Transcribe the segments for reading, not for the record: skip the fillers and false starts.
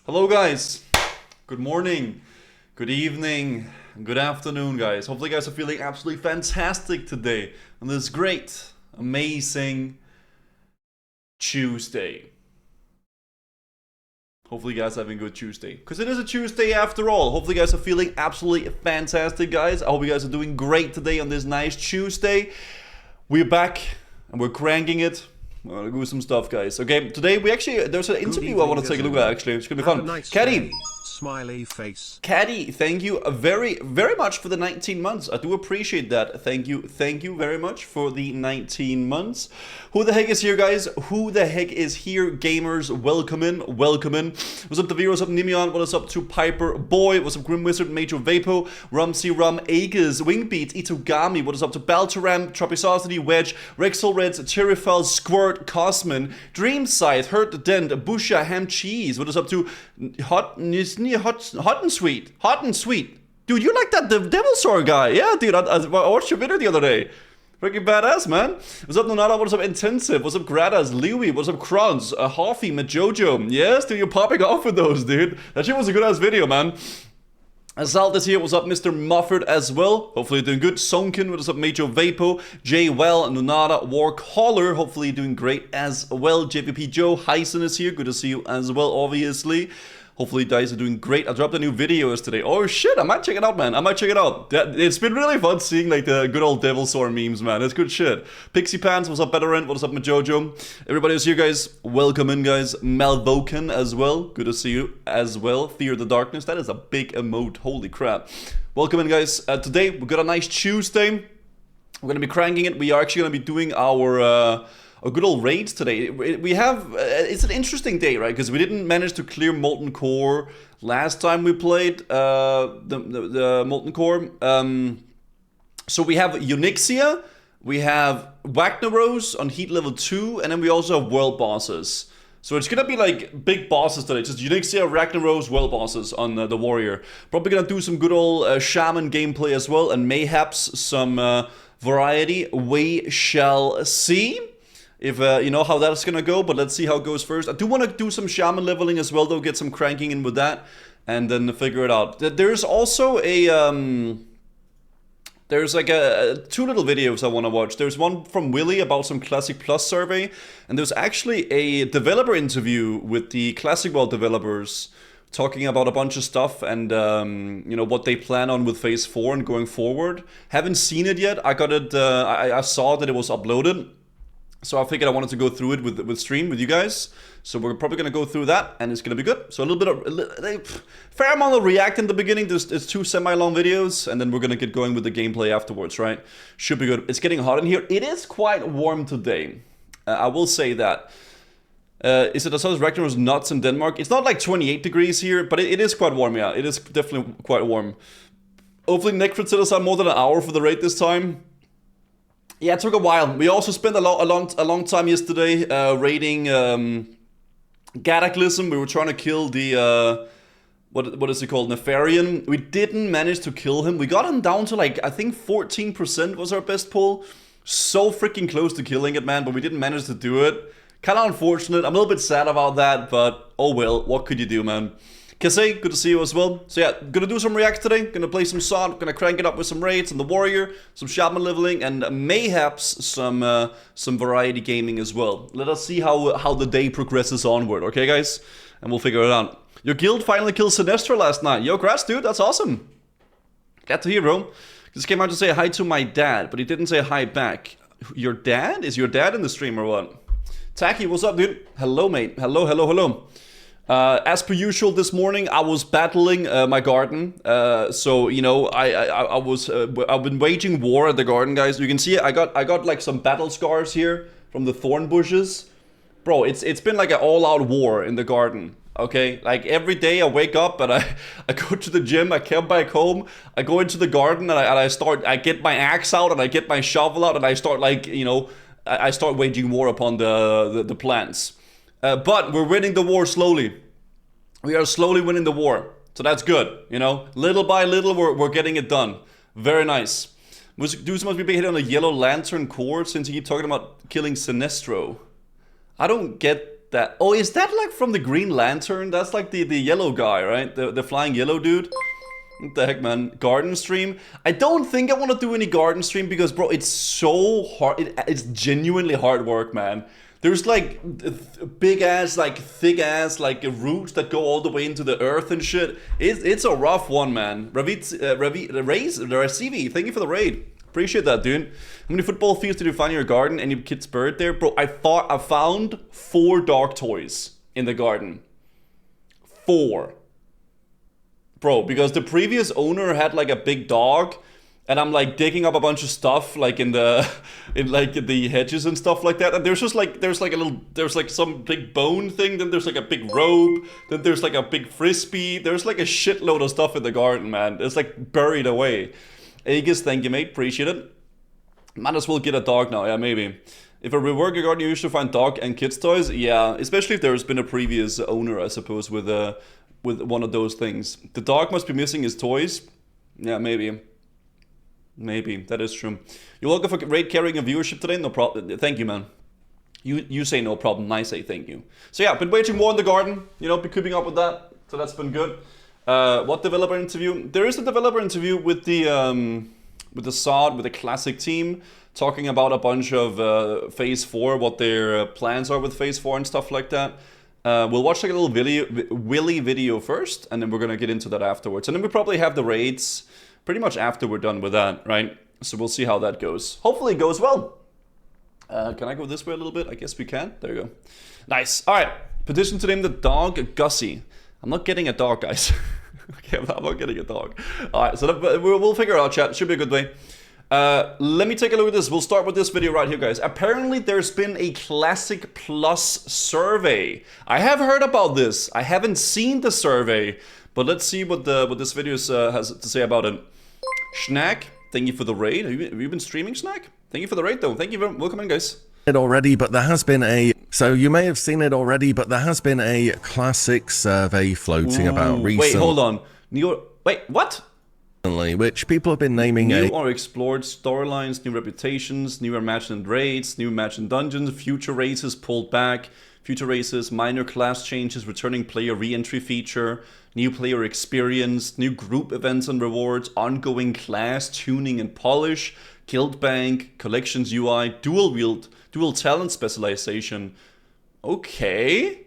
Hello guys, good morning, good evening, good afternoon guys. Hopefully you guys are feeling absolutely fantastic today on this great, amazing Tuesday. Hopefully you guys are having a good Tuesday, because it is a Tuesday after all. Hopefully you guys are feeling absolutely fantastic guys. I hope you guys are doing great today on this nice Tuesday. We're back and we're cranking it. We're gonna do some stuff, guys. Okay, today there's an interview I want to take a look at. Actually, it's gonna be fun. Nice Caddy, smiley face. Caddy, thank you very much for the 19 months. I do appreciate that. Thank you very much for the 19 months. Who the heck is here, guys? Who the heck is here, gamers? Welcome in, welcome in. What's up, Devere? What's up, Nimion? What is up to Piper Boy? What's up, Grim Wizard, Major Vapo, Rumsey Rum, Aegis, Wingbeat, Itogami? What is up to Baltaram, Tropisosity, Wedge, Rexel Reds, Cherryfell, Squirt, Cosman, Dream Scythe, Hurt the Dent, Busha, Ham Cheese? What is up to Hot and Sweet? Hot and Sweet. Dude, you like that Devil Sword guy? Yeah, dude, I watched your video the other day. Freaking badass, man. What's up, Nonada? What's up, Intensive? What's up, Gradas? Louie? What's up, Kronz? Hoffy, Majojo? Yes, dude, you're popping off with those, dude. That shit was a good-ass video, man. Assault is here. What's up, Mr. Mufford as well? Hopefully you're doing good. Sonkin, what's up, Major Vapo? Jay Well, Nonada, Warcaller. Hopefully you're doing great as well. JVP Joe, Hyson is here. Good to see you as well, obviously. Hopefully you guys are doing great. I dropped a new video yesterday. Oh shit, I might check it out, man. I might check it out. It's been really fun seeing like the good old Devil Sword memes, man. It's good shit. Pixie Pants, what's up, Veteran? What's up, Majojo? Everybody who's here, guys. Welcome in, guys. Malvoken as well. Good to see you as well. Fear the Darkness. That is a big emote. Holy crap. Welcome in, guys. Today, we got a nice Tuesday. We're going to be cranking it. We are actually going to be doing our good old raids today. We have, it's an interesting day, right? Because we didn't manage to clear Molten Core last time we played the Molten Core. So we have Onyxia, we have Wagneros on heat level 2, and then we also have world bosses. So it's gonna be like big bosses today. Just Onyxia, Ragnaros, world bosses on the warrior. Probably gonna do some good old shaman gameplay as well, and mayhaps some variety. We shall see. If you know how that's gonna go, but let's see how it goes first. I do want to do some shaman leveling as well, though, get some cranking in with that, and then figure it out. There's also a there's like two little videos I want to watch. There's one from Willy about some Classic Plus survey, and there's actually a developer interview with the Classic World developers talking about a bunch of stuff and you know what they plan on with Phase 4 and going forward. Haven't seen it yet. I got it. I saw that it was uploaded. So I figured I wanted to go through it with stream with you guys. So we're probably going to go through that, and it's going to be good. So a little bit of, fair amount of react in the beginning. There's two semi-long videos, and then we're going to get going with the gameplay afterwards, right? Should be good. It's getting hot in here. It is quite warm today. I will say that. Is it as hot as Ragnar's nuts in Denmark? It's not like 28 degrees here, but it is quite warm, yeah. It is definitely quite warm. Hopefully Necrit set aside more than an hour for the raid this time. Yeah, it took a while. We also spent a long time yesterday raiding Cataclysm. We were trying to kill the what is it called, Nefarian. We didn't manage to kill him. We got him down to like I think 14% was our best pull. So freaking close to killing it, man, but we didn't manage to do it. Kind of unfortunate. I'm a little bit sad about that, but oh well. What could you do, man? Kase, good to see you as well. So yeah, gonna do some reacts today, gonna play some SOD, gonna crank it up with some raids and the warrior, some shaman leveling, and mayhaps some variety gaming as well. Let us see how the day progresses onward, okay guys? And we'll figure it out. Your guild finally killed Sinestro last night. Yo, congrats dude, that's awesome. Glad to hear, bro. Just came out to say hi to my dad, but he didn't say hi back. Your dad? Is your dad in the stream or what? Tacky, what's up dude? Hello mate, hello. As per usual this morning, I was battling my garden. So you know, I've been waging war at the garden, guys. You can see it. I got like some battle scars here from the thorn bushes, bro. It's been like an all-out war in the garden. Okay, like every day I wake up and I go to the gym. I come back home. I go into the garden and I get my axe out and I get my shovel out and I start like I start waging war upon the plants. But we're winning the war slowly. We are slowly winning the war. So that's good, you know. Little by little, we're getting it done. Very nice. Dudes must be hitting on a yellow lantern core since you keep talking about killing Sinestro. I don't get that. Oh, is that like from the Green Lantern? That's like the yellow guy, right? The flying yellow dude. What the heck, man? Garden stream? I don't think I want to do any garden stream because, bro, it's so hard. It's genuinely hard work, man. There's like big ass, like thick ass, like roots that go all the way into the earth and shit. It's a rough one, man. Racivi, thank you for the raid. Appreciate that, dude. How many football fields did you find in your garden? Any kids buried there? Bro, I found 4 dog toys in the garden. 4. Bro, because the previous owner had like a big dog, and I'm like digging up a bunch of stuff like in the hedges and stuff like that, and there's like some big bone thing, then there's like a big robe, then there's like a big frisbee, there's like a shitload of stuff in the garden, man. It's like buried away. Aegis, thank you, mate, appreciate it. Might as well get a dog now, yeah, maybe. If I rework your garden, you usually find dog and kids toys, yeah, especially if there's been a previous owner, I suppose, with one of those things. The dog must be missing his toys. Yeah, maybe. Maybe, that is true. You're welcome for raid carrying a viewership today. No problem. Thank you, man. You say no problem. I say thank you. So yeah, been waging war in the garden. You know, been keeping up with that. So that's been good. What developer interview? There is a developer interview with the SOD, with the classic team, talking about a bunch of Phase 4, what their plans are with Phase 4 and stuff like that. We'll watch like a little Willy video first, and then we're gonna get into that afterwards. And then we probably have the raids pretty much after we're done with that, right? So we'll see how that goes. Hopefully it goes well. Can I go this way a little bit? I guess we can. There you go. Nice. All right. Petition to name the dog Gussie. I'm not getting a dog, guys. Okay, I'm not getting a dog. All right, so we'll figure it out, chat. Should be a good way. Let me take a look at this. We'll start with this video right here, guys. Apparently, there's been a Classic Plus survey. I have heard about this. I haven't seen the survey, but let's see what this video has to say about it. Schnack, thank you for the raid. Have you been streaming, Schnack? Thank you for the raid, though. Thank you. Welcome in, guys. It already, but there has been a... So you may have seen it already, but there has been a classic survey floating about recently. Wait, hold on. Wait, what? Which people have been naming new or explored storylines, new reputations, new imagined raids, new imagined dungeons, future races pulled back, future races, minor class changes, returning player re-entry feature, new player experience, new group events and rewards, ongoing class tuning and polish, guild bank, collections UI, dual talent specialization. Okay.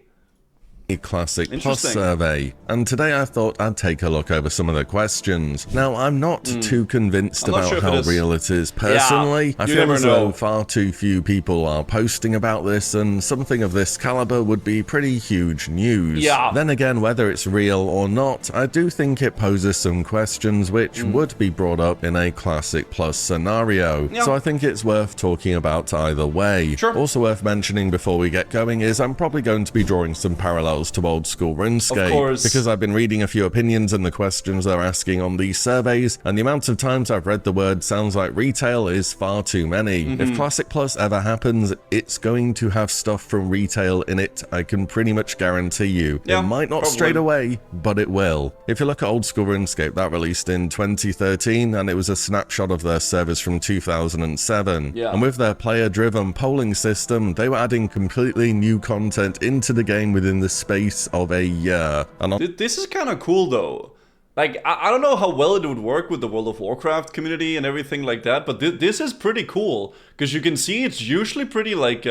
Classic Plus survey, and today I thought I'd take a look over some of the questions. Now, I'm not too convinced about how real it is personally. I feel as though far too few people are posting about this, and something of this caliber would be pretty huge news. Then again, whether it's real or not, I do think it poses some questions which would be brought up in a Classic Plus scenario. So I think it's worth talking about either way. Also worth mentioning before we get going is I'm probably going to be drawing some parallels to old school RuneScape, because I've been reading a few opinions and the questions they're asking on these surveys, and the amount of times I've read the word sounds like retail is far too many. If Classic Plus ever happens, it's going to have stuff from retail in it, I can pretty much guarantee you. It might not straight away, but it will. If you look at old school RuneScape, that released in 2013, and it was a snapshot of their servers from 2007. And with their player-driven polling system, they were adding completely new content into the game within the space of a year. And this is kind of cool though. Like, I don't know how well it would work with the World of Warcraft community and everything like that, but this is pretty cool, because you can see it's usually pretty like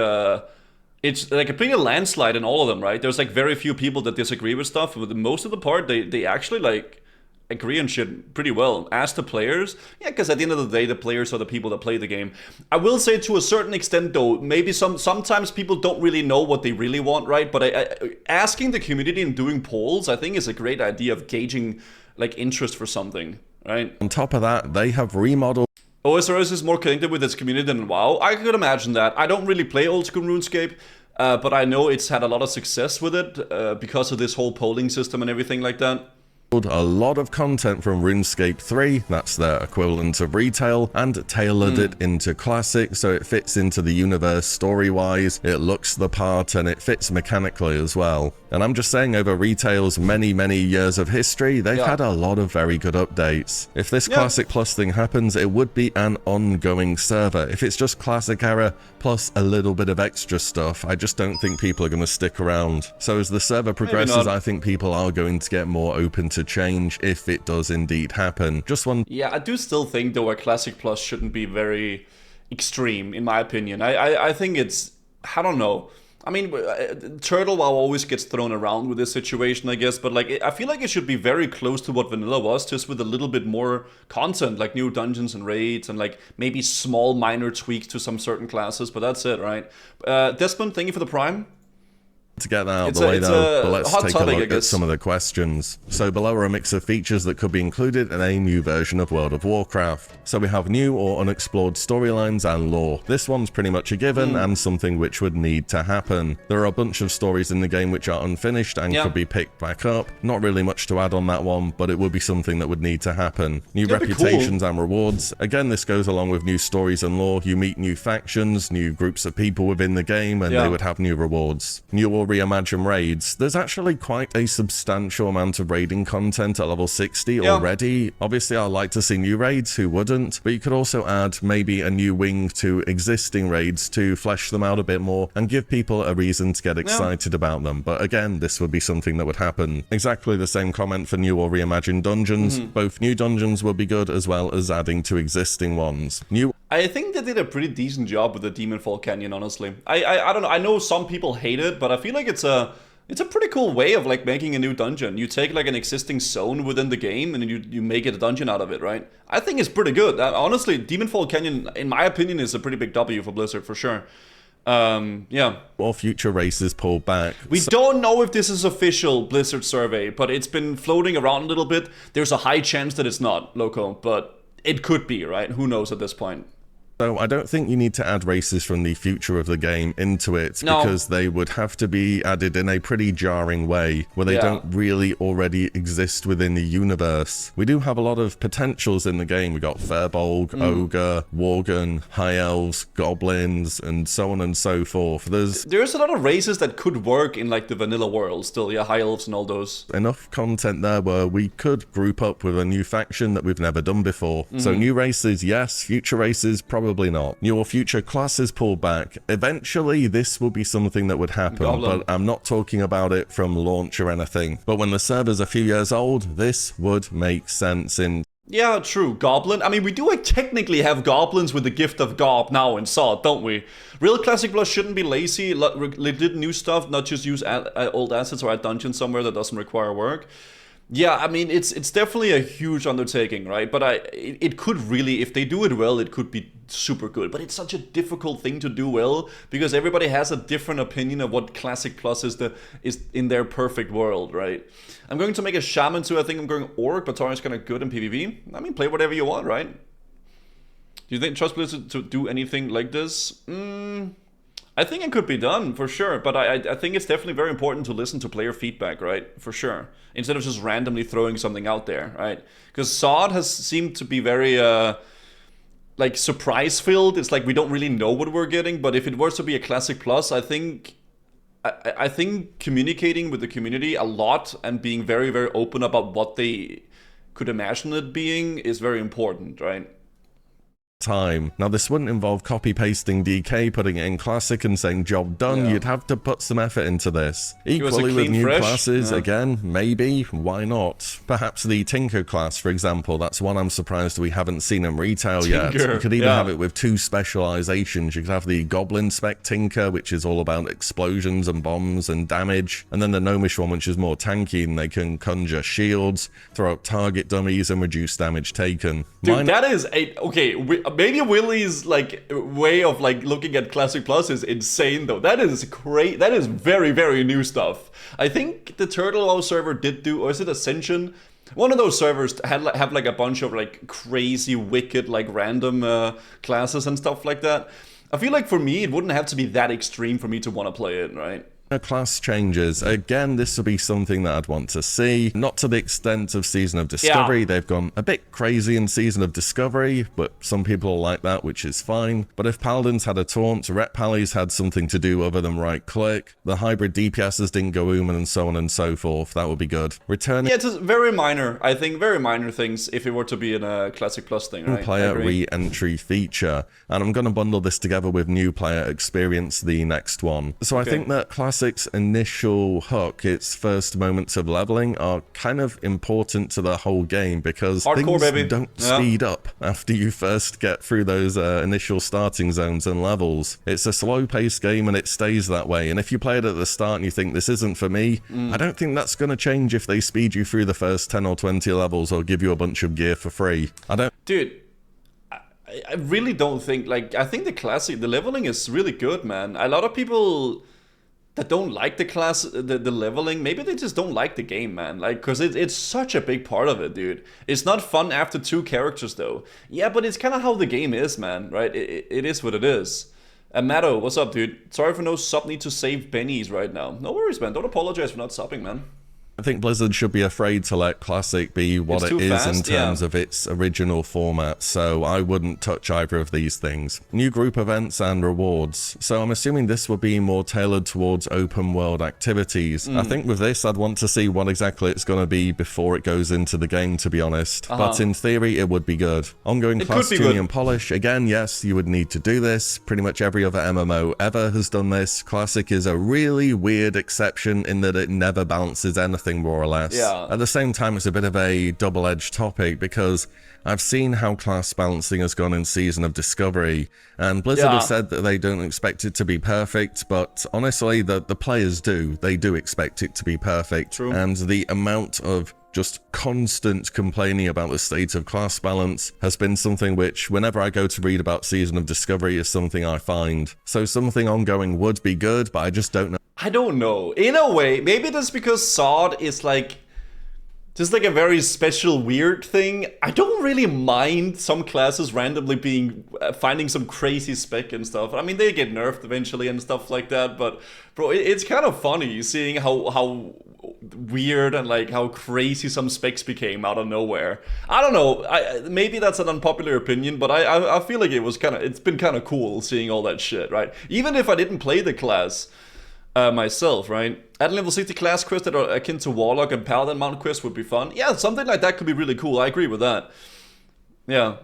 it's like a pretty landslide in all of them, right? There's like very few people that disagree with stuff, but most of the part they actually like agree on shit pretty well. Ask the players. Yeah, because at the end of the day, the players are the people that play the game. I will say to a certain extent though, maybe sometimes people don't really know what they really want, right? But asking the community and doing polls, I think is a great idea of gauging like interest for something, right? On top of that, they have remodeled. OSRS is more connected with its community than WoW. I could imagine that. I don't really play old school RuneScape, but I know it's had a lot of success with it because of this whole polling system and everything like that. a lot of content from RuneScape 3, that's their equivalent of retail, and tailored it into Classic so it fits into the universe story-wise, it looks the part, and it fits mechanically as well. And I'm just saying, over retail's many years of history, they've had a lot of very good updates. If this Classic Plus thing happens, it would be an ongoing server. If it's just Classic era plus a little bit of extra stuff, I just don't think people are going to stick around. So as the server progresses, I think people are going to get more open to change if it does indeed happen. Just one. Yeah, I do still think though a Classic Plus shouldn't be very extreme, in my opinion. I think it's, I don't know. I mean, Turtle WoW always gets thrown around with this situation, I guess, but like, I feel like it should be very close to what Vanilla was, just with a little bit more content, like new dungeons and raids, and like maybe small minor tweaks to some certain classes, but that's it, right? Desmond, thank you for the Prime. To get that out of the way though, but let's take a look at some of the questions. So below are a mix of features that could be included in a new version of World of Warcraft. So we have new or unexplored storylines and lore. This one's pretty much a given and something which would need to happen. There are a bunch of stories in the game which are unfinished and could be picked back up. Not really much to add on that one, but it would be something that would need to happen. New reputations and rewards. Again, this goes along with new stories and lore. You meet new factions, new groups of people within the game, and they would have new rewards. New or reimagine raids. There's actually quite a substantial amount of raiding content at level 60 already. Obviously, I'd like to see new raids, who wouldn't? But you could also add maybe a new wing to existing raids to flesh them out a bit more and give people a reason to get excited about them. But again, this would be something that would happen. Exactly the same comment for new or reimagined dungeons. Both new dungeons will be good as well as adding to existing ones. I think they did a pretty decent job with the Demonfall Canyon, honestly. I don't know, I know some people hate it, but I feel like it's a pretty cool way of like making a new dungeon. You take like an existing zone within the game and you make it a dungeon out of it, right? I think it's pretty good. Honestly, Demonfall Canyon, in my opinion, is a pretty big W for Blizzard, for sure. Or future races pull back. We don't know if this is official Blizzard survey, but it's been floating around a little bit. There's a high chance that it's not, Loco, but it could be, right? Who knows at this point? So I don't think you need to add races from the future of the game into it, because they would have to be added in a pretty jarring way, where they don't really already exist within the universe. We do have a lot of potentials in the game. We got Firbolg, Ogre, Worgen, High Elves, Goblins, and so on and so forth. There's a lot of races that could work in like the vanilla world still, High Elves and all those. Enough content there where we could group up with a new faction that we've never done before. So new races, yes. Future races, probably not. New or future classes pulled back. Eventually, this will be something that would happen, but I'm not talking about it from launch or anything. But when the server's a few years old, this would make sense in... Yeah, true. Goblin. I mean, we do technically have goblins with the gift of gob now in SOD, don't we? Real Classic Plus shouldn't be lazy. Legit new stuff, not just use old assets or add dungeons somewhere that doesn't require work. Yeah, I mean, it's definitely a huge undertaking, right? But it could really, if they do it well, it could be super good. But it's such a difficult thing to do well, because everybody has a different opinion of what Classic Plus is in their perfect world, right? I'm going to make a Shaman too. I think I'm going Orc, but Tauren's kind of good in PvP. I mean, play whatever you want, right? Do you think trust Blizzard to do anything like this? I think it could be done, for sure, but I think it's definitely very important to listen to player feedback, right? For sure. Instead of just randomly throwing something out there, right? Because SOD has seemed to be very, like, surprise-filled. It's like we don't really know what we're getting, but if it were to be a Classic Plus, I think communicating with the community a lot and being very, very open about what they could imagine it being is very important, right? Time. Now, this wouldn't involve copy-pasting DK, putting it in Classic and saying job done. You'd have to put some effort into this. Equally with new classes, again, maybe, why not? Perhaps the Tinker class, for example, that's one I'm surprised we haven't seen in retail yet. You could even have it with two specializations. You could have the Goblin Spec Tinker, which is all about explosions and bombs and damage, and then the Gnomish one, which is more tanky, and they can conjure shields, throw up target dummies, and reduce damage taken. Dude, that is maybe Willie's like way of like looking at Classic Plus is insane though. That is great. That is very, very new stuff. I think the Turtle WoW server did do, or is it Ascension? One of those servers have like a bunch of like crazy, wicked, like random classes and stuff like that. I feel like for me, it wouldn't have to be that extreme for me to want to play it, right? Class changes. Again, this would be something that I'd want to see. Not to the extent of Season of Discovery. Yeah. They've gone a bit crazy in Season of Discovery, but some people are like that, which is fine. But if Paladins had a taunt, Rep Pallies had something to do other than right-click, the hybrid DPSs didn't go Ooman, and so on and so forth, that would be good. Returning... Yeah, it's very minor. I think very minor things if it were to be in a Classic Plus thing, right? Player re-entry feature. And I'm going to bundle this together with new player experience, the next one. So I think that Classic's initial hook, its first moments of leveling, are kind of important to the whole game because hardcore, things don't speed up after you first get through those initial starting zones and levels. It's a slow-paced game and it stays that way. And if you play it at the start and you think this isn't for me, I don't think that's going to change if they speed you through the first 10 or 20 levels or give you a bunch of gear for free. Dude, I really don't think, like, I think the leveling is really good, man. A lot of people that don't like the leveling, maybe they just don't like the game, man. Like, cause it's such a big part of it, dude. It's not fun after 2 characters, though. Yeah, but it's kind of how the game is, man, right? It is what it is. Matto, what's up, dude? Sorry for no sub need to save bennies right now. No worries, man. Don't apologize for not subbing, man. I think Blizzard should be afraid to let Classic be what it is in terms of its original format, so I wouldn't touch either of these things. New group events and rewards. So I'm assuming this will be more tailored towards open world activities. I think with this, I'd want to see what exactly it's going to be before it goes into the game, to be honest. But in theory, it would be good. Ongoing class tuning and polish. Again, yes, you would need to do this. Pretty much every other MMO ever has done this. Classic is a really weird exception in that it never balances anything, more or less. Yeah. At the same time, it's a bit of a double-edged topic because I've seen how class balancing has gone in Season of Discovery, and Blizzard have said that they don't expect it to be perfect, but honestly, the players do. They do expect it to be perfect. True. And the amount of just constant complaining about the state of class balance has been something which, whenever I go to read about Season of Discovery, is something I find. So something ongoing would be good, but I just don't know. I don't know. In a way, maybe that's because SOD is like just like a very special weird thing. I don't really mind some classes randomly finding some crazy spec and stuff. I mean, they get nerfed eventually and stuff like that, but bro, it's kind of funny seeing how weird and like how crazy some specs became out of nowhere. I don't know. Maybe that's an unpopular opinion, but I feel like it's been kind of cool seeing all that shit, right? Even if I didn't play the class myself, right? Add a level 60 class quest that are akin to Warlock and Paladin mount quest would be fun. Yeah, something like that could be really cool. I agree with that. Yeah.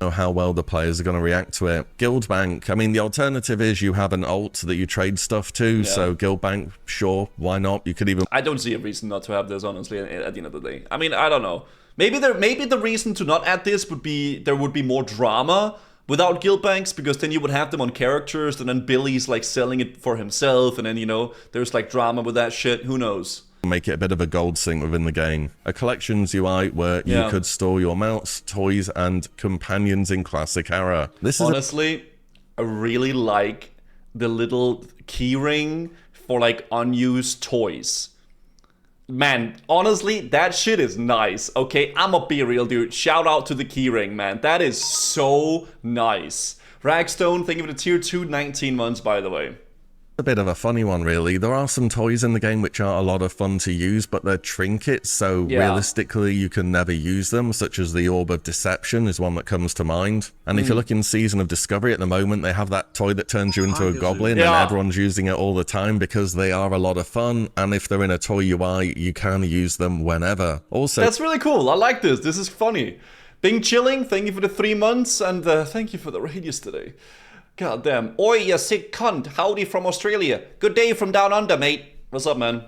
Know how well the players are going to react to it. Guild Bank, I mean, the alternative is you have an alt that you trade stuff to, so Guild Bank, sure, why not? You could even... I don't see a reason not to have this, honestly, at the end of the day. I mean, I don't know. Maybe the reason to not add this would be there would be more drama without guild banks, because then you would have them on characters, and then Billy's like selling it for himself, and then, you know, there's like drama with that shit. Who knows? Make it a bit of a gold sink within the game. A collections UI where you could store your mounts, toys, and companions in classic era. This is honestly, I really like the little keyring for like unused toys. Man, honestly, that shit is nice, okay? I'ma be real, dude. Shout out to the keyring, man. That is so nice. Ragstone, thank you for the tier 2, 19 months, by the way. A bit of a funny one, really. There are some toys in the game which are a lot of fun to use, but they're trinkets, so realistically you can never use them, such as the Orb of Deception is one that comes to mind. And if you look in Season of Discovery at the moment, they have that toy that turns you into a goblin, and everyone's using it all the time because they are a lot of fun, and if they're in a toy UI, you can use them whenever. Also, that's really cool. I like this. This is funny. Bing Chilling, thank you for the 3 months, and thank you for the radius today. God damn. Oi, you sick cunt. Howdy from Australia. Good day from down under, mate. What's up, man?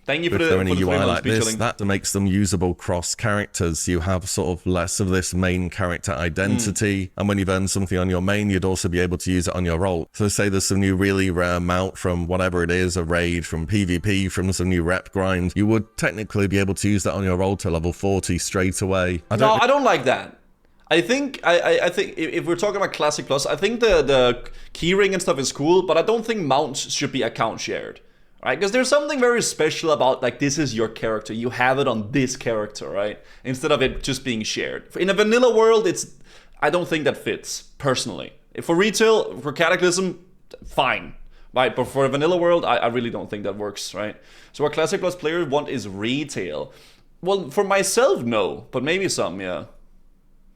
Thank you for the UI like this, that makes them usable cross characters. You have sort of less of this main character identity, and when you've earned something on your main, you'd also be able to use it on your role. So say there's some new really rare mount from whatever it is, a raid, from PvP, from some new rep grind, you would technically be able to use that on your role to level 40 straight away. I don't like that. I think if we're talking about Classic Plus, I think the keyring and stuff is cool, but I don't think mounts should be account shared, right? Because there's something very special about, like, this is your character, you have it on this character, right? Instead of it just being shared. In a vanilla world, I don't think that fits, personally. For retail, for Cataclysm, fine. right? But for a vanilla world, I really don't think that works, right? So what Classic Plus players want is retail. Well, for myself, no, but maybe some, yeah.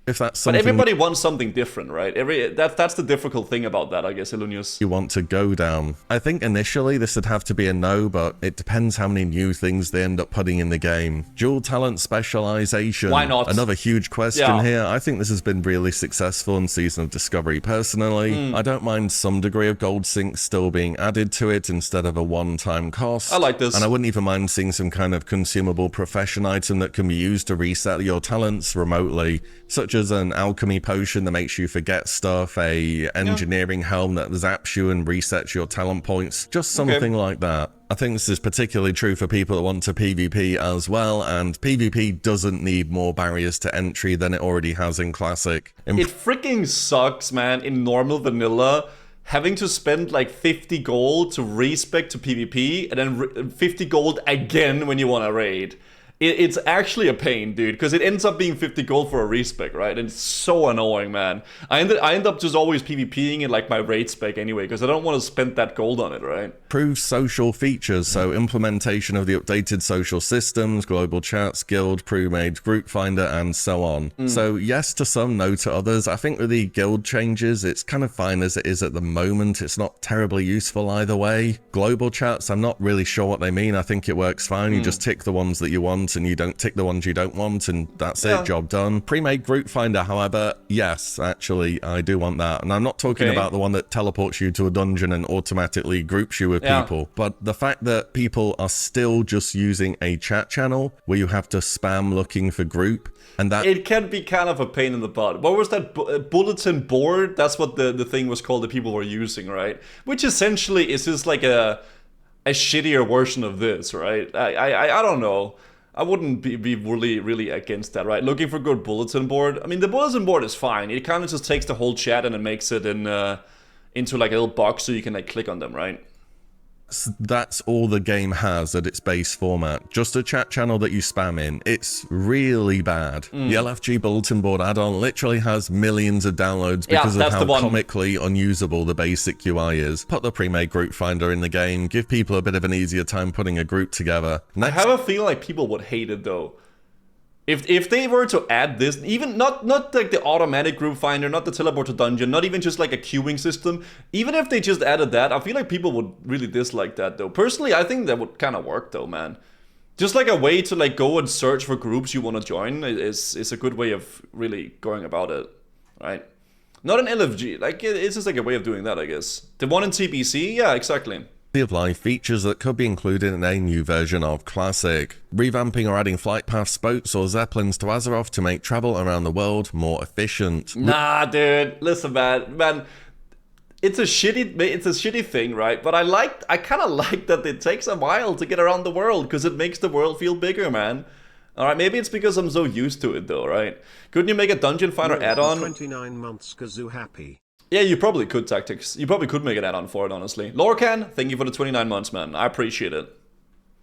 If that's something, but everybody wants something different, right? That's the difficult thing about that, I guess, Ilunius. You want to go down. I think initially this would have to be a no, but it depends how many new things they end up putting in the game. Dual talent specialization. Why not? Another huge question here. I think this has been really successful in Season of Discovery personally. I don't mind some degree of gold sync still being added to it instead of a one-time cost. I like this. And I wouldn't even mind seeing some kind of consumable profession item that can be used to reset your talents remotely, such as an alchemy potion that makes you forget stuff, a engineering helm that zaps you and resets your talent points, just something like that. I think this is particularly true for people that want to PvP as well, and PvP doesn't need more barriers to entry than it already has in Classic. It freaking sucks, man, in normal vanilla, having to spend like 50 gold to respec to PvP, and then 50 gold again when you want to raid. It's actually a pain, dude, because it ends up being 50 gold for a respec, right? And it's so annoying, man. I end up just always PvPing in like my raid spec anyway, because I don't want to spend that gold on it, right? Improve social features, so implementation of the updated social systems, global chats, guild, pre-made group finder, and so on. So yes to some, no to others. I think with the guild changes, it's kind of fine as it is at the moment. It's not terribly useful either way. Global chats, I'm not really sure what they mean. I think it works fine. You just tick the ones that you want, and you don't tick the ones you don't want, and that's it, job done. Pre-made group finder, however, yes, actually, I do want that. And I'm not talking about the one that teleports you to a dungeon and automatically groups you with people, but the fact that people are still just using a chat channel where you have to spam looking for group, and that it can be kind of a pain in the butt. What was that bulletin board? That's what the thing was called that people were using, right? Which essentially is just like a shittier version of this, right? I don't know. I wouldn't be really against that, right? Looking for a good bulletin board. I mean, the bulletin board is fine. It kind of just takes the whole chat and it makes it into like a little box so you can like click on them, right? That's all the game has at its base format. Just a chat channel that you spam in. It's really bad. The LFG bulletin board add-on literally has millions of downloads because of how comically unusable the basic UI is. Put the pre-made group finder in the game, give people a bit of an easier time putting a group together. I have a feeling like people would hate it though. If they were to add this, even not like the automatic group finder, not the teleport to dungeon, not even just like a queuing system, even if they just added that, I feel like people would really dislike that though. Personally, I think that would kind of work though, man. Just like a way to like go and search for groups you want to join is a good way of really going about it, right? Not an LFG, like it's just like a way of doing that, I guess. The one in TBC, yeah, exactly. Of life features that could be included in a new version of Classic. Revamping or adding flight paths, boats, or zeppelins to Azeroth to make travel around the world more efficient. Nah, dude, listen, man, it's a shitty thing, right? But I kind of like that it takes a while to get around the world because it makes the world feel bigger, man. All right, maybe it's because I'm so used to it, though, right? Couldn't you make a dungeon finder add-on? 29 months, Kazoo happy. Yeah, you probably could, Tactics. You probably could make an add-on for it, honestly. Lorcan, thank you for the 29 months, man. I appreciate it.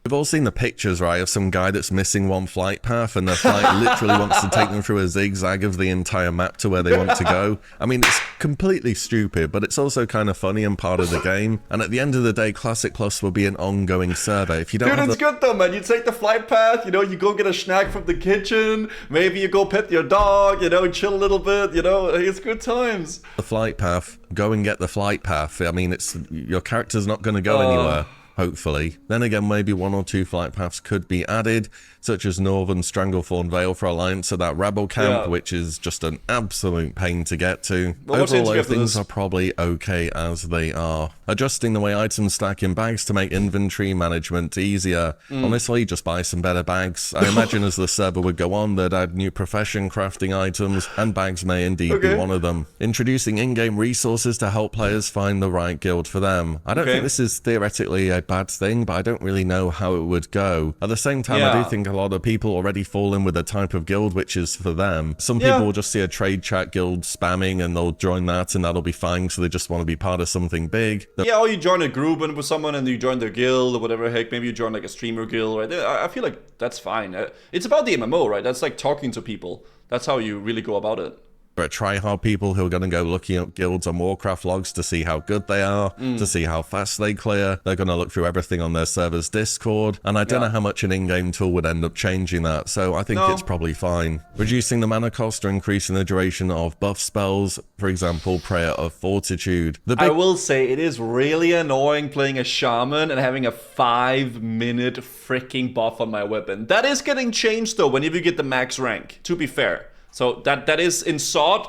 We've all seen the pictures, right, of some guy that's missing one flight path and the flight literally wants to take them through a zigzag of the entire map to where they want to go. I mean, it's completely stupid, but it's also kind of funny and part of the game. And at the end of the day, Classic Plus will be an ongoing survey. If you don't Dude, it's good though, man. You take the flight path, you know, you go get a snack from the kitchen, maybe you go pet your dog, you know, chill a little bit, you know, it's good times. The flight path, go and get the flight path. I mean, it's your character's not going to go anywhere. Hopefully. Then again, maybe one or two flight paths could be added, such as Northern Stranglethorn Vale for Alliance to that Rebel camp, which is just an absolute pain to get to. Well, overall, things are probably okay as they are. Adjusting the way items stack in bags to make inventory management easier. Honestly, just buy some better bags. I imagine as the server would go on, they'd add new profession crafting items, and bags may indeed be one of them. Introducing in-game resources to help players find the right guild for them. I don't think this is theoretically a bad thing, but I don't really know how it would go. At the same time, I do think a lot of people already fall in with a type of guild which is for them. Some people will just see a trade chat guild spamming and they'll join that and that'll be fine, so they just want to be part of something big. Yeah, or you join a group and with someone and you join their guild or whatever, heck, maybe you join like a streamer guild, right? I feel like that's fine. It's about the MMO, right? That's like talking to people. That's how you really go about it. But try-hard people who are going to go looking up guilds on Warcraft logs to see how good they are, to see how fast they clear. They're going to look through everything on their server's Discord, and I don't know how much an in-game tool would end up changing that, so I think it's probably fine. Reducing the mana cost or increasing the duration of buff spells, for example, Prayer of Fortitude. I will say it is really annoying playing a shaman and having a 5-minute freaking buff on my weapon. That is getting changed though whenever you get the max rank, to be fair. So that is in SOD,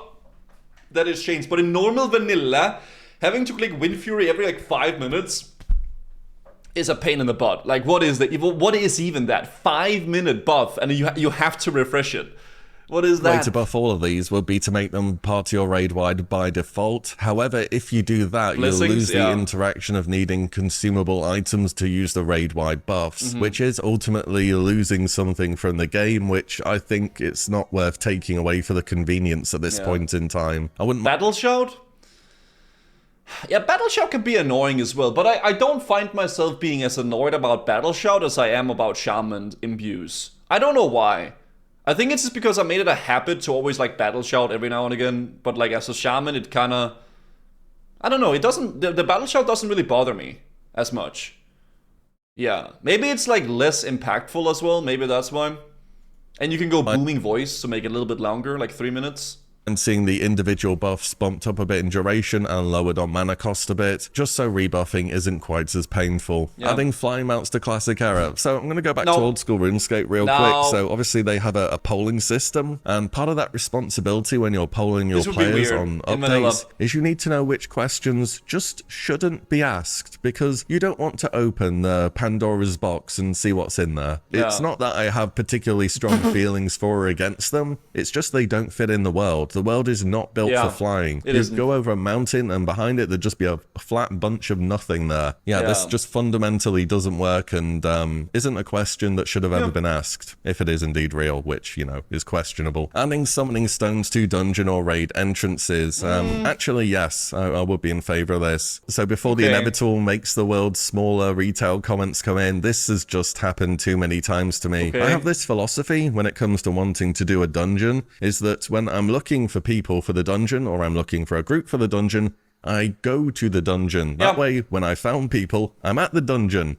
that is changed. But in normal vanilla, having to click Wind Fury every like 5 minutes is a pain in the butt. Like, what is that? What is even that? 5-minute buff, and you have to refresh it. What is that? The way to buff all of these would be to make them part of your raid wide by default. However, if you do that, you'll lose the interaction of needing consumable items to use the raid wide buffs, which is ultimately losing something from the game, which I think it's not worth taking away for the convenience at this point in time. I wouldn't. Battle Shout? Yeah, Battle Shout can be annoying as well, but I don't find myself being as annoyed about Battle Shout as I am about Shaman Imbues. I don't know why. I think it's just because I made it a habit to always like Battle Shout every now and again, but like as a shaman it kinda, I don't know, it doesn't, the Battle Shout doesn't really bother me as much. Yeah, maybe it's like less impactful as well, maybe that's why. And you can go booming voice to make it a little bit longer, like 3 minutes. And seeing the individual buffs bumped up a bit in duration and lowered on mana cost a bit, just so rebuffing isn't quite as painful. Adding flying mounts to classic era. So I'm going to go back to old school RuneScape real quick. So obviously they have a polling system, and part of that responsibility when you're polling your players on updates is you need to know which questions just shouldn't be asked, because you don't want to open the Pandora's box and see what's in there. It's not that I have particularly strong feelings for or against them, it's just they don't fit in the world. The world is not built for flying. You go over a mountain and behind it there'd just be a flat bunch of nothing there. This just fundamentally doesn't work, and isn't a question that should have ever been asked, if it is indeed real, which, you know, is questionable. Adding summoning stones to dungeon or raid entrances. Actually, yes, I would be in favor of this. So before the inevitable makes the world smaller retail comments come in, this has just happened too many times to me. I have this philosophy when it comes to wanting to do a dungeon, is that when I'm looking for people for the dungeon, or I'm looking for a group for the dungeon, I go to the dungeon. That way, when I found people, I'm at the dungeon.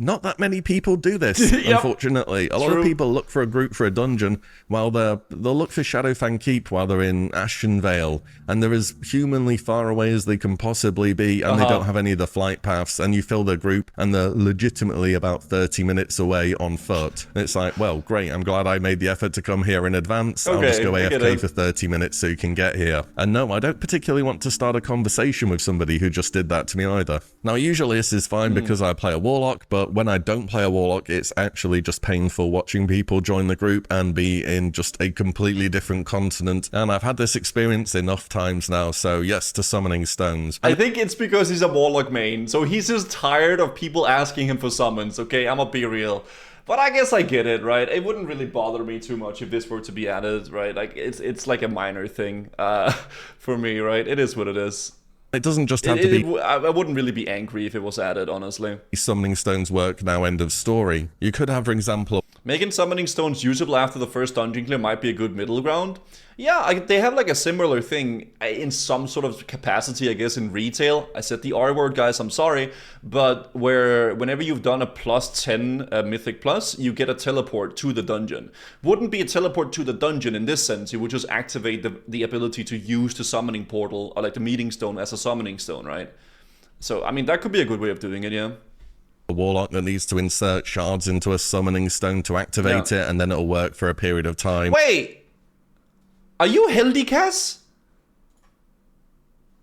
Not that many people do this, unfortunately. A lot of people look for a group for a dungeon while they'll look for Shadowfang Keep while they're in Ashen Vale, and they're as humanly far away as they can possibly be, and they don't have any of the flight paths, and you fill their group and they're legitimately about 30 minutes away on foot. And it's like, well, great, I'm glad I made the effort to come here in advance. I'll just go AFK for 30 minutes so you can get here. And no, I don't particularly want to start a conversation with somebody who just did that to me either. Now, usually this is fine because I play a Warlock, but when I don't play a Warlock, it's actually just painful watching people join the group and be in just a completely different continent. And I've had this experience enough times now, so yes to summoning stones. I think it's because he's a Warlock main, so he's just tired of people asking him for summons, okay? I'ma be real. But I guess I get it, right? It wouldn't really bother me too much if this were to be added, right? Like, it's like a minor thing for me, right? It is what it is. It doesn't just have to be... I wouldn't really be angry if it was added, honestly. Summoning stones work now, end of story. You could have, for example... Making summoning stones usable after the first dungeon clear might be a good middle ground. Yeah, they have like a similar thing in some sort of capacity, I guess, in retail. I said the R word, guys, I'm sorry. But whenever you've done a plus 10 Mythic Plus, you get a teleport to the dungeon. Wouldn't be a teleport to the dungeon in this sense. You would just activate the ability to use the summoning portal, or like the meeting stone as a summoning stone, right? So, I mean, that could be a good way of doing it, yeah. A Warlock that needs to insert shards into a summoning stone to activate it, and then it'll work for a period of time. Wait! Are you Hildy Cass?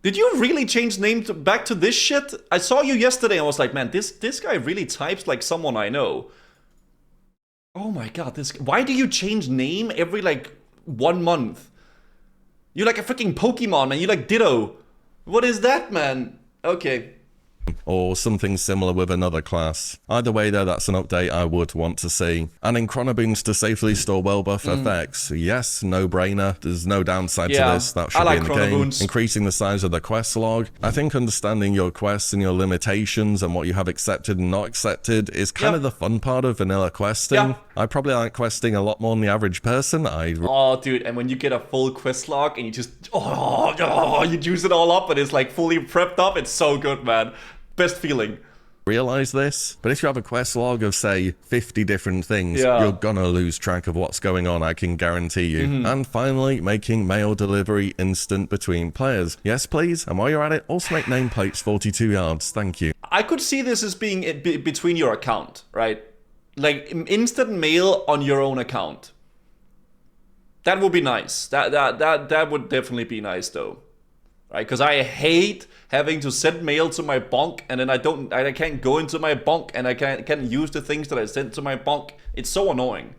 Did you really change name back to this shit? I saw you yesterday and I was like, man, this guy really types like someone I know. Oh my god, why do you change name every like 1 month? You're like a freaking Pokemon, man. You like Ditto. What is that, man? Okay. or something similar with another class. Either way though, that's an update I would want to see. And in Chronoboons to safely store well buff effects, yes, no brainer. There's no downside to this, that should be in the game. Increasing the size of the quest log. I think understanding your quests and your limitations and what you have accepted and not accepted is kind of the fun part of vanilla questing. I probably like questing a lot more than the average person. Oh dude, and when you get a full quest log and you just you juice it all up and it's like fully prepped up, it's so good, man. Best feeling. Realize this, but if you have a quest log of say 50 different things, you're gonna lose track of what's going on, I can guarantee you. And finally, making mail delivery instant between players. Yes please, and while you're at it, also make nameplates 42 yards, thank you. I could see this as being between your account, right? Like instant mail on your own account. That would be nice. That would definitely be nice though. Right, because I hate having to send mail to my bunk and then I can't go into my bunk and I can't use the things that I sent to my bunk. It's so annoying.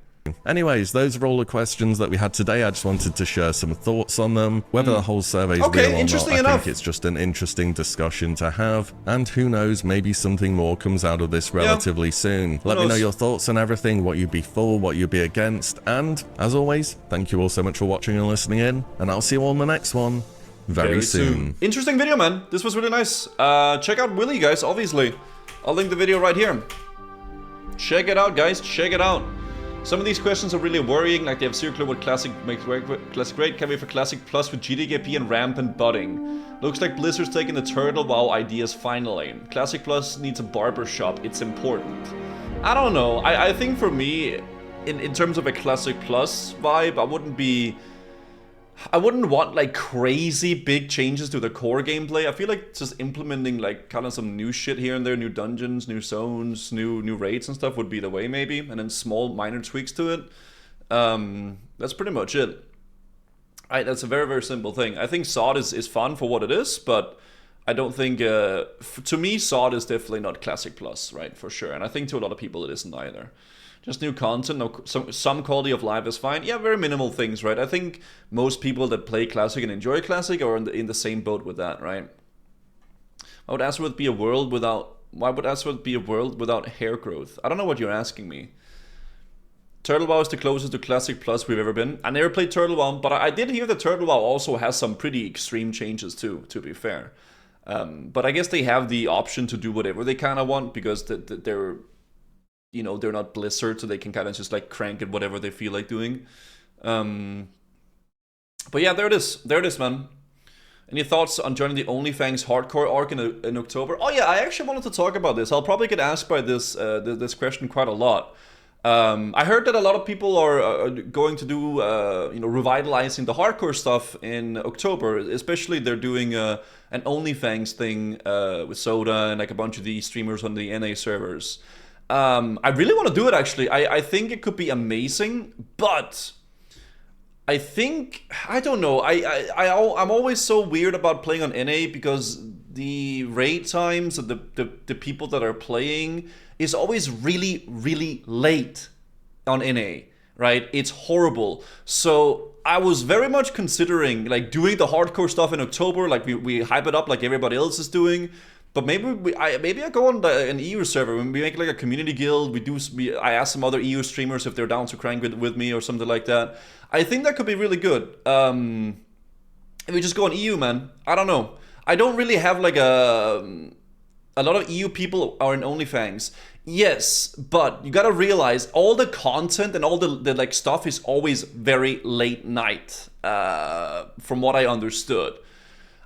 Anyways, those are all the questions that we had today. I just wanted to share some thoughts on them. Whether the whole survey is real or not, I think it's just an interesting discussion to have. And who knows, maybe something more comes out of this relatively soon. Let me know your thoughts on everything, what you'd be for, what you'd be against. And as always, thank you all so much for watching and listening in. And I'll see you all in the next one. Very soon. Interesting video, man. This was really nice. Check out Willy, guys, obviously. I'll link the video right here. Check it out, guys. Check it out. Some of these questions are really worrying, like they have zero clue what Classic makes Classic great. Can we for Classic Plus with GDKP and rampant budding? Looks like Blizzard's taking the Turtle WoW ideas finally. Classic Plus needs a barbershop. It's important. I don't know. I think for me, in terms of a Classic Plus vibe, I wouldn't want like crazy big changes to the core gameplay. I feel like just implementing like kind of some new shit here and there, new dungeons, new zones, new raids and stuff would be the way maybe, and then small minor tweaks to it. That's pretty much it. That's a very, very simple thing. I think SOD is fun for what it is, but I don't think, to me, SOD is definitely not Classic Plus, right, for sure. And I think to a lot of people it isn't either. Just new content, some quality of life is fine. Yeah, very minimal things, right? I think most people that play Classic and enjoy Classic are in the same boat with that, right? Why would Azeroth be a world without hair growth? I don't know what you're asking me. Turtle WoW is the closest to Classic Plus we've ever been. I never played Turtle WoW, but I did hear that Turtle WoW also has some pretty extreme changes too, to be fair. But I guess they have the option to do whatever they kind of want because they're... You know, they're not Blizzard, so they can kind of just like crank it whatever they feel like doing. But yeah, there it is, man. Any thoughts on joining the OnlyFans hardcore arc in October? Oh yeah, I actually wanted to talk about this. I'll probably get asked by this question quite a lot. I heard that a lot of people are going to do, revitalizing the hardcore stuff in October. Especially they're doing an OnlyFans thing with Soda and like a bunch of the streamers on the NA servers. I really want to do it actually. I think it could be amazing, but I don't know. I'm always so weird about playing on NA because the raid times of the people that are playing is always really, really late on NA, right? It's horrible. So I was very much considering like doing the hardcore stuff in October, like we hype it up like everybody else is doing. But maybe I go on an EU server and we make like a community guild. I ask some other EU streamers if they're down to crank with me or something like that. I think that could be really good. If we just go on EU, man. I don't know. I don't really have like a lot of EU people are in OnlyFans. Yes, but you gotta realize all the content and all the like stuff is always very late night. From what I understood.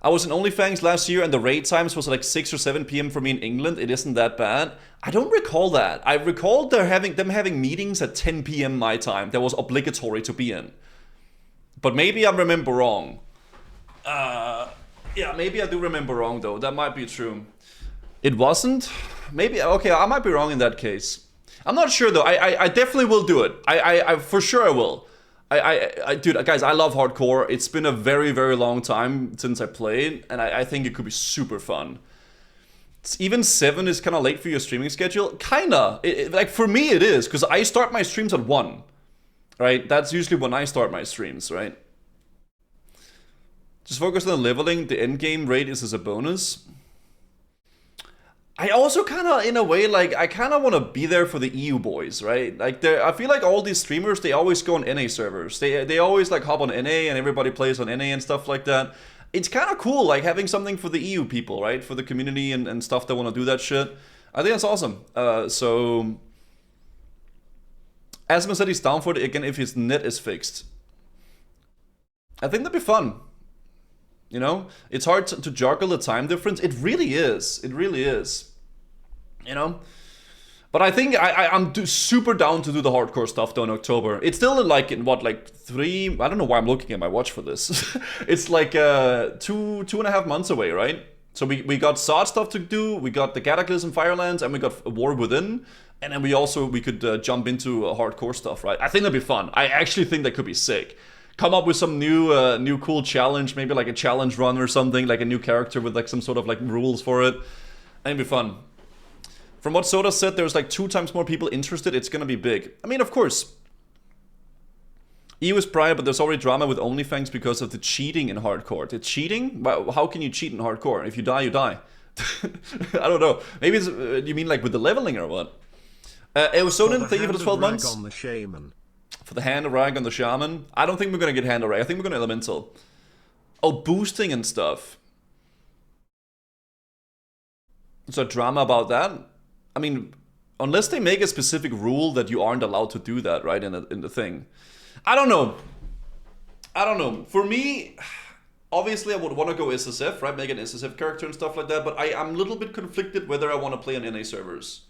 I was in OnlyFans last year and the raid times was like 6 or 7 p.m. for me in England. It isn't that bad. I don't recall that. I recall them having meetings at 10 p.m. my time that was obligatory to be in. But maybe I remember wrong. Yeah, maybe I do remember wrong though. That might be true. It wasn't? Maybe, okay, I might be wrong in that case. I'm not sure though. I definitely will do it. I for sure I will. Dude, guys, I love hardcore. It's been a very, very long time since I played, and I think it could be super fun. Even 7 is kind of late for your streaming schedule. Kinda. Like, for me, it is, because I start my streams at 1. Right? That's usually when I start my streams, right? Just focus on leveling. The endgame rate is as a bonus. I also kind of, in a way, like, I kind of want to be there for the EU boys, right? Like, I feel like all these streamers, they always go on NA servers. They always, like, hop on NA and everybody plays on NA and stuff like that. It's kind of cool, like, having something for the EU people, right? For the community and stuff that want to do that shit. I think that's awesome. So, Asma said he's down for it again if his net is fixed. I think that'd be fun. You know? It's hard to juggle the time difference. It really is. It really is. You know, but I think I'm super down to do the hardcore stuff though in October. It's still in what 3. I don't know why I'm looking at my watch for this. It's like 2.5 months away, right? So we got SOD stuff to do. We got the Cataclysm Firelands, and we got War Within, and then we could jump into hardcore stuff, right? I think that'd be fun. I actually think that could be sick. Come up with some new cool challenge, maybe like a challenge run or something, like a new character with like some sort of like rules for it. It'd be fun. From what Soda said, there's like 2 times more people interested. It's gonna be big. I mean, of course. EU is prior, but there's already drama with OnlyFans because of the cheating in hardcore. The cheating? How can you cheat in hardcore? If you die, you die. I don't know. Maybe it's, you mean like with the leveling or what? Soden, thank you for the 12 months. On the shaman. For the hand of rag on the shaman. I don't think we're gonna get hand of rag. I think we're gonna elemental. Oh, boosting and stuff. So drama about that? I mean, unless they make a specific rule that you aren't allowed to do that, right, in the thing. I don't know. I don't know. For me, obviously I would want to go SSF, right, make an SSF character and stuff like that, but I'm a little bit conflicted whether I want to play on NA servers.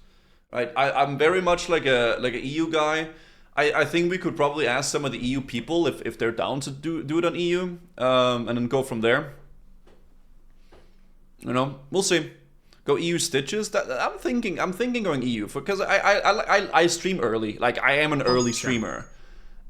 Right, I'm very much like a EU guy. I think we could probably ask some of the EU people if they're down to do it on EU, and then go from there. You know, we'll see. Go EU stitches. I'm thinking going EU because I stream early. Like I am an early streamer,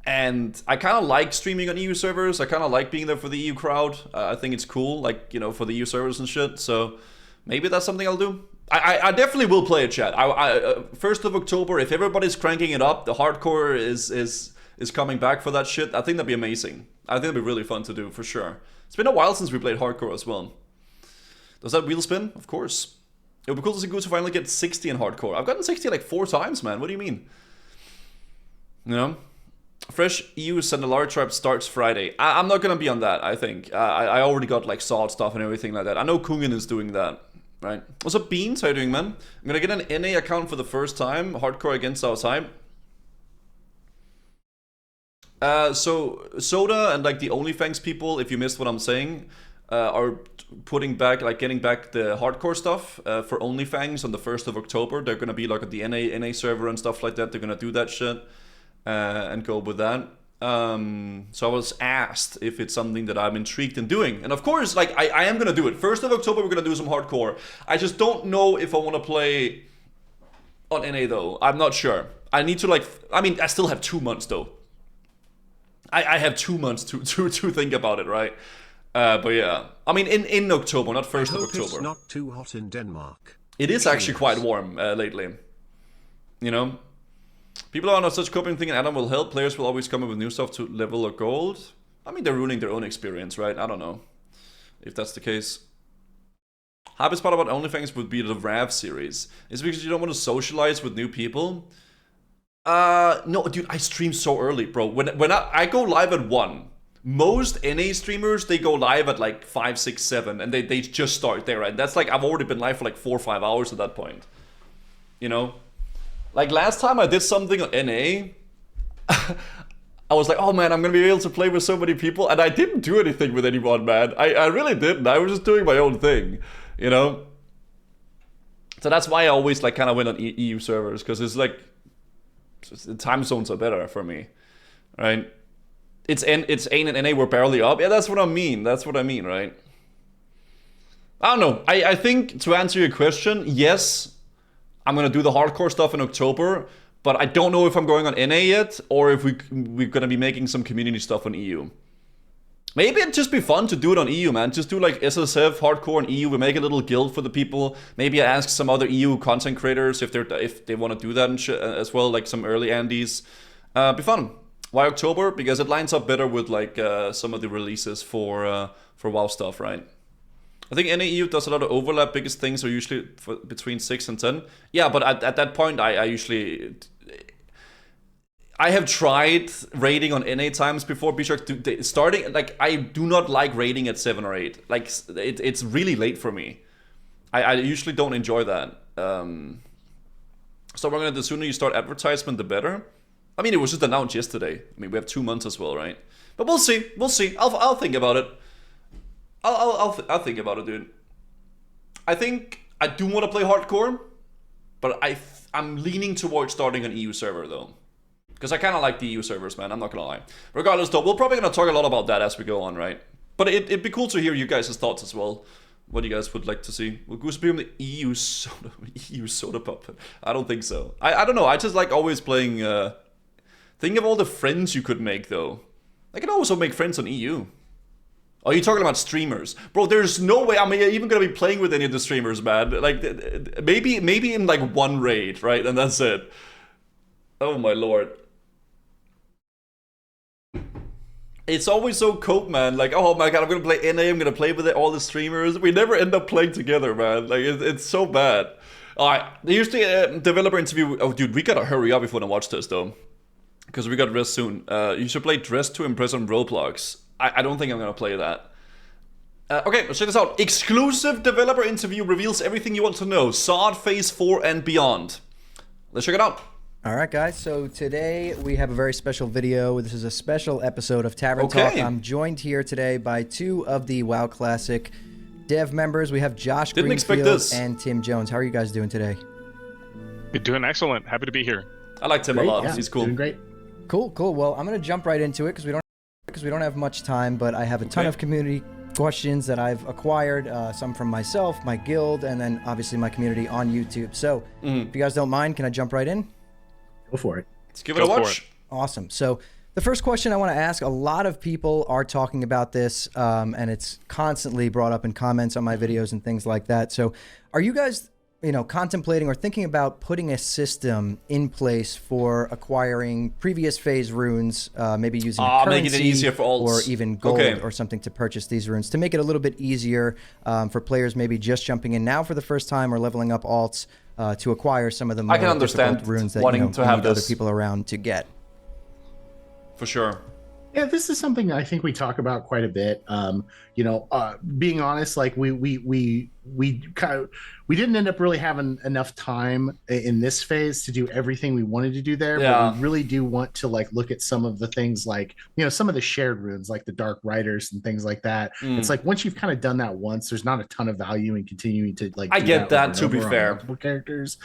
and I kind of like streaming on EU servers. I kind of like being there for the EU crowd. I think it's cool, like, you know, for the EU servers and shit. So maybe that's something I'll do. I definitely will play a chat. 1st of October, if everybody's cranking it up, the hardcore is coming back for that shit. I think that'd be amazing. I think it'd be really fun to do for sure. It's been a while since we played hardcore as well. Does that wheel spin? Of course. It would be cool to see Goose finally get 60 in hardcore. I've gotten 60 like 4 times, man. What do you mean? You know? Fresh EU Sandalar Tribe starts Friday. I'm not gonna be on that, I think. I already got like SOD stuff and everything like that. I know Kungen is doing that, right? What's up, Beans? How you doing, man? I'm gonna get an NA account for the first time. Hardcore against outside. So Soda and like the OnlyFans people, if you missed what I'm saying, are putting back, like getting back the hardcore stuff for OnlyFans on the 1st of October. They're gonna be like at the NA server and stuff like that. They're gonna do that shit and go with that. So I was asked if it's something that I'm intrigued in doing, and of course, like I am gonna do it. 1st of October, we're gonna do some hardcore. I just don't know if I want to play on NA though. I'm not sure. I need to like. I mean, I still have 2 months though. I have 2 months to think about it, right? But yeah, I mean in October, not 1st of October. It's not too hot in Denmark. It is actually quite warm lately. You know, people are not such coping thinking Adam will help. Players will always come up with new stuff to level or gold. I mean, they're ruining their own experience, right? I don't know if that's the case. Hardest part about OnlyFans would be the RAV series. Is because you don't want to socialize with new people. No, dude, I stream so early, bro. When I go live at 1. Most NA streamers, they go live at like 5, 6, 7, and they just start there, right? That's like, I've already been live for like 4 or 5 hours at that point. You know? Like last time I did something on NA, I was like, oh man, I'm gonna be able to play with so many people, and I didn't do anything with anyone, man. I really didn't. I was just doing my own thing, you know? So that's why I always like kind of went on EU servers, because it's like, the time zones are better for me, right? It's AIN and NA, we're barely up. Yeah, that's what I mean. That's what I mean, right? I don't know. I think to answer your question, yes, I'm gonna do the hardcore stuff in October, but I don't know if I'm going on NA yet, or if we're gonna be making some community stuff on EU. Maybe it'd just be fun to do it on EU, man. Just do like SSF, hardcore on EU. We make a little guild for the people. Maybe I ask some other EU content creators if they want to do that and as well, like some early Andes. Be fun. Why October? Because it lines up better with like some of the releases for WoW stuff, right? I think NAEU does a lot of overlap. Biggest things are usually between 6 and 10. Yeah, but at that point, I usually... I have tried raiding on NA times before, Bishark. Starting, like, I do not like raiding at 7 or 8. Like, it's really late for me. I usually don't enjoy that. So we're gonna, the sooner you start advertisement, the better. I mean, it was just announced yesterday. I mean, we have 2 months as well, right? But we'll see. We'll see. I'll think about it. I'll think about it, dude. I think I do want to play hardcore, but I'm leaning towards starting an EU server though, because I kind of like the EU servers, man. I'm not gonna lie. Regardless, though, we're probably gonna talk a lot about that as we go on, right? But it'd be cool to hear you guys' thoughts as well. What you guys would like to see? Will Goose become the EU soda puppet? I don't think so. I don't know. I just like always playing. Think of all the friends you could make though. I can also make friends on EU. Oh, you're talking about streamers, bro? There's no way I'm even gonna be playing with any of the streamers, man. Like maybe in like one raid, right? And that's it. Oh my lord. It's always so cope, man. Like, oh my god, I'm gonna play NA. I'm gonna play with all the streamers. We never end up playing together, man. Like it's so bad. All right, here's the developer interview. Oh, dude, we gotta hurry up if we wanna watch this though, because we got Dress soon. You should play Dress to Impress on Roblox. I don't think I'm gonna play that. Okay, let's check this out. Exclusive developer interview reveals everything you want to know. SOD Phase 4 and beyond. Let's check it out. All right, guys. So today we have a very special video. This is a special episode of Tavern Talk. I'm joined here today by 2 of the WoW Classic dev members. We have Josh Greenfield and Tim Jones. How are you guys doing today? You're doing excellent. Happy to be here. I like Tim a lot. Yeah, he's cool. Doing great. Cool. Well, I'm gonna jump right into it because we don't have much time, but I have a ton of community questions that I've acquired, some from myself, my guild, and then obviously my community on YouTube. So if you guys don't mind, can I jump right in? Go for it. Let's give it a watch. Awesome. So the first question I want to ask, a lot of people are talking about this, and it's constantly brought up in comments on my videos and things like that. So are you guys, contemplating or thinking about putting a system in place for acquiring previous phase runes, maybe using currency making it easier for alts, or even gold or something to purchase these runes, to make it a little bit easier for players maybe just jumping in now for the first time or leveling up alts to acquire some of the more difficult runes that wanting to have other people around to get? For sure. Yeah, this is something I think we talk about quite a bit. Being honest, like we didn't end up really having enough time in this phase to do everything we wanted to do there. Yeah. But we really do want to look at some of the things, like some of the shared runes, like the Dark Riders and things like that. It's like once you've kind of done that once, there's not a ton of value in continuing to I get that, to be fair. Multiple characters.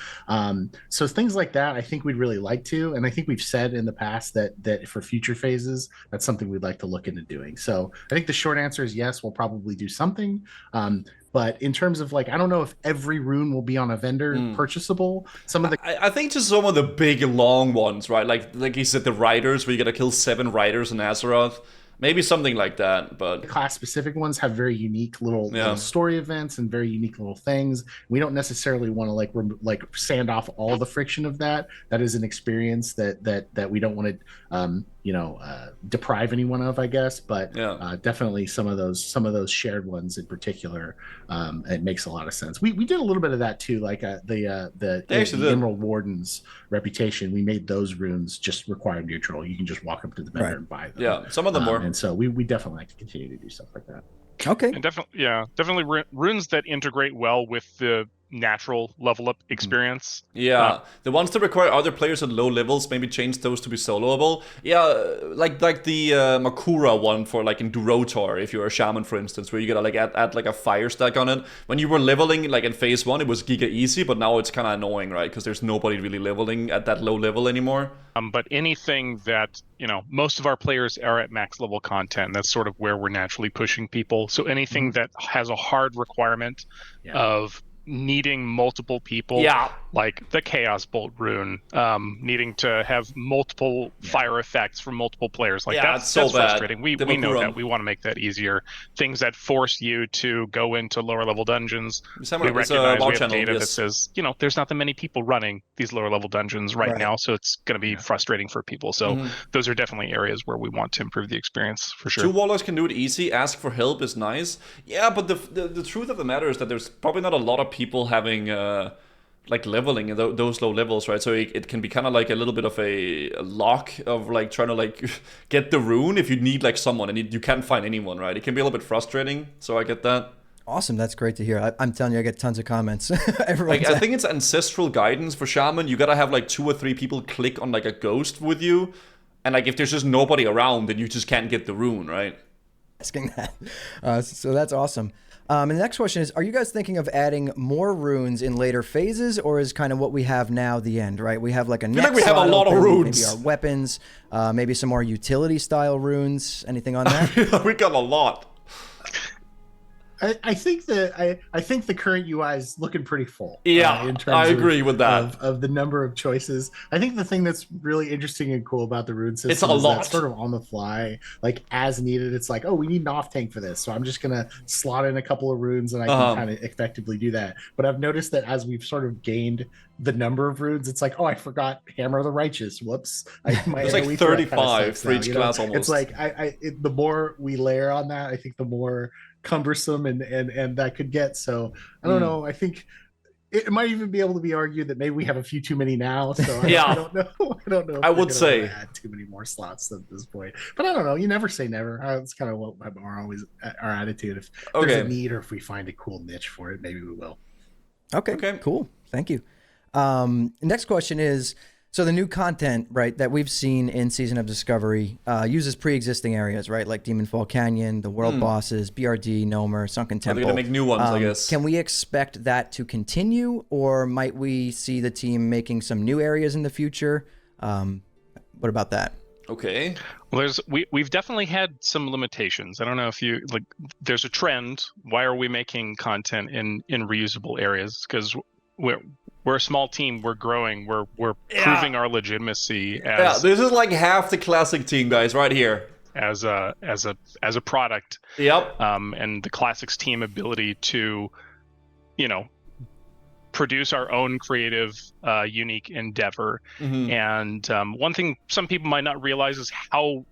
So things like that, I think we'd really like to, and I think we've said in the past that for future phases, that's something we'd like to look into doing. So I think the short answer is yes, we'll probably do something. But in terms of I don't know if every rune will be on a vendor purchasable. Some of the I think just some of the big long ones, right? Like you said, the riders where you gotta kill 7 riders in Azeroth. Maybe something like that, but class specific ones have very unique little story events and very unique little things. We don't necessarily want to sand off all the friction of that. That is an experience that we don't want to deprive anyone of, I guess. But definitely some of those shared ones in particular, it makes a lot of sense. We did a little bit of that too, like the Emerald Warden's reputation. We made those runes just required neutral. You can just walk up to the vendor and buy them. Yeah, some of them were. And so we definitely like to continue to do stuff like that. Okay. And definitely runes that integrate well with the natural level up experience. Yeah, the ones that require other players at low levels, maybe change those to be soloable. Yeah, like the Makura one for in Durotar, if you're a shaman, for instance, where you gotta add a fire stack on it. When you were leveling in phase 1, it was giga easy, but now it's kind of annoying, right? Because there's nobody really leveling at that low level anymore. But anything that most of our players are at max level content, that's sort of where we're naturally pushing people. So anything that has a hard requirement of needing multiple people. Yeah. Like the Chaos Bolt rune, needing to have multiple fire effects from multiple players. Like that's frustrating. We know that. We want to make that easier. Things that force you to go into lower level dungeons. We recognize we have data that says, there's not that many people running these lower level dungeons right now, so it's going to be frustrating for people. So those are definitely areas where we want to improve the experience for sure. 2 warlocks can do it easy. Ask for help is nice. Yeah, but the truth of the matter is that there's probably not a lot of people having like leveling in those low levels, right? So it can be kind of like a little bit of a lock of like trying to like get the rune if you need like someone and you can't find anyone, right? It can be a little bit frustrating, so I get that. Awesome, that's great to hear. I'm telling you, I get tons of comments. I think it's ancestral guidance for Shaman. You gotta have like 2 or 3 people click on like a ghost with you, and like if there's just nobody around, then you just can't get the rune, right? Asking that. So that's awesome. And the next question is, are you guys thinking of adding more runes in later phases, or is kind of what we have now the end, right? We have like a next we have a lot of runes. Maybe our weapons, maybe some more utility style runes. Anything on that? We got a lot. I think the current UI is looking pretty full. Yeah, in terms I agree with that. Of the number of choices. I think the thing that's really interesting and cool about the rune system it's a lot. That sort of on the fly, like as needed. It's like, oh, we need an off tank for this, so I'm just gonna slot in a couple of runes and I can kind of effectively do that. But I've noticed that as we've sort of gained the number of runes, it's like, oh, I forgot Hammer of the Righteous. Whoops. It's like 35 for each class almost. It's like the more we layer on that, I think the more cumbersome and that could get. So I don't know. I think it might even be able to be argued that maybe we have a few too many now. So I don't know. I would say add too many more slots at this point, but I don't know. You never say never. It's kind of what our attitude. If there's a need or if we find a cool niche for it, maybe we will. Okay. Cool. Thank you. Next question is, so the new content, right, that we've seen in Season of Discovery uses pre-existing areas, right, like Demonfall Canyon, the world bosses, BRD, Nomer, Sunken Temple. They're going to make new ones, I guess. Can we expect that to continue, or might we see the team making some new areas in the future? What about that? Okay. Well, we've definitely had some limitations. I don't know if you like. There's a trend. Why are we making content in reusable areas? Because we're a small team. We're growing. We're proving our legitimacy. As, this is like half the classic team, guys, right here. As a product. Yep. And the classics team ability to, produce our own creative, unique endeavor. And one thing some people might not realize is how,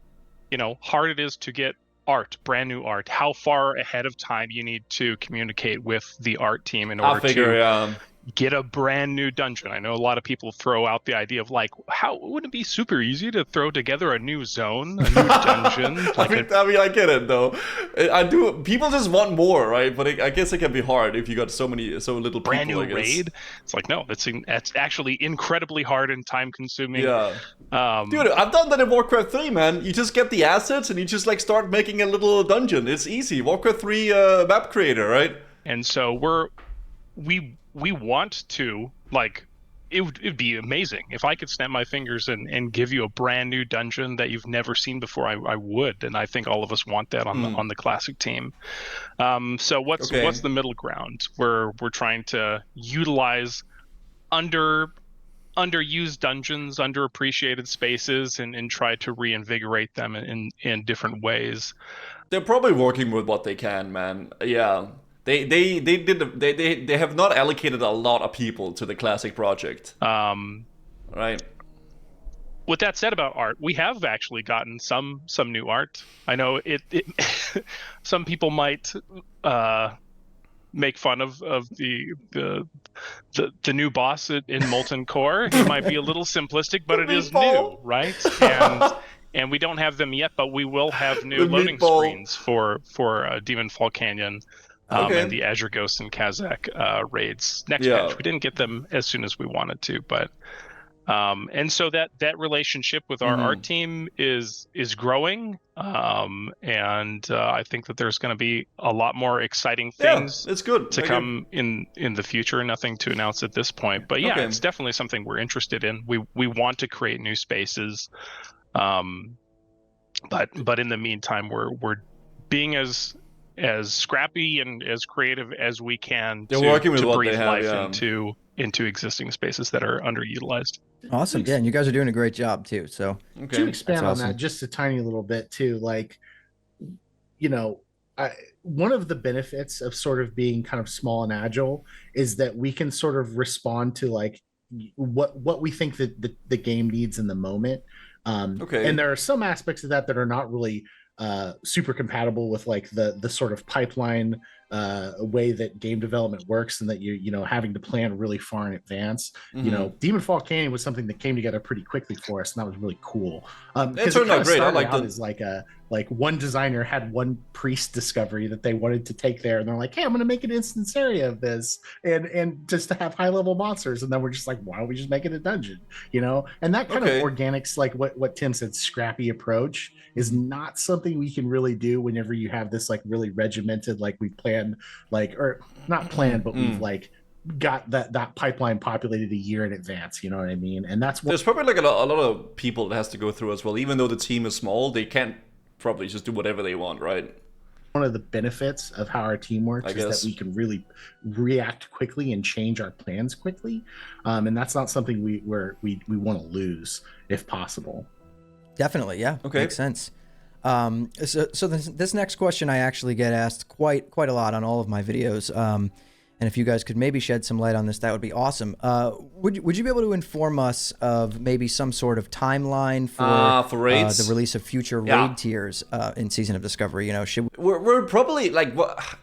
hard it is to get art, brand new art. How far ahead of time you need to communicate with the art team in order to get a brand new dungeon. I know a lot of people throw out the idea of like, how wouldn't it be super easy to throw together a new zone, a new dungeon? I get it though. I do. People just want more, right? But I guess it can be hard if you got so little brand people. New raid. It's like no, it's actually incredibly hard and time consuming. Yeah. Dude, I've done that in Warcraft 3, man. You just get the assets and you just like start making a little dungeon. It's easy. Warcraft 3 map creator, right? And so we want to, like, it'd be amazing if I could snap my fingers and give you a brand new dungeon that you've never seen before. I would, and I think all of us want that on the classic team. So what's the middle ground? We're trying to utilize underused dungeons, underappreciated spaces, and try to reinvigorate them in different ways. They're probably working with what they can, man. Yeah. They have not allocated a lot of people to the classic project. Right. With that said about art, we have actually gotten some new art. I know it some people might make fun of the new boss in Molten Core. He might be a little simplistic, but it is new, right? And we don't have them yet, but we will have new loading screens for Demonfall Canyon. And the Azure Ghost and Kazakh raids next patch. We didn't get them as soon as we wanted to, but and so that relationship with our art team is growing, and I think that there's going to be a lot more exciting things it's good. to come in the future. Nothing to announce at this point, but it's definitely something we're interested in. We want to create new spaces, but in the meantime, we're being as as scrappy and as creative as we can They're working with to what breathe they have, life into existing spaces that are underutilized. Awesome. Yeah, and you guys are doing a great job too. So to expand on awesome. that just a tiny little bit too, like, you know, one of the benefits of sort of being kind of small and agile is that we can sort of respond to like what we think that the game needs in the moment. And there are some aspects of that that are not really super compatible with like the sort of pipeline way that game development works, and that you know having to plan really far in advance. You know, Demon Fall Canyon was something that came together pretty quickly for us, and that was really cool. It turned out great. I like that. As like one designer had one priest discovery that they wanted to take there, and they're like, hey, I'm going to make an instance area of this and just to have high level monsters. And then we're just like, why don't we just make it a dungeon, you know? And that kind of organics, like what Tim said, scrappy approach is not something we can really do whenever you have this like really regimented, like we planned, like, or not planned, but we've like got that pipeline populated a year in advance, you know what I mean? And that's what there's probably like a lot of people that has to go through as well. Even though the team is small, they can't probably just do whatever they want, right? One of the benefits of how our team works is that we can really react quickly and change our plans quickly, and that's not something we want to lose if possible. Definitely, yeah. Makes sense. So this next question I actually get asked quite a lot on all of my videos. And if you guys could maybe shed some light on this, that would be awesome. Would you be able to inform us of maybe some sort of timeline for raids? The release of future raid tiers in Season of Discovery? You know, we're probably like,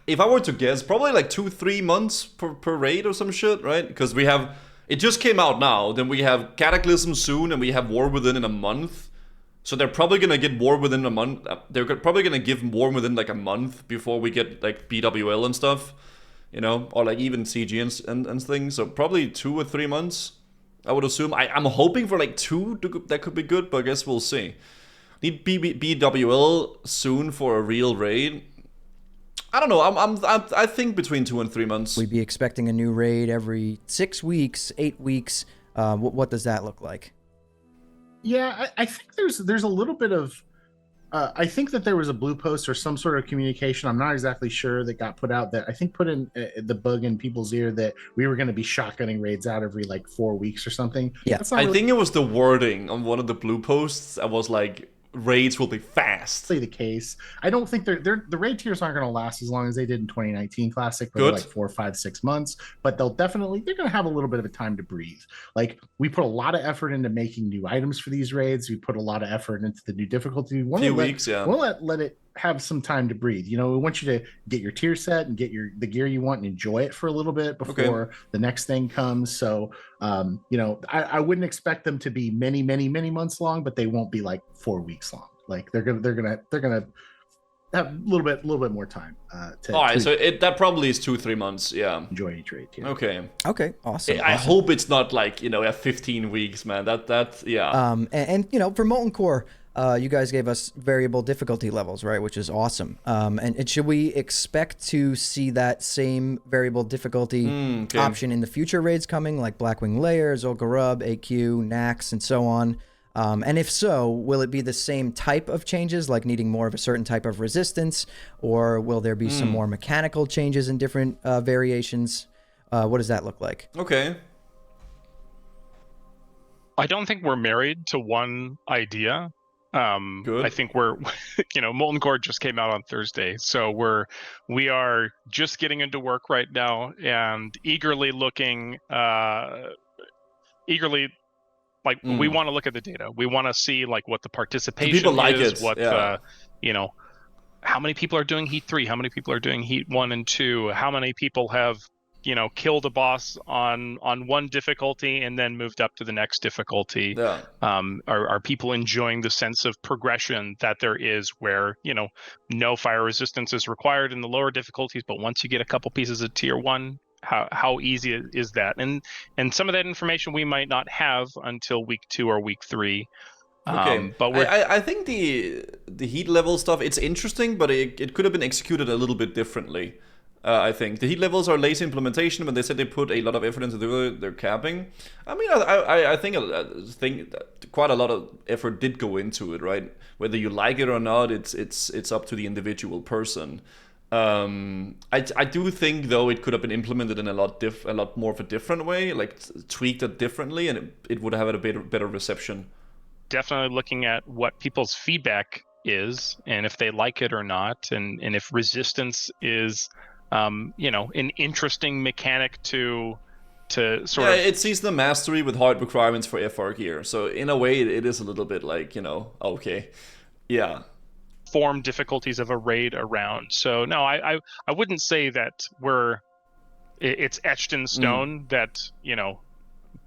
if I were to guess, probably like 2-3 months per raid or some shit, right? Because we have, it just came out now. Then we have Cataclysm soon, and we have War Within in a month. So they're probably gonna get War Within a month. They're probably gonna give War Within like a month before we get like BWL and stuff. You know, or like even CG and things. So probably 2 or 3 months, I would assume. I'm hoping for like 2 that could be good, but I guess we'll see. Need BWL soon for a real raid. I don't know. I think between 2 and 3 months. We'd be expecting a new raid every 6 weeks, 8 weeks. What does that look like? Yeah, I think there's a little bit of. I think that there was a blue post or some sort of communication, I'm not exactly sure, that got put out that I think put in the bug in people's ear that we were going to be shotgunning raids out every like 4 weeks or something. Yeah, I think it was the wording on one of the blue posts. I was like, raids will be fast. The case. I don't think the raid tiers aren't going to last as long as they did in 2019 Classic, for like 4, 5, 6 months. But they're going to have a little bit of a time to breathe. Like, we put a lot of effort into making new items for these raids. We put a lot of effort into the new difficulty. Few weeks, we'll let it have some time to breathe. You know, we want you to get your tier set and get the gear you want and enjoy it for a little bit before the next thing comes. So, you know, I wouldn't expect them to be many months long, but they won't be like 4 weeks long. Like they're gonna have a little bit more time. All right, so that probably is 2-3 months. Yeah, enjoy each raid. Yeah. Okay, awesome. I hope it's not like, you know, 15 weeks, man. That yeah. And you know, for Molten Core, you guys gave us variable difficulty levels, right? Which is awesome. And should we expect to see that same variable difficulty option in the future raids coming, like Blackwing Layers, Olgarub, AQ, Nax, and so on? And if so, will it be the same type of changes, like needing more of a certain type of resistance, or will there be some more mechanical changes in different variations? What does that look like? Okay. I don't think we're married to one idea. Good. I think we're, you know, Molten Core just came out on Thursday, so we are just getting into work right now and eagerly looking, like we want to look at the data. We want to see like what the participation people like is, it. what you know, how many people are doing Heat 3, how many people are doing Heat 1 and 2, how many people have, you know, killed a boss on one difficulty and then moved up to the next difficulty. Yeah. Are people enjoying the sense of progression that there is, where, you know, no fire resistance is required in the lower difficulties, but once you get a couple pieces of tier 1, how easy is that? And some of that information we might not have until week 2 or week 3. Okay, but I think the heat level stuff, it's interesting, but it could have been executed a little bit differently. I think the heat levels are lazy implementation, but they said they put a lot of effort into their capping. I mean, I think quite a lot of effort did go into it, right? Whether you like it or not, it's up to the individual person. I do think though it could have been implemented in a lot more of a different way, like tweaked it differently, and it would have had a better reception. Definitely looking at what people's feedback is, and if they like it or not, and if resistance is, you know, an interesting mechanic to sort of. It sees the mastery with hard requirements for FR gear, so in a way it is a little bit like, you know, okay, yeah. Form difficulties of a raid around. So no, I wouldn't say that it's etched in stone that, you know,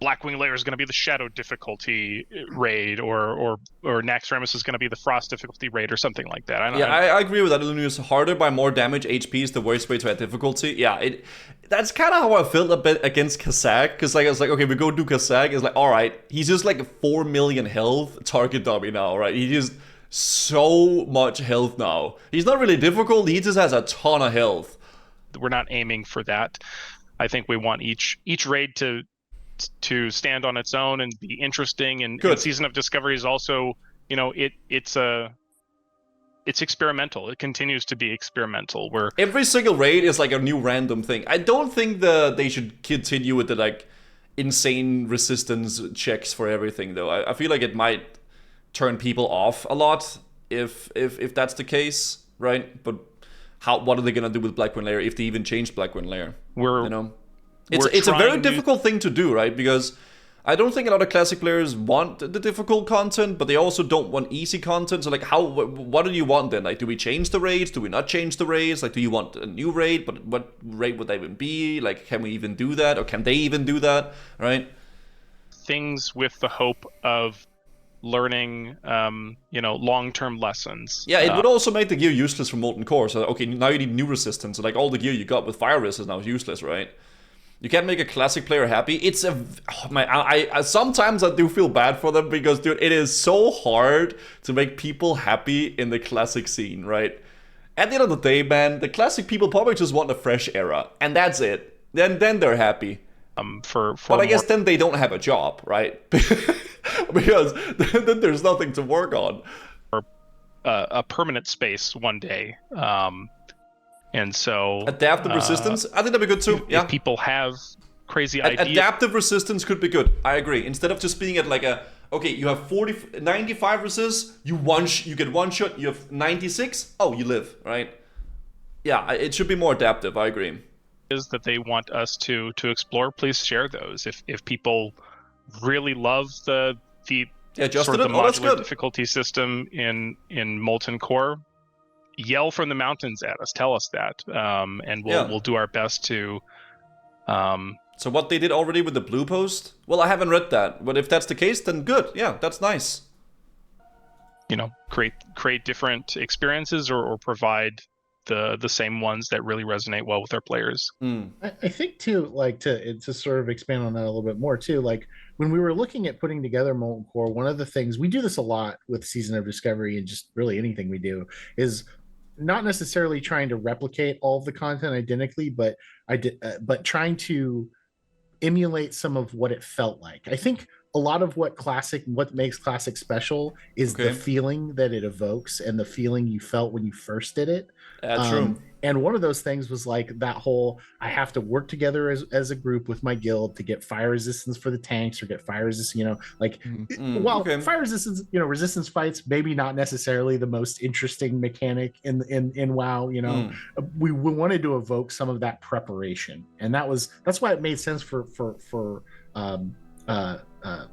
Blackwing Lair is going to be the shadow difficulty raid, or Naxxramas is going to be the frost difficulty raid, or something like that. I agree with that. Illuminous, harder by more damage. HP is the worst way to add difficulty. Yeah, that's kind of how I felt a bit against Kazak, because like I was like, okay, we go do Kazak. It's like, all right, he's just like 4 million health target dummy now, right? He just so much health now. He's not really difficult. He just has a ton of health. We're not aiming for that. I think we want each raid to stand on its own and be interesting. And Season of Discovery is also, you know, it's experimental. It continues to be experimental. Where every single raid is like a new random thing. I don't think they should continue with the like insane resistance checks for everything though. I feel like it might turn people off a lot if that's the case, right? But what are they gonna do with Blackwing Lair if they even changed Blackwing Lair? You know, it's a very difficult thing to do, right? Because I don't think a lot of classic players want the difficult content, but they also don't want easy content. So like, what do you want then? Like, do we change the raids? Do we not change the raids? Like, do you want a new raid? But what raid would that even be? Like, can we even do that, or can they even do that? Right? Things with the hope of learning, you know, long-term lessons. Yeah, it would also make the gear useless for Molten Core. So okay, now you need new resistance. So like all the gear you got with Fire Resist is now useless, right? You can't make a classic player happy. It's I sometimes I do feel bad for them, because dude, it is so hard to make people happy in the classic scene, right? At the end of the day, man, the classic people probably just want a fresh era, and that's it. Then they're happy. But I guess then they don't have a job, right? Because then there's nothing to work on. A permanent space one day. And so adaptive resistance, I think that'd be good too. If people have crazy ideas. Adaptive resistance could be good. I agree. Instead of just being at like okay, you have 95 resist, you get one shot, you have 96, oh, you live, right? Yeah, it should be more adaptive. I agree. Is that they want us to explore, please share those. If people really love the sort of the modular difficulty system in Molten Core, yell from the mountains at us, tell us that, and we'll do our best to. So what they did already with the blue post? Well, I haven't read that, but if that's the case, then good. Yeah, that's nice. You know, create different experiences, or provide the same ones that really resonate well with our players. I think too, like to sort of expand on that a little bit more too, like when we were looking at putting together Molten Core, one of the things we do this a lot with Season of Discovery, and just really anything we do, is not necessarily trying to replicate all of the content identically, but trying to emulate some of what it felt like. I think a lot of what makes classic special is the feeling that it evokes, and the feeling you felt when you first did it. True. And one of those things was like that whole, I have to work together as a group with my guild to get fire resistance for the tanks, or get fire resistance, you know, like fire resistance, you know, resistance fights, maybe not necessarily the most interesting mechanic in WoW, you know. We wanted to evoke some of that preparation, and that's why it made sense for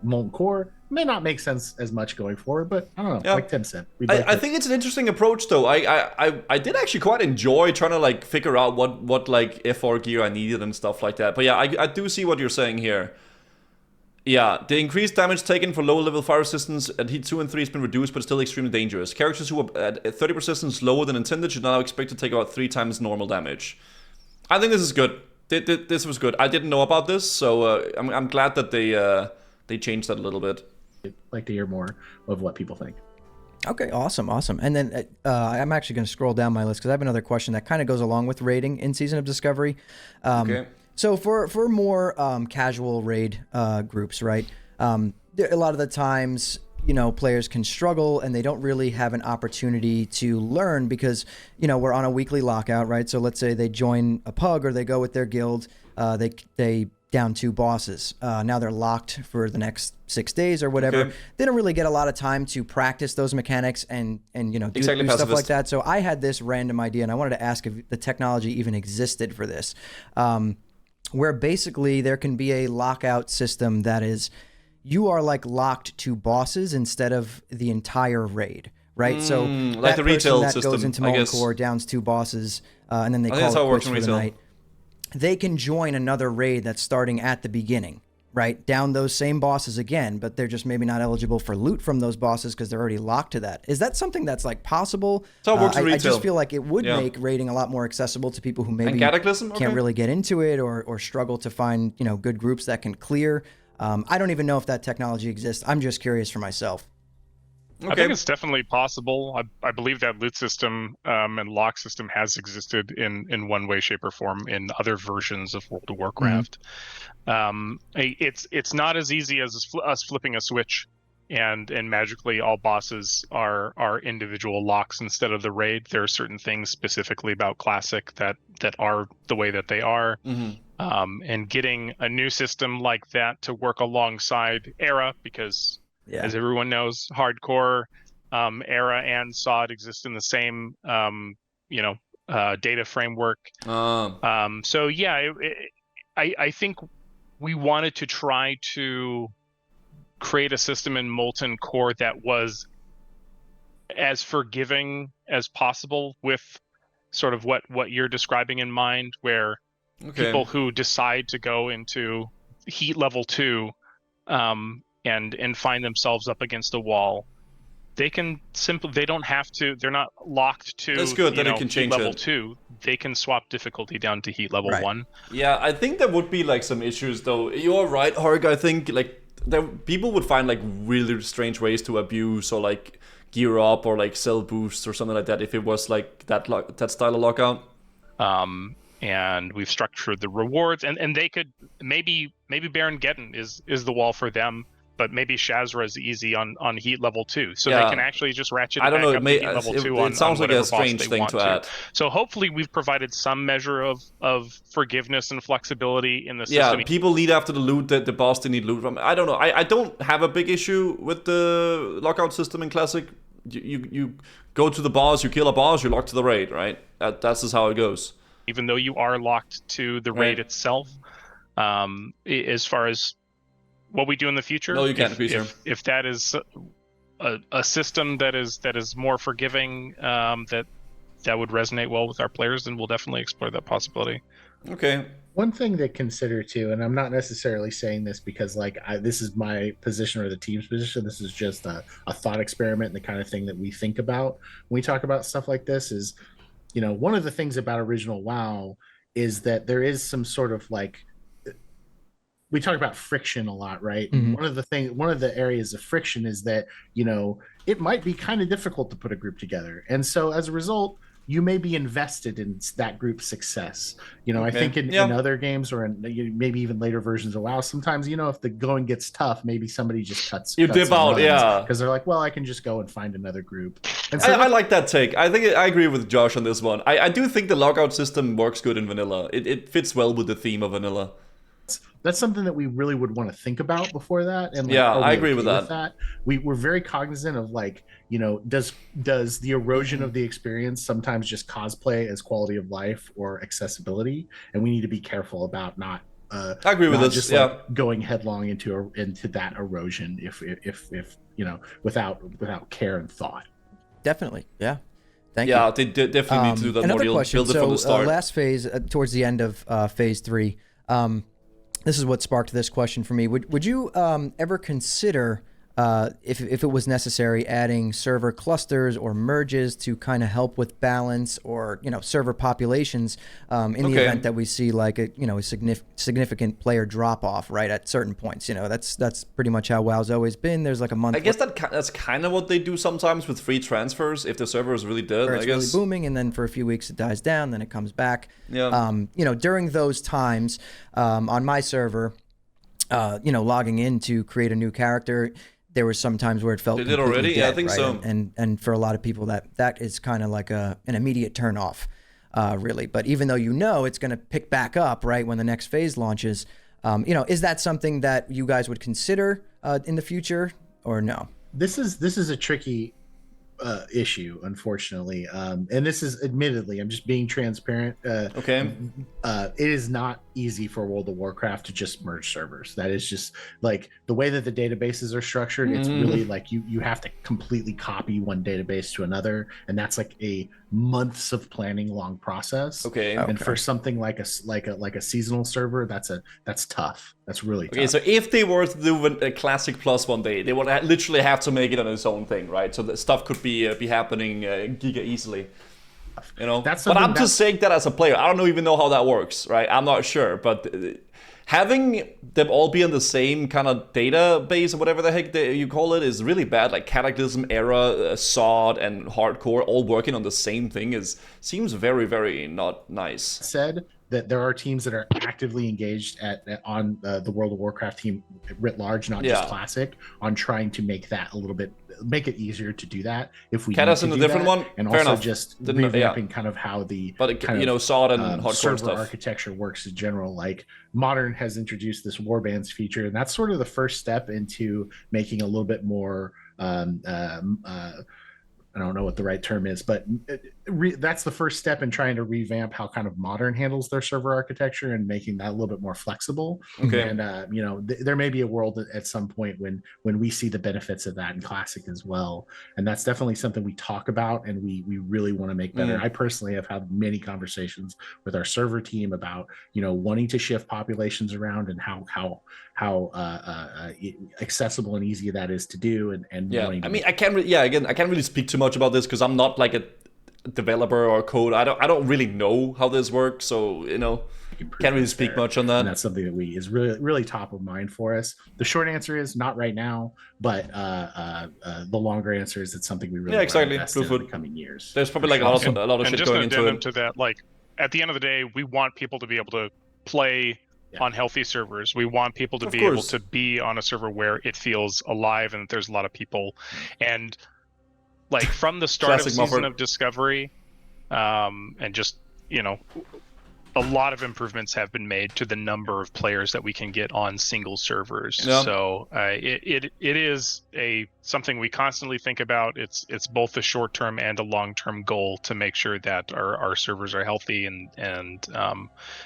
Molten Core. May not make sense as much going forward, but I don't know. Yeah. Like Tim said, I think it's an interesting approach, though. I did actually quite enjoy trying to like figure out what like FR gear I needed and stuff like that. But yeah, I do see what you're saying here. Yeah, the increased damage taken for low-level fire resistance at Heat 2 and 3 has been reduced, but still extremely dangerous. Characters who are at 30% resistance lower than intended should now expect to take about 3 times normal damage. I think this is good. This was good. I didn't know about this, so I'm glad that they changed that a little bit. I'd like to hear more of what people think. Okay, awesome. And then I'm actually going to scroll down my list, because I have another question that kind of goes along with raiding in Season of Discovery. Okay. So for more casual raid groups, right? A lot of the times players can struggle and they don't really have an opportunity to learn because, we're on a weekly lockout, right? So let's say they join a pug or they go with their guild, they down 2 bosses. Now they're locked for the next 6 days or whatever. Okay. They don't really get a lot of time to practice those mechanics and do stuff like that. So I had this random idea and I wanted to ask if the technology even existed for this, where basically there can be a lockout system that is, you are like locked to bosses instead of the entire raid, right? So like the retail that system, goes into Molten Core, downs 2 bosses, and then they call it quits for the night. They can join another raid that's starting at the beginning, right? Down those same bosses again, but they're just maybe not eligible for loot from those bosses because they're already locked to that. Is that something that's like possible? That's how it works in I retail. just feel like it would make raiding a lot more accessible to people who maybe Cataclysm? can't really get into it or struggle to find good groups that can clear. I don't even know if that technology exists. I'm just curious for myself. I think it's definitely possible. I believe that loot system and lock system has existed in one way, shape, or form in other versions of World of Warcraft. It's not as easy as us flipping a switch and magically all bosses are individual locks instead of the raid. There are certain things specifically about Classic that are the way that they are. And getting a new system like that to work alongside Era, because as everyone knows, hardcore, Era and SOD exist in the same data framework. So yeah, I think we wanted to try to create a system in Molten Core that was as forgiving as possible, with sort of what you're describing in mind, where people who decide to go into heat level 2 and find themselves up against a wall, they don't have to, they're not locked to That's good that it can change level it. 2. They can swap difficulty down to heat level 1. Yeah, I think there would be like some issues though. You're right, Harg. I think like people would find like really strange ways to abuse or like gear up or like sell boosts or something like that if it was like that style of lockout. And we've structured the rewards, and they could maybe Baron Geddon is the wall for them, but maybe Shazra is easy on heat level 2, so they can actually just ratchet it back up to heat level 2 on sounds like a strange thing to add. So hopefully we've provided some measure of forgiveness and flexibility in the system. Yeah, people lead after the loot that the boss they need loot from. I don't know. I don't have a big issue with the lockout system in Classic. You go to the boss, you kill a boss, you're locked to the raid, right? That's just how it goes. Even though you are locked to the raid itself, as far as what we do in the future, no, you can't be sure. If that is a system that is more forgiving, that would resonate well with our players, then we'll definitely explore that possibility. Okay. One thing to consider too, and I'm not necessarily saying this because this is my position or the team's position. This is just a thought experiment and the kind of thing that we think about when we talk about stuff like this. Is one of the things about original WoW is that there is some sort of like, we talk about friction a lot, right? Mm-hmm. One of the areas of friction is that, it might be kind of difficult to put a group together. And so as a result, you may be invested in that group's success. I think in other games or in maybe even later versions of WoW, sometimes, if the going gets tough, maybe somebody just cuts dip out, because they're like, well, I can just go and find another group. And so I like that take. I think I agree with Josh on this one. I do think the lockout system works good in vanilla. It fits well with the theme of vanilla. That's something that we really would want to think about before that. And I agree with that. We're very cognizant of does the erosion of the experience sometimes just cosplay as quality of life or accessibility, and we need to be careful about not. I agree with this. Just going headlong into that erosion if without care and thought. Definitely, yeah. Thank you. Yeah, they definitely need to do that another more. Question. Build it from the start. Last phase, towards the end of phase 3, this is what sparked this question for me. Would you ever consider, if it was necessary, adding server clusters or merges to kind of help with balance or server populations in the event that we see like a significant player drop off right at certain points? That's pretty much how WoW's always been. There's like a month. I guess that's kind of what they do sometimes with free transfers if the server is really dead. It's really booming, and then for a few weeks it dies down, then it comes back. Yeah. During those times, on my server, logging in to create a new character, there was some times where it felt they did completely already. dead, Yeah, I think right? so. And for a lot of people, that is kind of like an immediate turn off, really. But even though it's going to pick back up right when the next phase launches, is that something that you guys would consider in the future or no? This is a tricky issue, unfortunately, and this is admittedly, I'm just being transparent. Okay. It is not easy for World of Warcraft to just merge servers. That is just like the way that the databases are structured. It's really like you have to completely copy one database to another, and that's like a months of planning long process. Okay. And for something like a seasonal server, that's tough. That's really tough. Okay, so if they were to do a Classic Plus one day, they would literally have to make it on its own thing, right? So the stuff could be happening giga easily. But I'm just saying that as a player. I don't even know how that works, right? I'm not sure, but having them all be on the same kind of database or whatever the heck you call it is really bad. Like Cataclysm, Era, SOD, and Hardcore all working on the same thing seems very, very not nice. Said that there are teams that are actively engaged on the World of Warcraft team writ large, not just Classic, on trying to make that make it easier to do that. If we Catas in a different one, and fair also enough. just revamping kind of how the SOD and hardcore server stuff. architecture works in general. Like Modern has introduced this warbands feature, and that's sort of the first step into making a little bit more I don't know what the right term is, but that's the first step in trying to revamp how kind of Modern handles their server architecture and making that a little bit more flexible. Okay. And there may be a world at some point when we see the benefits of that in Classic as well. And that's definitely something we talk about and we really want to make better. I personally have had many conversations with our server team about wanting to shift populations around and how accessible and easy that is to do. And I mean, I can't really speak too much about this because I'm not like a developer or code. I don't really know how this works, so can't really speak much on that. And that's something that is really, really top of mind for us. The short answer is not right now, but the longer answer is it's something we really want to invest in the coming years. There's probably like a lot of shit going into it. To that, like at the end of the day, we want people to be able to play on healthy servers. We want people to be able to be on a server where it feels alive and that there's a lot of people. And like from the start of Season of Discovery, and just a lot of improvements have been made to the number of players that we can get on single servers. Yeah. So it is something we constantly think about. It's both a short-term and a long-term goal to make sure that our servers are healthy and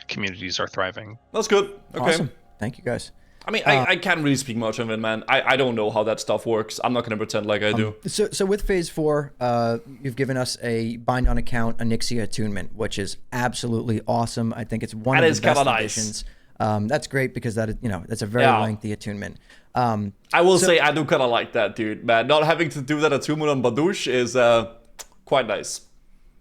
communities are thriving. That's good. Okay. Awesome. Thank you, guys. I mean, I can't really speak much of it, man. I don't know how that stuff works. I'm not going to pretend like I do. So with Phase 4, you've given us a bind on account Onyxia attunement, which is absolutely awesome. I think it's one of the best additions. That's great because that's a very lengthy attunement. I will say I do kind of like that, dude, man. Not having to do that attunement on Badouche is quite nice.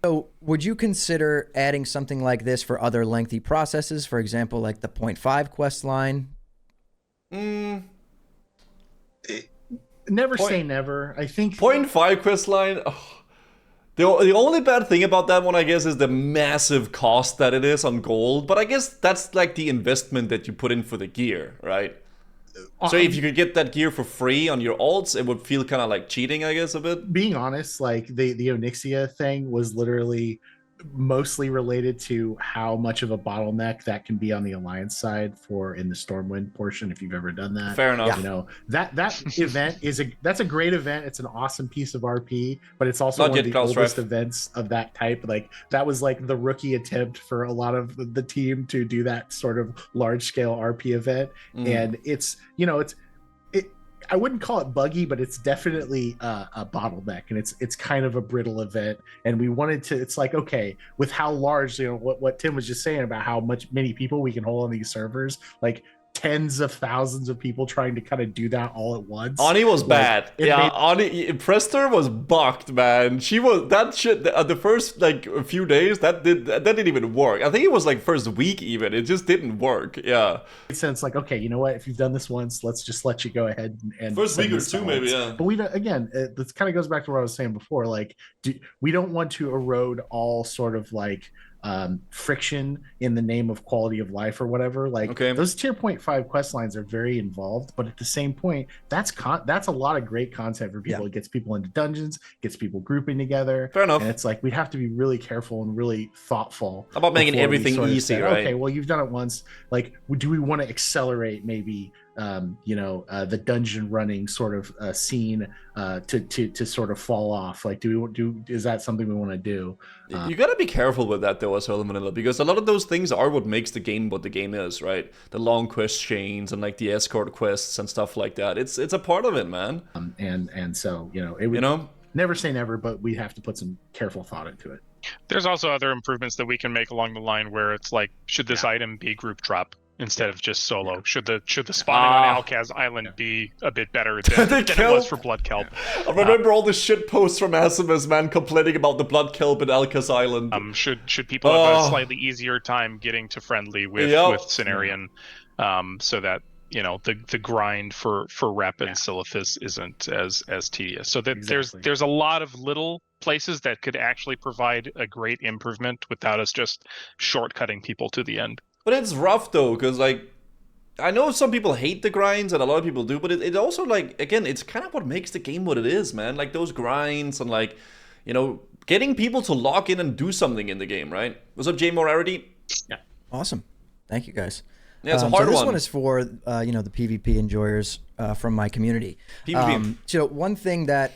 So would you consider adding something like this for other lengthy processes? For example, like the 0.5 quest line? Never say never. I think 0.5 quest line. Oh. The only bad thing about that one, I guess, is the massive cost that it is on gold. But I guess that's like the investment that you put in for the gear, right? So if you could get that gear for free on your alts, it would feel kind of like cheating, I guess, a bit. Being honest, like the Onyxia thing was literally mostly related to how much of a bottleneck that can be on the Alliance side in the Stormwind portion, if you've ever done that. Fair enough. That event that's a great event. It's an awesome piece of RP, but it's also one of the oldest events of that type. Like that was like the rookie attempt for a lot of the team to do that sort of large scale RP event. And it's I wouldn't call it buggy, but it's definitely a bottleneck, and it's kind of a brittle event. And we wanted to. It's like, okay, with how large, what Tim was just saying about how many people we can hold on these servers, like tens of thousands of people trying to kind of do that all at once. Ani was bad. Ani Prester was bucked, man. She was that shit. The first like a few days that didn't even work. I think it was like first week even. It just didn't work. Yeah. It sounds like, okay, you know what? If you've done this once, let's just let you go ahead and first week or two maybe. Yeah. But we don't. Again, this kind of goes back to what I was saying before. Like, we don't want to erode all sort of like friction in the name of quality of life or whatever. Like those tier 0.5 quest lines are very involved, but at the same point, that's a lot of great content for people. It gets people into dungeons, gets people grouping together. Fair enough. And it's like, we'd have to be really careful and really thoughtful about making everything easy, say, right? Okay, well, you've done it once. Like, do we want to accelerate maybe the dungeon running sort of scene to sort of fall off? Like, is that something we want to do? You gotta be careful with that though as well, Manila, because a lot of those things are what makes the game what the game is, right? The long quest chains and like the escort quests and stuff like that. It's a part of it, man. And so it would, never say never, but we have to put some careful thought into it. There's also other improvements that we can make along the line where it's like, should this item be group drop instead of just solo? Should the spawning on Alcaz Island be a bit better than it was for Blood Kelp? I remember all the shit posts from Asimus, man, complaining about the Blood Kelp at Alcaz Island. Should people have a slightly easier time getting to friendly with Cenarion, so that the grind for rep and Silithus isn't as tedious. So that there's a lot of little places that could actually provide a great improvement without us just shortcutting people to the end. But it's rough though, because like, I know some people hate the grinds and a lot of people do, but it also, like, again, it's kind of what makes the game what it is, man. Like those grinds and like, getting people to log in and do something in the game, right? What's up, Jay Morarity? Yeah. Awesome. Thank you, guys. Yeah, it's a hard this one is for the PvP enjoyers from my community. PvP. One thing that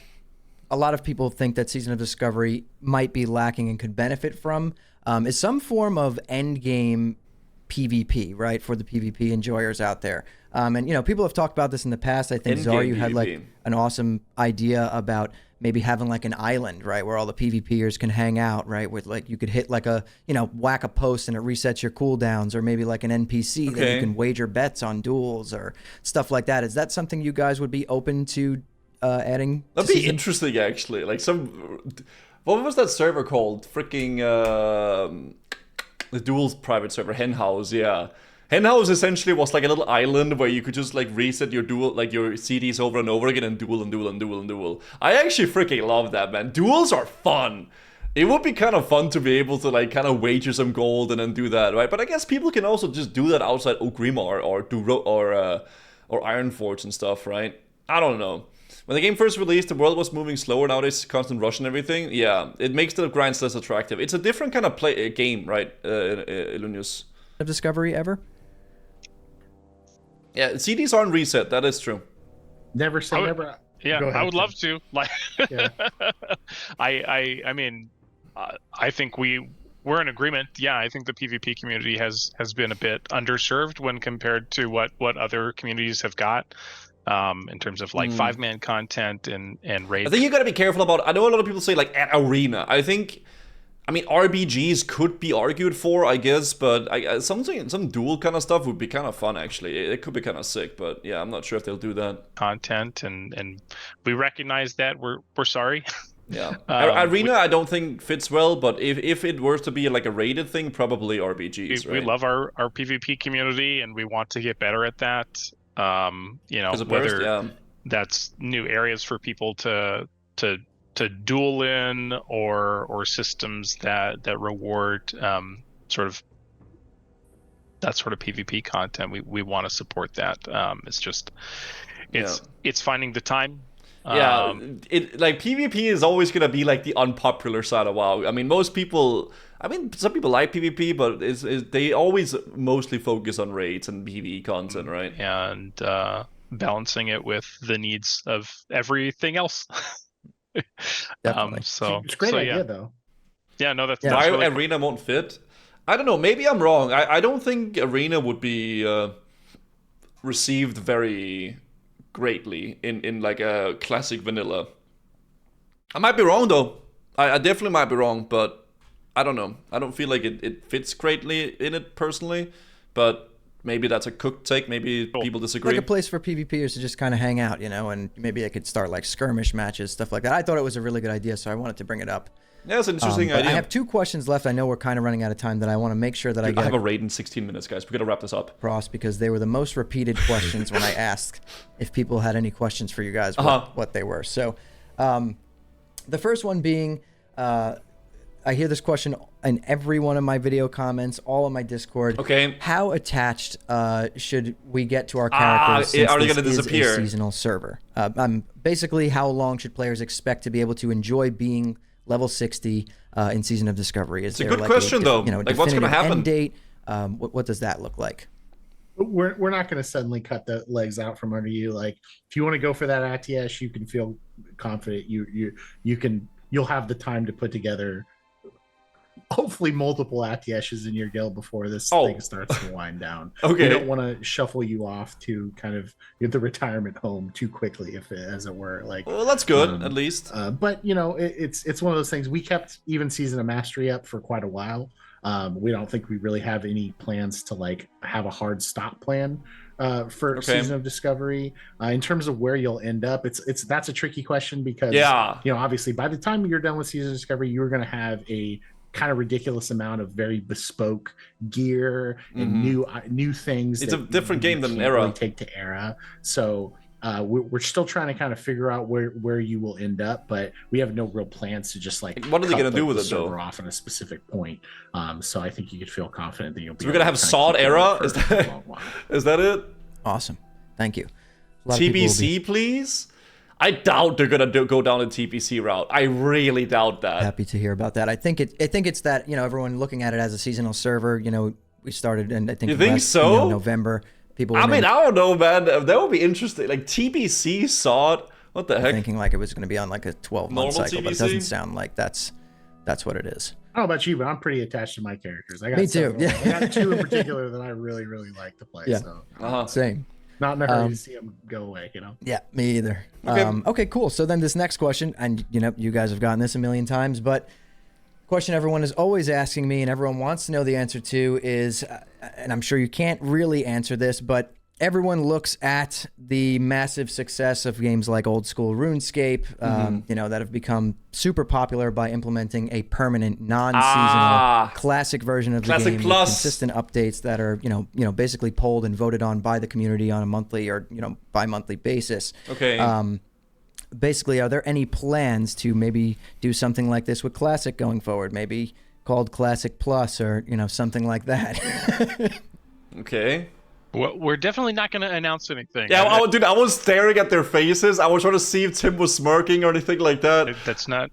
a lot of people think that Season of Discovery might be lacking and could benefit from is some form of end game PvP, right, for the PvP enjoyers out there. And people have talked about this in the past. I think Czar, you had like an awesome idea about maybe having like an island, right, where all the PvPers can hang out, right, with like you could hit like a whack a post and it resets your cooldowns, or maybe like an NPC that you can wager bets on duels or stuff like that. Is that something you guys would be open to adding? That'd be interesting, actually. Like what was that server called? Freaking the duels private server, Henhouse, yeah. Henhouse essentially was like a little island where you could just like reset your duel, like your CDs over and over again and duel and duel and duel and duel. I actually freaking love that, man. Duels are fun. It would be kind of fun to be able to like kind of wager some gold and then do that, right? But I guess people can also just do that outside Ogrimmar or Ironforge and stuff, right? I don't know. When the game first released, the world was moving slower. Nowadays, constant rush and everything. Yeah, it makes the grinds less attractive. It's a different kind of game, right, Ilunius? Of Discovery ever? Yeah, CDs aren't reset. That is true. Never say never. Yeah, I would love to. Like, I mean, I think we're in agreement. Yeah, I think the PvP community has been a bit underserved when compared to what other communities have got. In terms of like 5-man content and raids. I think you gotta be careful about. I know a lot of people say like at arena. I mean RBGs could be argued for, I guess, but some duel kind of stuff would be kind of fun actually. It could be kind of sick, but yeah, I'm not sure if they'll do that. Content and we recognize that. We're sorry. Yeah, arena I don't think fits well, but if it were to be like a rated thing, probably RBGs. We love our PvP community and we want to get better at that. Whether that's new areas for people to duel in or systems that reward sort of PvP content, we want to support that. It's finding the time. Like PvP is always gonna be like the unpopular side of WoW. I mean, some people like PvP, but they always mostly focus on raids and PvE content, right? And balancing it with the needs of everything else. Definitely. It's a great idea, though. Yeah, no, that's why really arena won't fit. I don't know. Maybe I'm wrong. I don't think arena would be received very greatly in like a classic vanilla. I might be wrong though. I definitely might be wrong, but I don't know. I don't feel like it fits greatly in it personally, but maybe that's a cooked take. Maybe people disagree. Like a place for PvPers to just kind of hang out, and maybe I could start like skirmish matches, stuff like that. I thought it was a really good idea, so I wanted to bring it up. Yeah, it's an interesting idea. I have 2 questions left. I know we're kind of running out of time that I want to make sure that I have a raid in 16 minutes, guys. We got to wrap this up. Cross, because they were the most repeated questions when I asked if people had any questions for you guys, what they were. So the first one being, I hear this question in every one of my video comments, all of my Discord. Okay. How attached should we get to our characters since are they this gonna is disappear? a seasonal server? Basically, how long should players expect to be able to enjoy being level 60 in Season of Discovery? Is it's a good question, though. Like, what's going to happen? End date? What does that look like? We're not going to suddenly cut the legs out from under you. Like, if you want to go for that ATS, you can feel confident. You'll have the time to put together hopefully multiple ATSs in your guild before this thing starts to wind down. Okay. We don't want to shuffle you off to kind of get the retirement home too quickly, as it were. Like, well, that's good, at least. But you know, it's one of those things. We kept even Season of Mastery up for quite a while. We don't think we really have any plans to like have a hard stop plan for Season of Discovery. In terms of where you'll end up, that's a tricky question because you know, obviously by the time you're done with Season of Discovery, you're going to have a kind of ridiculous amount of very bespoke gear and new things. It's a different game than Era. Really take to Era, so we're still trying to kind of figure out where you will end up, but we have no real plans to just like what are they going to do with it though? Off at a specific point. So I think you could feel confident that you'll be. So we're going to have SOD Era. Is that it? Awesome, thank you. TBC, please. I doubt they're gonna go down the TPC route. I really doubt that. Happy to hear about that. I think it's that, you know, everyone looking at it as a seasonal server. You know, we started in, I think, you think so? November. People. I mean, I don't know, man. That would be interesting. Like TPC SOD. What the heck? Thinking like it was going to be on like a 12-month cycle, but it doesn't sound like that's what it is. I don't know about you, but I'm pretty attached to my characters. I got Me too. Yeah. I got two in particular that I really, really like to play. Yeah. So Same. not in a hurry to see them go away, you know? Yeah, me either. Okay. Okay, cool. So then this next question, and you know, you guys have gotten this a million times, but question everyone is always asking me and everyone wants to know the answer to is, and I'm sure you can't really answer this, but everyone looks at the massive success of games like old school RuneScape, you know, that have become super popular by implementing a permanent, non-seasonal classic version of the game with consistent updates that are, you know, basically polled and voted on by the community on a monthly or, you know, bi-monthly basis. Okay. Basically, are there any plans to maybe do something like this with Classic going forward? Maybe called Classic Plus or, you know, something like that. Okay. Well, we're definitely not going to announce anything. Yeah, dude, I was staring at their faces. I was trying to see if Tim was smirking or anything like that. That's not.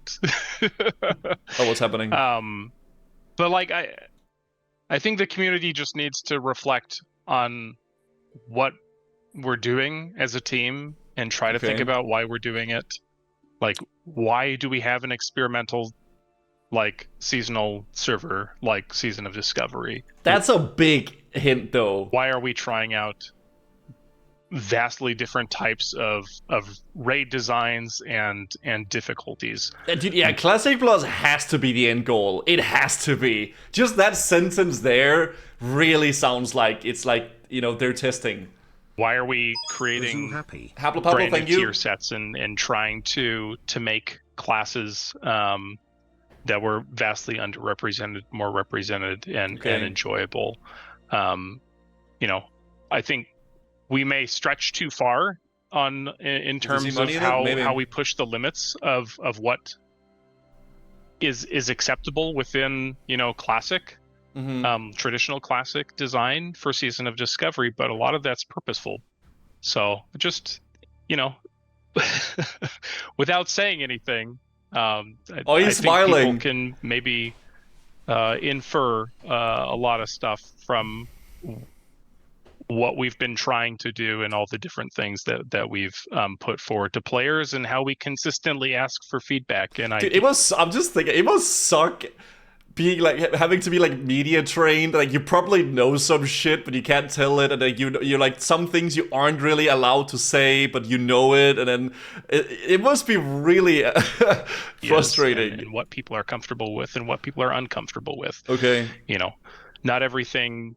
Oh, what's happening? But like, I think the community just needs to reflect on what we're doing as a team and try to think about why we're doing it. Like, why do we have an experimental, like, seasonal server like Season of Discovery? That's a big hint, though. Why are we trying out vastly different types of raid designs and difficulties? Dude, yeah, Classic Plus has to be the end goal. It has to be. Just that sentence there really sounds like it's like, you know, they're testing. Why are we creating brand new tier sets and trying to make classes that were vastly underrepresented more represented and enjoyable? You know, I think we may stretch too far in terms of how we push the limits of what is acceptable within, you know, classic. Traditional classic design for Season of Discovery, but a lot of that's purposeful. So just, you know, without saying anything, I think smiling. people can maybe infer a lot of stuff from what we've been trying to do and all the different things that we've put forward to players and how we consistently ask for feedback. And dude, I'm just thinking, it must suck being like having to be like media trained. Like, you probably know some shit but you can't tell it, and like you're like, some things you aren't really allowed to say but you know it, and then it must be really frustrating. Yes, and what people are comfortable with and what people are uncomfortable with. Okay. You know, not everything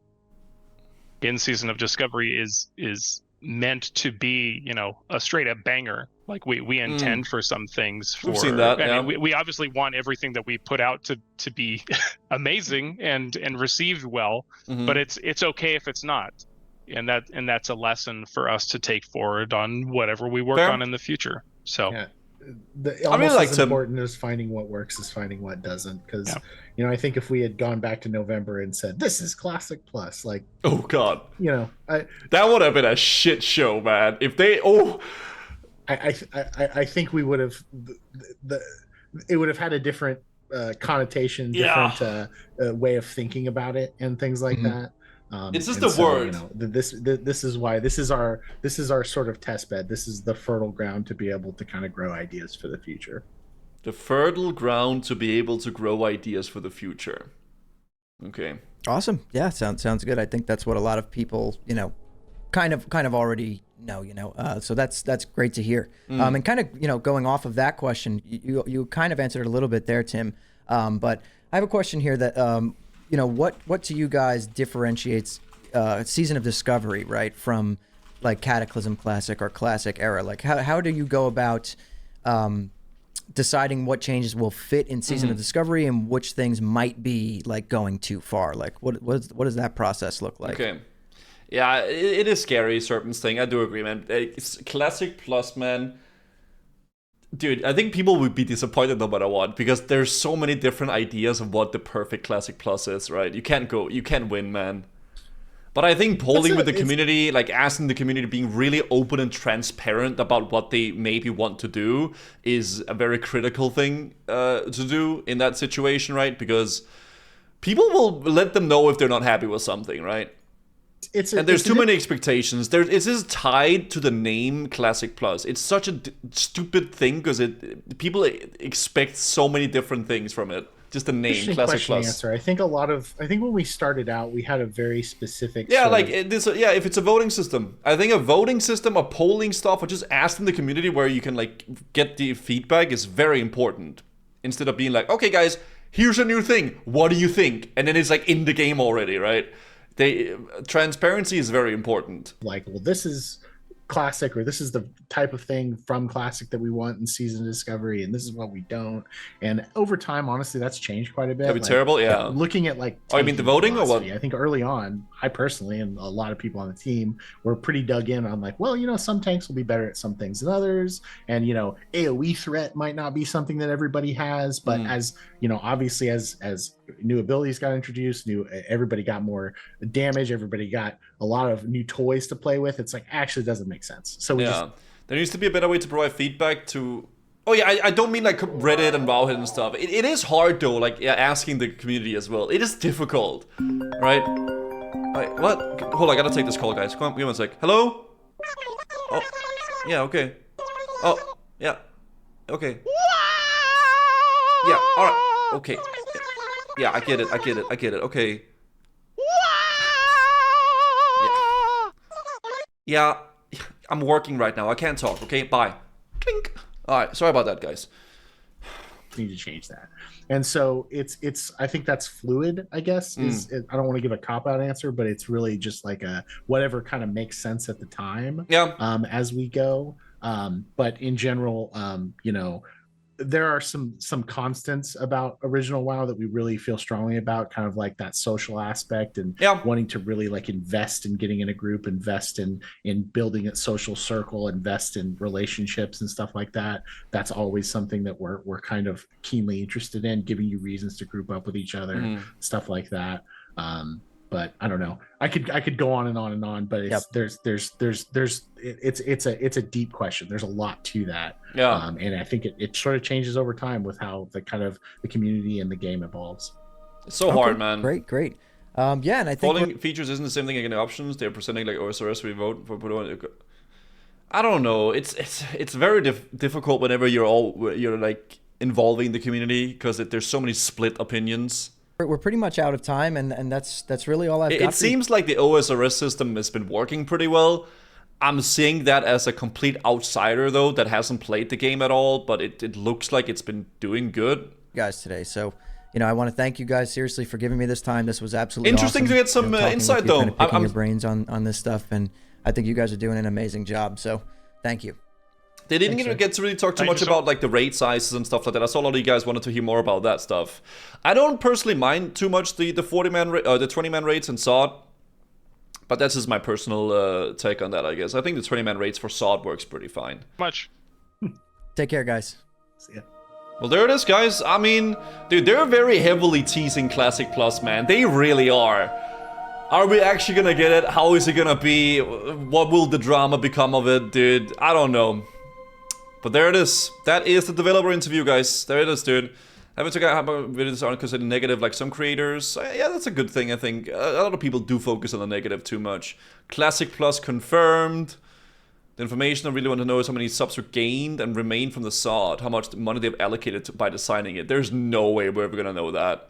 in Season of Discovery is meant to be, you know, a straight up banger. Like we intend for some things. We've seen that. I mean, we obviously want everything that we put out to be amazing and received well, but it's okay if it's not, and that's a lesson for us to take forward on whatever we work on in the future. So almost as important as finding what works is finding what doesn't. Because you know, I think if we had gone back to November and said this is Classic Plus, like, oh god, you know, that would have been a shit show, man. If they I think we would have it would have had a different connotation, different way of thinking about it, and things like that. It's just the word. You know, this is why this is our sort of test bed. This is the fertile ground to be able to kind of grow ideas for the future. The fertile ground to be able to grow ideas for the future. Okay. Awesome. Yeah, sounds good. I think that's what a lot of people, you know, kind of already know, you know. So that's great to hear. And kind of, you know, going off of that question, you kind of answered it a little bit there, Tim. But I have a question here that you know, what to you guys differentiates Season of Discovery, right, from like Cataclysm Classic or Classic Era? Like how do you go about deciding what changes will fit in Season of Discovery and which things might be like going too far? Like what does that process look like? Okay. Yeah, it is scary, certain thing. I do agree, man. It's Classic Plus, man. Dude, I think people would be disappointed no matter what, because there's so many different ideas of what the perfect Classic Plus is, right? You can't win, man. But I think polling with the community, like asking the community, being really open and transparent about what they maybe want to do is a very critical thing to do in that situation, right? Because people will let them know if they're not happy with something, right? And there's too many expectations. It is tied to the name Classic Plus. It's such a stupid thing because people expect so many different things from it. Just the name Classic Plus. Answer. I think when we started out, we had a very specific. Yeah, if it's a voting system, I think a voting system, a polling stuff, or just asking the community where you can like get the feedback is very important. Instead of being like, okay, guys, here's a new thing. What do you think? And then it's like in the game already, right? Transparency is very important. Like, well, this is Classic, or this is the type of thing from Classic that we want in Season of Discovery, and this is what we don't. And over time, honestly, that's changed quite a bit. That'd be terrible, yeah. Looking at like, oh, you mean the voting or what? I think early on, I personally and a lot of people on the team were pretty dug in on like, well, you know, some tanks will be better at some things than others, and you know, AOE threat might not be something that everybody has, but as you know, obviously as new abilities got introduced, everybody got more damage, everybody got a lot of new toys to play with. It's like, actually doesn't make sense. So there needs to be a better way to provide feedback to. Oh yeah, I don't mean like Reddit and Wowhead and stuff. It is hard though, like asking the community as well. It is difficult, right? What? Hold on, I gotta take this call, guys. Come on, give me one sec. Hello? Oh, yeah, okay. Oh, yeah, okay. Yeah, all right, okay. Yeah, I get it. Okay. Yeah, I'm working right now. I can't talk. Okay, bye. Clink. All right, sorry about that, guys. Need to change that. And so it's I think that's fluid, I guess. I don't want to give a cop-out answer, but it's really just like a whatever kind of makes sense at the time. Yeah. As we go. But in general, you know, there are some constants about original WoW that we really feel strongly about, kind of like that social aspect and wanting to really like invest in getting in a group, invest in building a social circle, invest in relationships and stuff like that. That's always something that we're kind of keenly interested in, giving you reasons to group up with each other, stuff like that. But I don't know. I could go on and on and on, but it's a deep question. There's a lot to that. Yeah. And I think it sort of changes over time with how the kind of the community and the game evolves. It's so hard, man. Great. Yeah, and I think polling features isn't the same thing again. The options they're presenting like OSRS we vote for. I don't know. It's very difficult whenever you're like involving the community because there's so many split opinions. We're pretty much out of time, and that's really all I've got. It seems like the OSRS system has been working pretty well. I'm seeing that as a complete outsider, though, that hasn't played the game at all, but it looks like it's been doing good. Guys, today. So, you know, I want to thank you guys seriously for giving me this time. This was absolutely interesting awesome. To get some insight, though. Kind of picking your brains on this stuff, and I think you guys are doing an amazing job. So, thank you. They didn't get to really talk too much about like the raid sizes and stuff like that. I saw a lot of you guys wanted to hear more about that stuff. I don't personally mind too much the 40-man the 20-man raids in SOD, but that's just my personal take on that, I guess. I think the 20-man raids for SOD works pretty fine. Much. Take care, guys. See ya. Well, there it is, guys. I mean, dude, they're very heavily teasing Classic Plus, man. They really are. Are we actually gonna get it? How is it gonna be? What will the drama become of it, dude? I don't know. But there it is. That is the developer interview, guys. There it is, dude. Haven't took out how videos aren't considered negative like some creators. Yeah, that's a good thing, I think. A lot of people do focus on the negative too much. Classic Plus confirmed. The information I really want to know is how many subs were gained and remained from the SOD. How much money they've allocated by designing it. There's no way we're ever gonna know that.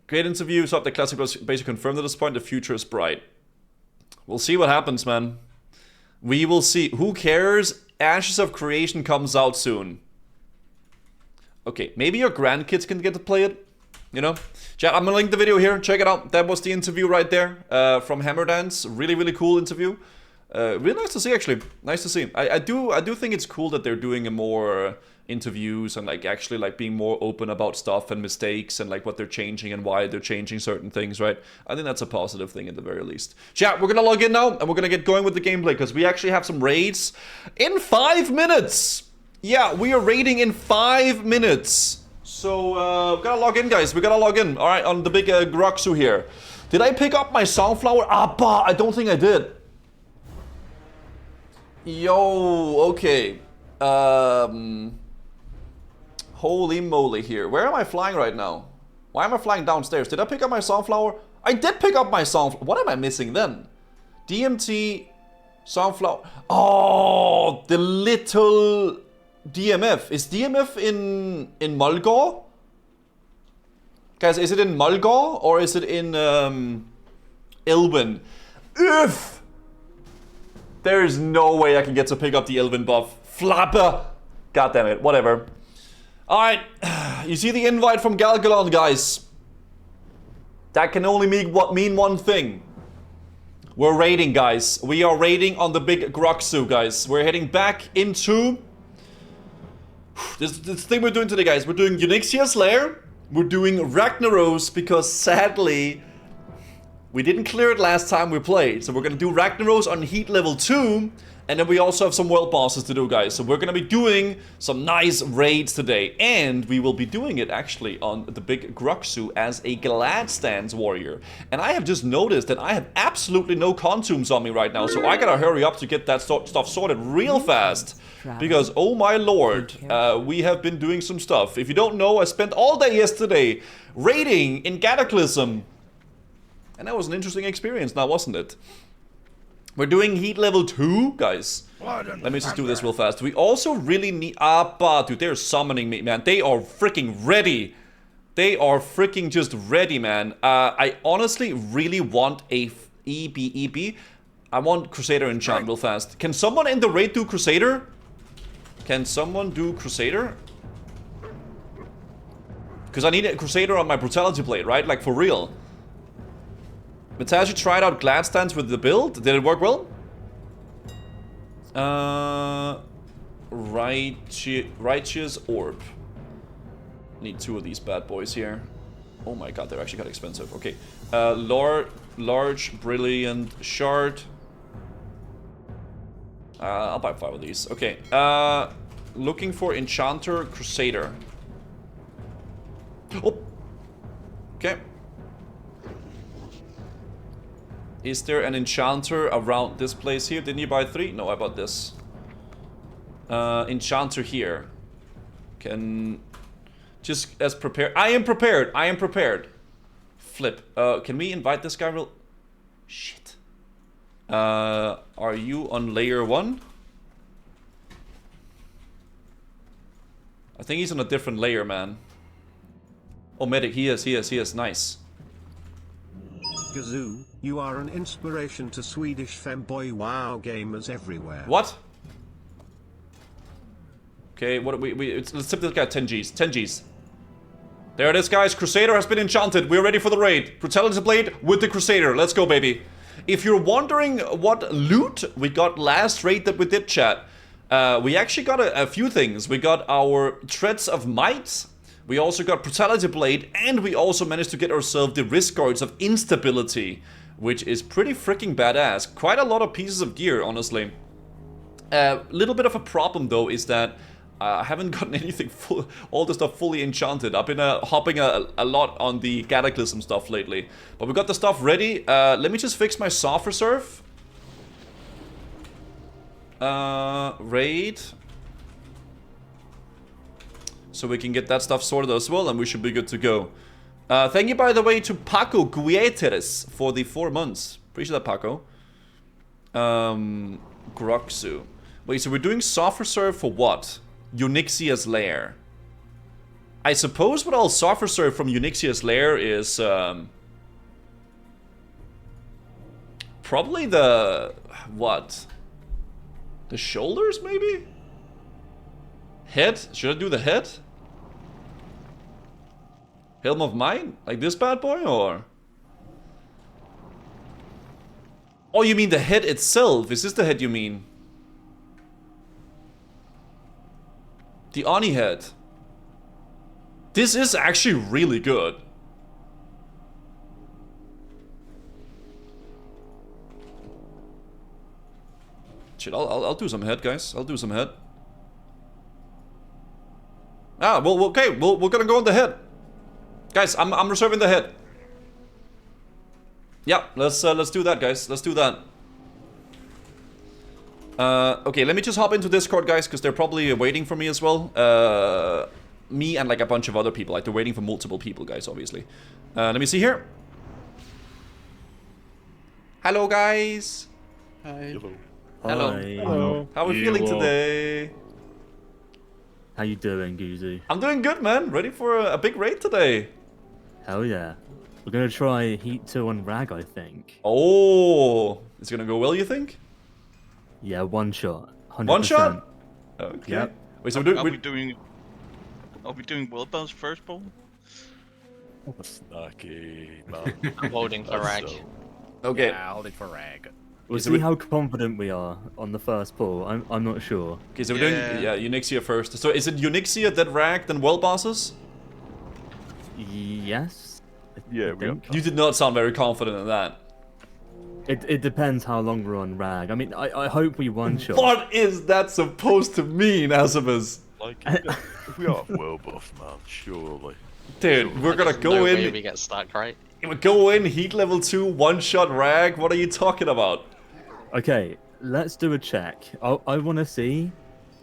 Great interview. So the Classic Plus basically confirmed at this point. The future is bright. We'll see what happens, man. We will see. Who cares? Ashes of Creation comes out soon. Okay, maybe your grandkids can get to play it. You know? Chat, I'm gonna link the video here. Check it out. That was the interview right there from Hammer Dance. Really, really cool interview. Really nice to see, actually. Nice to see. I do think it's cool that they're doing a more interviews and like actually like being more open about stuff and mistakes and like what they're changing and why they're changing certain things, right? I think that's a positive thing at the very least. Chat, we're gonna log in now and we're gonna get going with the gameplay because we actually have some raids in 5 minutes. Yeah, we are raiding in 5 minutes. So we gotta log in, guys. We gotta log in. All right, on the big Groxu here. Did I pick up my sunflower? I don't think I did. Yo, okay. Holy moly here. Where am I flying right now? Why am I flying downstairs? Did I pick up my sunflower? I did pick up my sunflower. What am I missing then? DMT, sunflower. Oh, the little DMF. Is DMF in Mulgore? Guys, is it in Mulgore or is it in Ilwyn? If there is no way I can get to pick up the Ilwyn buff. Flapper! God damn it, whatever. Alright, you see the invite from Galgalon, guys. That can only mean one thing. We're raiding, guys. We are raiding on the big Groxu, guys. We're heading back into this thing we're doing today, guys. We're doing Onyxia's Lair. We're doing Ragnaros because sadly we didn't clear it last time we played. So we're gonna do Ragnaros on Heat level 2. And then we also have some world bosses to do, guys. So we're gonna be doing some nice raids today. And we will be doing it actually on the big Groxu as a Glad Stance warrior. And I have just noticed that I have absolutely no consumes on me right now. So I gotta hurry up to get that stuff sorted real fast. Because, oh my lord, we have been doing some stuff. If you don't know, I spent all day yesterday raiding in Cataclysm. And that was an interesting experience now, wasn't it? We're doing Heat level 2, guys. Let me just do this real fast. We also really need... dude, they're summoning me, man. They are freaking ready. They are freaking just ready, man. I honestly really want a EB. I want Crusader enchant real fast. Can someone in the raid do Crusader? Can someone do Crusader? Because I need a Crusader on my Brutality Blade, right? Like, for real. Matashi tried out Glad Stance with the build. Did it work well? Righteous Orb. Need 2 of these bad boys here. Oh my god, they're actually kind of expensive. Okay. Large, Brilliant Shard. I'll buy 5 of these. Okay. Looking for Enchanter Crusader. Oh! Okay. Is there an enchanter around this place here? Didn't you buy 3? No, I bought this. Enchanter here. Can... Just as prepared. I am prepared. I am prepared. Flip. Can we invite this guy real... Shit. Are you on layer 1? I think he's on a different layer, man. Oh, medic. He is. Nice. Gazoo, you are an inspiration to Swedish femboy WoW gamers everywhere. What? Okay, what let's tip this guy 10 Gs. 10 Gs. There it is, guys. Crusader has been enchanted. We're ready for the raid. Brutality Blade with the Crusader. Let's go, baby. If you're wondering what loot we got last raid that we did, chat, we actually got a few things. We got our Treads of Might. We also got Brutality Blade, and we also managed to get ourselves the Wrist Guards of Instability, which is pretty freaking badass. Quite a lot of pieces of gear, honestly. A little bit of a problem, though, is that I haven't gotten anything full, all the stuff fully enchanted. I've been hopping a lot on the Cataclysm stuff lately. But we got the stuff ready. Let me just fix my soft reserve. Raid. So we can get that stuff sorted as well, and we should be good to go. Thank you, by the way, to Paco Guieteres for the 4 months. Appreciate that, Paco. Groxu. Wait, so we're doing soft reserve for what? Onyxia's Lair. I suppose what I'll soft reserve from Onyxia's Lair is probably the what? The shoulders, maybe? Head? Should I do the head? Helm of Mine? Like this bad boy, or? Oh, you mean the head itself? Is this the head you mean? The Oni head. This is actually really good. Shit, I'll do some head, guys. I'll do some head. Ah, well, okay. We're gonna go on the head, guys. I'm reserving the head. Yeah, let's do that, guys. Let's do that. Okay, let me just hop into Discord, guys, because they're probably waiting for me as well. Me and like a bunch of other people. Like they're waiting for multiple people, guys, obviously. Let me see here. Hello, guys. Hi. Hello. Hello. How are we feeling today? How you doing, Guzu? I'm doing good, man. Ready for a big raid today. Hell yeah. We're gonna try Heat 2 on Rag, I think. Oh, it's gonna go well, you think? Yeah, one shot. 100%. One shot? Okay. Yep. Wait, so Are we doing world bounce first, Paul? Snarky, man. I'm holding for Rag. Okay. Yeah, I'll hold it for Rag. We'll see how confident we are on the first pull. I'm not sure. Okay, so we're doing Onyxia first. So is it Onyxia, then Rag, then world bosses? Yes. Yeah, we are. You did not sound very confident in that. It depends how long we're on Rag. I mean, I hope we one shot. What is that supposed to mean, Asimus? Like, if we are world buff, man, surely. Dude, we're gonna go in. We get stuck, right? We go in, heat level 2, one-shot Rag. What are you talking about? Okay, let's do a check. I want to see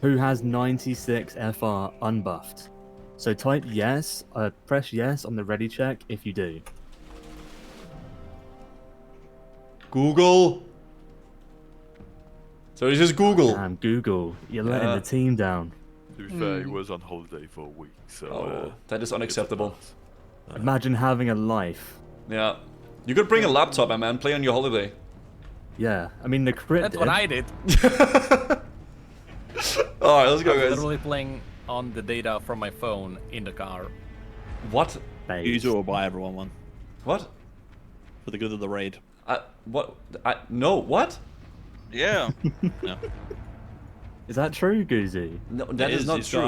who has 96 FR unbuffed. So type yes, press yes on the ready check if you do. Google. So it's just Google. Damn, Google, you're letting the team down. To be fair, he was on holiday for a week, so... that is unacceptable. Imagine having a life. Yeah. You could bring a laptop, man. Play on your holiday. Yeah, I mean the crit. That's what I did. Alright, let's go, guys. Literally playing on the data from my phone in the car. What? User will buy everyone one. What? For the good of the raid. What? No, what? Yeah. No. Is that true, Goozy? No, that is not true.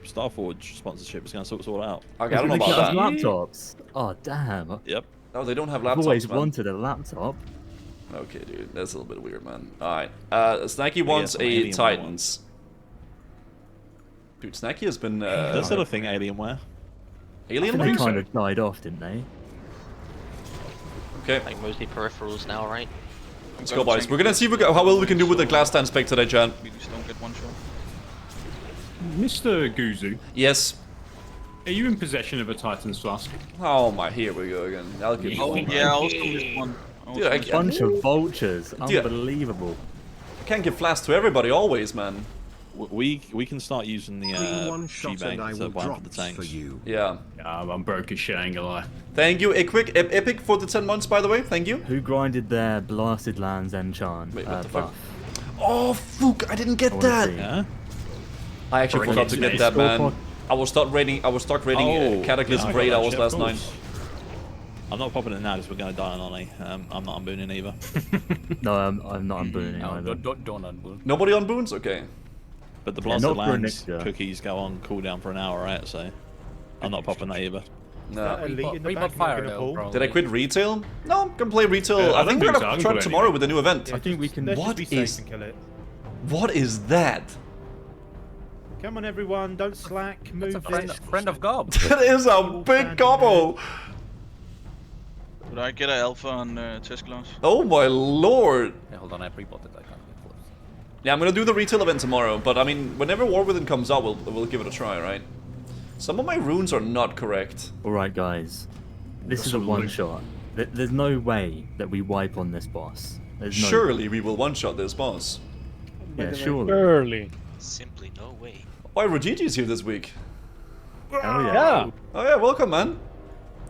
Starforge sponsorship is going to sort it out. Okay, I don't know about that. Laptops? Oh, damn. Yep. Oh, they don't have laptops, I've always man. wanted a laptop. Okay, dude, that's a little bit weird, man. Alright. Snacky wants a Titans. Dude, Snacky has been... That's still a thing, Alienware. Alienware? They kind of died off, didn't they? Okay. Like mostly peripherals now, right? Let's go, boys. We're gonna see how well we can do with the glass stand spec today, Chan. We just don't get one shot. Mr. Guzu, Yes. are you in possession of a Titan's Flask? Oh my, here we go again. I'll give you one. Yeah, I'll still get one. Dude, A bunch of vultures. Unbelievable. I can't give flasks to everybody always, man. We can start using the one shot and I G-Bank will to buy drop for the tanks. for you. Yeah. I'm broke as shit, ain't gonna lie. Thank you, Epic for the 10 months, by the way. Thank you. Who grinded their Blasted Lands enchant? Wait, what the fuck? Buff? Oh, fuck! I didn't get that. Yeah. I actually forgot to get that, man. I will start raiding. Cataclysm raid hours last night. I'm not popping it now because we're going to die on Ollie. I'm not unbooning either. No, I'm not unbooning either. Don't unboon. Nobody on boons? Okay. But the Yeah, Blasted not for Lands Onyxia. cookies go on cooldown for an hour, right? So I'm not popping that either. No. We bought fire though, bro. Did I quit retail? No, I'm gonna play retail. I think we're gonna try tomorrow with the new event. I think we can. What is that? Come on, everyone, don't slack. Move. That's a friend of Gob. That is a big gobbo. Would I get an alpha on test class? Oh my lord. Yeah, hold on, I pre-bought it. I can't get close. Yeah, I'm gonna do the retail event tomorrow, but I mean, whenever War Within comes out, we'll give it a try, right? Some of my runes are not correct. Alright, guys. This is a one-shot. There's no way that we wipe on this boss. Surely we will one-shot this boss. Yeah, surely. Surely. Simply no way. Why, Rogigi's here this week. Oh yeah. Yeah. Oh yeah, welcome, man.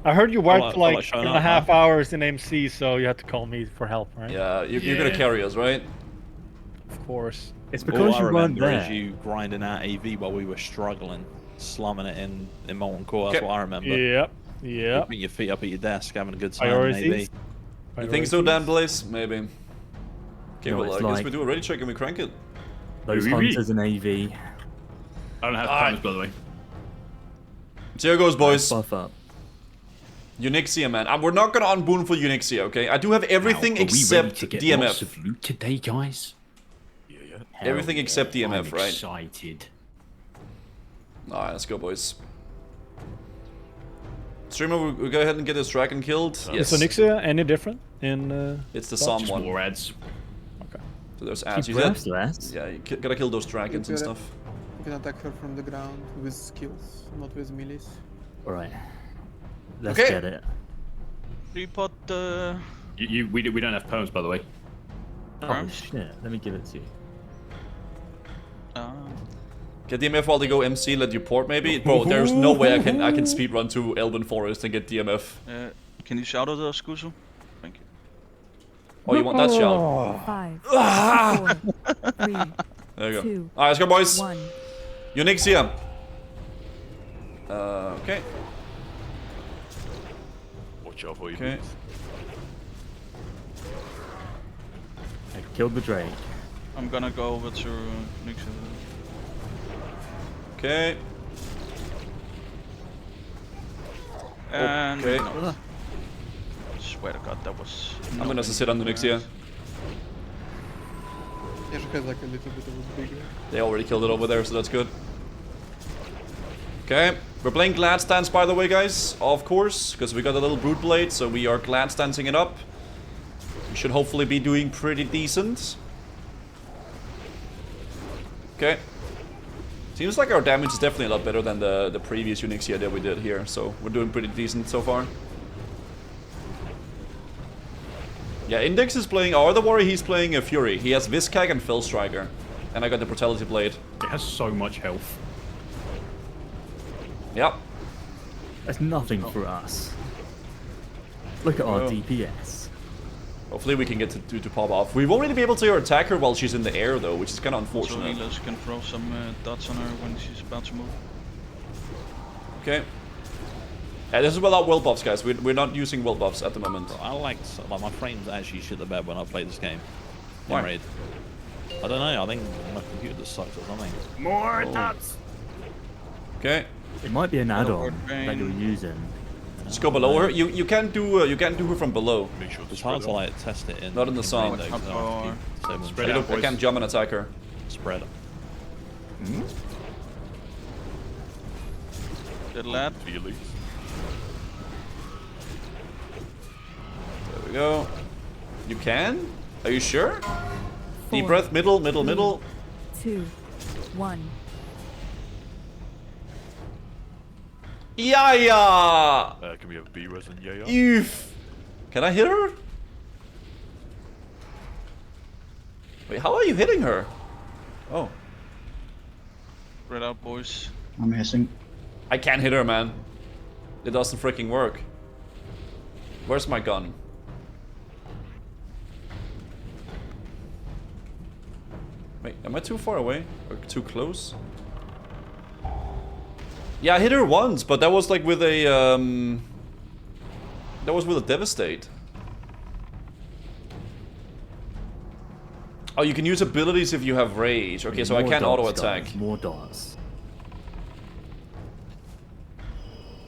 I heard you worked like like showing 2.5 hours in MC, so you had to call me for help, right? Yeah, you're gonna carry us, right? Of course. It's All because I you weren't remember there. is you grinding out AV while we were struggling, slumming it in Molten Core. That's what I remember. Yep. Yep. Putting your feet up at your desk, having a good time. Priorities. Maybe. You think so, Dan Blaze? Maybe. Okay, No, well, it's I guess like- we do a ready check and we crank it. Those hunters and AV. I don't have times, by the way. So here goes, boys. Buff up. Unixia, man. We're not gonna unboon for Unixia, okay? I do have everything except DMF. Loot today, guys. Everything except DMF, I'm right? excited. Alright, let's go, boys. Streamer, we go ahead and get this dragon killed. Yes. Is Onyxia any different in? It's the Psalm Just one. more ads. Okay. So there's ads. Keep You breath said, less. yeah, you gotta kill those dragons and stuff. You can attack her from the ground with skills, not with melees. Alright. Let's Okay. get it. Repot We don't have poems, by the way. Oh shit, let me give it to you. Get DMF while they go MC, let you port maybe? Bro, there's no way I can speedrun to Elven Forest and get DMF. Can you shout at us, Kuzu? Thank you. Oh, you want that shout? 5, Ah! 4, 3, There you go. 2, Alright, let's go, boys. 1. Unixia. Okay. Watch out for you. Okay. I killed the Drake. I'm gonna go over to Nixon. Okay. And Okay. no. I swear to God, that was. I'm gonna sit on Unixia. Yeah, she has like a little bit of a bigger. They already killed it over there, so that's good. Okay, we're playing Glad Stance, by the way, guys. Of course, because we got a little Brute Blade, so we are Glad Stancing it up. We should hopefully be doing pretty decent. Okay. Seems like our damage is definitely a lot better than the previous Unixia that we did here, so we're doing pretty decent so far. Yeah, Index is playing, or the warrior, he's playing a Fury. He has Viscag and Fell Striker. And I got the Brutality Blade. It has so much health. Yep. That's nothing for us. Look at our DPS. Hopefully we can get to pop off. We won't really be able to attack her while she's in the air though, which is kind of So unfortunate. healers can throw some dots on her when she's about to move. Okay. Yeah, this is without will buffs, guys. We're not using will buffs at the moment. I like my frames actually shit the bed when I play this game. Why? In Raid. I don't know. I think my computer just sucks or something. More dots. Okay. It might be an add-on that you're using. Just go below her. You can't do her from below. Make sure It's hard to like test it in. Not in the song. Raid, though, 'cause I have to keep Spread I out, boys. can't jump and attack her. spread it. Little lad. There we go. You can? Are you sure? Deep 4, breath, middle, middle, middle. 2, 1. Yeah! Can we have B-Res and yeah? Eef! Can I hit her? Wait, how are you hitting her? Oh. Spread out, boys. I'm missing. I can't hit her, man. It doesn't freaking work. Where's my gun? Wait, am I too far away? Or too close? Yeah, I hit her once, but that was like with a, that was with a Devastate. Oh, you can use abilities if you have Rage. Okay, so I can't auto-attack. More dots.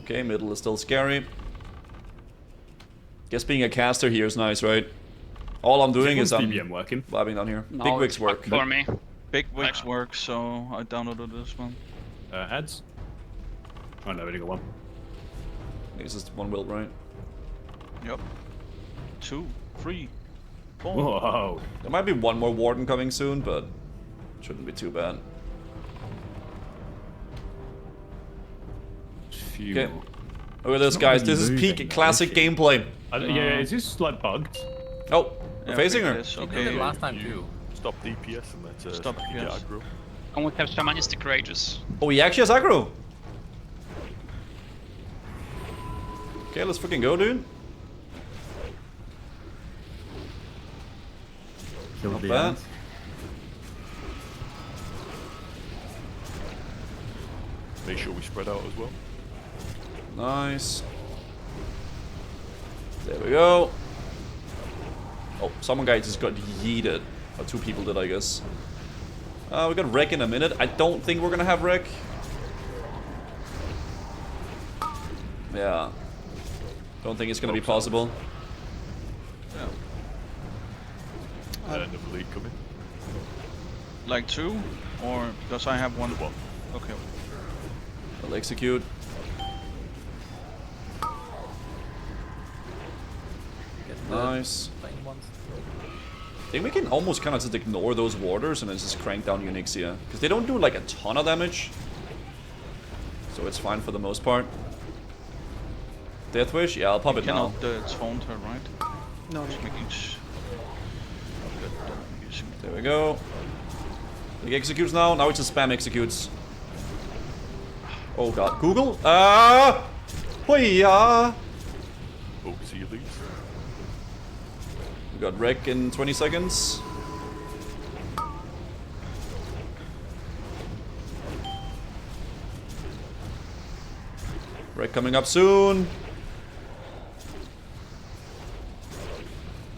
Okay, middle is still scary. Guess being a caster here is nice, right? All I'm doing is I'm BBM working. vibing down here. No, Big wigs it's work. for me. Big wigs work, so I downloaded this one. Ads? Oh no, we only got one. It's just one wilt, right? Yep. 2, 3, 4. Whoa. There might be one more warden coming soon, but shouldn't be too bad. Okay. Look at this, guys. This is peak classic gameplay. Yeah, is this like bugged? Oh, we're facing her. Okay. Last time too. Stop DPS and let Stop get DPS. aggro. And we have shamanistic rages. Oh, he actually has aggro. Okay, let's freaking go, dude. Not bad. Make sure we spread out as well. Nice. There we go. Oh, someone guy just got yeeted. Or 2 people did, I guess. We got wreck in a minute. I don't think we're gonna have wreck. Yeah. Don't think it's gonna be possible. End of the league coming. Like 2? Or because I have 1? Okay. I'll execute. Nice. I think we can almost kind of just ignore those warders and then just crank down Unixia. Because they don't do like a ton of damage. So it's fine for the most part. Deathwish? Yeah, I'll pop it now. It's phoned her, right? No, Just making There we go. He executes now. Now it just spam executes. Oh god. Google? Ah! Hoya! Oh, see you leave. We got wreck in 20 seconds. Wreck coming up soon.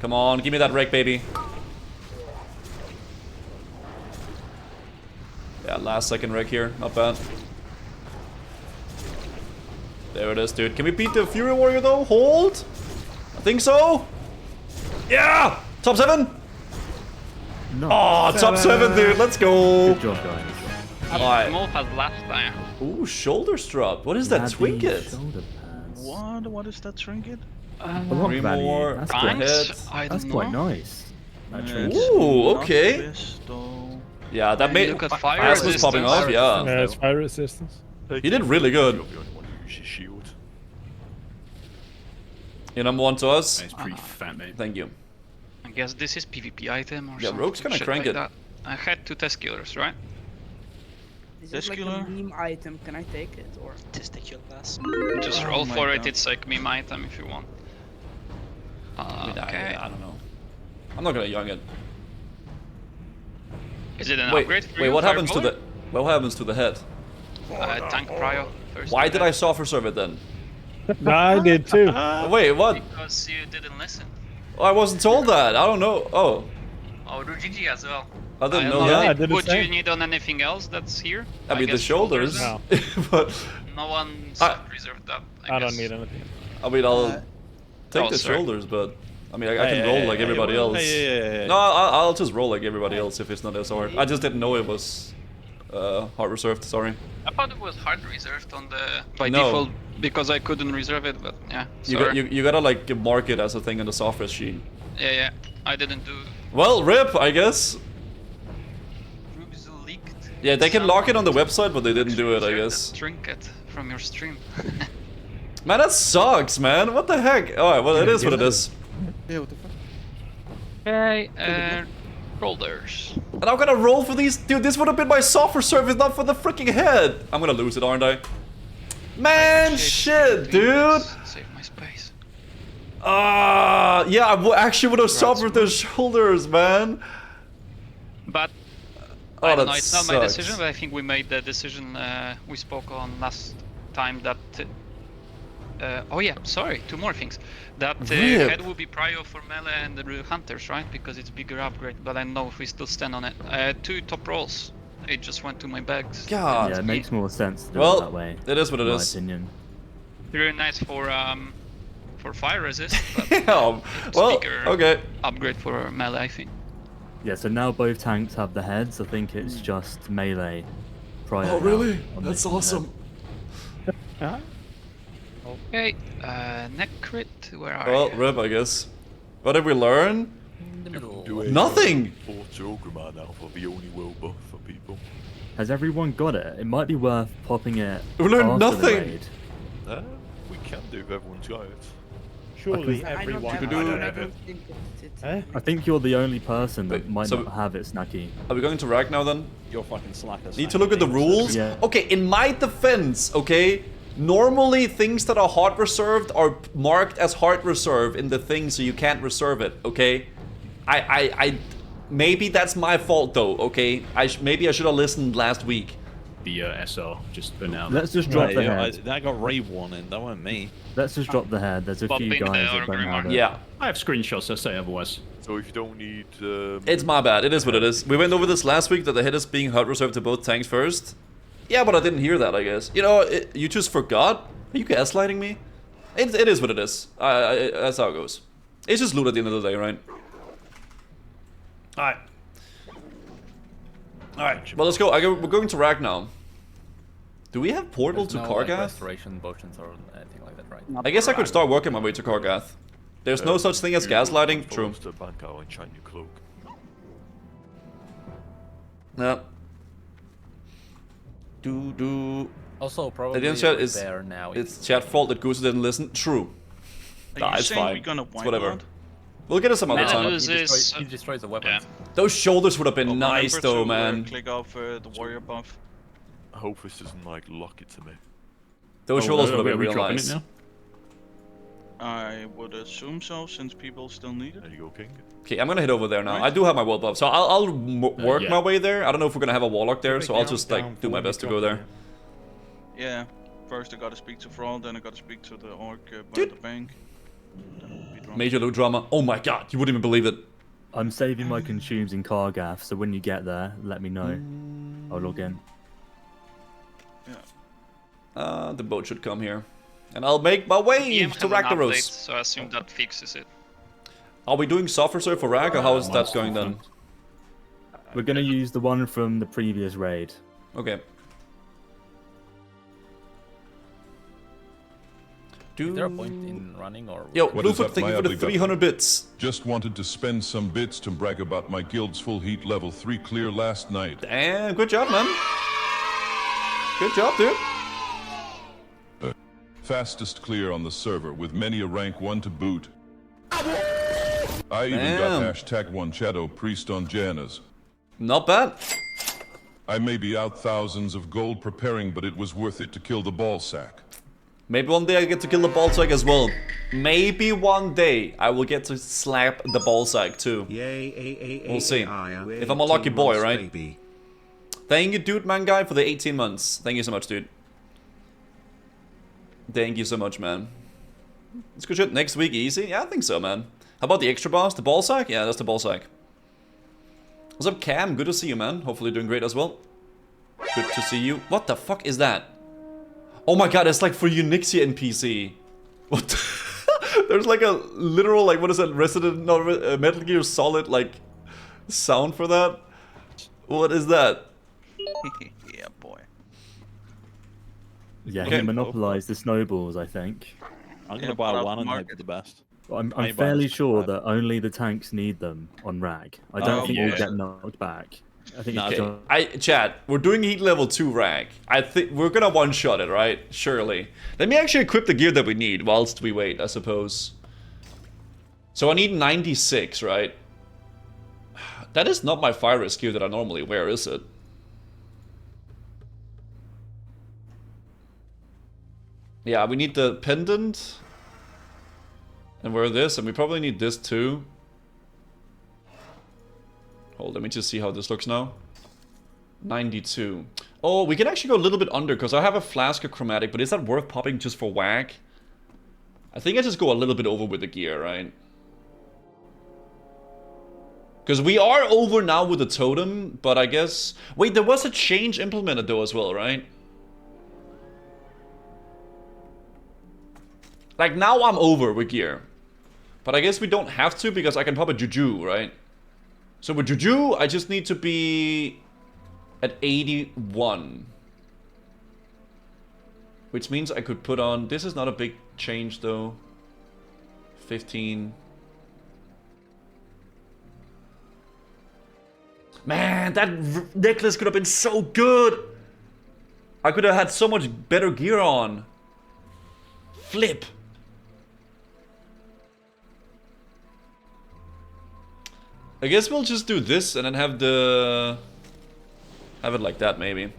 Come on, give me that wreck, baby. Yeah, last second wreck here. Not bad. There it is, dude. Can we beat the Fury Warrior, though? Hold? I think so. Yeah! Top 7? No. Oh, top 7, dude. Let's go. Good job, guys. Alright. Small has last time. Ooh, shoulders drop. What is that trinket? What is that trinket? Three more. That's That's quite nice. That trinket. Ooh, okay. Yeah, that made Look at fire ass was popping off. Yeah, Yeah, it's fire resistance. he did really good. You're the only one who uses shield. You're number 1 to us. It's pretty fat, mate. Thank you. I guess this is PvP item or Yeah, something. Rogue's gonna shit crank like it. that. I had 2 testiculars, right? Is this like a meme item? Can I take it or? Testiculars. Just roll for it. It's like meme item if you want. Okay. I don't know. I'm not gonna young it. Is it an Wait, upgrade for wait. you, What happens to Fireballer? the? What happens to the head? Tank prio first. Why did I software serve it then? No, I did too. Wait, what? Because you didn't listen. Oh, I wasn't told that. I don't know. Oh, Oh, Rujiji as well. I didn't don't know that. I did the Would same. you need on anything else that's here? I mean, the guess shoulders. No. But No one I- reserved that. I don't guess. need anything. I mean, I'll take oh, the sorry. shoulders, but I mean, I can roll like everybody else. No, I'll just roll like everybody else if it's not SR. I just didn't know it was hard reserved. Sorry. I thought it was hard reserved on the by No. default because I couldn't reserve it, but yeah. You Sorry. got you gotta like mark it as a thing on the software sheet. Yeah, I didn't do. Well, rip, I guess. Ruby's leaked. Yeah, they can lock it on the website, but they didn't do it, I Reserve guess. that trinket from your stream. Man, that sucks, man. What the heck? Alright, well, it is what it is. Yeah, what the fuck? Okay, rollers. And I'm gonna roll for these. Dude, this would have been my software service, not for the freaking head. I'm gonna lose it, aren't I? Man, shit, dude. Save my space. Yeah, I actually would have suffered the shoulders, man. But Oh, I don't that know, it's not my sucks. decision, but I think we made the decision we spoke on last time that... oh yeah, sorry, 2 more things. That Rip. head will be prio for melee and the hunters, right? Because it's bigger upgrade, but I don't know if we still stand on it. 2 top rolls. It just went to my bags. God. Yeah, it makes more sense to do Well, it that way. it is what it in is. my opinion. Very nice for fire resist, but Yeah, it's well, bigger okay. upgrade for melee, I think. Yeah, so now both tanks have the heads. I think it's just melee. Oh, really? That's awesome. Okay, neck crit, where are Well, you? rip, I guess. What did we learn? Nothing! now for the only world buff for people. Has everyone got it? It might be worth popping it. We learned after the nothing! raid. We can do if everyone's got it. Surely I everyone could do it. I think you're the only person that might so- not have it, Snacky. Are we going to Rag now then? You're fucking slacker. Need to look at the rules? Yeah. Okay, in my defense, okay? Normally, things that are hard reserved are marked as hard reserve in the thing, so you can't reserve it, okay? Maybe that's my fault though, okay? Maybe I should have listened last week. The SR, just for now. Let's just drop the head. That got rave warning, that wasn't me. Let's just drop the head. There's a few Bopping guys the that don't have it. Yeah. I have screenshots that say otherwise. So if you don't need... It's my bad, it is what it is. We went over this last week that the head is being hard reserved to both tanks first. Yeah, but I didn't hear that, I guess. You know, you just forgot? Are you gaslighting me? It is what it is. That's how it goes. It's just loot at the end of the day, right? Alright. Alright, well let's go. We're going to Rag now. Do we have portal to Kargath? Restoration potions or anything like that, right? I guess I could start working my way to Kargath. There's no such thing as gaslighting. True. Yeah. Also, probably the chat is there now. it's chat fault that Goose didn't listen. True. Nah, it's fine. It's whatever. We'll get it some other time. He destroys the weapons. Yeah. Those shoulders would have been nice though, man. Click off the warrior buff. I hope this doesn't like lock it to me. Those shoulders would have been real nice. I would assume so, since people still need it. There you go, King. Okay, I'm gonna head over there now. I do have my world buff, so I'll work my way there. I don't know if we're gonna have a warlock there, so I'll just like do my best to go there. Yeah. First I gotta speak to Thrall, then I gotta speak to the orc by the bank. Major loot drama. Oh my god, you wouldn't even believe it. I'm saving my consumes in Kargath, so when you get there, let me know. I'll log in. Yeah. The boat should come here. And I'll make my way to Ragnaros. So I assume that fixes it. Are we doing soft reserve for Rag, or how is that going then? We're gonna use the one from the previous raid. Okay. Is there a point in running or... Yo, Bluefoot, thank you for the 300 bits. Just wanted to spend some bits to brag about my guild's full heat level 3 clear last night. Damn, good job, man. Good job, dude. Fastest clear on the server with many a rank 1 to boot. I even got #1 Shadow Priest on Janus. Not bad. I may be out thousands of gold preparing, but it was worth it to kill the ball sack. Maybe one day I get to kill the ballsack as well. Maybe one day I will get to slap the ballsack too. We'll see. If I'm a lucky boy, right? Thank you, dude, man, guy, for the 18 months. Thank you so much, dude. Thank you so much, man. It's good shit. Next week, easy? Yeah, I think so, man. How about the extra boss? The ballsack? Yeah, that's the ballsack. What's up, Cam? Good to see you, man. Hopefully you're doing great as well. Good to see you. What the fuck is that? Oh my god, it's like for Unixia NPC. What? There's like a literal, like, what is that? Metal Gear Solid, like, sound for that? What is that? Yeah, boy. Yeah, he monopolized the snowballs, I think. I'm gonna buy one and hope for the best. I'm fairly sure that only the tanks need them on Rag. I don't think we'll get knocked back. I think it's chat, we're doing heat level 2 Rag. I think we're gonna one-shot it, right? Surely. Let me actually equip the gear that we need whilst we wait, I suppose. So I need 96, right? That is not my fire risk gear that I normally wear, is it? Yeah, we need the pendant. And wear this, and we probably need this too. Hold, let me just see how this looks now. 92. Oh, we can actually go a little bit under, because I have a flask of chromatic, but is that worth popping just for whack? I think I just go a little bit over with the gear, right? Because we are over now with the totem, but I guess... Wait, there was a change implemented though as well, right? Like, now I'm over with gear. But I guess we don't have to, because I can pop a Juju, right? So with Juju, I just need to be at 81. Which means I could put on... This is not a big change though. 15. Man, that necklace could have been so good. I could have had so much better gear on. Flip. I guess we'll just do this and then have the... Have it like that, maybe.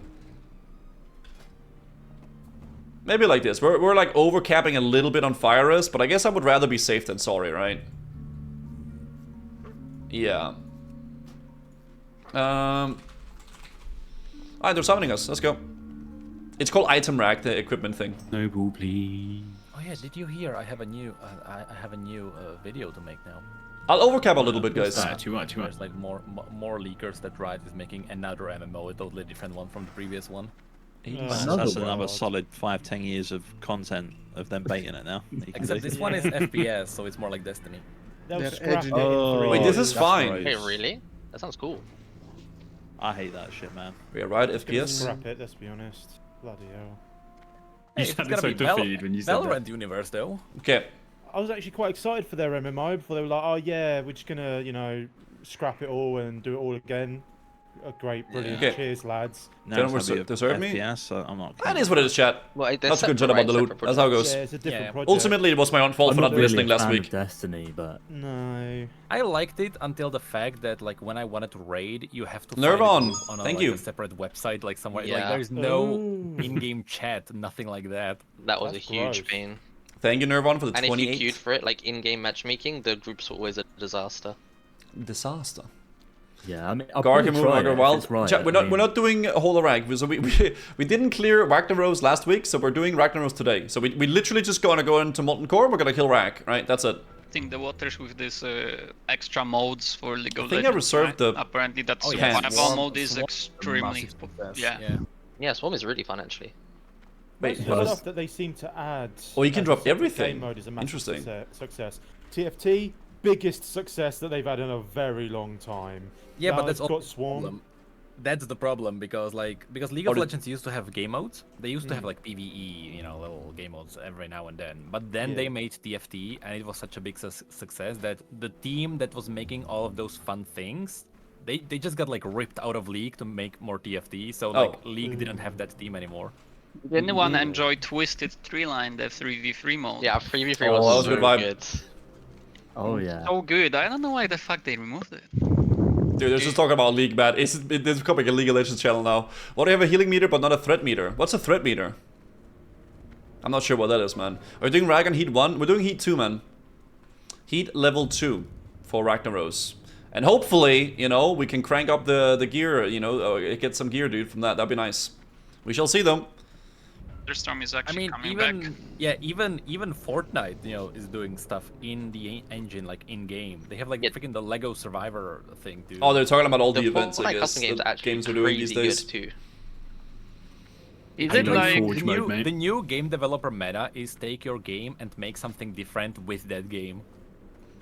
Maybe like this. We're like overcapping a little bit on fire risk, but I guess I would rather be safe than sorry, right? Yeah. Alright, they're summoning us. Let's go. It's called item rack, the equipment thing. Noble, please. Oh yeah, did you hear? I have a new video to make now. I'll overcap a little bit, guys. Too much. There's like more leakers that Riot is making another MMO, a totally different one from the previous one. That's another solid 5-10 years of content of them baiting it now. Except this one is FPS, so it's more like Destiny. Wait, this is fine. Hey, really? That sounds cool. I hate that shit, man. Yeah, right, FPS. Scrap it, let's be honest. Bloody hell. Hey, it's gotta be Valorant universe, though. Okay. I was actually quite excited for their MMO before they were like, oh yeah, we're just gonna, you know, scrap it all and do it all again. Great, brilliant. Okay. Cheers, lads. Don't deserve me? FPS, so I'm not. That is what it is, chat. Well, That's a good chat about the loot. That's how it goes. Yeah, it's a different project. Ultimately, it was my own fault for not really listening a last fan week. of Destiny, but no. I liked it until the fact that like when I wanted to raid, you have to Nerve find on. it on a, Thank like, you. a separate website, like somewhere. Yeah. Like there's no in-game chat, nothing like that. That was a huge pain. Thank you, Nervon, for the and 28. And if you queued for it, like in-game matchmaking, the groups were always a disaster. Disaster. yeah, I mean, Garg and Moonwalker Wild. Chat, we're not doing Holorag. So we didn't clear Ragnaros last week, so we're doing Ragnaros today. So we literally just gonna go into Molten Core. We're gonna kill Rag, right? That's it. I think the waters with this extra modes for League of I think I reserved the apparently that's pants. Fireball mode is extremely Yeah, Swarm is really fun actually. Wait, the stuff that they seem to add. Oh, you can drop everything. Game mode is a massive Interesting. success. TFT, biggest success that they've had in a very long time. Yeah, now but that's it's got also Swarm. problem. That's the problem because League of Legends used to have game modes. They used to have like PvE, you know, little game modes every now and then. But then they made TFT, and it was such a big success that the team that was making all of those fun things, they just got like ripped out of League to make more TFT. So like League didn't have that team anymore. Did anyone enjoy Twisted Treeline, the 3v3 mode? Yeah, 3v3 was so good. Oh yeah. So good. I don't know why the fuck they removed it. Dude, they're just talking about League, man. It's becoming a League of Legends channel now. Why do you have a healing meter but not a threat meter? What's a threat meter? I'm not sure what that is, man. Are we doing Rag on Heat 1? We're doing Heat 2, man. Heat level 2 for Ragnaros. And hopefully, you know, we can crank up the gear, you know, get some gear, dude, from that. That'd be nice. We shall see, though. Thunderstorm is actually coming even back. yeah, even Fortnite, you know, is doing stuff in the engine, like in game. They have like freaking the Lego Survivor thing, dude. Oh, they're talking about all the events, I guess. Games, the games we're doing these days. Too. Is it like the new game developer meta is take your game and make something different with that game?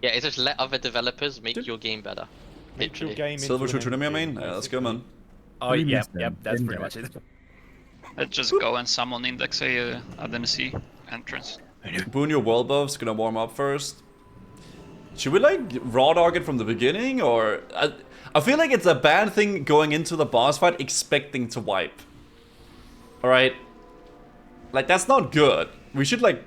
Yeah, it's just let other developers make your game better. Make your game Silver Trinity, main? Yeah, let's go, man. Oh, yep, that's pretty much it. Let's just go and summon Index at NC entrance. Boon, your world buff's gonna warm up first. Should we like raw dog it from the beginning, or I feel like it's a bad thing going into the boss fight expecting to wipe. All right, like that's not good. We should like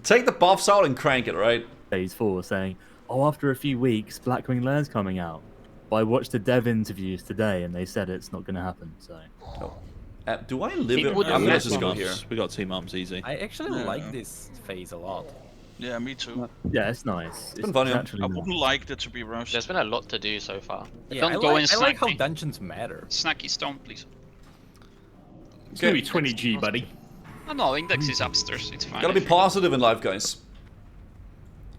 take the buffs out and crank it, right? Phase 4 saying, "Oh, after a few weeks, Blackwing Lair's coming out." But I watched the dev interviews today, and they said it's not going to happen. So. Do I live it? I'm gonna just go here. We got 2 months easy. I actually like this phase a lot. Yeah, me too. Yeah, it's nice. It's been fun, yeah. I wouldn't like it to be rushed. There's been a lot to do so far. Yeah, I like how dungeons matter. Snacky stone, please. It's gonna be 20G, buddy. Oh no, Index is upstairs. It's fine. Gotta be positive in life, guys.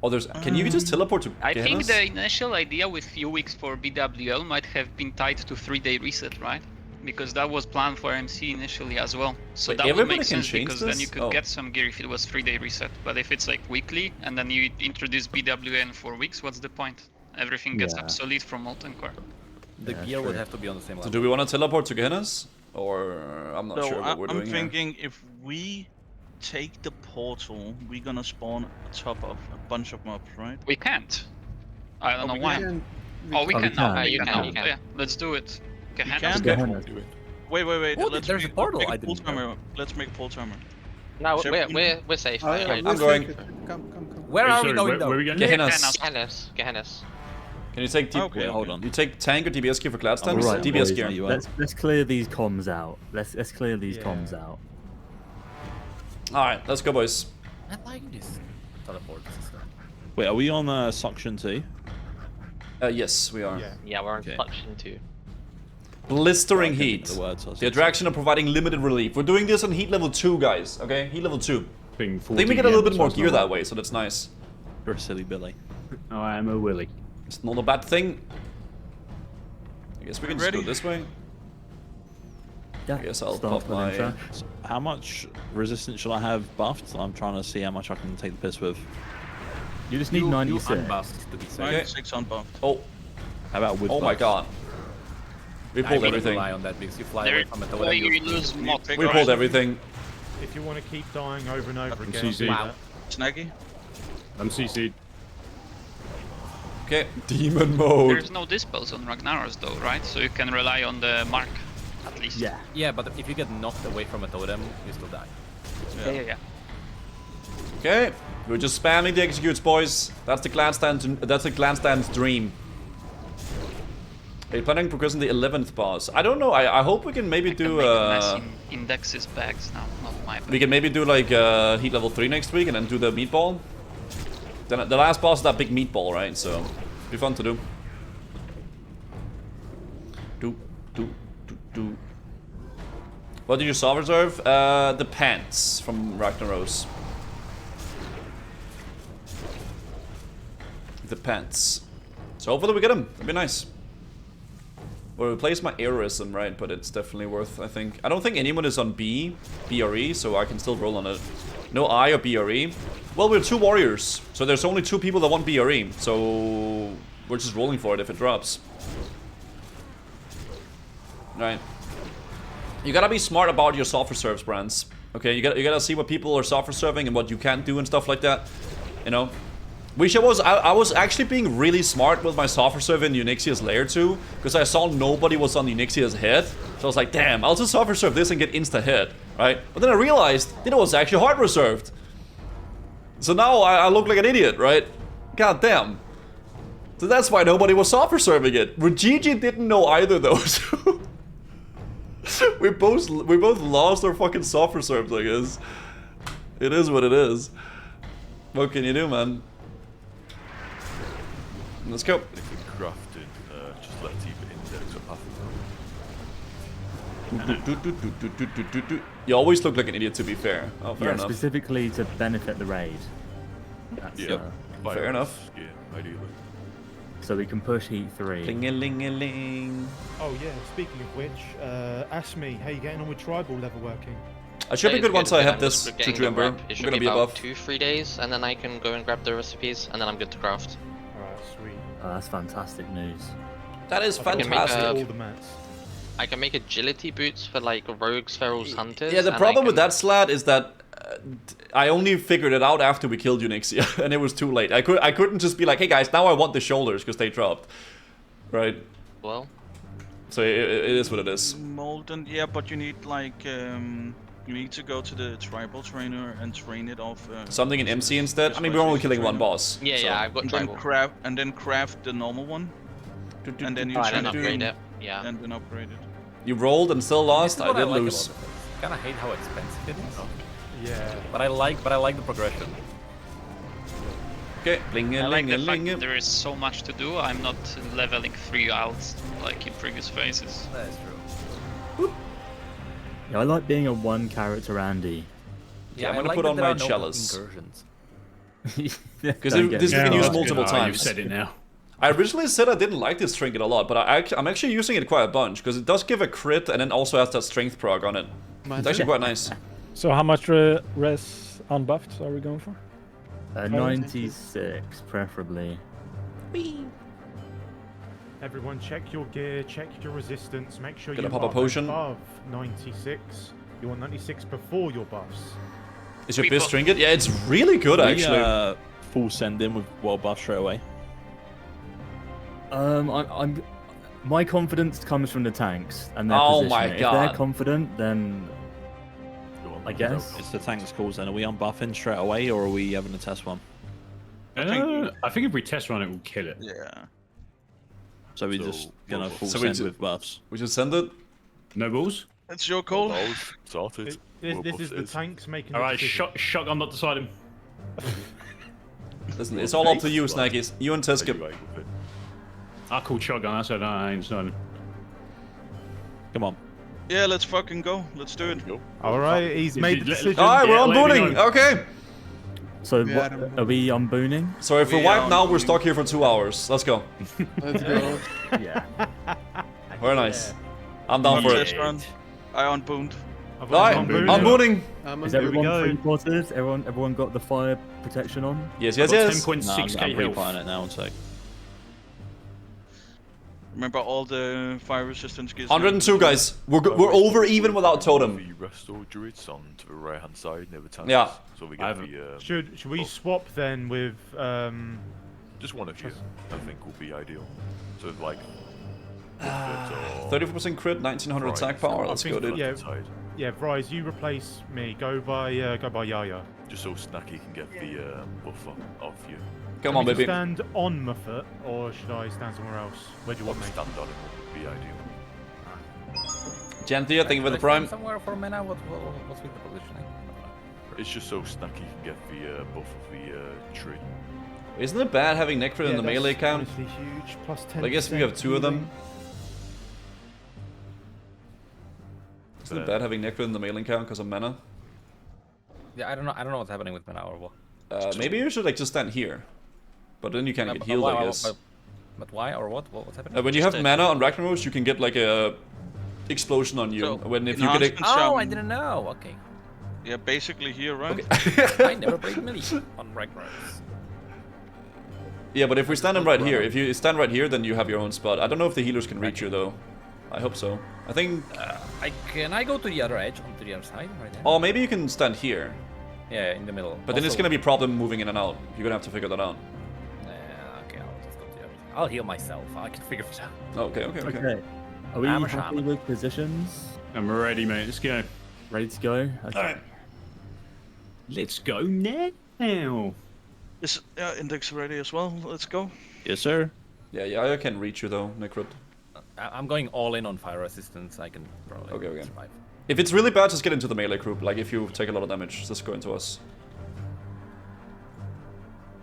Oh, there's. Can you just teleport to? I think the initial idea with few weeks for BWL might have been tied to 3-day reset, right? Because that was planned for MC initially as well. So wait, that would make sense this? because then you could get some gear if it was 3-day reset. But if it's like weekly and then you introduce BWL in 4 weeks, what's the point? Everything gets obsolete from Molten Core. The gear would have to be on the same level. So do we want to teleport to Gehennas? Or I'm not sure what we're doing I'm thinking if we take the portal, we're gonna spawn on top of a bunch of mobs, right? We can't. I don't know we why. can. We can now. You can. Yeah, let's do it. Gehennas? Wait. Oh, Let's there's a portal. make I a pull didn't know. timer. Let's make a pull timer. No, Sure. we're safe. I'm going. Come. Where are we going though? Where are we going? Gehennas. Can you take Okay, hold on. You take tank or DBS gear for Gladstone? Right, DBS boys, gear. Let's clear these comms out. Let's clear these comms out. Alright, let's go, boys. I like this teleport system. Wait, are we on suction 2? Yes, we are. Yeah, we're on suction 2. Blistering heat. The attraction of providing limited relief. We're doing this on heat level 2, guys. Okay, heat level 2. I think we get a little bit more gear that way, so that's nice. You're a silly Billy. Oh, I am a Willy. It's not a bad thing. I guess we can just go this way. Yeah, I guess I'll start pop with my... intro. How much resistance should I have buffed? I'm trying to see how much I can take the piss with. You just need 96. Unbuffed to be safe. 96 unbuffed. Oh. How about with Oh my buffs? god. We pulled I everything. rely on that because you fly away from it. You lose mod. We pulled everything. If you want to keep dying over and over again, CC. do that. Snaggy? I'm CC'd. Okay, demon mode. There's no dispels on Ragnaros though, right? So you can rely on the mark, at least. Yeah. Yeah, but if you get knocked away from a totem, you still die. Yeah. Okay, we're just spamming the executes, boys. That's the Gladstand's dream. Are you planning on progressing the 11th boss? I don't know. I hope we can maybe do indexes bags now, not my bag. we can maybe do like heat level 3 next week and then do the meatball. Then the last boss is that big meatball, right? So be fun to do. Do. What did you soft reserve? The pants from Ragnaros. The pants. So hopefully we get them. That'd be nice. We'll replace my aerism, right? But it's definitely worth, I think. I don't think anyone is on BRE, so I can still roll on it. No I or BRE. Well, we're 2 warriors, so there's only 2 people that want BRE. So we're just rolling for it if it drops. Right. You gotta be smart about your soft reserves, brands. Okay, you gotta see what people are soft reserving and what you can't do and stuff like that. You know. I was actually being really smart with my soft reserve in Onyxia's layer 2, because I saw nobody was on Onyxia's head. So I was like, damn, I'll just soft reserve this and get insta hit, right? But then I realized that it was actually hard reserved. So now I look like an idiot, right? God damn. So that's why nobody was soft reserving it. Regigi didn't know either though. So we both lost our fucking soft reserves, I guess. It is what it is. What can you do, man? Let's go. If we crafted, just let's either index or path. You always look like an idiot, to be fair. Oh, fair enough. Specifically to benefit the raid. That's, fair enough. Yeah, ideally. So we can push heat 3. Ling-a-ling-a-ling. Oh yeah, speaking of which, ask me, how you getting on with tribal level working? I should be good once I have this Juju Ember. It I'm should gonna be be about above. 2-3 days, and then I can go and grab the recipes, and then I'm good to craft. Alright, sweet. Oh, that's fantastic news. That is I can make fantastic. a- All the mats. I can make agility boots for like rogues, ferals, hunters. Yeah, the and problem I with can- that slat is that I only figured it out after we killed Onyxia, and it was too late. I couldn't just be like, hey guys, now I want the shoulders because they dropped, right? Well. So it is what it is. Molten, yeah, but you need like you need to go to the tribal trainer and train it off. Something in MC instead. I mean, we're only killing one boss. Yeah, so. yeah, I've got tribal. And then craft the normal one. And then you and then turn upgrade it. Yeah. And then upgrade it. You rolled and still lost. I did lose. Kind of hate how expensive it is. Yeah. But I like the progression. Okay, I like the fact that there is so much to do. I'm not leveling 3 out like in previous phases. That's true. Yeah, I like being a 1 character Andy. Yeah, I'm I gonna like put that on there my are no chalice. incursions. Because this we can use multiple times. You've said it now. I originally said I didn't like this trinket a lot, but I'm actually using it quite a bunch, because it does give a crit and then also has that strength prog on it. It's actually quite nice. So how much res unbuffed are we going for? 96, preferably. Everyone, check your gear, check your resistance. Make sure Gonna you pop a are potion. above 96. You want 96 before your buffs. Is your Fist trinket? Yeah, it's really good actually. Full send in with world buff straight away. I'm my confidence comes from the tanks and their Oh positioning. my If god. they're confident, then I guess It's the tanks calls then. Are we unbuffing straight away or are we having a test one? I think if we test run it, we'll kill it. Yeah. So we just gonna full So send with buffs. We just send it? No balls? It's your call. Sorted. This is the tanks making the Alright, decision. shotgun not decide him. Listen, it's all up to you, Snaggies. You and Teskip. I called shotgun, I said I ain't deciding. Come on. Yeah, let's fucking go. Let's do it. Alright, he's made the decision. Alright, we're unbooning. Okay. So what, are we unbooning? So if we wipe now, we're stuck here for 2 hours. Let's go. Let's go. Yeah. Very nice. I'm down for it. I unbooned. Alright, unbooning. Is everyone free-ported? Everyone got the fire protection on? Yes, yes, yes. 10.6k I'm health. replaying it now one sec. Remember all the fire resistance gears. 102 guys. We're over even without totem. The restore druids on to the right hand side near the tanks. Yeah. So we get the. Should we swap then with Just one of you, I think, will be ideal. So like. 34% crit, 1900 attack power. Let's go, dude. Yeah, Vryes, you replace me. Go by Yaya. Just so Snacky can get the buffer off you. Come on, baby. Stand on my foot, or should I stand somewhere else? Where do you want me? Stand on it would be ideal. Gentia, thank you for the prime. Somewhere for mana. What's with the positioning? It's just so Snacky can get the buff of the tree. Isn't it bad having Necrit in the melee count? Huge. Plus 10%. I guess we have 2 of them. Isn't it bad having Necrit in the melee count because of mana? Yeah, I don't know what's happening with mana or what. Maybe you should like just stand here. But then you can't get healed, I guess. But why or what? What's happening? When you have mana on Ragnaros, you can get like a explosion on you. So, when if you get a... Oh, I didn't know. Okay. Yeah, basically here, right? Okay. I never played melee on Ragnaros. Yeah, but if we stand right here, if you stand right here, then you have your own spot. I don't know if the healers can reach you though. I hope so. I think. Can I go to the other edge, onto the other side, right there? Oh, maybe you can stand here. Yeah, in the middle. But then it's gonna be a problem moving in and out. You're gonna have to figure that out. Okay, I'll just go to the other side. I'll heal myself. I can figure it out. Okay. Okay. Are we happy with positions? I'm ready, mate. Let's go. Ready to go? Okay. Alright. Let's go now. Is Index ready as well? Let's go. Yes, sir. Yeah, I can reach you though, Necrot. I'm going all in on fire resistance. I can probably survive. If it's really bad, just get into the melee group. Like if you take a lot of damage, just go into us.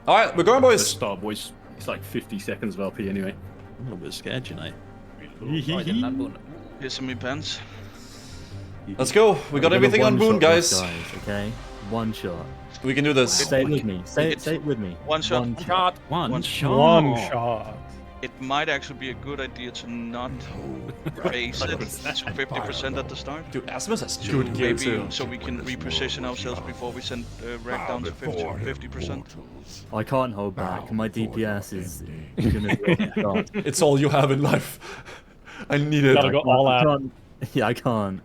Alright, we're going, boys. Let's start, boys. It's like 50 seconds of RP anyway. I'm a little bit scared, you know. Here's some me pants. Let's go. We got everything on Boon, guys. Okay, one shot. We can do this. Say it with me. Say it with me. One shot. One shot. One shot. It might actually be a good idea to not base it to 50% at the start. Dude, Asmus has good gear too. So we can reposition ourselves before we send Rag down to 50%. I can't hold back. My DPS is gonna be It's all you have in life. I need it. Gotta go all out. Yeah, I can't.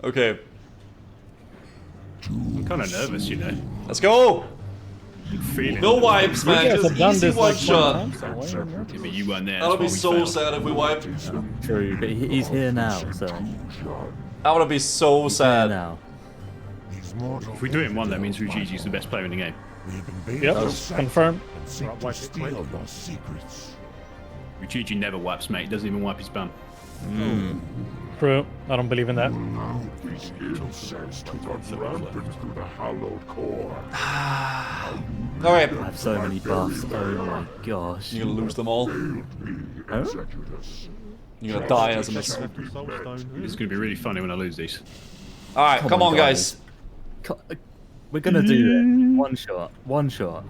Okay. I'm kind of nervous, you know. Let's go! Feeling No wipes, man. You guys Just have done easy this one like shot. Yeah, but you weren't there. That would be that's why we so failed. sad if we wiped. True, but he's here now, so. That would be so Here sad. now. If we do it in one, that means Rujiji's the best player in the game. Yep, confirmed. Rujiji never wipes, mate. He doesn't even wipe his bum. True. I don't believe in that. Alright. I have so many buffs. Oh my gosh. You're gonna lose them all. Huh? You're gonna die as a miss. It's gonna be really funny when I lose these. Alright, come on, guys. We're gonna do it. One shot. One shot.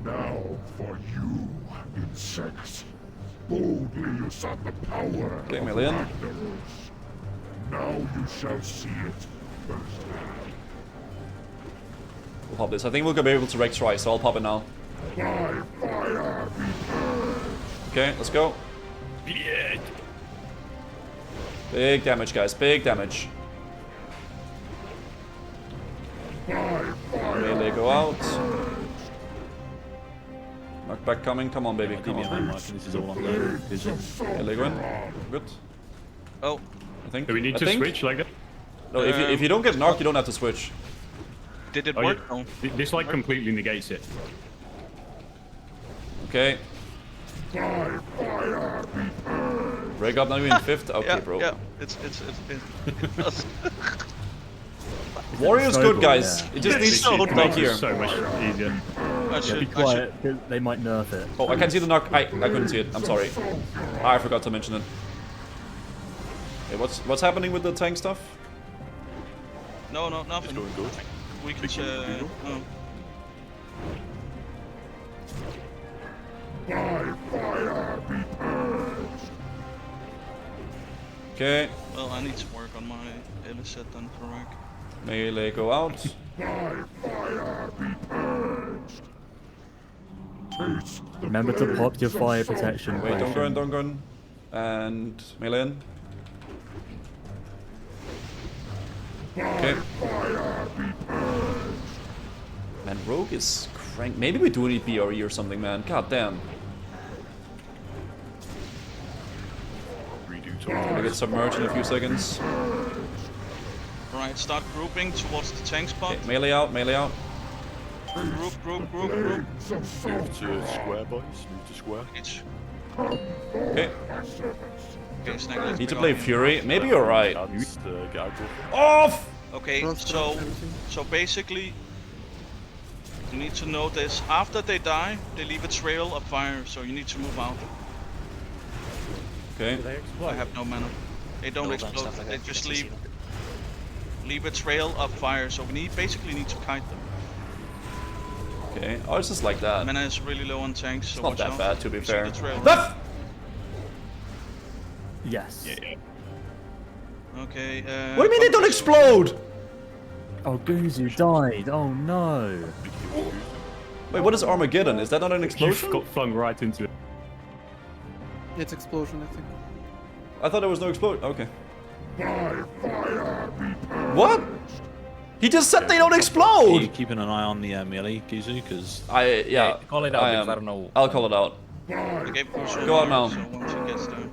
Now for you, insects. Boldly assault the power Okay, of Million. Ragnaros. Now you shall see it firsthand. We'll pop this. I think we're gonna be able to wreck twice, so I'll pop it now. By fire be burned. Okay, let's go. Yeah. Big damage, guys. Big damage. Melee go out. Knockback coming. Come on, baby. Come on. This is all on there. Melee go in. Good. Oh. I think. Do we need to switch like that? No, if you don't get knocked, you don't have to switch. Did it work? Yeah. This like completely negates it. Okay. Break up, not even fifth. Okay, yeah, bro. Yeah, it does. Warrior's good, guys. It just needs to knock here. So much easier. Be quiet, they might nerf it. Oh, I can't see the knock. I couldn't see it. I'm sorry. I forgot to mention it. Hey, what's happening with the tank stuff? No, nothing. It's going good. We can no. Okay. Well, I need to work on my set then, correct. Melee go out. Remember to pop your fire protection. Wait, don't go in. And melee in. Okay. Man, Rogue is crank. Maybe we do need BRE or something, man. God damn. Gonna get submerged in a few seconds. Right, start grouping towards the tank spot. Okay, melee out, melee out. Group. Move to square, boys. Move to square. Okay. Okay, Snag, Need to play Fury. Maybe you're right. Get out. Off! Okay, so basically, you need to know this. After they die, they leave a trail of fire, so you need to move out. Okay. I have no mana. They don't explode. They just leave a trail of fire, so we basically need to kite them. Okay. Oh, it's just like that. Mana is really low on tanks, so It's not that bad, to be fair. Yes. Yeah. Okay. What do you mean they don't explode? Oh, Guzu died. Oh no. Wait, what is Armageddon? Is that not an explosion? Got flung right into it. It's explosion, I think. I thought there was no explosion. Okay. What? He just said they don't Are explode! you keeping an eye on the melee, Gizu? Because yeah. Call it out because I don't know. I'll call it out. Okay, Go on now. So once he gets there.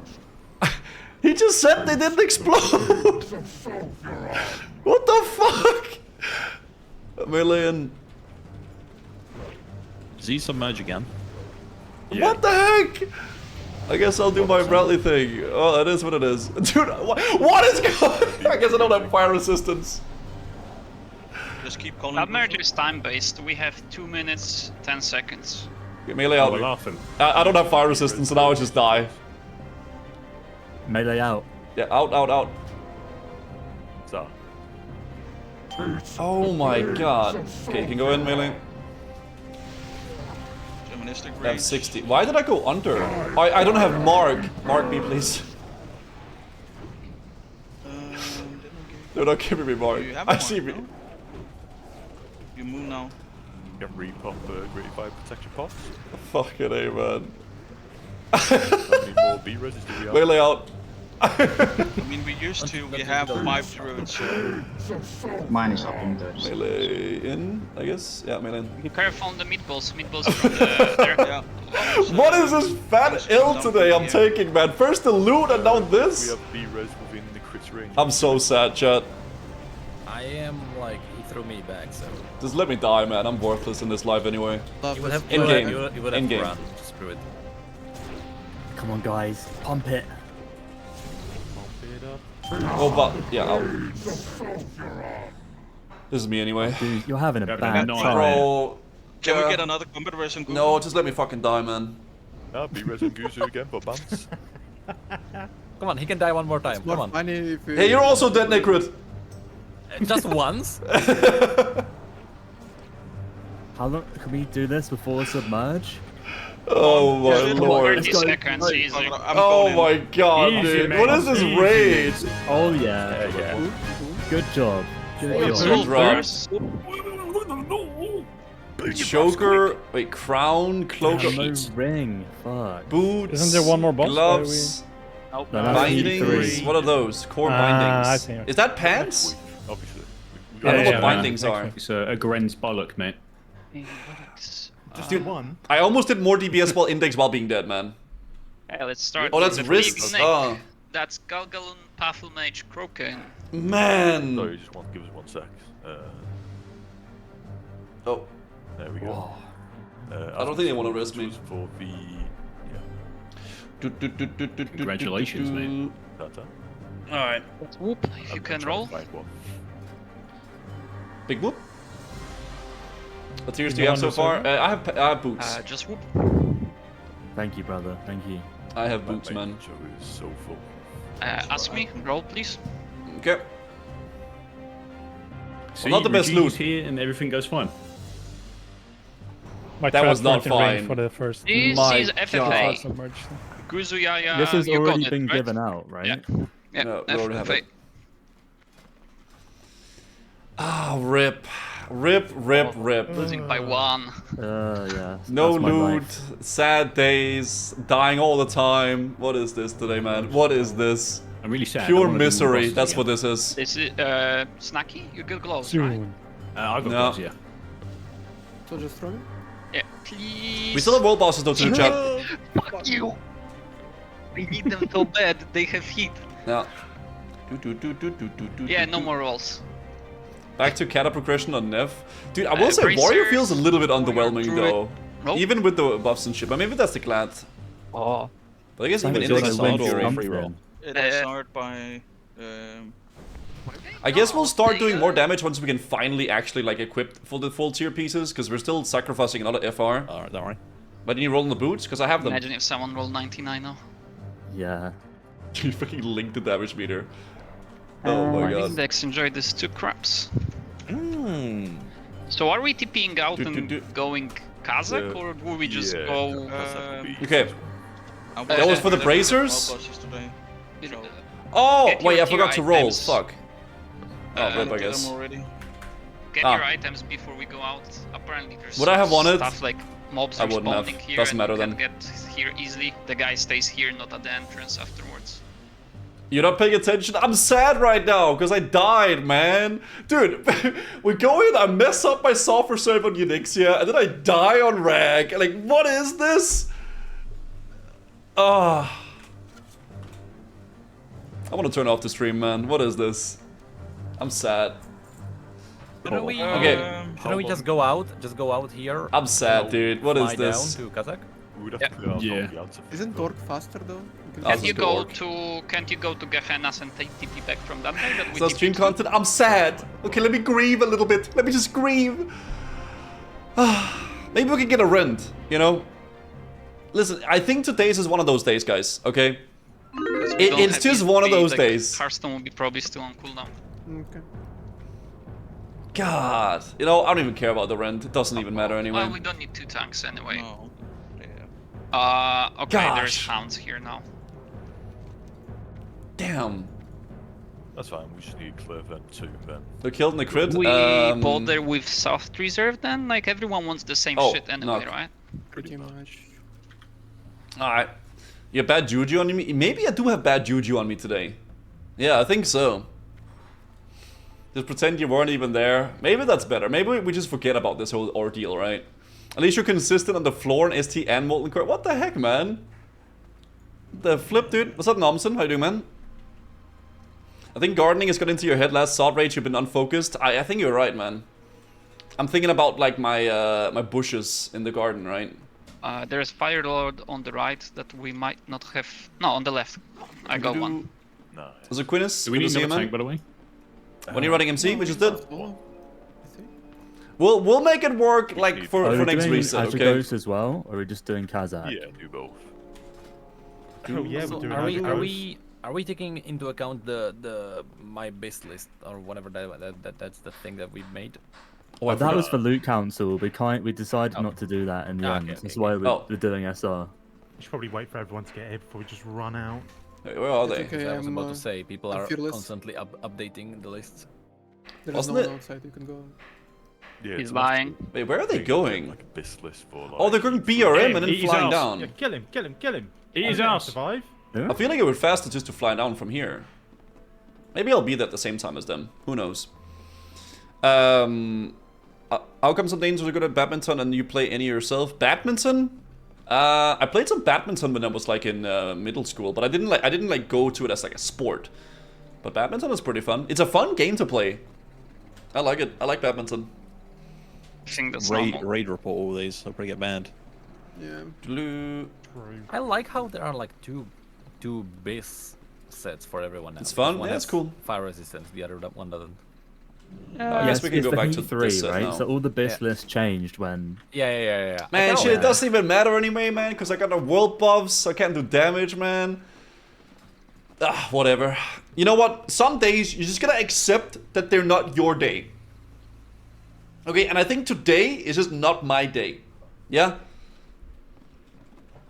He just said they didn't explode! What the fuck? Melee in. Z submerge again. What the heck? I guess I'll do my Bradley thing. Oh, it is what it is. Dude, what is going on? I guess I don't have fire resistance. Just keep calling. Submerge is time-based. We have 2 minutes, 10 seconds. Okay, melee out. We're laughing. I don't have fire resistance, so now I just die. Melee out. Yeah, out. So. Oh my god. Okay, you can go in, melee. I have 60. Why did I go under? I don't have Mark. Mark me, please. They're not giving me Mark. I see me. You move now. You can repop Gritty Fire Protection pots. Fucking A, man. How many more B-res do we have? Melee out. I mean, we used to. We have 5 druids. Mine is up in there. Melee in, I guess. Yeah, melee in. Be careful on the meatballs. Meatballs from the there. Yeah. What is this fat ill today I'm taking, man? First the loot and now We this? have B-res within the crit range. I'm so sad, chat. I am like, he threw me back, so. Just let me die, man. I'm worthless in this life anyway. You would have In game. You would In have game. run. Screw it. Come on, guys. Pump it. Oh, but yeah. This is me anyway. Dude, you're having a bad time. Bro. Can we get another combat res and No, just let me fucking die, man. B-res and Guzu again for bounce. Come on, he can die one more time. Come on. Hey, you're also dead, Necrit. Just once? How long can we do this before submerge? Oh my lord. 30 seconds, easy. Oh my god, Easy, dude. man. What is this Easy. rage? Oh yeah. Good job. Good Good job. drops. Choker, wait, crown, cloak, no ring. Fuck. boots. Isn't there one more boss? Gloves, No, that's bindings. Heat What are those? Core I bindings. see. Is that pants? Obviously. I don't know what bindings are. It's a Gren's bollock, mate. Dude, I almost did more DBS while index while being dead, man. Hey, let's start. Oh, that's with wrists. Big Nick. Oh. That's Galgalon, Pathomage, Croker. Man. No, you just want to give us 1 sec. Oh. There we go. I don't think they want to risk me. For the... Congratulations, mate. Alright. Whoop, if you can roll. Big whoop. What tiers do you have so far? I have boots. Just whoop. Thank you, brother. Thank you. I have boots, man. So full. Ask me, roll please. Okay. See, Well, not the best Regine's loot. here and everything goes fine. My That was not transport in range fine. for the first. This My is FFA. Submerged. Guzuyaya, This has you got already it, been right? given out, right? Yeah, No, we already have FFA. it. Ah, rip. Rip. Losing by 1. Yeah. No that's my loot, life. sad days, dying all the time. What is this today, man? What is this? I'm really sad. I Pure wanna do more misery, bosses that's again. what this is. This is, Snacky, you got gloves, Soon. I've got No. gloves, yeah. So just throw it? right? Yeah, please. We still have world bosses though to the chat. Fuck you! We need them so bad, they have heat. Yeah. Yeah, no more rolls. Back to Kata progression on Nev. Dude, I will say Bracers, Warrior feels a little bit underwhelming through though. it. Nope. Even with the buffs and shit, but maybe that's the glad. Oh. But I guess Thank even you. Index It's is like not win already. free roll. It'll start by... I guess we'll start doing more damage once we can finally actually like equip for the full tier pieces, because we're still sacrificing another FR. Alright, don't worry. But you roll on the boots, because I have them. Imagine if someone rolled 99 now. Yeah. You fucking linked the damage meter. Oh my god. Index enjoyed this 2 craps. So are we TPing out and going Kazakh, or will we just go... Okay. That was for the bracers? Oh, Get wait, your I forgot to tier roll. items. Fuck. Oh, rip, I guess. Get Ah. your items before we go out. Apparently there's Would I have wanted? stuff like mobs I are wouldn't have. spawning here Doesn't and matter you then. can get here easily. The guy stays here, not at the entrance afterwards. You're not paying attention? I'm sad right now, because I died, man. Dude, we go in, I mess up my software serve on Unixia, and then I die on Rag. Like, what is this? Ah. I want to turn off the stream, man. What is this? I'm sad. Shouldn't we, Okay. shouldn't we just go out? Just go out here? I'm sad, dude. What is fly this? down to Kazakh? We would have to clear out Yeah. all the outside. Isn't Torque faster though? Can't you go to Gehennas and take TP back from that way? That we Is that TP stream to? content? I'm sad. Okay, let me grieve a little bit. Let me just grieve. Maybe we can get a rent, you know? Listen, I think today's is one of those days, guys, okay? Because we don't It's have just ESP, one of those like, days. Hearthstone will be probably still on cooldown. Okay. God. You know, I don't even care about the rent. It doesn't even matter anyway. Well, we don't need 2 tanks anyway. No. Okay, there's Gosh. hounds here now. Damn. That's fine, we just need clear then 2 then. They're killed in the crit. We bother with soft reserve then? Like everyone wants the same Oh, shit anyway, no. right? Pretty much. Alright. You have bad juju on me? Maybe I do have bad juju on me today. Yeah, I think so. Just pretend you weren't even there. Maybe that's better. Maybe we just forget about this whole ordeal, right? At least you're consistent on the floor and ST and Molten Core. What the heck, man? The flip, dude. What's up, Nomson? How you doing, man? I think gardening has got into your head last SOD rage. You've been unfocused. I think you're right, man. I'm thinking about, like, my my bushes in the garden, right? There's Fire Lord on the right that we might not have... No, on the left. I got one. No. Was it Quintus? Do we need another tank, by the way? When you're running MC, we just did. We'll make it work like for next reset, okay? Ghost as well, or are we just doing Kazakh? Yeah, do both. Oh yeah, So we're doing are we taking into account the my base list or whatever that's the thing that we made? Oh, that was for loot council. We decided not to do that in the end. That's why we're doing SR. We should probably wait for everyone to get here before we just run out. Hey, where are they? Okay, I was about to I'm say people are fearless. constantly updating the list. There's Wasn't no one it- outside, you can go. Yeah, He's lying. Wait, where are they going? Like a biskless for like. Oh, they're going BRM and then flying down. Yeah, kill him, kill him, kill him. Eat his Let him ass. survive. I feel like it would faster just to fly down from here. Maybe I'll be there at the same time as them. Who knows? How come some Danes are good at badminton and you play any yourself? Badminton? I played some badminton when I was like in middle school, but I didn't like go to it as like a sport. But badminton is pretty fun. It's a fun game to play. I like it. I like badminton. I think that's raid report all these. They'll probably get banned. Yeah. I like how there are like two base sets for everyone now. It's fun. One Yeah, has it's cool. Fire resistance. The other one doesn't. I guess we can it's go the back Heat to 3, this set right? now. So all the base lists changed when. Yeah. Man, shit, it doesn't even matter anyway, man, because I got no world buffs, so I can't do damage, man. Whatever. You know what? Some days, you're just gonna accept that they're not your day. Okay, and I think today is just not my day. Yeah?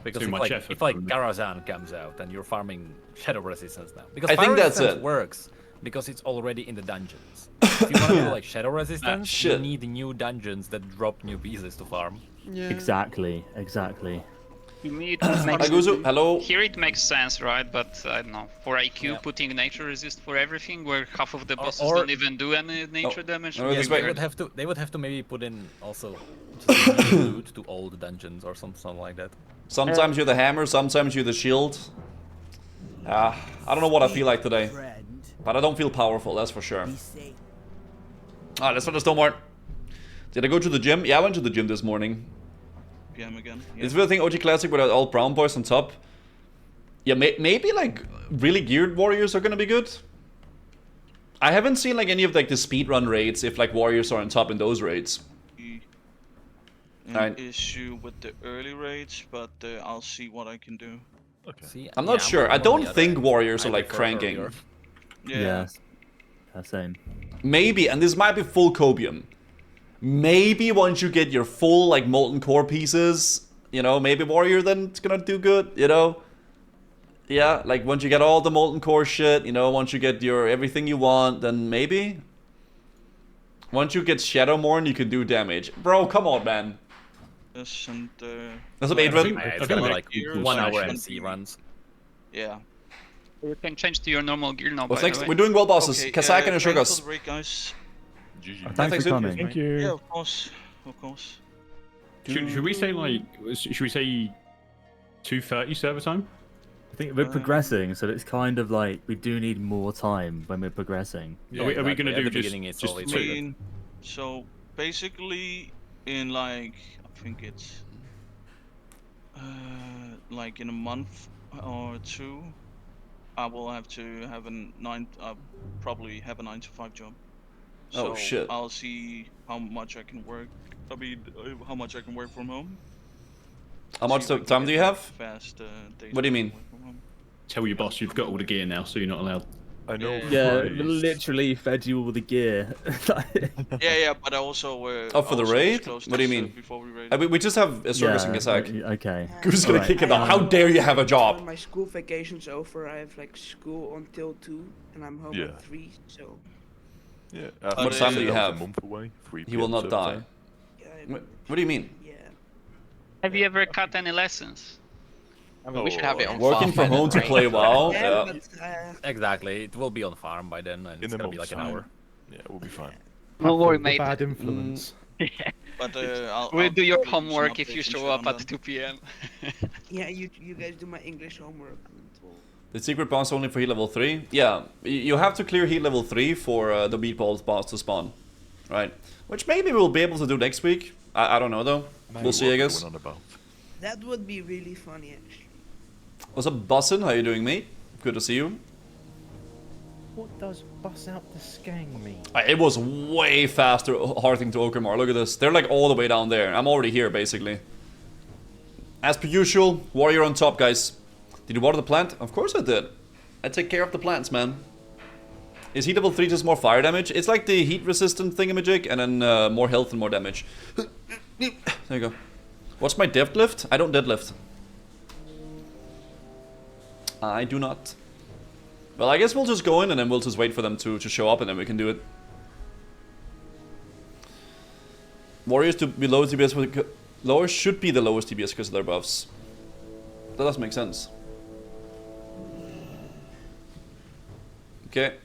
Because Too if much like, effort if like from- Garazan comes out and you're farming Shadow Resistance now. Because I Fire think that's Resistance it. works because it's already in the dungeons. If you want to do like Shadow Resistance, you shit. need new dungeons that drop new pieces to farm. Yeah. Exactly. To me, it makes hello. Here it makes sense, right? But I don't know. For IQ, putting nature resist for everything, where half of the bosses don't even do any nature damage. Oh, would this be way. They weird. would have to maybe put in also just loot to old dungeons or something like that. Sometimes you're the hammer, sometimes you're the shield. I don't know what I feel like today. But I don't feel powerful, that's for sure. Alright, let's finish Stormward. Did I go to the gym? Yeah, I went to the gym this morning. PM again. Yeah. Is the thing OG Classic without all brown boys on top? Yeah, maybe like really geared warriors are gonna be good. I haven't seen like any of like the speedrun raids if like warriors are on top in those raids. An issue with the early raids, but I'll see what I can do. Okay. See, I'm not sure. I don't think warriors are like prefer cranking. earlier. Yeah. Same. Maybe, and this might be full cobium. Maybe once you get your full like molten core pieces, you know, maybe warrior then it's gonna do good, you know. Yeah, like once you get all the molten core shit, you know, once you get your everything you want, then maybe. Once you get Shadowmourne, you can do damage. Bro, come on, man. Yes, and That's up, Adrian. It's gonna be like 1 hour MC runs. Yeah. You can change to your normal gear now. What's by next? the way. We're doing world bosses. Okay, Kasak and thanks for Ashugas. the break, guys. Thanks for coming. Thank you. Yeah, of course. Of course. Should we say like? Should we say 2:30 server time? I think we're progressing, so it's kind of like we do need more time when we're progressing. Are we going to At do the just beginning, it's just always two? like- I mean, so basically, in like I think it's like in a month or two, I will have to have probably have a 9 to 5 job. Oh, So shit. I'll see how much I can work. I mean, how much I can work from home. How much See if I can time get do you have? Fast, days What do you to mean? work from home. Tell your boss you've got all the gear now, so you're not allowed. I know. Yeah, Christ. literally fed you all the gear. Yeah, but I also. Oh, for the also raid? disclosed What do you this, mean? Before we raid. We just have a service in Kasak. Okay. Who's gonna Alright. kick it out? How dare you have a job? My school vacation's over. I have like school until 2, and I'm home Yeah. at 3. So Yeah. What time do you have? A month away. 3 He will PM not server die. time. What do you mean? Have you ever cut any lessons? I mean, we should have it on Working farm from by home then, to right? play WoW? yeah, Yeah. but Exactly, it will be on farm by then, and it's In a gonna be like month's an time. hour. Yeah, we'll be fine. Don't worry, The mate. bad influence. But We'll do your do some homework if you updates show up around at then. 2 p.m. yeah, you guys do my English homework. The secret boss only for heat level 3? Yeah, you have to clear heat level 3 for the meatballs boss to spawn. Right. Which maybe we'll be able to do next week. I don't know though. We'll see, I guess. Going on about. That would be really funny, actually. What's up, Bussin? How you doing, mate? Good to see you. What does bus out the skang mean? It was way faster hearting to Okermar. Look at this. They're like all the way down there. I'm already here, basically. As per usual, warrior on top, guys. Did you water the plant? Of course I did. I take care of the plants, man. Is heat level 3 just more fire damage? It's like the heat resistant thingamajig and then more health and more damage. There you go. What's my deadlift? I don't deadlift. I do not. Well, I guess we'll just go in and then we'll just wait for them to show up and then we can do it. Warriors to be lowest DPS with lowers should be the lowest DPS because of their buffs. That does make sense. Okay.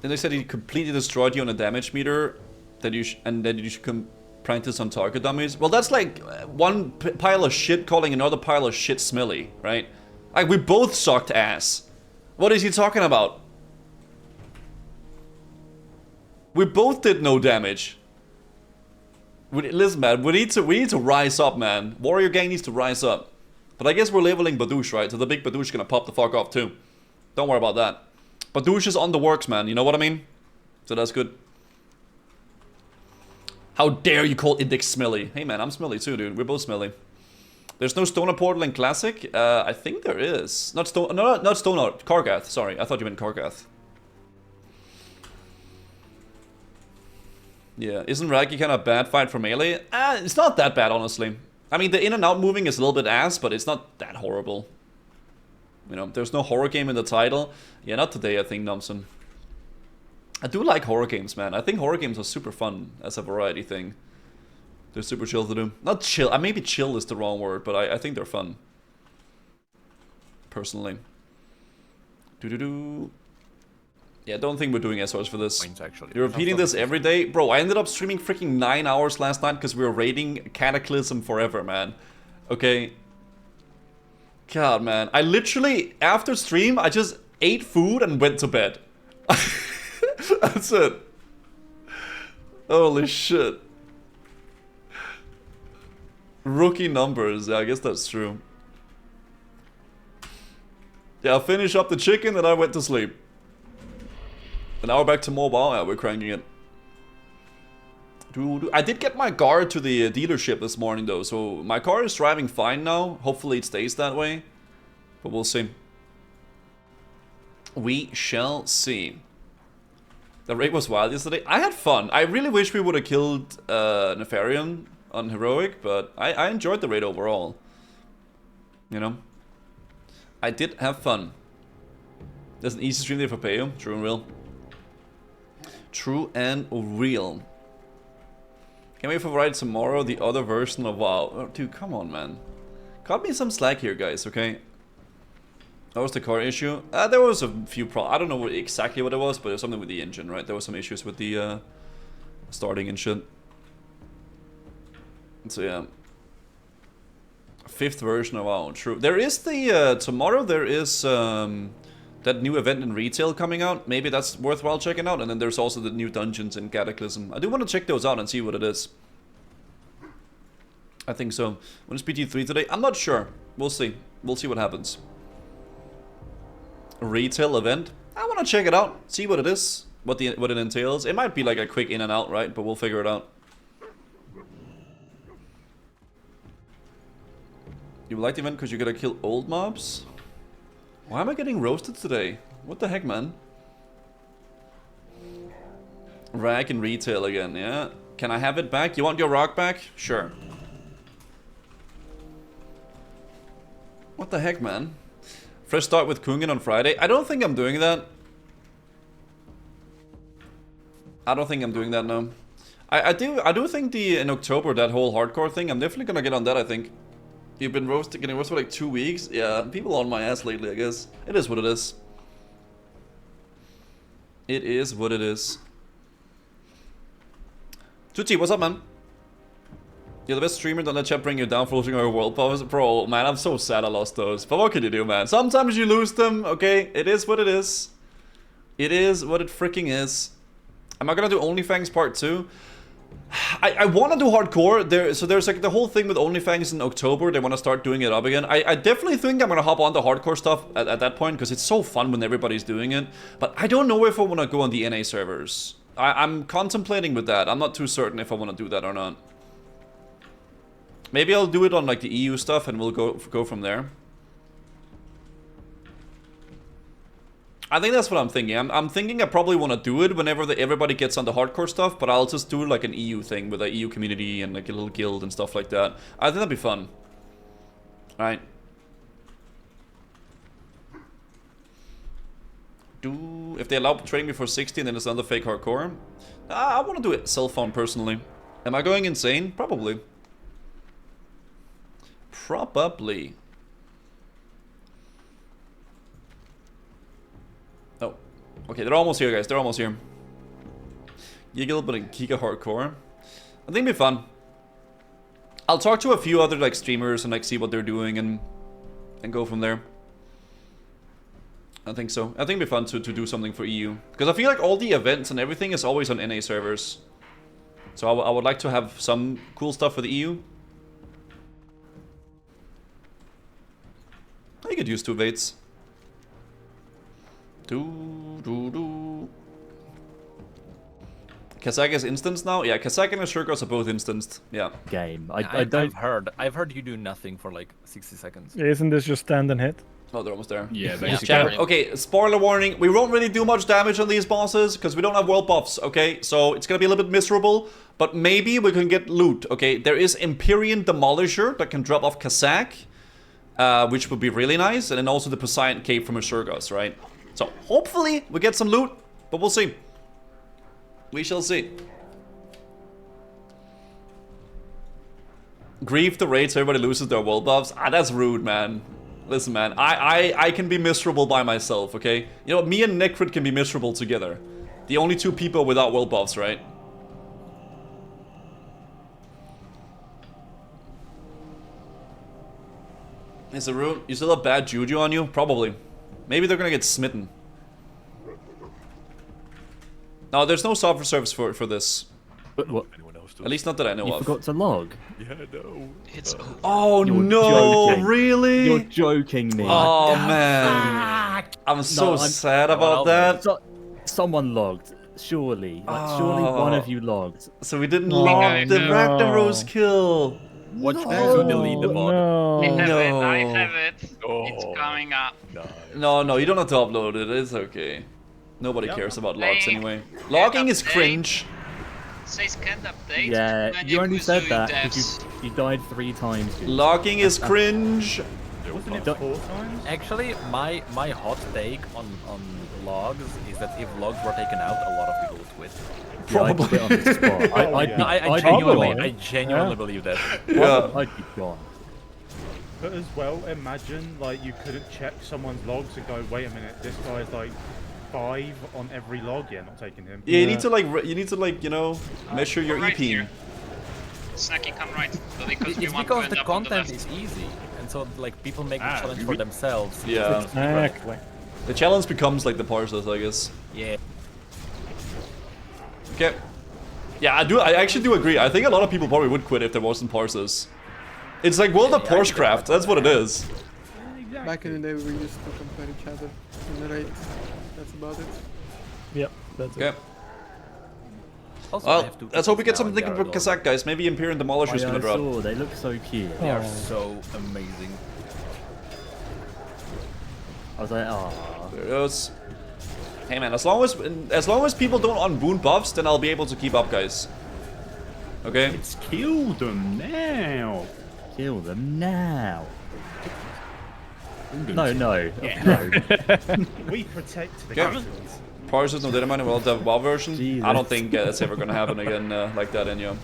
Then they said he completely destroyed you on a damage meter, that you and then you should practice on target dummies. Well, that's like one pile of shit calling another pile of shit smelly, right? Like, we both sucked ass. What is he talking about? We both did no damage. Listen, man, we need to rise up, man. Warrior gang needs to rise up. But I guess we're leveling Badouche, right? So the big Badouche is gonna pop the fuck off too. Don't worry about that. Badouche is on the works, man. You know what I mean? So that's good. How dare you call Index smelly? Hey man, I'm smelly too, dude. We're both smelly. There's no Stoner Portal in Classic? I think there is. Not Stoner, Kargath. Sorry, I thought you meant Kargath. Yeah, isn't Raggy kind of bad fight for melee? It's not that bad, honestly. I mean, the in and out moving is a little bit ass, but it's not that horrible. You know, there's no horror game in the title. Yeah, not today, I think, Nomson. I do like horror games, man. I think horror games are super fun as a variety thing. They're super chill to do. Not chill. Maybe chill is the wrong word, but I think they're fun. Personally. Doo-doo-doo. Yeah, don't think we're doing SOS for this. You're repeating this every day? Bro, I ended up streaming freaking 9 hours last night because we were raiding Cataclysm forever, man. Okay. God, man. I literally, after stream, I just ate food and went to bed. That's it. Holy shit. Rookie numbers. Yeah, I guess that's true. Yeah, I'll finish up the chicken and I went to sleep. An hour back to mobile. Yeah, we're cranking it. I did get my car to the dealership this morning though, so my car is driving fine now. Hopefully it stays that way. But we'll see. We shall see. The raid was wild yesterday. I had fun. I really wish we would have killed Nefarian on Heroic, but I enjoyed the raid overall. You know? I did have fun. There's an easy stream there for Payo. True and real. True and real. Can we provide tomorrow the other version of WoW? Oh, dude, come on, man. Cut me some slack here, guys, okay? That was the car issue. There was a few I don't know exactly what it was, but it was something with the engine, right? There was some issues with the starting and shit. So yeah. 5th version of WoW, true. There is the, tomorrow there is that new event in retail coming out. Maybe that's worthwhile checking out. And then there's also the new dungeons in Cataclysm. I do want to check those out and see what it is. I think so. When is PT3 today? I'm not sure. We'll see. We'll see what happens. Retail event. I want to check it out. See what it is. What it entails. It might be like a quick in and out, right? But we'll figure it out. You like the event because you gotta kill old mobs? Why am I getting roasted today? What the heck, man? Rag in retail again, yeah? Can I have it back? You want your rock back? Sure. What the heck, man? Fresh start with Kungen on Friday? I don't think I'm doing that. I don't think I'm doing that, no. I do think in October, that whole hardcore thing, I'm definitely gonna getting on that, I think. You've been getting roasted for like 2 weeks? Yeah, people on my ass lately, I guess. It is what it is. It is what it is. Tucci, what's up, man? You're the best streamer, don't let chat bring you down for losing our world powers. Bro, man, I'm so sad I lost those. But what can you do, man? Sometimes you lose them, okay? It is what it is. It is what it freaking is. Am I gonna do OnlyFans part 2? I want to do hardcore. So there's like the whole thing with OnlyFans in October. They want to start doing it up again. I definitely think I'm going to hop on the hardcore stuff at that point because it's so fun when everybody's doing it. But I don't know if I want to go on the NA servers. I'm contemplating with that. I'm not too certain if I want to do that or not. Maybe I'll do it on like the EU stuff and we'll go from there. I think that's what I'm thinking. I'm thinking I probably want to do it whenever everybody gets on the hardcore stuff, but I'll just do like an EU thing with an EU community and like a little guild and stuff like that. I think that'd be fun. Alright. If they allow trading before 60 and then it's another fake hardcore, I want to do it self-found personally. Am I going insane? Probably. Probably. Oh. Okay, they're almost here, guys. They're almost here. Giggle, but in Giga Hardcore. I think it'll be fun. I'll talk to a few other like streamers and like see what they're doing and go from there. I think so. I think it'd be fun to do something for EU. Because I feel like all the events and everything is always on NA servers. So I would like to have some cool stuff for the EU. I could use 2 Vates. Kazak is instanced now? Yeah, Kazak and Ashurkos are both instanced. Yeah. Game. I've heard you do nothing for like 60 seconds. Isn't this just stand and hit? Oh, they're almost there. Yeah, basically. Okay, spoiler warning. We won't really do much damage on these bosses because we don't have world buffs, okay? So it's gonna be a little bit miserable, but maybe we can get loot, okay? There is Empyrean Demolisher that can drop off Kazak, which would be really nice, and then also the Poseidon Cape from Ashurgos, right? So hopefully we get some loot, but we'll see. We shall see. Grief the raid so everybody loses their world buffs. Ah, that's rude, man. Listen, man, I can be miserable by myself, okay? You know, me and Necrit can be miserable together. The only 2 people without world buffs, right? Is it rude? You still have bad juju on you? Probably. Maybe they're gonna get smitten. No, there's no software service for this. But what? At least not that I know You of. forgot to log. Yeah, no. It's Oh You're no, joking. really? You're joking me. Oh man. I'm so sad about that. Someone logged. Surely. Surely one of you logged. So we didn't log the Ragnaros kill. Watch me to delete the mod. I have it. It's coming up. No, you don't have to upload it. It's okay. Nobody cares about logs anyway. Logging is cringe. Says can't update. Yeah, you only said that because you died 3 times. Dude. Logging is cringe. Wasn't it 4 times? Actually, my hot take on logs is that if logs were taken out, a lot of people would quit. Probably. Yeah, I'd put it on the spot. I genuinely believe that. Yeah. I'd be gone. But as well, imagine like you couldn't check someone's logs and go, wait a minute, this guy's like 5 on every log. Yeah, not taking him. Yeah, you need to like, you know, measure your Right EP. here. Snacky, come right. So because we It's want because to the end up on the content left. is easy, and so like people make the challenge for themselves. Yeah. Exactly. The challenge becomes like the parsers, I guess. Yeah. Okay. Yeah, I actually do agree. I think a lot of people probably would quit if there wasn't parsers. It's like World of Parsecraft, that's what it is. Back in the day, we used to compare each other in the raid. That's about it. Yep, that's Okay. it. Also, Well, let's hope we get something from Kazak, guys. Maybe Imperial Demolisher is gonna drop. They look so cute. They are so amazing. I was like, oh. There it is. Hey man, as long as people don't unwound buffs, then I'll be able to keep up, guys. Okay? Let's kill them now. Kill them now. No. No. We protect the Okay. capitals. Parsers, no dynamite, well, the WoW version. Jesus. I don't think that's ever gonna happen again like that, Enya.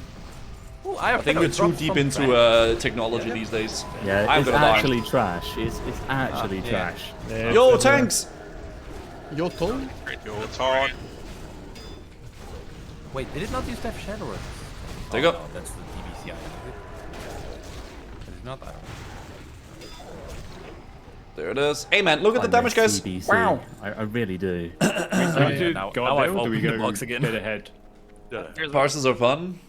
Ooh, I think we're too deep into technology these days. Yeah, I'm it's gonna die. actually trash. It's actually trash. Yeah, Yo, it's everywhere. tanks! Your turn? Your turn. Wait, did it not used to have Shadow Rush? There you go. No, that's the DBC item. Is it not? I don't know. There it is. Hey man, look at the damage, guys. CBC. Wow. I really do. Do we do now God I've Veil, or do we opened go the box again. dead ahead? Parsers are fun.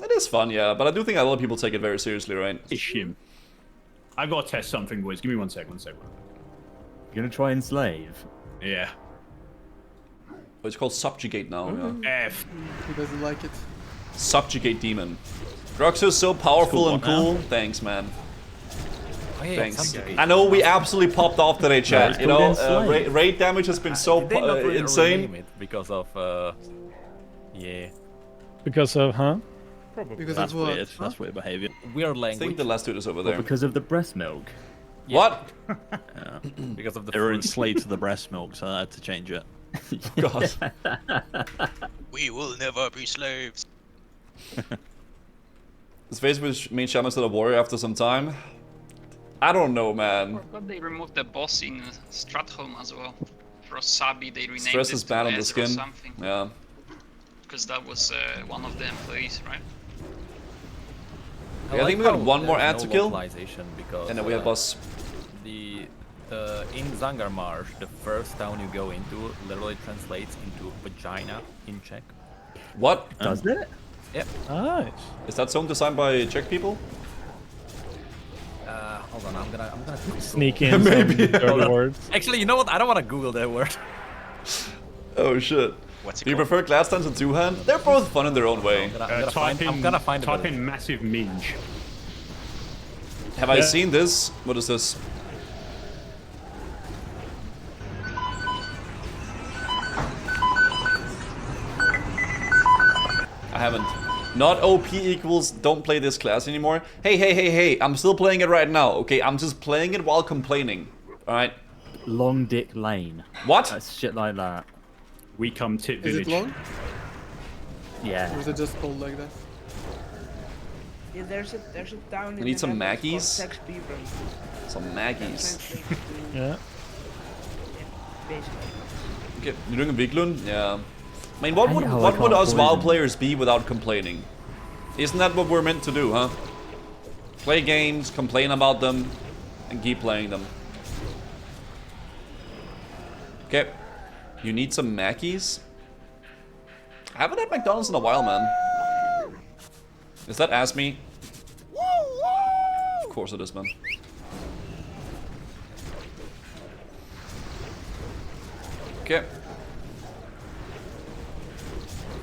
It is fun, yeah, but I do think a lot of people take it very seriously, right? Ish him. I've got to test something, boys. Give me 1 sec. You're gonna try and slave? Yeah. Oh, it's called Subjugate now, yeah. F. He doesn't like it. Subjugate Demon. Roxo is so powerful and cool. Thanks, man. Oh, yeah, Thanks. Subjugate. I know we absolutely popped off today, chat. it's you know, called Enslave. raid damage has been so Did they not insane. rename it because of yeah. Because of, huh? Probably. Because That's of what? weird. That's weird behavior. Weird I language. think the last dude is over Well, there. because of the breast milk. What? Yeah. Because of the They were fruit. enslaved to the breast milk, so I had to change it. God. We will never be slaves. This phase which made Shaman still a warrior after some time. I don't know, man. But they removed the boss in Stratholm as well. For Sabi, they renamed Stress it is to bad on the Ezra or skin. something. Yeah. Because that was one of the employees, right? I think we got one more ad no to kill. localization because, And then we have boss. In Zangarmarsh, the first town you go into literally translates into vagina in Czech. What? Does it? Yep. Nice. Is that song designed by Czech people? Hold on, I'm gonna Sneak in some dirty words. Actually, you know what? I don't want to Google that word. Oh shit. What's it Do you called? prefer glass stands or two-hand? They're both fun in their own way. I'm gonna find Type in massive minge. Have I seen this? What is this? I haven't. Not OP equals don't play this class anymore. Hey, I'm still playing it right now, okay? I'm just playing it while complaining, alright? Long Dick Lane. What? That's shit like that. We come tip Is village. it long? Yeah. Or is it just called like that? Yeah, there's a town in I need the some Netherlands Maggies. called Saxe-Bieberen. Some Maggies. Yeah. Basically. Okay, you're doing a Viglund? Yeah. I mean, what would I what would can't us WoW poison. players be without complaining? Isn't that what we're meant to do, huh? Play games, complain about them, and keep playing them. Okay. You need some Mackies? I haven't had McDonald's in a while, man. Is that Ask Me? Of course it is, man. Okay.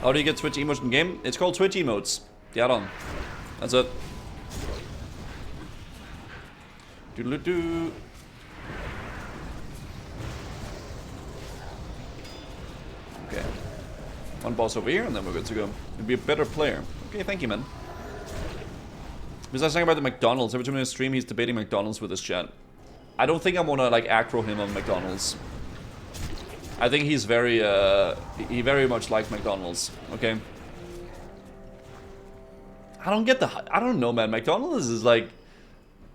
How do you get Twitch emotes in game? It's called Twitch emotes. Get on. That's it. Doodle-doo. Okay. One boss over here, and then we're good to go. You'll be a better player. Okay, thank you, man. Besides talking about the McDonald's, every time in a stream he's debating McDonald's with his chat. I don't think I want to like aggro him on McDonald's. I think he's very, he very much likes McDonald's, okay? I don't get the, I don't know, man. McDonald's is like,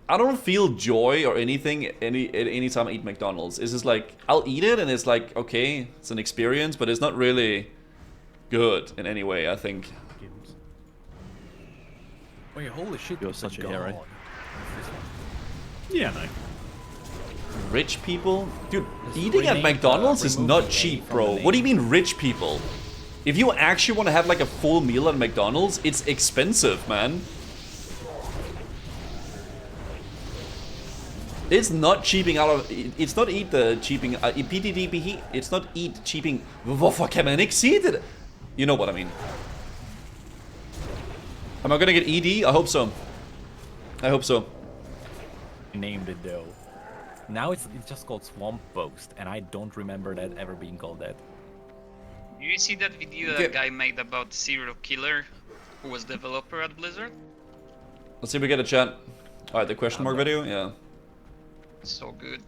I don't feel joy or anything anytime I eat McDonald's. It's just like, I'll eat it and it's like, okay, it's an experience, but it's not really good in any way, I think. Wait, holy shit! You're such a hero. Yeah, no. Rich people? Dude, eating at McDonald's is not cheap, bro. What do you mean rich people? If you actually want to have like a full meal at McDonald's, it's expensive, man. It's not cheaping out of... It's not eat the cheaping... PTDP, it's not eat cheaping... Hvorfor kan man ikke sige det? You know what I mean. Am I gonna get ED? I hope so. I hope so. Named it though. Now it's just called Swamp Post, and I don't remember that ever being called that. Do you see that video Okay. that guy made about serial killer who was developer at Blizzard? Let's see if we get a chat. Alright, the question mark video? Yeah. So good.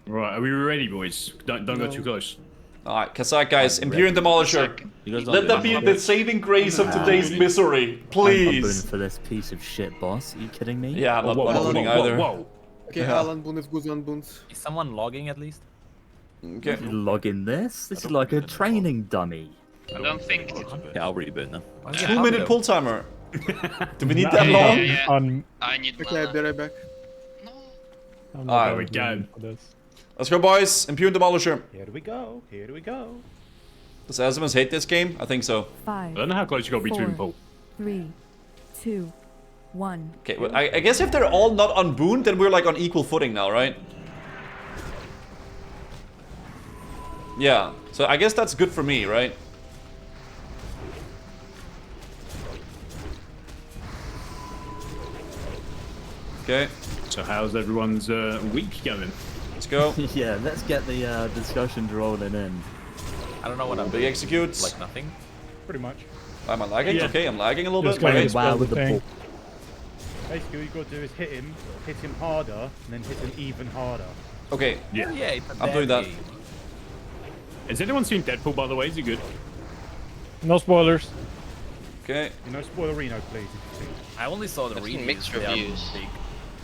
Right, are we ready, boys? Don't go too close. Alright, Kazak guys, Imperial Demolisher. Let that be the saving grace of today's misery, I'm please. for this piece of shit, boss. Are you kidding me? Yeah, I'm not voting either. Okay, Yeah. Alan Boons, Guzan Boons. Is someone logging at least? Okay. Log in this? This is like a training dummy. I don't think... Yeah, I'll reboot now. 2-minute pull timer. Do we need Yeah, that yeah, long? yeah. I need Okay, I'll be right back. I'm Alright. not going for this. Let's go, boys. Imperial Demolisher. Here we go. Here we go. Does Azimus hate this game? I think so. 5. I don't know how close you got to be to him, Paul. 3, 2, 1. Okay, well, I guess if they're all not on Boon, then we're like on equal footing now, right? Yeah, so I guess that's good for me, right? Okay. So how's everyone's week going? Let's go. Yeah, let's get the discussions rolling in. I don't know what I'm Big doing. executes. Like nothing. Pretty much. Am I lagging? Yeah. Okay, I'm lagging a little Just bit. going Okay. Wow with the thing. ball. Basically, what you got to do is hit him harder, and then hit him even harder. Okay. Yeah. Yeah, it's a I'm doing bad that. game. Has anyone seen Deadpool, by the way? Is he good? No spoilers. Okay. No spoilerino, please. I only saw the reviews. Mixed They are reviews. big.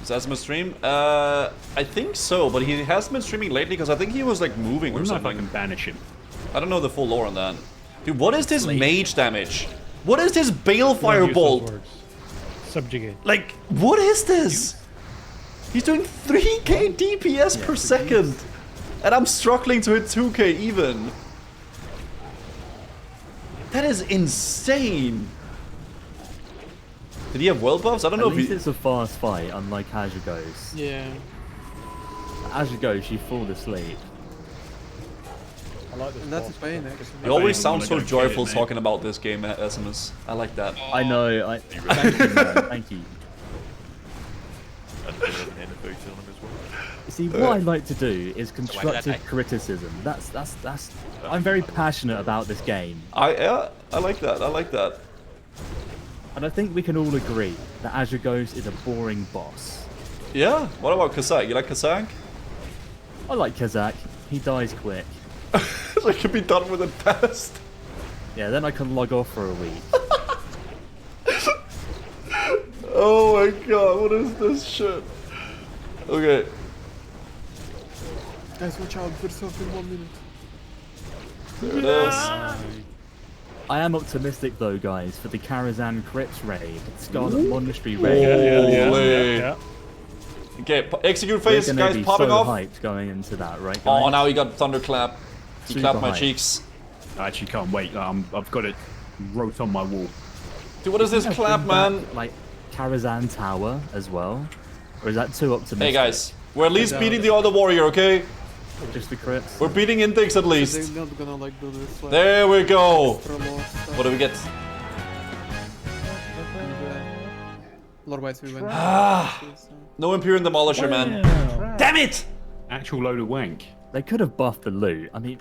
Is Asmus stream? I think so, but he hasn't been streaming lately because I think he was like moving or something. I can banish him. I don't know the full lore on that. Dude, what is this mage damage? What is this Balefire Bolt? Subjugate. Like, what is this? He's doing 3k DPS per second. And I'm struggling to hit 2k even. That is insane. Did he have world buffs? I don't know At if least he... it's a fast fight, unlike Azure Yeah. Azure you fall asleep. I like this. And that's Spain, actually. You always sound so joyful talking about this game, SMS. I like that. I know. Thank you, man. Thank you. See, what I like to do is constructive criticism. That's. I'm very passionate about this game. I like that. I like that. And I think we can all agree that Azure Ghost is a boring boss. Yeah. What about Kazak? You like Kazak? I like Kazak. He dies quick. I can be done with it fast. Yeah, then I can log off for a week. Oh my god, what is this shit? Okay. Guys, watch out, there's off in 1 minute. There it is. I am optimistic though, guys, for the Karazhan Crypt raid, Scarlet Monastery raid. Yeah. Okay, execute phase, We're gonna guys, be popping so off. Hyped going into that, right, guys? Oh, now he got thunderclap. He Super clapped my hyped. cheeks. I actually can't wait. I've got it wrote on my wall. Dude, what is this clap, man? Like Karazhan Tower as well? Or is that too optimistic? Hey guys, we're at least beating the other warrior, okay? Just the crypts. We're beating Index at least. They're not gonna like do this. Like, There we go. extra lore stuff. What do we get? Lore-wise, we went. No Imperial Demolisher, man. Damn it! Actual load of wank. They could have buffed the loot. I mean,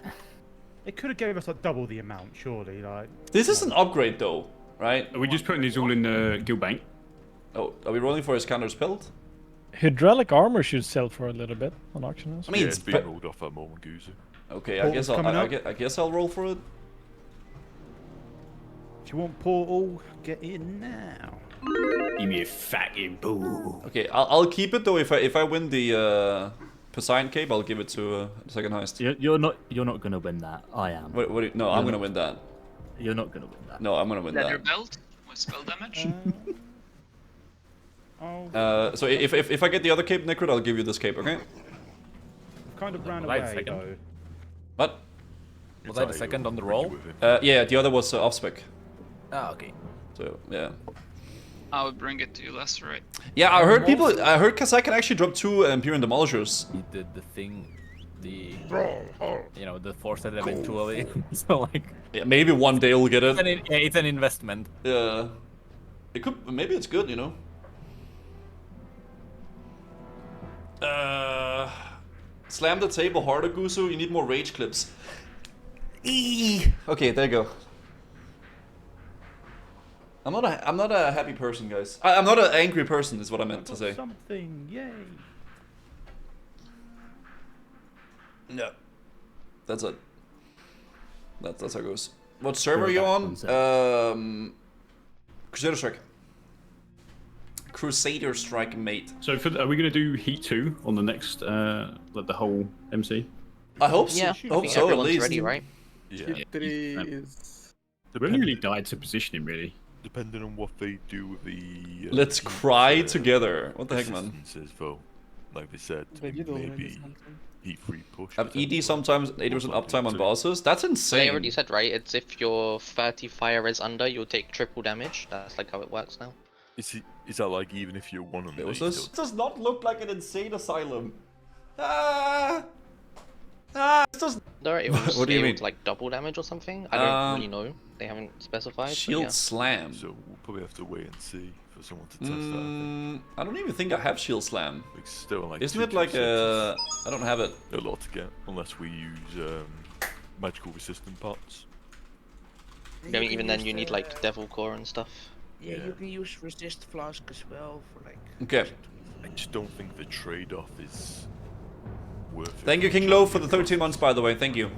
It could have gave us like double the amount, surely. Like. This is an upgrade though, right? Are we just putting these all in the guild bank? Oh, are we rolling for his counter's build? Hydraulic armor should sell for a little bit on auction house. I mean, it's being rolled off at moment, Goose. Okay, I guess I'll roll for it. Do you want Portal? Get in now. Give me a fucking boo. Okay, I'll keep it though. If I win the Poseidon Cape, I'll give it to second highest. you're not gonna win that. I am. No, I'm gonna win that. You're not gonna win that. No, I'm gonna win Leather that. belt with spell damage. So if I get the other cape, Necrod, I'll give you this cape, okay? Kind of ran Was I away second? though. What? Was I the second on the roll? Yeah, the other was off spec. Ah, okay. So yeah. I would bring it to you less, right? Yeah, I heard I heard Kazak can actually drop 2 Imperial Demolishers. He did the thing, the force that eventually. So like. Yeah, maybe one day we'll get it. It's an investment. Yeah. It could. Maybe it's good, you know. Slam the table harder, Gusu. You need more rage clips. Okay, there you go. I'm not a happy person, guys. I'm not an angry person, is what I meant to say. Something, yay! Yeah. That's it. That's how it goes. What server are you on? Crusader Strike. Crusader Strike, mate. So are we going to do Heat 2 on the next, like the whole MC? I hope so. Yeah, I hope so, at least. ready, right? Yeah. Hit 3 is... We only really died to positioning, really. Depending on what they do with the... Let's cry together. What the heck, man? Assistances, though. Like they said, They did already maybe something. Heat 3 push. Have ED sometimes 80% uptime on bosses? That's They insane. already said, right? It's if your 30 fire is under, you'll take triple damage. That's like how it works now. Is that like even if you're one of them? This does not look like an insane asylum. This does... No, it was What do you mean? like double damage or something. I don't really know. They haven't specified. but Shield yeah. Slam. So we'll probably have to wait and see for someone to test that. I think. I don't even think I have Shield Slam. It's still like Isn't it like a... I don't have it. A lot to get, unless we use magical resistant parts. I mean, even then, you need like Devil Core and stuff. Yeah, you can use resist flask as well for like. Okay. I just don't think the trade-off is worth it. Thank you, King Low, for the 13 months, by the way. Thank you.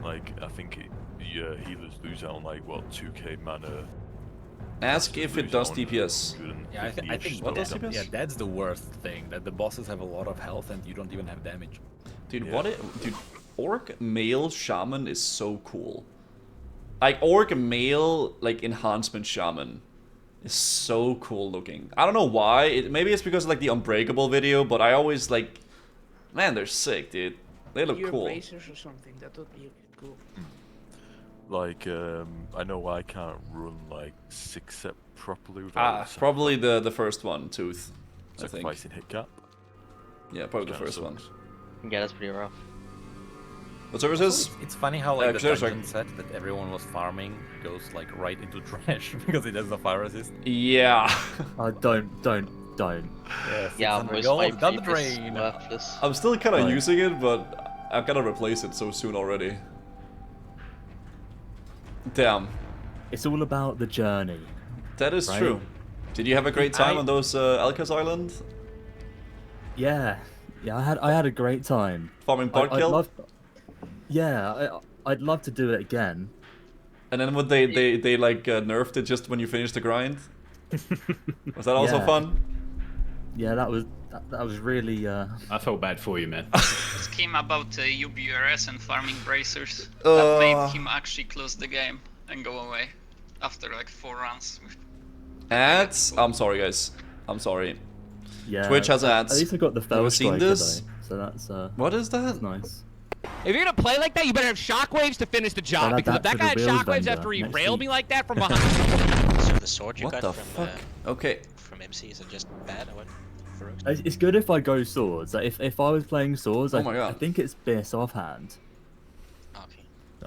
Like, I think healers lose out on like what 2k mana Ask if it does DPS. Yeah, I think what does DPS? Yeah, that's the worst thing. That the bosses have a lot of health and you don't even have damage. Dude, dude, Orc Male Shaman is so cool. Like Orc Male, like enhancement Shaman, is so cool looking. I don't know why. Maybe it's because of like the Unbreakable video, but I always like, man, they're sick, dude. They look cool. Bracers or something. That would be cool. Like, I know I can't run like 6-step properly without Probably the first one, Tooth. I think. sacrificing hit cap. Yeah, probably the first one. Yeah, that's pretty rough. What services? It's funny how like the Crusader's dungeon set that everyone was farming goes like right into trash because it has a fire resist. Yeah. Don't. Yeah, most gold, down the is drain. worthless. I'm still kind of Right. using it, but I've got to replace it so soon already. Damn. It's all about the journey. That is right? true. Did you have a great time on those Alcaz Island? Yeah, I had a great time. Farming Botkill? I'd love to do it again. And then would they like nerfed it just when you finished the grind? Was that also Yeah. fun? Yeah, that was really. I felt bad for you, man. Scheme about UBRS and farming bracers. Uh. That made him actually close the game and go away after like 4 runs. Ads? I'm sorry, guys. I'm sorry. Yeah. Twitch has ads. At least I got the Have fell you seen striker, this? though, so that's What is that? That's nice. If you're gonna play like that, you better have shockwaves to finish the job. Gotta Because if that adapt guy to had the wheel shockwaves vendor after he next railed week. me like that from behind. So the sword you What got the from fuck? Okay. from MC, is it just bad or what? It's good if I go swords. Like if I was playing swords, Oh I my God. think it's Biss offhand.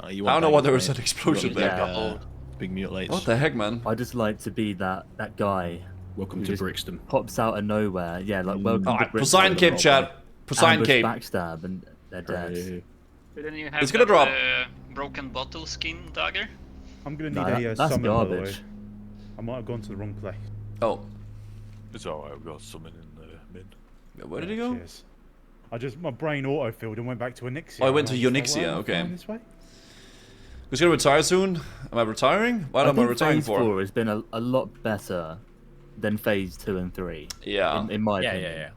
No, you I don't know why there was mate. an explosion You want, there. like, big mutilates. What the heck, man? I just like to be that guy. Welcome who to just Brixton. Pops out of nowhere. Yeah, like welcome Alright, to Brixton. Poseidon Cape, chat. Poseidon Ambush Cape. backstab and they're dead. But then you have It's gonna drop. Broken bottle skin dagger. I'm gonna No, need a that's summon, by the way. garbage. I might have gone to the wrong place. Oh. It's alright, I've got someone in the mid. Where did he go? Cheers. My brain autofilled and went back to Onyxia. Oh, I went to and was like, Onyxia, well, I'm okay. fine this way. Who's gonna retire soon? Am I retiring? What am I think retiring phase for? 4 has been a lot better than phase 2 and 3. Yeah. In my Yeah, opinion. yeah.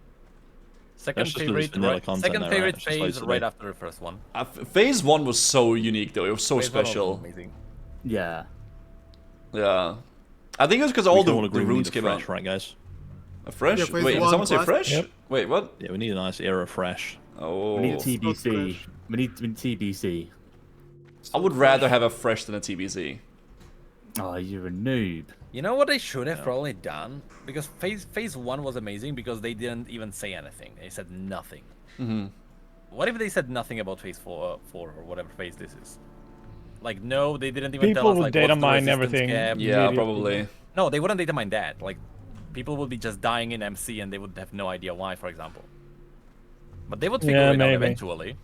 Second That's just 'cause it's favorite, vanilla right, content second now, favorite right? It's just phase supposed right to be. after the first one. Phase 1 was so unique though, it was so Phase one was special. amazing. Yeah. Yeah. I think it was because We all can all the agree we runes need a came fresh, out. right, guys? A fresh? Yeah, phase Wait, did one someone say plus- fresh? Yep. Wait, what? Yeah, we need a nice era fresh. Oh. We need TBC. We need TBC. I would rather have a fresh than a TBC. Oh, you're a noob. You know what they should have probably done? Because phase 1 was amazing because they didn't even say anything. They said nothing. Mm-hmm. What if they said nothing about phase 4 or whatever phase this is? Like, no, they didn't even tell People us, will like, data what's the mine resistance everything. gap. Yeah, probably. No, they wouldn't data mine that. Like, people would be just dying in MC and they would have no idea why, for example. But they would figure Yeah, it out maybe. eventually.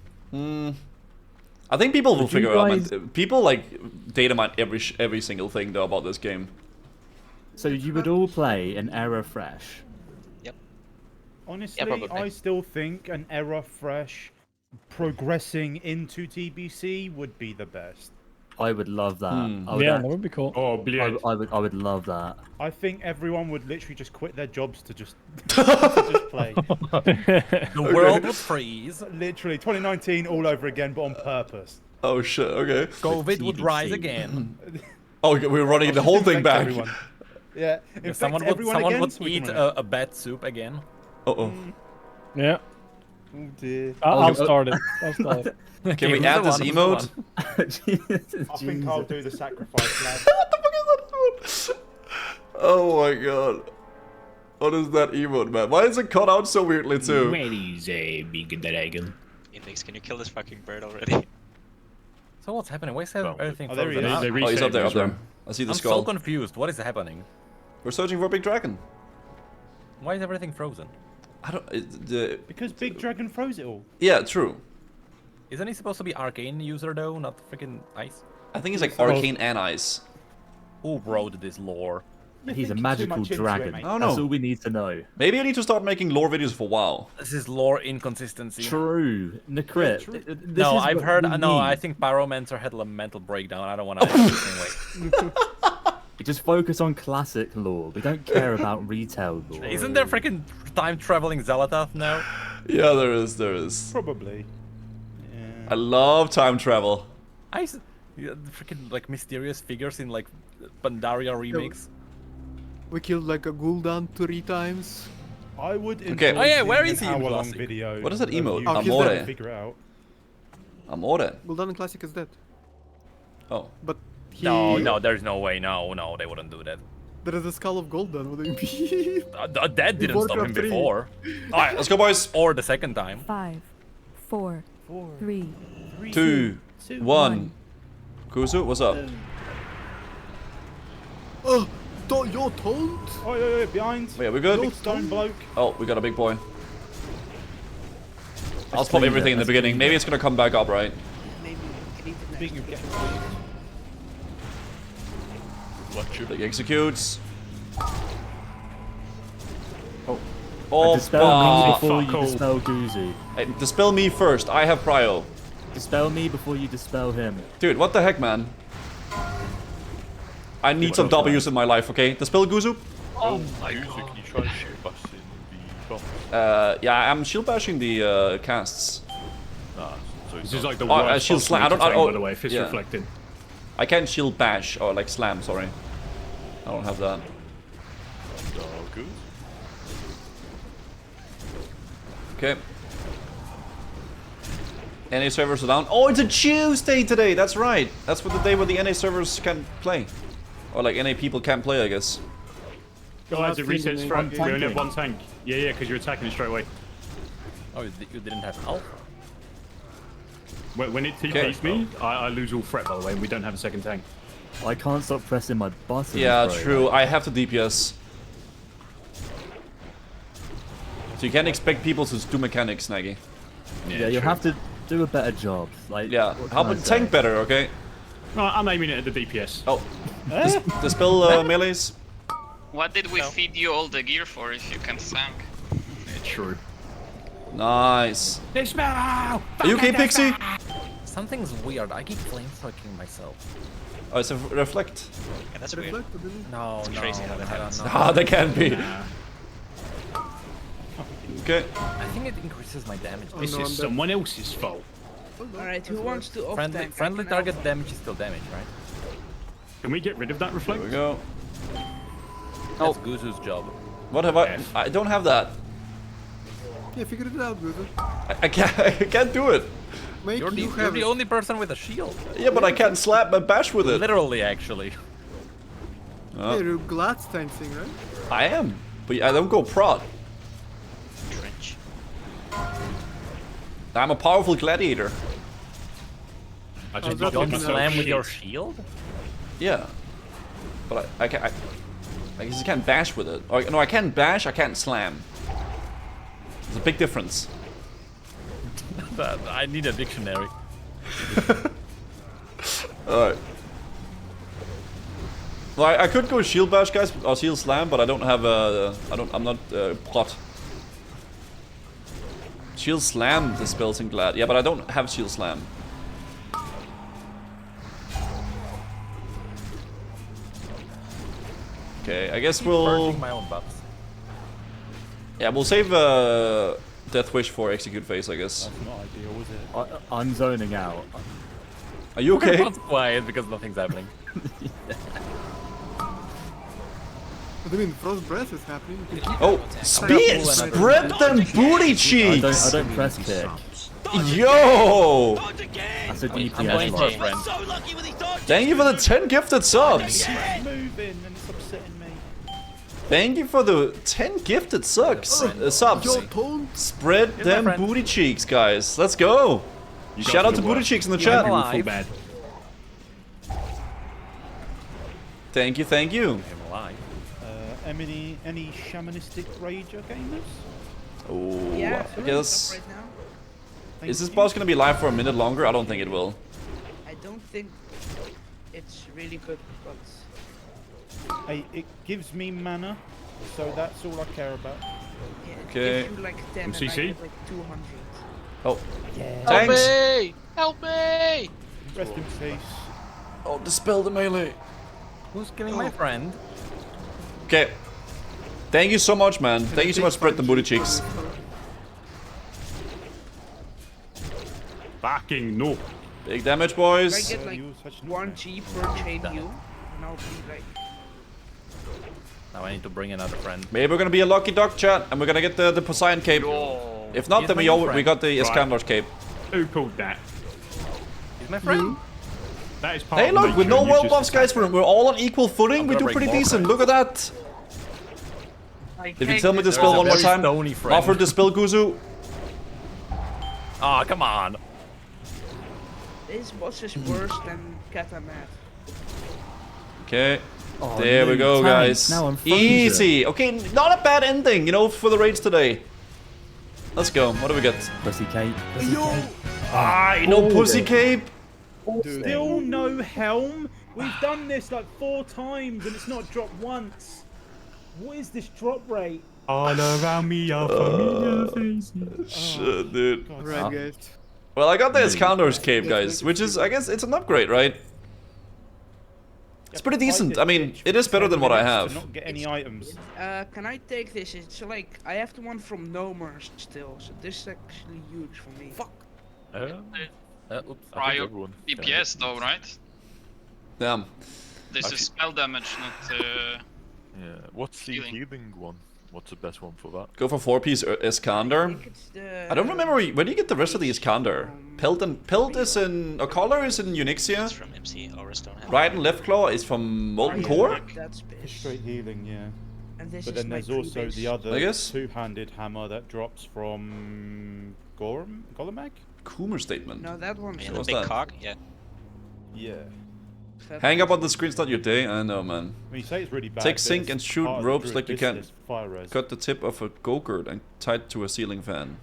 I think people will Would you figure out. guys- People like data mine every single thing though about this game. So you would all play an era fresh. Honestly, probably. I still think an era fresh progressing into TBC would be the best. I would love that. I would Yeah, act- that would be cool. Oh, brilliant. I would love that. I think everyone would literally just quit their jobs to just, to just play. The world would freeze. Literally, 2019 all over again, but on purpose. Oh shit. Okay. COVID would rise again. Oh, we're running the whole thing Infect back. everyone. Yeah, infect Someone would, everyone someone again, would so we can eat run it. a bad soup again. Uh-oh. Yeah. Oh dear. I'll start it. I'll start it. Can we who's add the this one? Who's the emote? I think I'll do the sacrifice, lad. What the fuck is that emote? Oh my god. What is that emote, man? Why is it cut out so weirdly too? Where is a big dragon? Index, can you kill this fucking bird already? So what's happening? Why is everything Oh, there he frozen? is. They Oh, he's up there, reset up there. this I see the I'm skull. so confused. What is happening? We're searching for a big dragon. Why is everything frozen? I don't. The Because Big Dragon froze it all. yeah, true. Isn't he supposed to be arcane user though, not freaking ice? I think he's like arcane and ice. Who wrote this lore? He's a thinking too magical much into it, dragon. mate. I don't That's know. all we need to know. Maybe I need to start making lore videos for WoW. This is lore inconsistency. True. Necrit. true. No, I've heard. No, I think. think Pyromancer had a mental breakdown. I don't want to. Just focus on classic lore. We don't care about retail lore. Isn't there freaking time traveling Zalatath now? Yeah, there is. Probably. I love time travel. Freaking like mysterious figures in like Pandaria remix. We killed like a Gul'dan 3 times. I would Okay. enjoy Oh yeah, where is an he in hour-long Classic? video. What is that of emote? you he's Amore. dead. Figure it out. Amore. Gul'dan in Classic is dead. Oh. But he... No, there's no way. No, they wouldn't do that. There is the skull of Gul'dan. What do you mean? That didn't stop him Warcraft 3. before. Alright, let's go, boys. Or the second time. 5, 4, 3, 2, 1. Kuzu, what's up? Oh, your taunt? Oh, yeah, behind. Wait, are we good? Big stone bloke. Oh, we got a big boy. I'll pop everything in the beginning. Maybe it's gonna come back up, right? Speaking of getting Big executes. Oh. Dispel me fuck. before you dispel Guzu. Hey, dispel me first. I have prio. Dispel me before you dispel him. Dude, what the heck, man? I need some W's in my life, okay? Dispel Guzu? Oh my god. Can you try to shoot us in the bomb? Yeah, I'm shield bashing the casts. So This is like the Oh, worst shield slam. I don't. by the way, if it's yeah. reflected. I can't shield bash or like slam. Sorry, I don't have that. Good. Okay. NA servers are down. Oh, it's a Tuesday today. That's right. That's what the day where the NA servers can play, or like NA people can't play, I guess. Guys, it resets I'm front. We only tanking. have one tank. Yeah, because you're attacking it straight away. Oh, you didn't have health? When it TPs me, I lose all threat, by the way, and we don't have a second tank. I can't stop pressing my button. Yeah, bro. true. I have to DPS. So you can't expect people to do mechanics, Snaggy. Yeah, you'll have to do a better job. Like, Yeah, what how can I about say? tank better, okay? No, I'm aiming it at the DPS. Oh, dispel melees. What did we feed you all the gear for if you can tank? True. Nice. Dispel! Are you okay, Pixie? Something's weird. I keep flame striking myself. Oh, it's a reflect. Yeah, that's weird. No, It's no, crazy how that happens. Ah, that can be. Okay. I think it increases my damage. This is someone else's fault. Alright, who wants to off tank? Friendly target damage is still damage, right? Can we get rid of that reflect? There we go. That's Guzu's job. What have I? I don't have that. Yeah, figure it out, Guzu. I can't. I can't do it. Make You're you the have it. only person with a shield. Yeah, but I can't slap my bash with it. Literally, actually. Yeah, you're Gladstein thing, right? I am, but I don't go prod. Trench. I'm a powerful gladiator. I just You don't myself slam with your shit. shield? Yeah, but I can't. I guess I can't bash with it. Or, no, I can bash. I can't slam. There's a big difference. I need a dictionary. Alright. Well, I could go shield bash, guys, or shield slam, but I don't have I'm not plot. Shield slam dispels in glad. Yeah, but I don't have shield slam. Okay, I guess we'll. My own buffs. Yeah, we'll save Death Wish for execute phase, I guess. That's not ideal, is it? I'm zoning out. Are you okay? Everyone's quiet because nothing's happening. What do you mean? Frost Breath is happening. Oh, speed! Spread them booty cheeks! I don't press kick. Yo! That's a I'm DPS going for a line. friend. Thank you for the 10 gifted subs! Moving and it's upsetting me. Thank you for the 10 gifted subs. Your tone? Spread them friend. booty cheeks, guys. Let's go! Shout out to booty cheeks in the chat. alive. Bad. Thank you, thank you. I'm alive. Any shamanistic rager gamers? Oh, Yeah, I guess. right now. Is this boss gonna be live for a minute longer? I don't think it will. I don't think it's really good, but Hey, it gives me mana, so that's all I care about. yeah, it Okay. gives you like 10 and I CC? get like 200. Oh, Yeah. thanks. Help me! Rest in peace. Oh, dispel the melee. Who's killing my friend? Okay. Thank you so much, man. Thank you so much, Spread the Booty Cheeks. Fucking no. Big damage, boys. If I get like 1G per chain you, and I'll be like. Now I need to bring another friend. Maybe we're gonna be a lucky duck, chat, and we're gonna get the Poseidon cape. If not, He's then my we new friend. got the Right. Iskandar's cape. Who pulled that? He's my friend. That is part Hey, of look, with nature, no you world just buffs, guys, attack we're all on equal footing. I'm We gonna do break pretty more decent. friends. Look at that. If you tell me to There's spell a one more very time, stony friend. offer to spell Guzu. Oh, come on. This boss is worse than Katamat. Okay. Oh, There we no, go, tank. guys. Now I'm frozen. Easy. Okay, not a bad ending, you know, for the raids today. Let's go. What do we get? Pussy cape. Pussy cape. Ah, no pussy cape. Still no helm? We've done this like 4 times and it's not dropped once. What is this drop rate? All around me are familiar faces. Shit, dude. Right, guys. Well, I got the Iskandar's cape, guys, which is, I guess, it's an upgrade, right? It's pretty decent. I mean, it is better than what I To have. not get any items. Can I take this? It's like I have the one from Nomers still, so this is actually huge for me. Fuck. Oops. Prio DPS though, right? Damn. This is spell damage, not Yeah. What's the healing. healing one? What's the best one for that? Go for 4-piece Iskander. I don't remember where do you get the rest of the Iskander? Pelt is in Collar is in Unixia. From MC or Stone. Right and Left Claw is from Molten Core. That's It's straight healing, yeah. And this But is then my there's also pre-base. the other I guess. two-handed hammer that drops from Golemag? Coomer statement. No, that one's And a What's big that? cock, yeah. Yeah. Hang up on the screen, start your day. I know, man. When you say it's really bad, Take but sink it's and shoot part of the ropes druid like you can. business, fire res. Cut the tip of a go-gurt and tie it to a ceiling fan.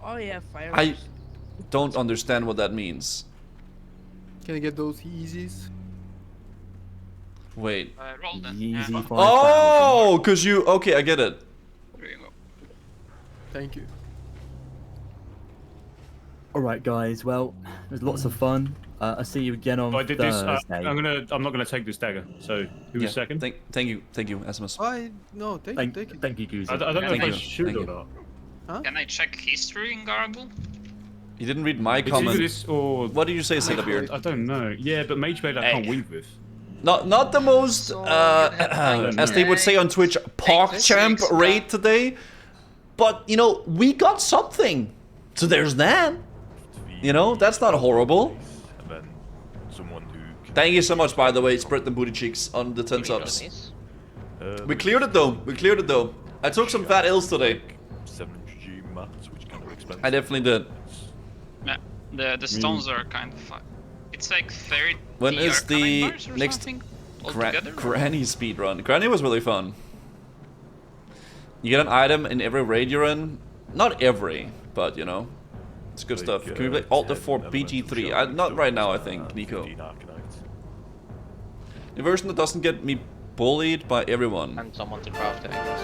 Oh yeah, fire. I don't understand what that means. Can I get those easies? Wait. roll then. Easy Yeah. 5,000. Oh, cause you. Okay, I get it. There you go. Thank you. Alright, guys. Well, it was lots of fun. I'll see you again on I did this. Thursday. I'm not gonna take this dagger. So who's Yeah, second? Thank you, SMS. No, take Thank, it. thank you, Goose. I don't know Thank if I you, should thank or you. not. Huh? Can I check history in Garble? You didn't read my It's comment. either this or What did you say, Cidabeard? I don't know. Yeah, but Mage Blade I can't weave with. Not the most, as they would say on Twitch, PogChamp raid today. But, you know, we got something. So there's that. You know, that's not horrible. And then someone who can Thank you so much, by the way, Spread the Booty Cheeks on the 10 subs. We cleared it though. We cleared it though. I took some fat ills today. 700G mats, which kind of expensive. I definitely did. Yeah, the stones are kind of fun. It's like 30 When is the Arcanine bars or next something altogether? Granny speedrun? Granny was really fun. You get an item in every raid you're in. Not every, but you know. It's good stuff. Can we play Alt F4 BG3? Not right now, I think, Nico. The version that doesn't get me bullied by everyone. And someone to craft it, I guess.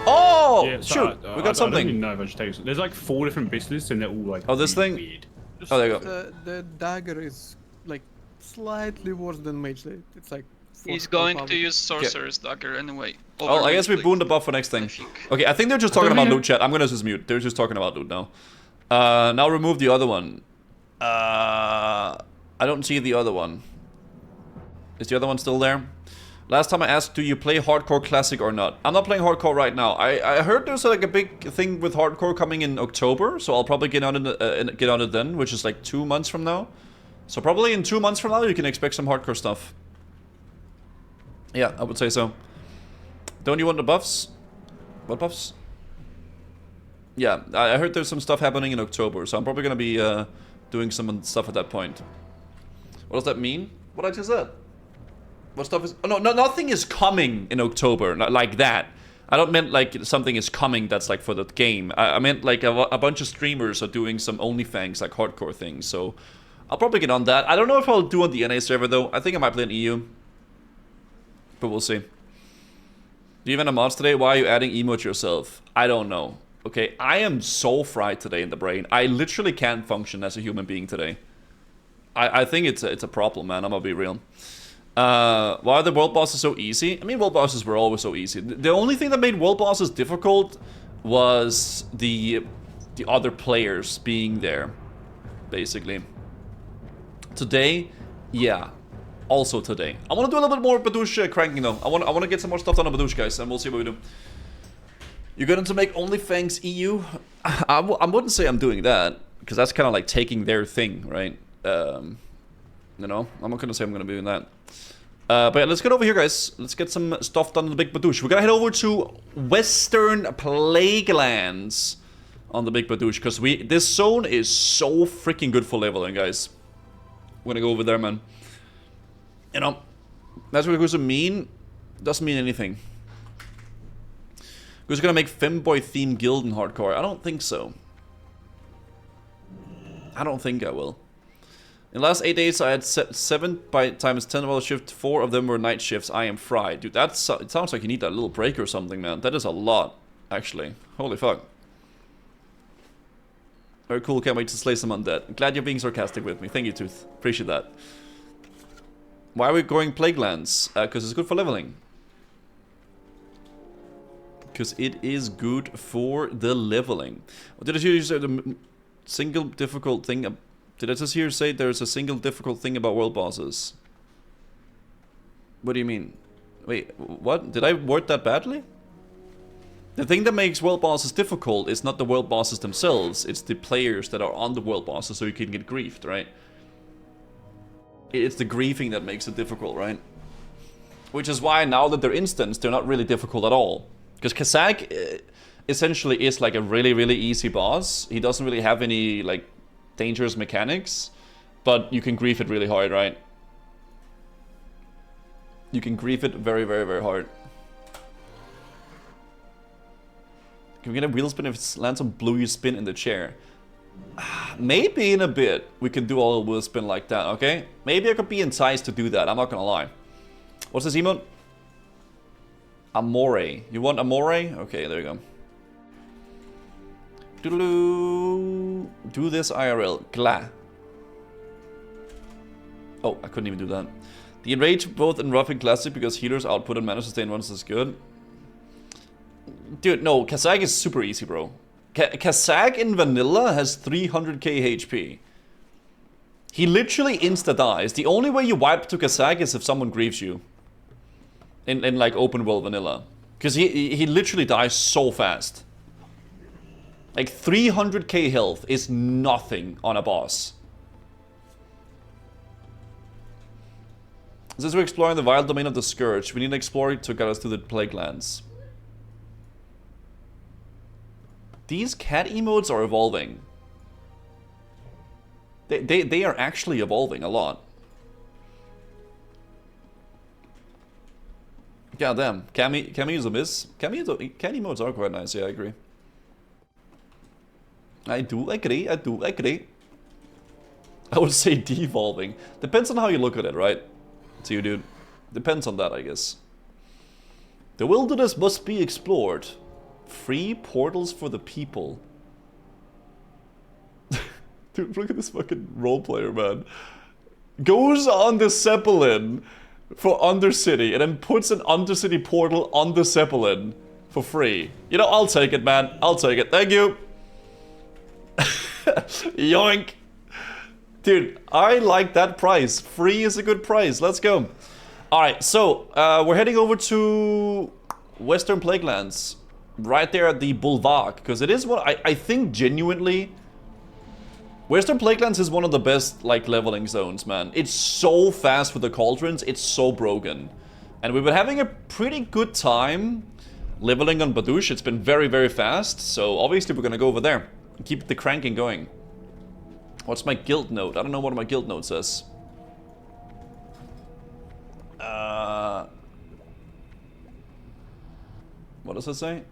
Oh! Yeah, so shoot! I We got don't even something. know if I should take this. There's like 4 different business and they're all like. Oh, this really thing? Weird. Oh, there you go. The dagger is like slightly worse than Mage Blade. It's like. He's 4 going power. to use Sorcerer's Dagger anyway. Oh, I guess we boomed the buff for next thing. Okay, I think they're just talking about loot, chat. I'm gonna just mute. They're just talking about loot now. Now remove the other one. I don't see the other one. Is the other one still there? Last time I asked, do you play Hardcore Classic or not? I'm not playing Hardcore right now. I heard there's like a big thing with Hardcore coming in October, so I'll probably get on it then, which is like 2 months from now. So probably in 2 months from now, you can expect some Hardcore stuff. Yeah, I would say so. Don't you want the buffs? What buffs? Yeah, I heard there's some stuff happening in October, so I'm probably gonna be doing some stuff at that point. What does that mean? What I just said? What stuff is? Oh, no, nothing is coming in October, not like that. I don't meant like something is coming that's like for the game. I meant like a bunch of streamers are doing some OnlyFans like hardcore things. So I'll probably get on that. I don't know if I'll do on the NA server though. I think I might play in EU, but we'll see. Do you have any mods today? Why are you adding emote yourself? I don't know. Okay, I am so fried today in the brain. I literally can't function as a human being today. I think it's a problem, man. I'm gonna be real. Why are the world bosses so easy? I mean, world bosses were always so easy. The only thing that made world bosses difficult was the other players being there, basically. Today, yeah. Also today. I want to do a little bit more Badoosh cranking though. I want to get some more stuff done on Badoosh, guys, and we'll see what we do. You're going to make OnlyFans EU? I wouldn't say I'm doing that, because that's kind of like taking their thing, right? You know, I'm not going to say I'm going to be doing that. But yeah, let's get over here, guys. Let's get some stuff done on the Big Badoosh. We're going to head over to Western Plaguelands on the Big Badoosh, because this zone is so freaking good for leveling, guys. We're going to go over there, man. You know, that's what it goes to mean. Doesn't mean anything. Who's gonna make femboy themed guild in hardcore? I don't think so. I don't think I will. In the last 8 days, I had 7 by times 10 hour shift. 4 of them were night shifts. I am fried, dude. It sounds like you need a little break or something, man. That is a lot, actually. Holy fuck. Very cool. Can't wait to slay some undead. Glad you're being sarcastic with me. Thank you, Tooth. Appreciate that. Why are we going Plaguelands? Because it's good for leveling. Because it is good for the leveling. Did I hear you say the single difficult thing? Did I just hear you say there's a single difficult thing about world bosses? What do you mean? Wait, what? Did I word that badly? The thing that makes world bosses difficult is not the world bosses themselves. It's the players that are on the world bosses, so you can get griefed, right? It's the griefing that makes it difficult, right? Which is why now that they're instants, they're not really difficult at all. Because Kazak essentially is like a really, really easy boss. He doesn't really have any like dangerous mechanics, but you can grief it really hard, right? You can grief it very, very, very hard. Can we get a wheel spin if it lands on blue, you spin in the chair? Maybe in a bit we can do all a wheel spin like that, okay? Maybe I could be enticed to do that, I'm not gonna lie. What's this emote? Amore. You want Amore? Okay, there you go. Doodaloo. Do this IRL. Gla. Oh, I couldn't even do that. The enrage both in rough and classic because healers output and mana sustain once is good. Dude, no, Kazak is super easy, bro. Kazak in vanilla has 300k HP. He literally insta-dies. The only way you wipe to Kazak is if someone grieves you. In like open world vanilla. Because he literally dies so fast. Like 300k health is nothing on a boss. Since we're exploring the wild domain of the Scourge, we need to explore it to get us to the Plaguelands. These cat emotes are evolving. They are actually evolving a lot. God damn. Cammy is a miss. Cat emotes are quite nice, yeah, I agree. I do agree. I would say devolving. Depends on how you look at it, right? To you, dude. Depends on that, I guess. The wilderness must be explored. Free portals for the people. Dude, look at this fucking roleplayer, man. Goes on the Zeppelin for Undercity and then puts an Undercity portal on the Zeppelin for free. You know, I'll take it, man. I'll take it. Thank you. Yoink. Dude, I like that price. Free is a good price. Let's go. Alright, so we're heading over to Western Plaguelands. Right there at the Boulevard. Because it is what I think genuinely Western Plaguelands is one of the best like leveling zones, man. It's so fast with the cauldrons, it's so broken. And we've been having a pretty good time leveling on Badoosh. It's been very, very fast. So obviously we're gonna go over there. Keep the cranking going. What's my guild note? I don't know what my guild note says. What does it say?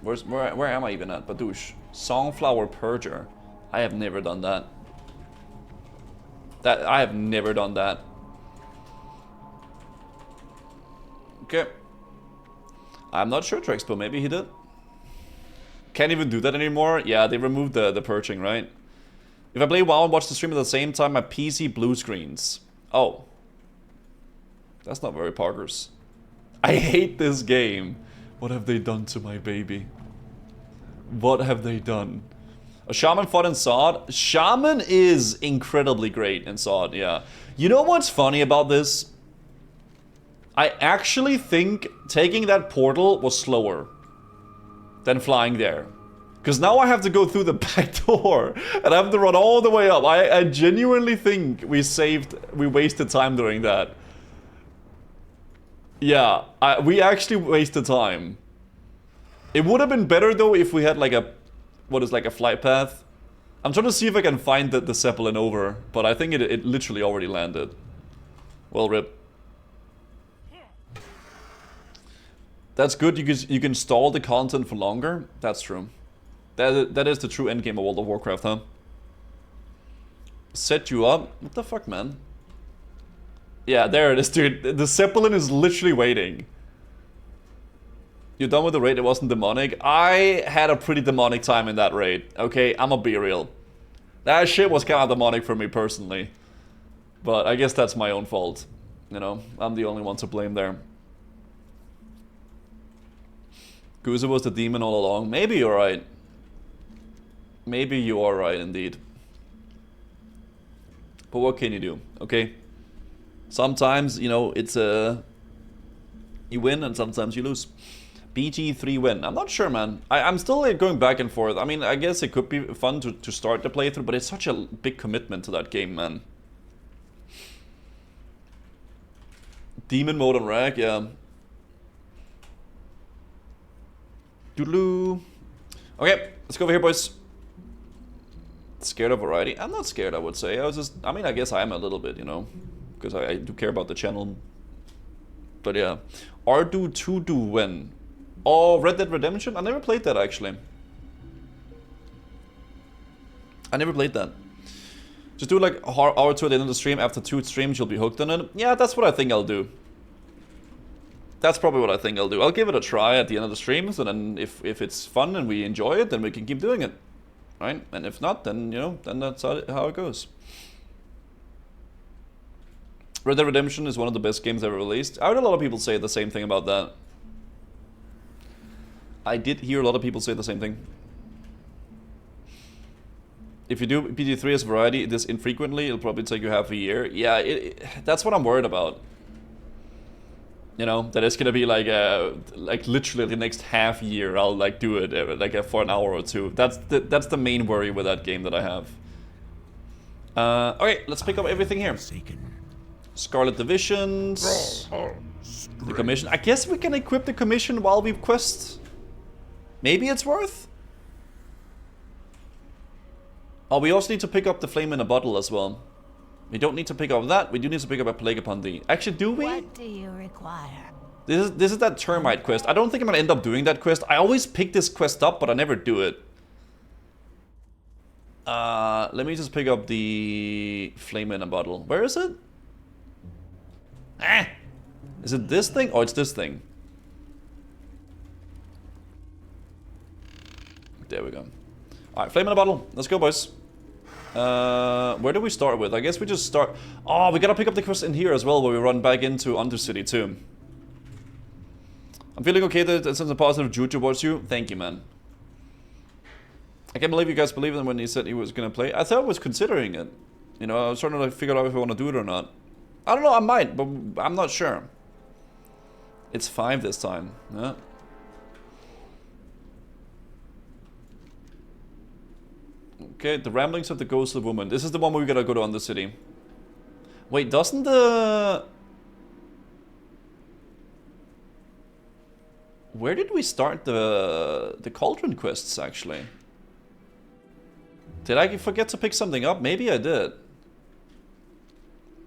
Where am I even at? Badoosh. Songflower Purger. I have never done that. I have never done that. Okay. I'm not sure, Trexpo. Maybe he did. Can't even do that anymore. Yeah, they removed the perching, right? If I play WoW and watch the stream at the same time, my PC blue screens. Oh. That's not very poggers. I hate this game. What have they done to my baby? What have they done? A Shaman fought in SOD? Shaman is incredibly great in SOD, yeah. You know what's funny about this? I actually think taking that portal was slower than flying there. Because now I have to go through the back door and I have to run all the way up. I genuinely think we wasted time doing that. Yeah, we actually wasted time. It would have been better though if we had like a, like a flight path. I'm trying to see if I can find the Zeppelin over, but I think it literally already landed. Well, rip. That's good, you can stall the content for longer. That's true. That is the true endgame of World of Warcraft, huh? Set you up? What the fuck, man? Yeah, there it is, dude. The Zeppelin is literally waiting. You're done with the raid, it wasn't demonic. I had a pretty demonic time in that raid. Okay, I'ma be real. That shit was kind of demonic for me personally. But I guess that's my own fault. You know, I'm the only one to blame there. Guza was the demon all along. Maybe you're right. Maybe you are right indeed. But what can you do, okay? Sometimes, you know, it's you win and sometimes you lose. BG3 win. I'm not sure, man. I'm still like, going back and forth. I mean, I guess it could be fun to start the playthrough, but it's such a big commitment to that game, man. Demon mode on rag, yeah. Doodaloo. Okay, let's go over here, boys. Scared of variety? I'm not scared, I would say. I mean, I guess I am a little bit, you know, because I do care about the channel. But yeah. Ardu 2 do when? Oh, Red Dead Redemption? I never played that, actually. I never played that. Just do like hour or two at the end of the stream. After 2 streams, you'll be hooked on it. Yeah, that's what I think I'll do. That's probably what I think I'll do. I'll give it a try at the end of the streams, and then if it's fun and we enjoy it, then we can keep doing it. Right? And if not, then, you know, then that's how it goes. Red Dead Redemption is one of the best games ever released. I heard a lot of people say the same thing about that. I did hear a lot of people say the same thing. If you do BG3 as variety this infrequently, it'll probably take you half a year. Yeah, that's what I'm worried about. You know, that it's gonna be like literally the next half year I'll like do it like for an hour or two. That's the main worry with that game that I have. Okay, let's pick up everything here. Scarlet Divisions. The commission. I guess we can equip the commission while we quest. Maybe it's worth. Oh, we also need to pick up the flame in a bottle as well. We don't need to pick up that. We do need to pick up a plague upon thee. Actually, do we? What do you require? This is that termite quest. I don't think I'm gonna end up doing that quest. I always pick this quest up, but I never do it. Let me just pick up the flame in a bottle. Where is it? Ah! Is it this thing? Oh, it's this thing. There we go. Alright, flame in a bottle. Let's go, boys. Where do we start with? I guess we just start... Oh, we gotta pick up the quest in here as well, where we run back into Undercity too. I'm feeling okay that it sends a positive juju towards you. Thank you, man. I can't believe you guys believed him when he said he was gonna play. I thought I was considering it. You know, I was trying to like, figure out if I want to do it or not. I don't know, I might, but I'm not sure. It's 5 this time. Yeah. Okay, the ramblings of the ghostly woman. This is the one where we gotta go to Undercity. Wait, doesn't the... Where did we start the cauldron quests, actually? Did I forget to pick something up? Maybe I did.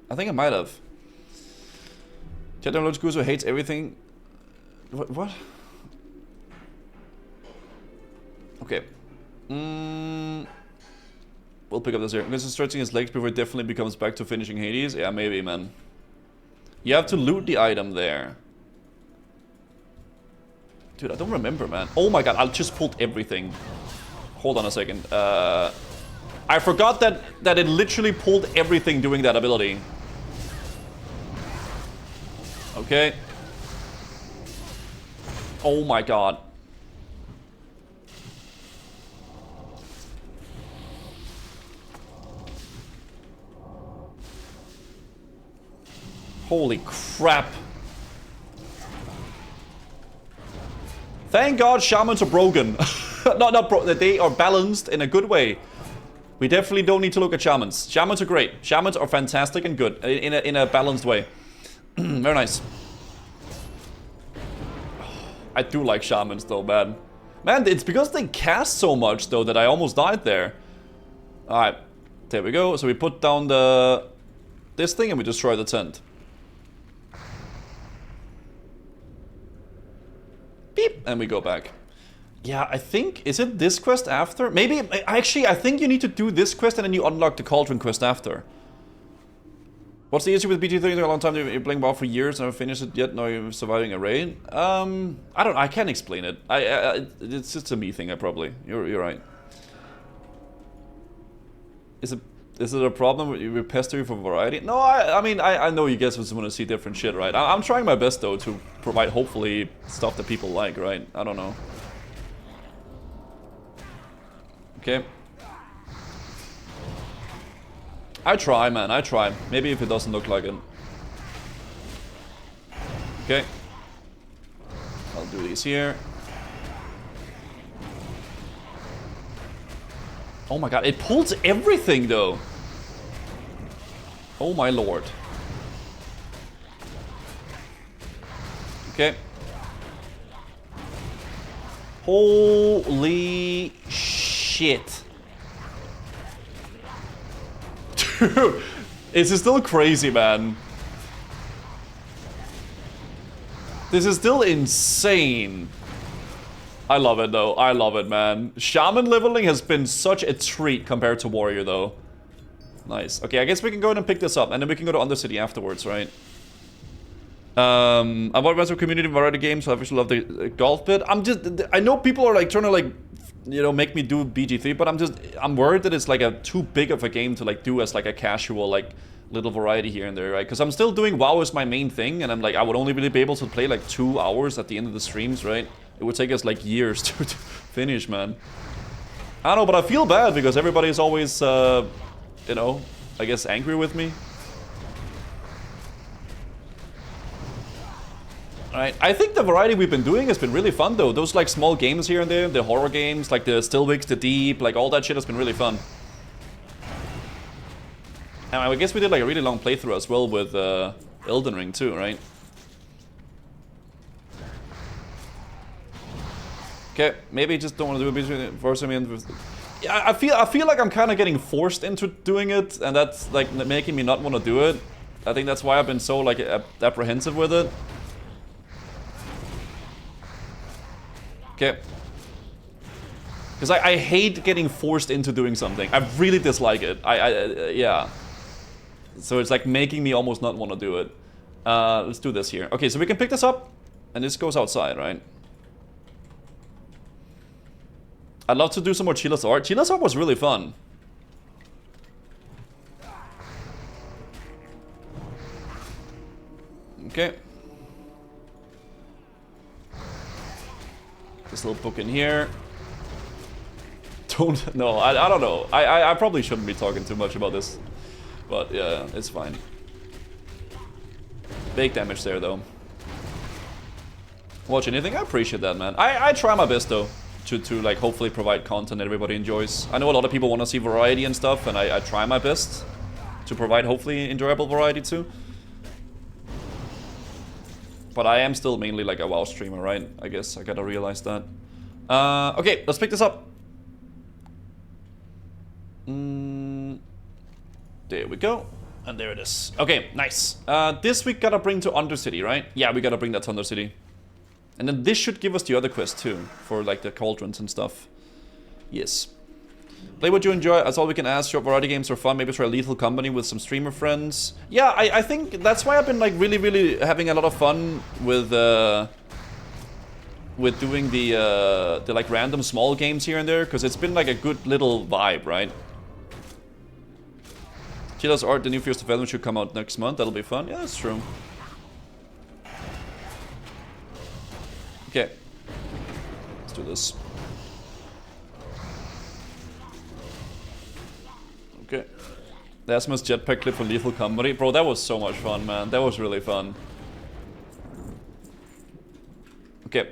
I think I might have. Chat downloads Guzo hates everything. What? Okay. We'll pick up this here. I'm just stretching his legs before it definitely becomes back to finishing Hades. Yeah, maybe, man. You have to loot the item there. Dude, I don't remember, man. Oh my god, I just pulled everything. Hold on a second. I forgot that it literally pulled everything doing that ability. Okay. Oh my god. Holy crap. Thank God shamans are broken. not bro, they are balanced in a good way. We definitely don't need to look at shamans. Shamans are great. Shamans are fantastic and good in a balanced way. Very nice. I do like shamans though, man. Man, it's because they cast so much though that I almost died there. Alright, there we go. So we put down this thing and we destroy the tent. Beep, and we go back. Yeah, I think, is it this quest after? Maybe, actually, I think you need to do this quest and then you unlock the Cauldron quest after. What's the issue with BG3? It's a long time, you're playing WoW for years, never finished it yet, now you're surviving a raid. I can't explain it. It's just a me thing, probably. You're right. Is it a problem with pestering for variety? No, I mean, I know you guys just want to see different shit, right? I'm trying my best, though, to provide, hopefully, stuff that people like, right? I don't know. Okay. I try, man, I try. Maybe if it doesn't look like it. Okay. I'll do these here. Oh my god, it pulls everything, though. Oh my lord. Okay. Holy shit. Dude, this is still crazy, man. This is still insane. I love it, though. I love it, man. Shaman leveling has been such a treat compared to Warrior, though. Nice. Okay, I guess we can go ahead and pick this up, and then we can go to Undercity afterwards, right? I'm about massive community variety games, so I obviously love the golf bit. I know people are like trying to like, you know, make me do BG3, but I'm worried that it's like a too big of a game to like do as like a casual like little variety here and there, right? Because I'm still doing WoW as my main thing, and I'm like, I would only really be able to play like 2 hours at the end of the streams, right? It would take us like years to finish, man. I don't know, but I feel bad because everybody is always, you know, I guess angry with me. Alright, I think the variety we've been doing has been really fun though. Those like small games here and there, the horror games, like the Stillwigs, the Deep, like all that shit has been really fun. And I guess we did like a really long playthrough as well with Elden Ring too, right? Okay, maybe just don't want to do a bit force me in. Yeah, I feel like I'm kind of getting forced into doing it, and that's like making me not want to do it. I think that's why I've been so like apprehensive with it. Okay. Because I hate getting forced into doing something. I really dislike it. Yeah. So it's like making me almost not want to do it. Let's do this here. Okay, so we can pick this up, and this goes outside, right? I'd love to do some more Chila's art. Chila's art was really fun. Okay. This little book in here. No, I don't know. I probably shouldn't be talking too much about this. But yeah, it's fine. Big damage there though. Watch anything? I appreciate that, man. I try my best though to like hopefully provide content that everybody enjoys. I know a lot of people want to see variety and stuff, and I try my best to provide hopefully enjoyable variety too. But I am still mainly like a WoW streamer, right? I guess I gotta realize that. Okay, let's pick this up. There we go. And there it is. Okay, nice. This we gotta bring to Undercity, right? Yeah, we gotta bring that to Undercity. And then this should give us the other quest too, for like the cauldrons and stuff. Yes. Play what you enjoy, that's all we can ask. Short variety games are fun, maybe try Lethal Company with some streamer friends. Yeah, I think that's why I've been like really having a lot of fun with doing the like random small games here and there, because it's been like a good little vibe, right? Chila's art, the new Fierce Development should come out next month, that'll be fun. Yeah, that's true. Okay. Let's do this. Okay. There's my jetpack clip for Lethal Company. Bro, that was so much fun, man. That was really fun. Okay.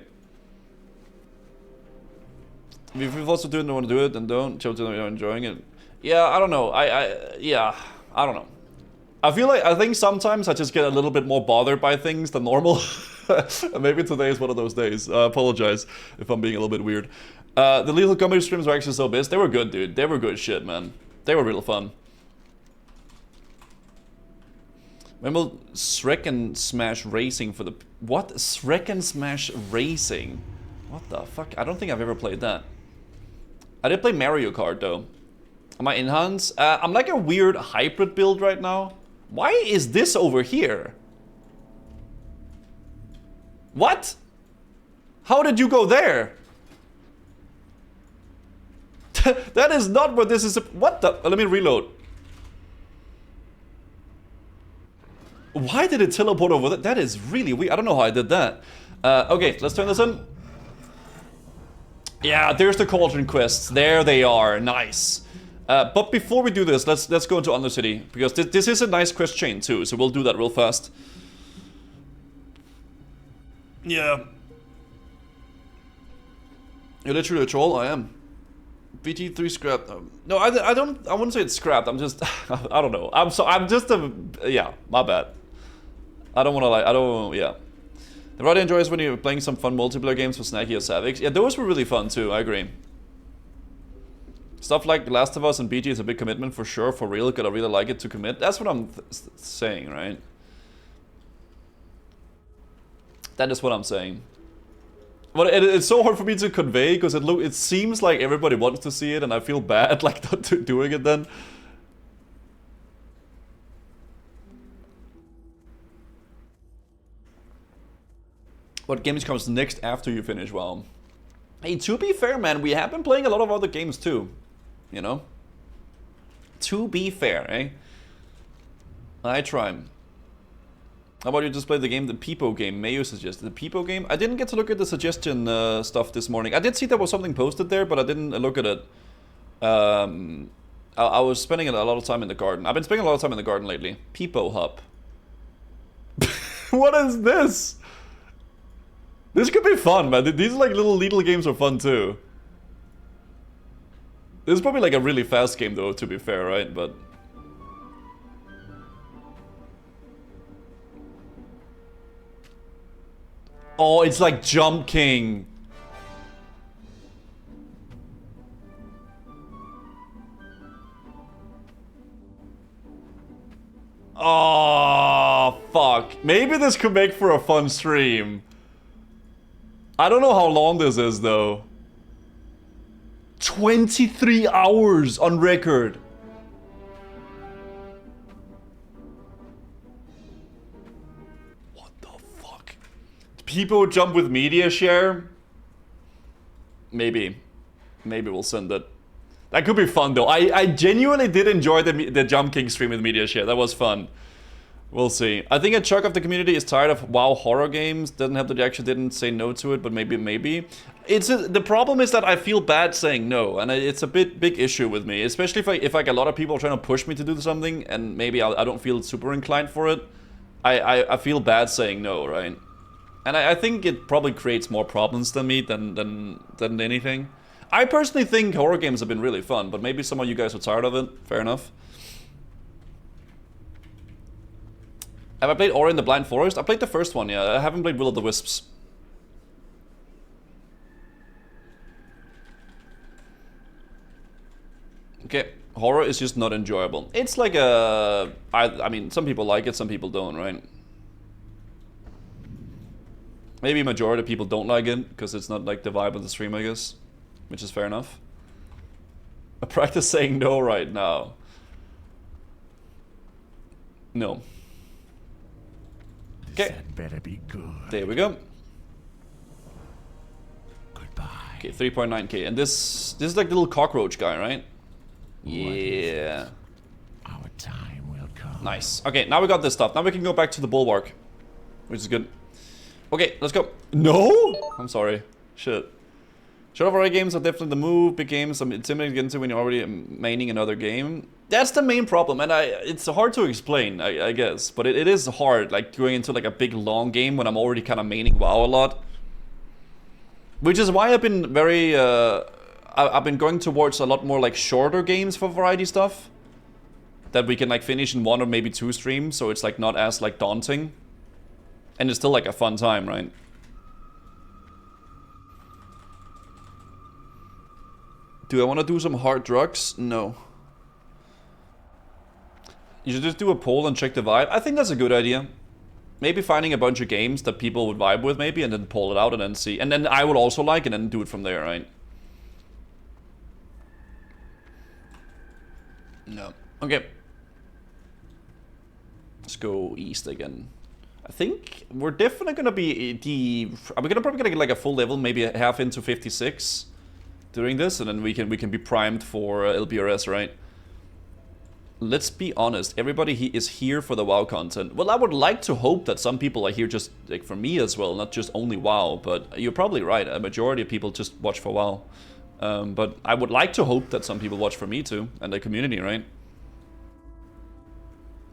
If you also don't want to do it, then don't. Children are enjoying it. Yeah, I don't know. Yeah, I don't know. I think sometimes I just get a little bit more bothered by things than normal. Maybe today is one of those days. I apologize if I'm being a little bit weird. The Lethal Company streams were actually so best. They were good, dude. They were good shit, man. They were real fun. When will Shrek and Smash Racing for the... What? Shrek and Smash Racing? What the fuck? I don't think I've ever played that. I did play Mario Kart, though. Am I in Hans? I'm like a weird hybrid build right now. Why is this over here? What? How did you go there? That is not what this is. What the? Let me reload. Why did it teleport over there? That is really weird. I don't know how I did that. Okay, let's turn this on. Yeah, there's the Cauldron quests. There they are. Nice. But before we do this, let's go into Undercity, because this is a nice quest chain too, so we'll do that real fast. Yeah. You're literally a troll? I am. BT3 scrapped. No, I don't. I wouldn't say it's scrapped. I'm just. I don't know. I'm just a. Yeah, my bad. I don't want to like. I don't. Yeah. The rather enjoys when you're playing some fun multiplayer games with Snacky or Savix. Yeah, those were really fun too. I agree. Stuff like The Last of Us and BG is a big commitment for sure. For real, gotta really like it to commit. That's what I'm saying, right? That is what I'm saying. But it's so hard for me to convey because it seems like everybody wants to see it, and I feel bad like not doing it then. What games comes next after you finish WoW? Hey, to be fair, man, we have been playing a lot of other games too. You know? To be fair, eh? I try. How about you just play the game, the Peepo game? Mayo suggested. The Peepo game? I didn't get to look at the suggestion stuff this morning. I did see there was something posted there, but I didn't look at it. I was spending a lot of time in the garden. I've been spending a lot of time in the garden lately. Peepo Hub. What is this? This could be fun, man. These like little games are fun too. This is probably like a really fast game though, to be fair, right? But oh, it's like Jump King. Oh, fuck. Maybe this could make for a fun stream. I don't know how long this is, though. 23 hours on record. What the fuck? People jump with media share? Maybe. Maybe we'll send it. That could be fun, though. I genuinely did enjoy the Jump King stream with media share. That was fun. We'll see. I think a chunk of the community is tired of WoW horror games. Doesn't have the reaction, didn't say no to it, but maybe. The problem is that I feel bad saying no, and it's a big issue with me, especially if like a lot of people are trying to push me to do something, and maybe I don't feel super inclined for it. I feel bad saying no, right? And I think it probably creates more problems than me than anything. I personally think horror games have been really fun, but maybe some of you guys are tired of it. Fair enough. Have I played Ori in the Blind Forest? I played the first one, yeah. I haven't played Will of the Wisps. Okay, horror is just not enjoyable. It's like a... I mean, some people like it, some people don't, right? Maybe a majority of people don't like it, because it's not like the vibe of the stream, I guess. Which is fair enough. I practice saying no right now. No. Okay. Better be good. There we go. Goodbye. Okay, 3.9k. And this is like the little cockroach guy, right? Yeah. Our time will come. Nice. Okay, now we got this stuff. Now we can go back to the bulwark, which is good. Okay, let's go. No? I'm sorry. Shit. Short of alright games are definitely the move. Big games I'm intimidated to get into when you're already maining another game. That's the main problem, and it's hard to explain, I guess. But it is hard, like going into like a big long game when I'm already kind of maining WoW a lot. Which is why I've been very, I've been going towards a lot more like shorter games for variety stuff. That we can like finish in 1 or maybe 2 streams, so it's like not as like daunting. And it's still like a fun time, right? Do I want to do some hard drugs? No. You should just do a poll and check the vibe. I think that's a good idea. Maybe finding a bunch of games that people would vibe with maybe, and then poll it out and then see. And then I would also like it and then do it from there, right? No. Okay. Let's go east again. I think we're definitely gonna be probably gonna get like a full level, maybe half into 56 during this, and then we can be primed for LPRS, right? Let's be honest, everybody is here for the WoW content. Well, I would like to hope that some people are here just like for me as well, not just only WoW, but you're probably right, a majority of people just watch for WoW. But I would like to hope that some people watch for me too, and the community, right?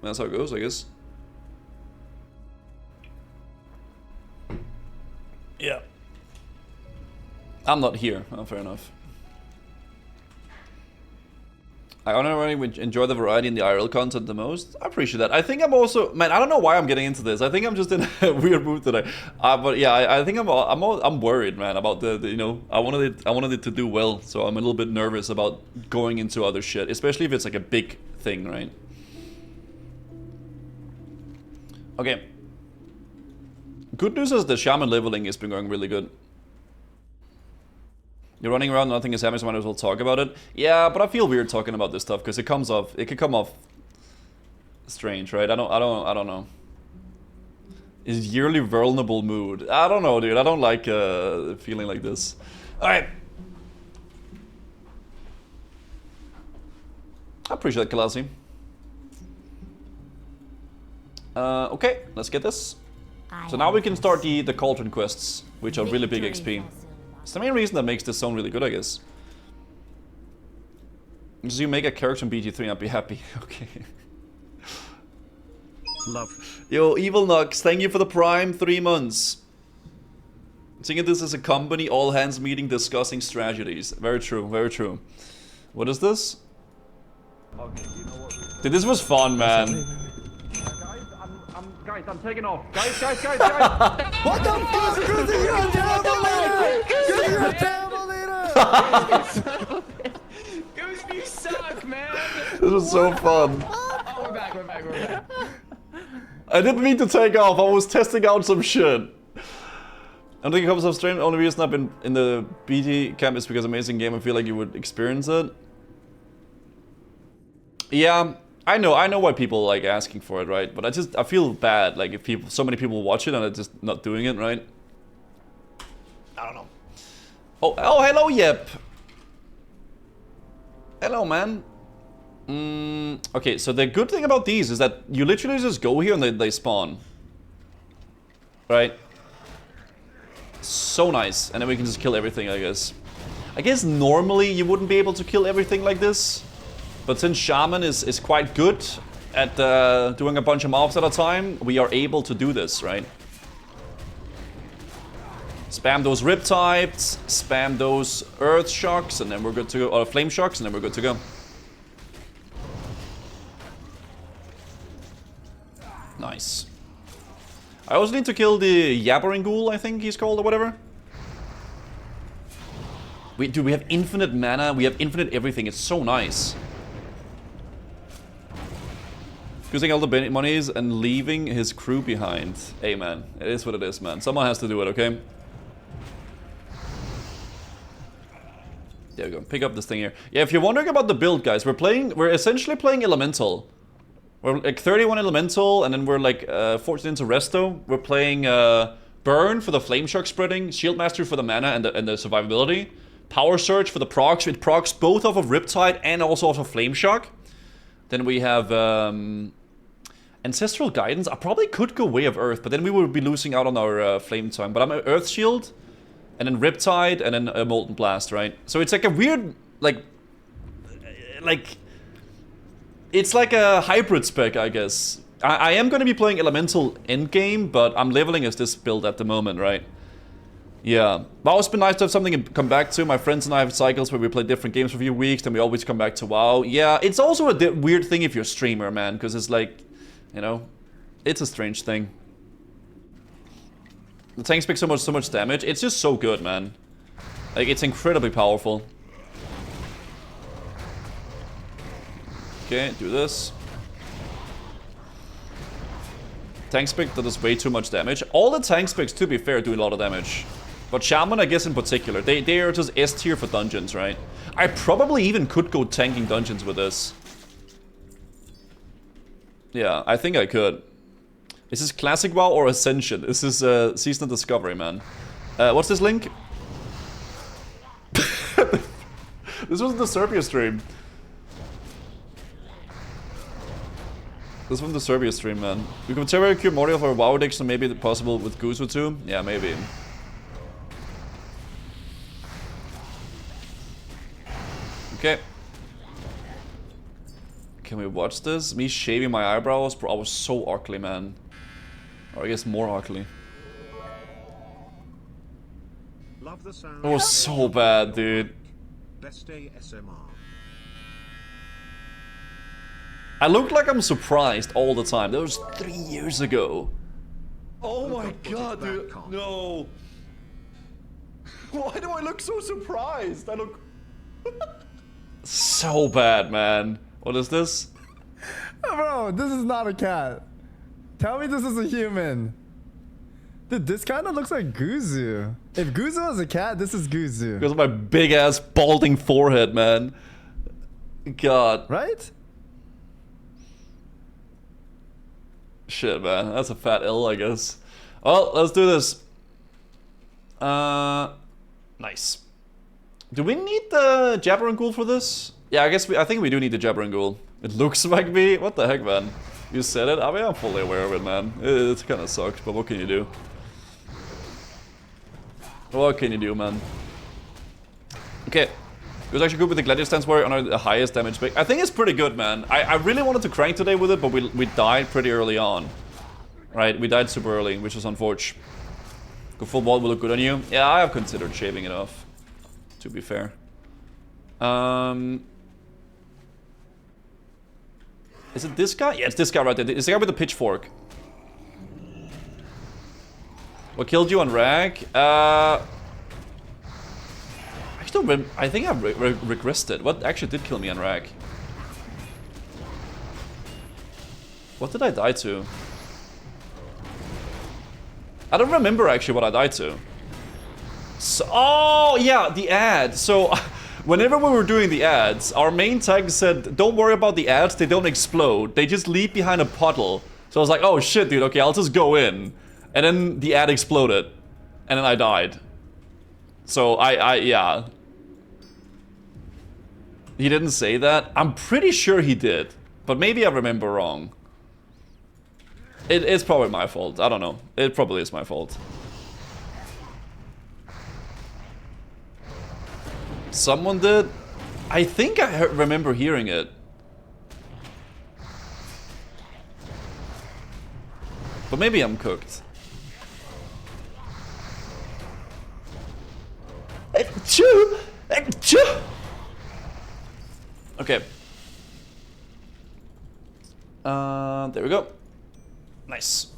That's how it goes, I guess. Yeah. I'm not here. Oh, fair enough. I honestly enjoy the variety in the IRL content the most. I appreciate that. I think I'm also, man, I don't know why I'm getting into this. I think I'm just in a weird mood today. But yeah, I think I'm worried, man, about the you know, I wanted it to do well, so I'm a little bit nervous about going into other shit, especially if it's like a big thing, right? Okay. Good news is the shaman leveling has been going really good. You're running around, nothing is happening, so might as well talk about it. Yeah, but I feel weird talking about this stuff because it could come off strange, right? I don't know. Is yearly vulnerable mood. I don't know, dude. I don't like feeling like this. All right. I appreciate that, Kalasi. Okay, let's get this. So now we can start the Cauldron quests, which are really big XP. It's the main reason that makes this zone really good, I guess. So you make a character in BG3 and I'd be happy. Okay. Love. Yo, Evil Nux, thank you for the Prime 3 months. Thinking this is a company, all hands meeting discussing strategies. Very true, very true. What is this? Okay, you know what? Dude, this was fun, man. Guys, I'm taking off. Guys. What the fuck? Cruzy, you're a terrible leader! You're a terrible leader! Goose, you suck, man! This was so fun. Oh, we're back. I didn't mean to take off, I was testing out some shit. I'm thinking it comes off strange. The only reason I've been in the BT camp is because amazing game. I feel like you would experience it. Yeah. I know why people like asking for it, right? But I feel bad, like if so many people watch it and are just not doing it, right? I don't know. Oh, hello, Yep. Hello, man. Okay, so the good thing about these is that you literally just go here and they spawn. Right? So nice. And then we can just kill everything, I guess. I guess normally you wouldn't be able to kill everything like this. But since Shaman is quite good at doing a bunch of mobs at a time, we are able to do this, right? Spam those Riptides, spam those Earth Shocks, and then we're good to go. Or Flame Shocks, and then we're good to go. Nice. I also need to kill the Yabbering Ghoul, I think he's called, or whatever. Dude, we have infinite mana, we have infinite everything, it's so nice. Using all the monies and leaving his crew behind. Hey man, it is what it is, man. Someone has to do it, okay? There we go. Pick up this thing here. Yeah, if you're wondering about the build, guys, we're essentially playing Elemental. We're like 31 Elemental, and then we're like 14 into Resto. We're playing Burn for the Flame Shock spreading, Shield Mastery for the mana and the survivability, Power Surge for the procs. It procs both off of Riptide and also off of Flame Shock. Then we have Ancestral Guidance, I probably could go Way of Earth, but then we would be losing out on our Flame Tongue. But I'm an Earth Shield, and then Riptide, and then a Molten Blast, right? So it's like a weird, like... It's like a hybrid spec, I guess. I am going to be playing Elemental endgame, but I'm leveling as this build at the moment, right? Yeah. WoW has been nice to have something to come back to. My friends and I have cycles where we play different games for a few weeks, then we always come back to WoW. Yeah, it's also a weird thing if you're a streamer, man, because it's like, you know, it's a strange thing. The tanks pick so much damage. It's just so good, man. Like, it's incredibly powerful. Okay, do this. Tank spec that does way too much damage. All the tank specs, to be fair, do a lot of damage. But Shaman, I guess in particular, they are just S tier for dungeons, right? I probably even could go tanking dungeons with this. Yeah, I think I could. Is this Classic WoW or Ascension? This is Season of Discovery, man. What's this link? This was the Serbia stream. This was the Serbia stream, man. We could temporarily cure Moria for a WoW addiction, maybe possible with Guzu too? Yeah, maybe. Okay. Can we watch this? Me shaving my eyebrows? Bro, I was so ugly, man. Or I guess more ugly. Love the sound. It was so bad, dude. Best day SMR. I look like I'm surprised all the time. That was 3 years ago. Oh my god, dude. No. Why do I look so surprised? I look... So bad, man. What is this? Bro, this is not a cat. Tell me this is a human. Dude, this kind of looks like Guzu. If Guzu was a cat, this is Guzu. Because of my big ass balding forehead, man. God. Right? Shit, man. That's a fat L, I guess. Well, let's do this. Nice. Do we need the Jabbering Ghoul for this? Yeah, I think we do need the Jabbering Ghoul. It looks like me. What the heck, man? You said it? I mean, I'm fully aware of it, man. It kind of sucked, but what can you do? What can you do, man? Okay. It was actually good with the Gladiator Stance Warrior on the highest damage pick. I think it's pretty good, man. I really wanted to crank today with it, but we died pretty early on. Right, we died super early, which was unfortunate. Go full ball will look good on you. Yeah, I have considered shaving it off, to be fair. Is it this guy? Yeah, it's this guy right there. It's the guy with the pitchfork. What killed you on Rag? I think I regressed it. What actually did kill me on Rag? What did I die to? I don't remember actually what I died to. So, oh, yeah, the ad. So, whenever we were doing the ads, our main tag said, don't worry about the ads, they don't explode. They just leave behind a puddle. So I was like, oh shit, dude, okay, I'll just go in. And then the ad exploded. And then I died. So, yeah. He didn't say that. I'm pretty sure he did. But maybe I remember wrong. It's probably my fault. I don't know. It probably is my fault. Someone did. I think I remember hearing it. But maybe I'm cooked. Okay. There we go. Nice.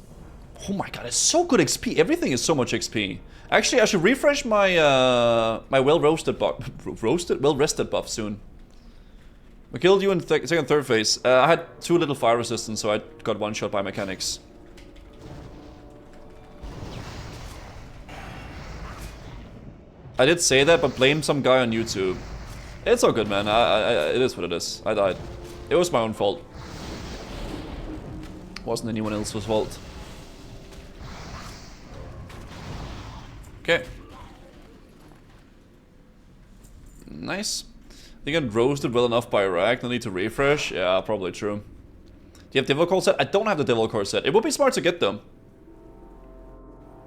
Oh my god, it's so good XP. Everything is so much XP. Actually, I should refresh my my well-rested buff soon. We killed you in second, third phase. I had 2 little fire resistance, so I got one shot by mechanics. I did say that, but blame some guy on YouTube. It's all good, man. It is what it is. I died. It was my own fault. Wasn't anyone else's fault. Okay. Nice. I think I roasted well enough by Rag. No need to refresh. Yeah, probably true. you have Devil Core set? I don't have the Devil Core set. It would be smart to get them.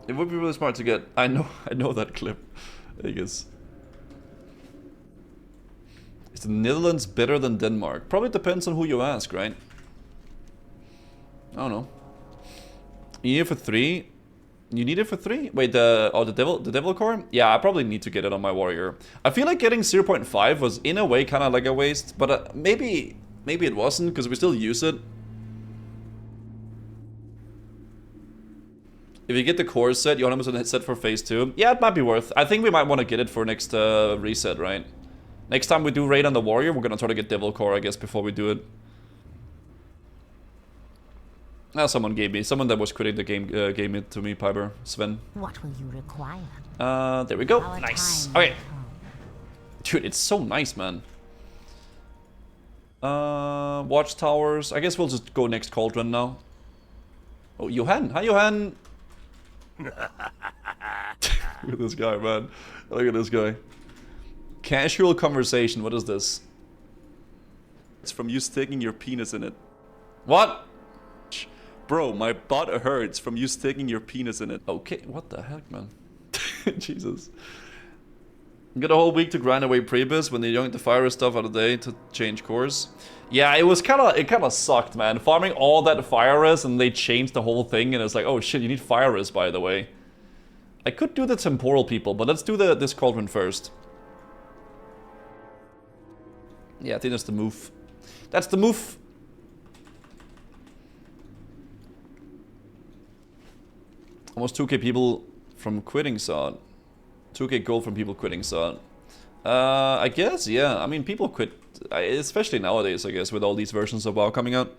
It would be really smart to get. I know that clip. I guess. Is the Netherlands better than Denmark? Probably depends on who you ask, right? I don't know. You need it for 3? You need it for 3? Wait, the Devil Core? Yeah, I probably need to get it on my warrior. I feel like getting 0.5 was in a way kind of like a waste, but maybe it wasn't because we still use it. If you get the core set, you 100% set for phase 2. Yeah, it might be worth. I think we might want to get it for next reset, right? Next time we do raid on the warrior, we're gonna try to get Devil Core, I guess, before we do it. Ah, someone that was quitting the game gave it to me, Piper, Sven. What will you require? There we go. Nice. Okay. Dude, it's so nice, man. Watchtowers. I guess we'll just go next cauldron now. Oh, Johan. Hi, Johan. Look at this guy, man. Look at this guy. Casual conversation. What is this? It's from you sticking your penis in it. What? Bro, my butt hurts from you sticking your penis in it. Okay, what the heck, man? Jesus. You got a whole week to grind away Prebus when they yoinked the fire stuff out of the day to change course. Yeah, it kind of sucked, man. Farming all that fire res and they changed the whole thing and it's like, oh shit, you need fire res, by the way. I could do the temporal people, but let's do this cauldron first. Yeah, I think that's the move. That's the move. Almost 2k people from quitting SOD. 2k gold from people quitting SOD. I guess, yeah. I mean, people quit, especially nowadays, I guess, with all these versions of WoW coming out.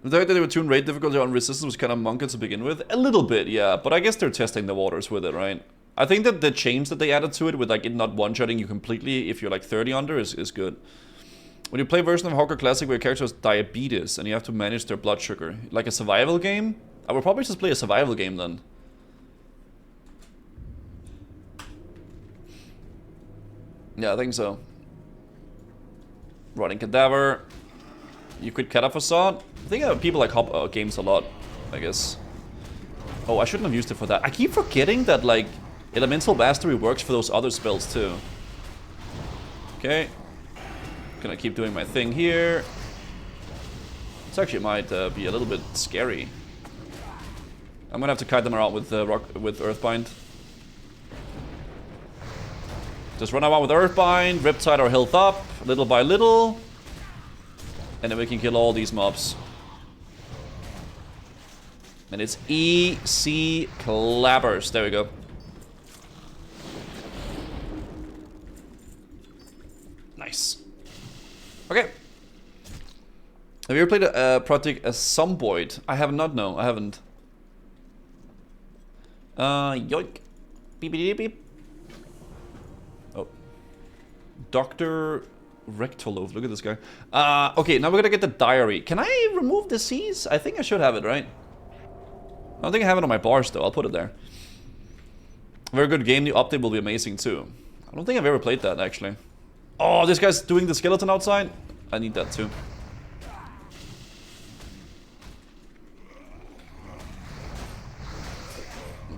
The fact that they were tuned raid difficulty on resistance was kind of monkey to begin with. A little bit, yeah. But I guess they're testing the waters with it, right? I think that the change that they added to it with like it not one-shotting you completely if you're like 30 under is good. When you play a version of Hawker Classic where your character has diabetes and you have to manage their blood sugar, like a survival game, I would probably just play a survival game then. Yeah, I think so. Running Cadaver. You quit Cata for SOD? I think people like hop games a lot, I guess. Oh, I shouldn't have used it for that. I keep forgetting that, like, Elemental Mastery works for those other spells, too. Okay. Gonna keep doing my thing here. This actually might be a little bit scary. I'm gonna have to kite them around with Earthbind. Just run around with Earthbind, Riptide our health up, little by little. And then we can kill all these mobs. And it's EC Clappers. There we go. Nice. Okay. Have you ever played a project as Zomboid? I have not, no. I haven't. Yoink. Beep beep beep. Oh. Dr. Rectolove, look at this guy. Okay, now we're gonna get the diary. Can I remove disease? I think I should have it, right? I don't think I have it on my bars though, I'll put it there. Very good game, the update will be amazing too. I don't think I've ever played that actually. Oh, this guy's doing the skeleton outside? I need that too.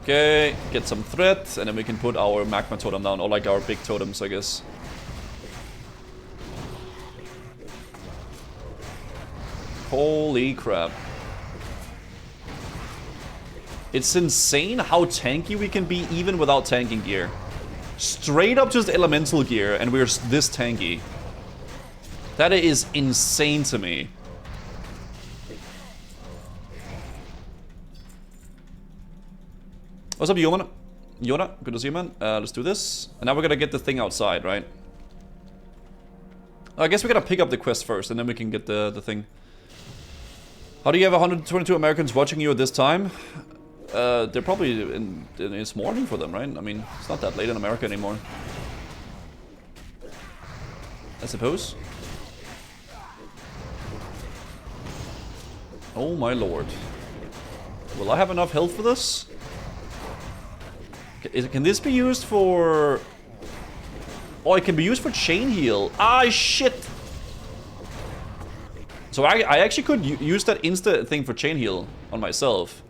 Okay, get some threat, and then we can put our magma totem down, or like our big totems, I guess. Holy crap. It's insane how tanky we can be even without tanking gear. Straight up just elemental gear and we're this tanky. That is insane to me. What's up, Yona? Yona, good to see you, man. Let's do this. And now we're gonna get the thing outside, right? I guess we gotta pick up the quest first and then we can get the thing. How do you have 122 Americans watching you at this time? They're probably it's morning for them, right? I mean, it's not that late in America anymore. I suppose. Oh my lord. Will I have enough health for this? Can this be used for... Oh, it can be used for chain heal. Ah, shit! So I actually could use that insta thing for chain heal on myself.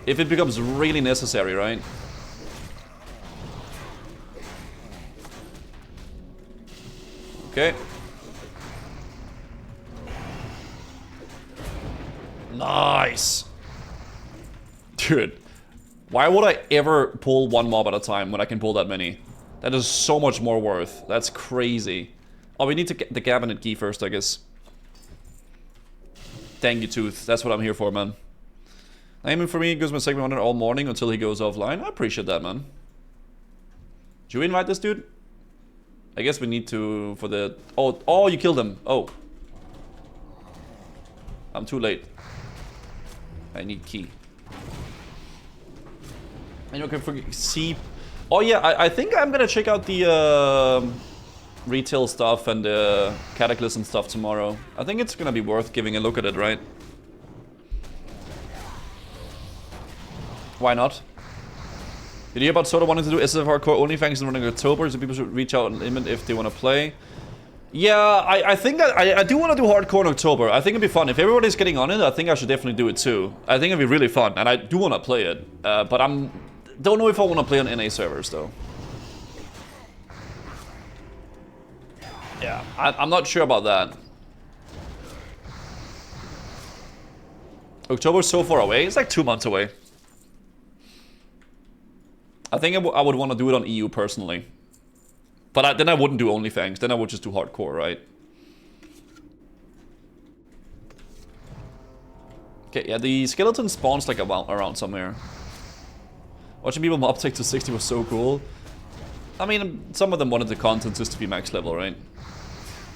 If it becomes really necessary, right? Okay. Nice. Dude, why would I ever pull one mob at a time when I can pull that many? That is so much more worth. That's crazy. Oh, we need to get the cabinet key first, I guess. Thank you, Tooth. That's what I'm here for, man. Aiming for me goes my segment 100 all morning until he goes offline. I appreciate that, man. Should we invite this dude? I guess we need to for the... Oh, you killed him. Oh. I'm too late. I need key. And you can see... Oh yeah, I think I'm gonna check out the retail stuff and the Cataclysm stuff tomorrow. I think it's gonna be worth giving a look at it, right? Why not? Did you hear about Soda wanting to do SF Hardcore OnlyFans in running October, so people should reach out and limit if they want to play? Yeah, I think I do want to do Hardcore in October. I think it'd be fun. If everybody's getting on it, I think I should definitely do it too. I think it'd be really fun, and I do want to play it. But don't know if I want to play on NA servers though. Yeah, I'm not sure about that. October's so far away. It's like 2 months away. I think I would want to do it on EU personally. But then I wouldn't do OnlyFans. Then I would just do Hardcore, right? Okay, yeah, the skeleton spawns like around somewhere. Watching people mob take to 60 was so cool. I mean, some of them wanted the content just to be max level, right?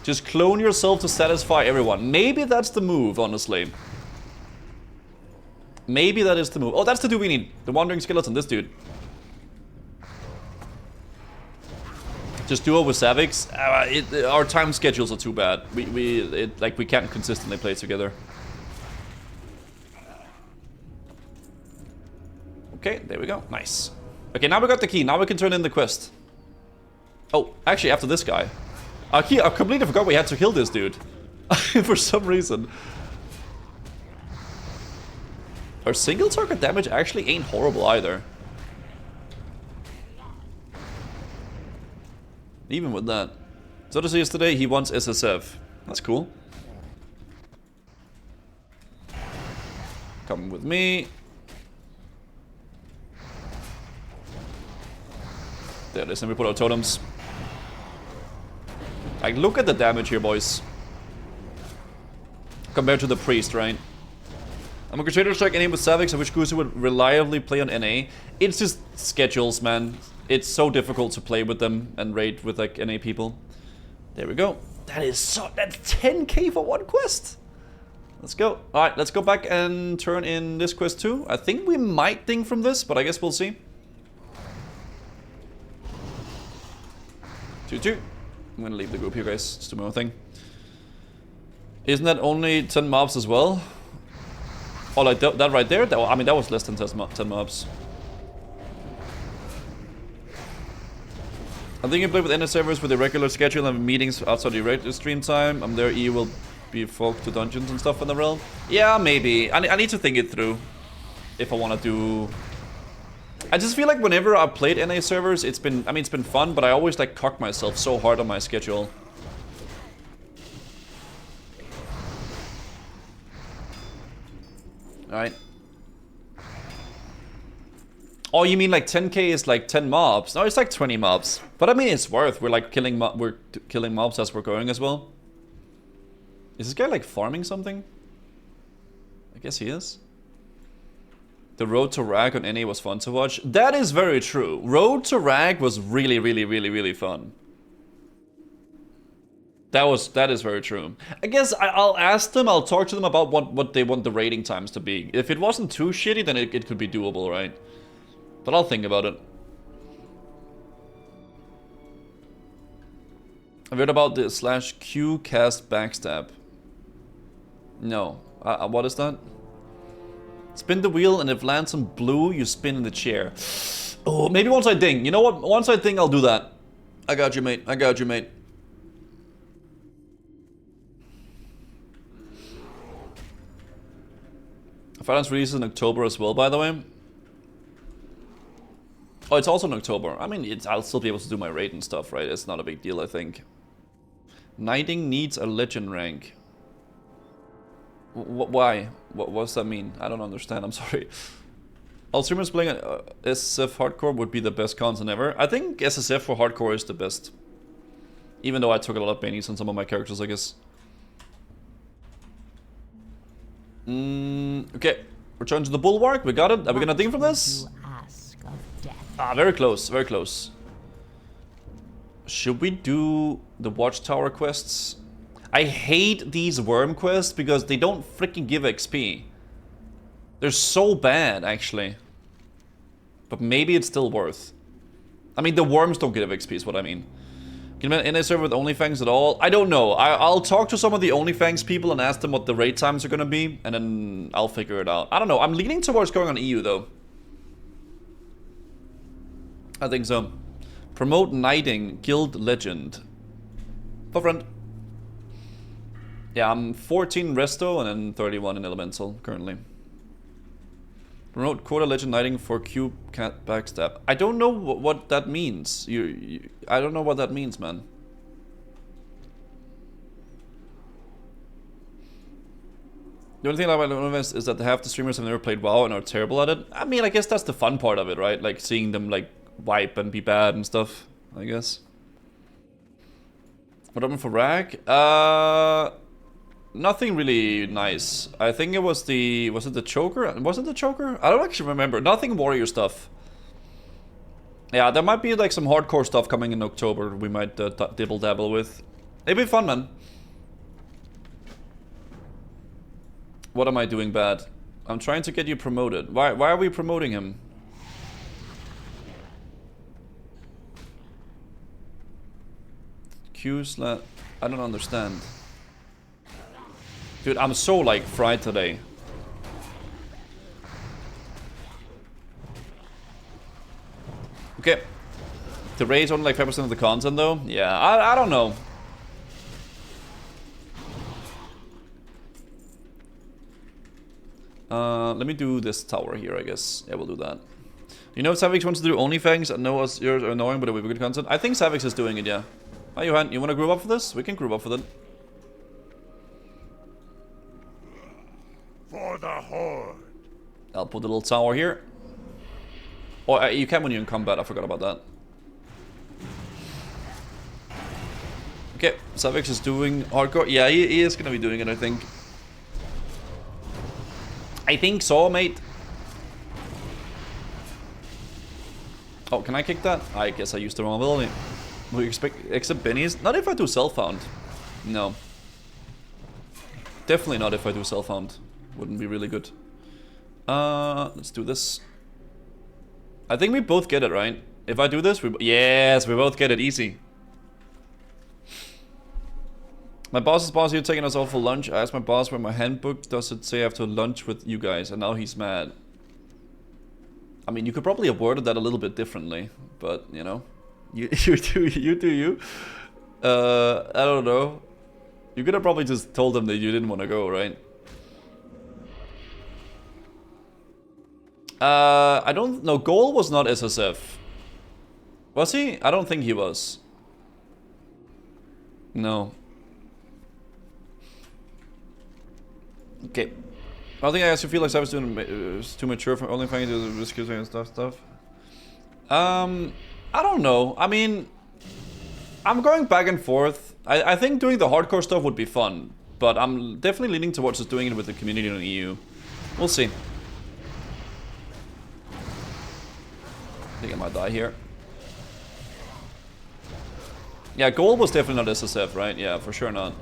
Just clone yourself to satisfy everyone. Maybe that's the move, honestly. Maybe that is the move. Oh, that's the dude we need. The wandering skeleton, this dude. Just duo with Savix. Our time schedules are too bad. We can't consistently play together. Okay, there we go. Nice. Okay, now we got the key. Now we can turn in the quest. Oh, actually, after this guy. I completely forgot we had to kill this dude. For some reason. Our single target damage actually ain't horrible either. Even with that. So to see yesterday, he wants SSF. That's cool. Come with me. There it is, and we put our totems. Like, look at the damage here, boys. Compared to the priest, right? I'm a Crusader strike NA with Savix, I wish Gusu would reliably play on NA. It's just schedules, man. It's so difficult to play with them and raid with like NA people. There we go. That's 10k for one quest. Let's go. Alright, let's go back and turn in this quest too. I think we might ding from this, but I guess we'll see. 2-2. I'm gonna leave the group here, guys. Just do my own thing. Isn't that only 10 mobs as well? Oh, like that right there? I mean, that was less than 10 mobs. I think you play with NA servers with a regular schedule and meetings outside the raid stream time. I'm there, EU will be folk to dungeons and stuff in the realm. Yeah, maybe. I need to think it through. If I want to do... I just feel like whenever I've played NA servers, it's been fun, but I always like cock myself so hard on my schedule. Alright. Oh, you mean like 10k is like 10 mobs? No, it's like 20 mobs. But I mean, it's worth. We're like killing mobs as we're going as well. Is this guy like farming something? I guess he is. The Road to Rag on NA was fun to watch. That is very true. Road to Rag was really, really, really, really fun. That is very true. I guess I'll ask them, I'll talk to them about what they want the raiding times to be. If it wasn't too shitty, then it could be doable, right? But I'll think about it. I've heard about the /Q cast backstab. No. What is that? Spin the wheel, and if lands on blue, you spin in the chair. Oh, maybe once I ding. You know what? Once I ding, I'll do that. I got you, mate. I got you, mate. Finance releases in October as well, by the way. Oh, it's also in October. I mean, I'll still be able to do my raid and stuff, right? It's not a big deal, I think. Knighting needs a legend rank. Why? What does that mean? I don't understand. I'm sorry. All streamers playing SSF Hardcore would be the best content ever. I think SSF for Hardcore is the best. Even though I took a lot of bannies on some of my characters, I guess. Okay. Return to the Bulwark. We got it. Are we gonna ding from this? Ah, very close. Very close. Should we do the Watchtower quests? I hate these worm quests because they don't freaking give XP. They're so bad, actually. But maybe it's still worth. I mean, the worms don't give XP is what I mean. Can you in a server with OnlyFans at all? I don't know. I'll talk to some of the OnlyFans people and ask them what the raid times are gonna be, and then I'll figure it out. I don't know. I'm leaning towards going on EU, though. I think so. Promote Knighting Guild Legend. For friend. Yeah, I'm 14 Resto and then 31 in Elemental currently. Promote Quota Legend Knighting for Cube Cat Backstab. I don't know what that means. I don't know what that means, man. The only thing about OnlyFans is that half the streamers have never played WoW and are terrible at it. I mean, I guess that's the fun part of it, right? Like seeing them like wipe and be bad and stuff, I guess. What happened for Rag? Nothing really nice. I think it was the... Was it the Choker? Was it the Choker? I don't actually remember. Nothing warrior stuff. Yeah, there might be like some hardcore stuff coming in October we might dibble dabble with. It'd be fun, man. What am I doing bad? I'm trying to get you promoted. Why are we promoting him? I don't understand. Dude, I'm so like fried today. Okay. The raid's only like 5% of the content though? Yeah, I don't know. Let me do this tower here, I guess. Yeah, we'll do that. You know if Savix wants to do OnlyFans? I know yours are annoying, but it will be good content. I think Savix is doing it, yeah. Hi, Johan. You want to group up for this? We can group up for that. For the Horde. I'll put a little tower here. Oh, you can when you're in combat. I forgot about that. Okay, Savix is doing hardcore. Yeah, he is going to be doing it, I think. I think so, mate. Oh, can I kick that? I guess I used the wrong ability. We expect except bennies? Not if I do self-found. No. Definitely not if I do self-found. Wouldn't be really good. Let's do this. I think we both get it, right? If I do this, yes, we both get it easy. My boss's boss here taking us all for lunch. I asked my boss where my handbook does it say I have to lunch with you guys, and now he's mad. I mean, you could probably have worded that a little bit differently, but you know, you do you. I don't know. You could have probably just told them that you didn't want to go, right? I don't know. Goal was not SSF. Was he? I don't think he was. No. Okay. I think I actually feel like I was doing too mature for OnlyFans to risk and stuff. I don't know. I mean, I'm going back and forth. I think doing the hardcore stuff would be fun, but I'm definitely leaning towards just doing it with the community on EU. We'll see. I think I might die here. Yeah, goal was definitely not SSF, right? Yeah, for sure not.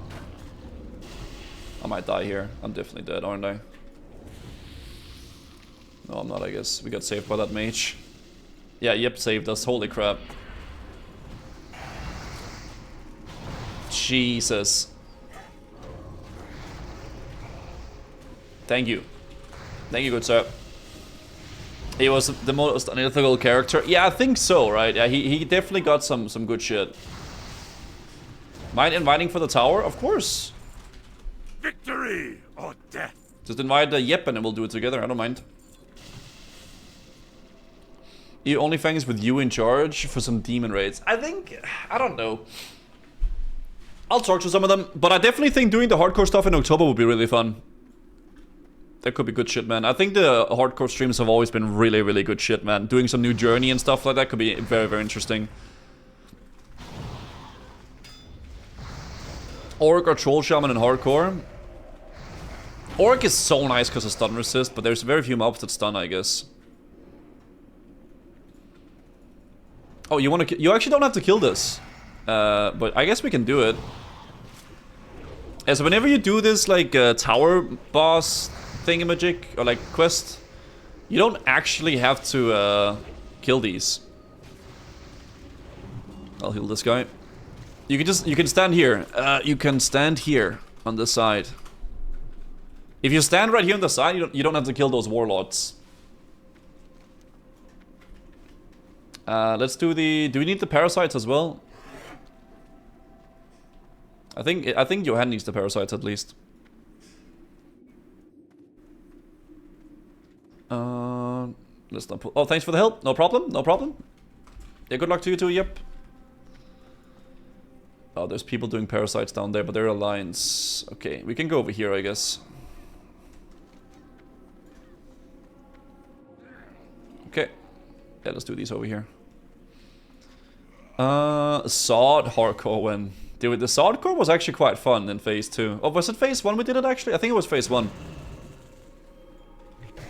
I might die here. I'm definitely dead, aren't I? No, I'm not, I guess. We got saved by that mage. Yeah, yep, saved us. Holy crap. Jesus. Thank you. Thank you, good sir. He was the most unethical character. Yeah, I think so, right? Yeah, he definitely got some good shit. Mind inviting for the tower? Of course. Victory or death. Just invite Yep and then we'll do it together. I don't mind. You OnlyFans with you in charge for some demon raids. I don't know. I'll talk to some of them, but I definitely think doing the hardcore stuff in October would be really fun. That could be good shit, man. I think the hardcore streams have always been really, really good shit, man. Doing some new journey and stuff like that could be very, very interesting. Orc or Troll Shaman in hardcore? Orc is so nice because of stun resist, but there's very few mobs that stun, I guess. Oh, you want to? You actually don't have to kill this, but I guess we can do it. As whenever you do this like tower boss thingamajig or like quest, you don't actually have to kill these. I'll heal this guy. You can stand here. You can stand here on the side. If you stand right here on the side, you don't have to kill those warlords. Let's do the. Do we need the parasites as well? I think Johan needs the parasites at least. Let's not put. Oh, thanks for the help. No problem. No problem. Yeah, good luck to you too. Yep. Oh, there's people doing parasites down there, but they're alliance. Okay, we can go over here, I guess. Okay. Yeah, let's do these over here. SOD hardcore win. Dude, the SOD core was actually quite fun in phase 2. Oh, was it phase 1 we did it actually? I think it was phase 1.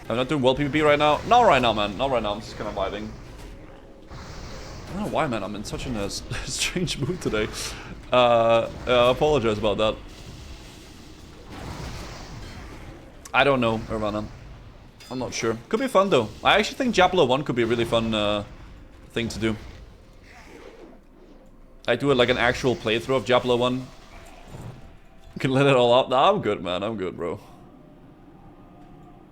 I'm not doing well PvP right now. Not right now, man. Not right now. I'm just kind of vibing. I don't know why, man. I'm in such a strange mood today. I apologize about that. I don't know, Irvana. I'm not sure. Could be fun though. I actually think Diablo 1 could be a really fun thing to do. I do it like an actual playthrough of Diablo 1. You can let it all out. Nah, I'm good, man. I'm good, bro.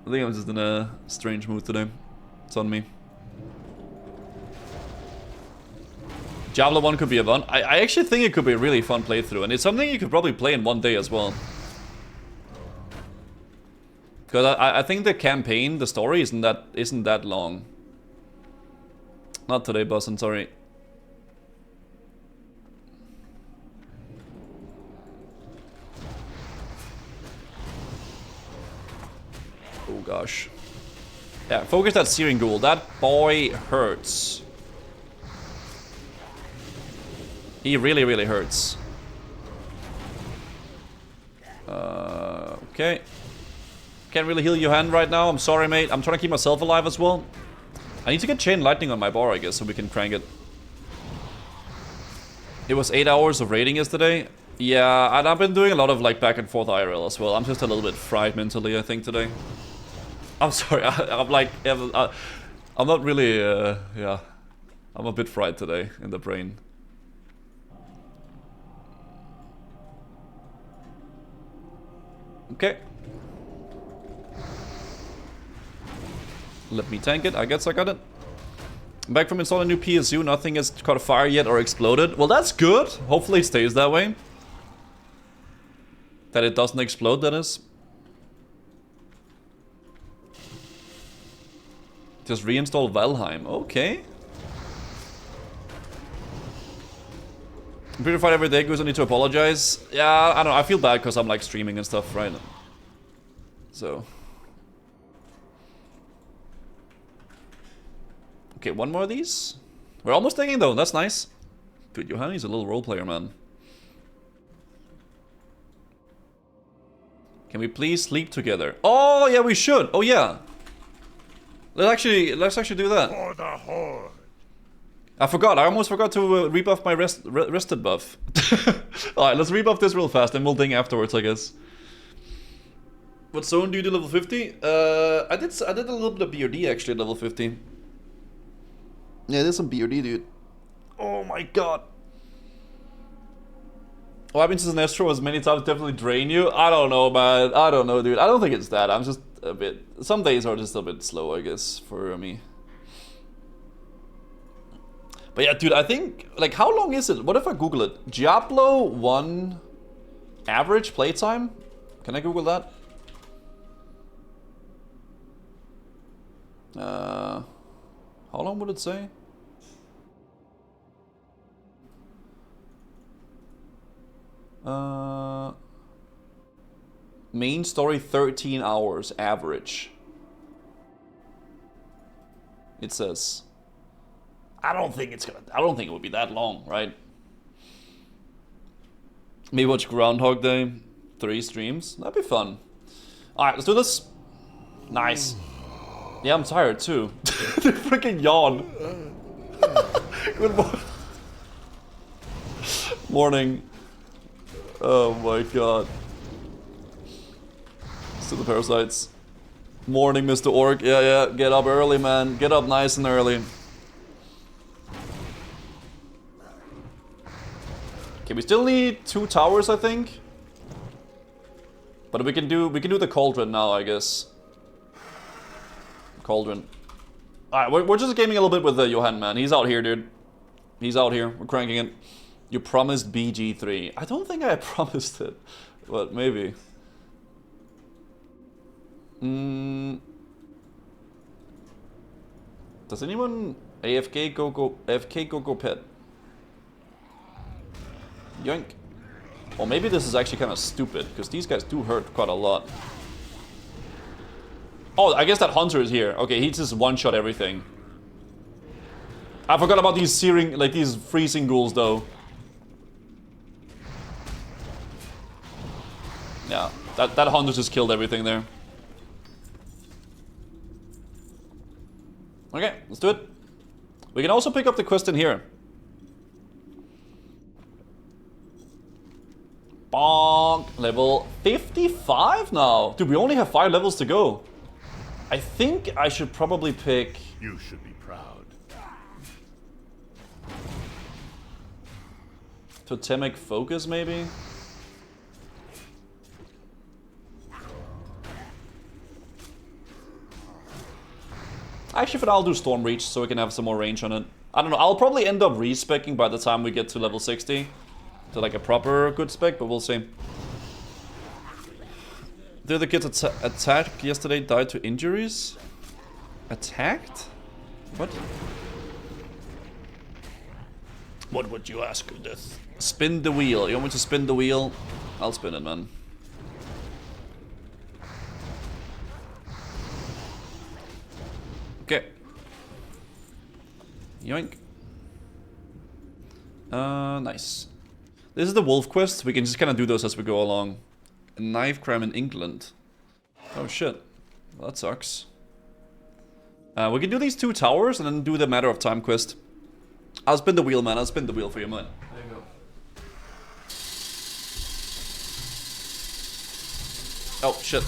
I think I'm just in a strange mood today. It's on me. Diablo 1 could be a fun. I actually think it could be a really fun playthrough, and it's something you could probably play in one day as well. Because I think the campaign, the story isn't that long. Not today, boss. I'm sorry. Oh gosh. Yeah, focus that Searing Ghoul. That boy hurts. He really, really hurts. Okay. Can't really heal Johan right now. I'm sorry, mate. I'm trying to keep myself alive as well. I need to get Chain Lightning on my bar, I guess, so we can crank it. It was 8 hours of raiding yesterday. Yeah, and I've been doing a lot of like back and forth IRL as well. I'm just a little bit fried mentally, I think, today. I'm sorry. I'm not really. Yeah, I'm a bit fried today in the brain. Okay. Let me tank it. I guess I got it. I'm back from installing a new PSU. Nothing has caught fire yet or exploded. Well, that's good. Hopefully it stays that way. That it doesn't explode, that is. Just reinstall Valheim. Okay. Purified every day, goes. I need to apologize. Yeah, I don't know. I feel bad because I'm like streaming and stuff, right? So. Okay, one more of these. We're almost taking though. That's nice. Dude, Johanni's a little role player, man. Can we please sleep together? Oh yeah, we should. Oh yeah. Let's actually do that. For the horde. I forgot. I almost forgot to rebuff my rested buff. All right, let's rebuff this real fast, and we'll ding afterwards, I guess. What zone do you do level 50? I did a little bit of BRD actually at level 50. Yeah, there's some BRD, dude. Oh my god. What happens to an Astro as many times definitely drain you? I don't know, man. I don't know, dude. I don't think it's that. I'm just a bit. Some days are just a bit slow, I guess, for me. But yeah, dude, I think, like, how long is it? What if I Google it? Diablo 1 average playtime? Can I Google that? How long would it say? Main story 13 hours average. It says. I don't think it would be that long, right? Maybe watch Groundhog Day, 3 streams. That'd be fun. Alright, let's do this. Nice. Yeah, I'm tired too. They freaking yawn. Good morning. Oh my god. Still the parasites. Morning, Mr. Orc. Yeah, get up early, man. Get up nice and early. Okay, we still need 2 towers, I think. But we can do the cauldron now, I guess. Cauldron. Alright, we're just gaming a little bit with Johan, man. He's out here, dude. He's out here. We're cranking it. You promised BG3. I don't think I promised it. But maybe. Does anyone AFK go pet? Yoink. Or maybe this is actually kind of stupid, because these guys do hurt quite a lot. Oh, I guess that hunter is here. Okay, he just one-shot everything. I forgot about these searing, like these freezing ghouls, though. Yeah, that hunter just killed everything there. Okay, let's do it. We can also pick up the quest in here. Bonk! Level 55 now. Dude, we only have 5 levels to go. I think I should probably pick... You should be proud. Totemic Focus, maybe? Actually, for now, I'll do Storm Reach so we can have some more range on it. I don't know, I'll probably end up respecking by the time we get to level 60. To like a proper good spec, but we'll see. The other kids attacked yesterday died to injuries? Attacked? What? What would you ask of this? Spin the wheel. You want me to spin the wheel? I'll spin it, man. Okay. Yoink. Nice. This is the wolf quest. We can just kind of do those as we go along. A knife crime in England. Oh shit. Well, that sucks. We can do these 2 towers and then do the Matter of Time quest. I'll spin the wheel, man. I'll spin the wheel for you, man. There you go. Oh, shit.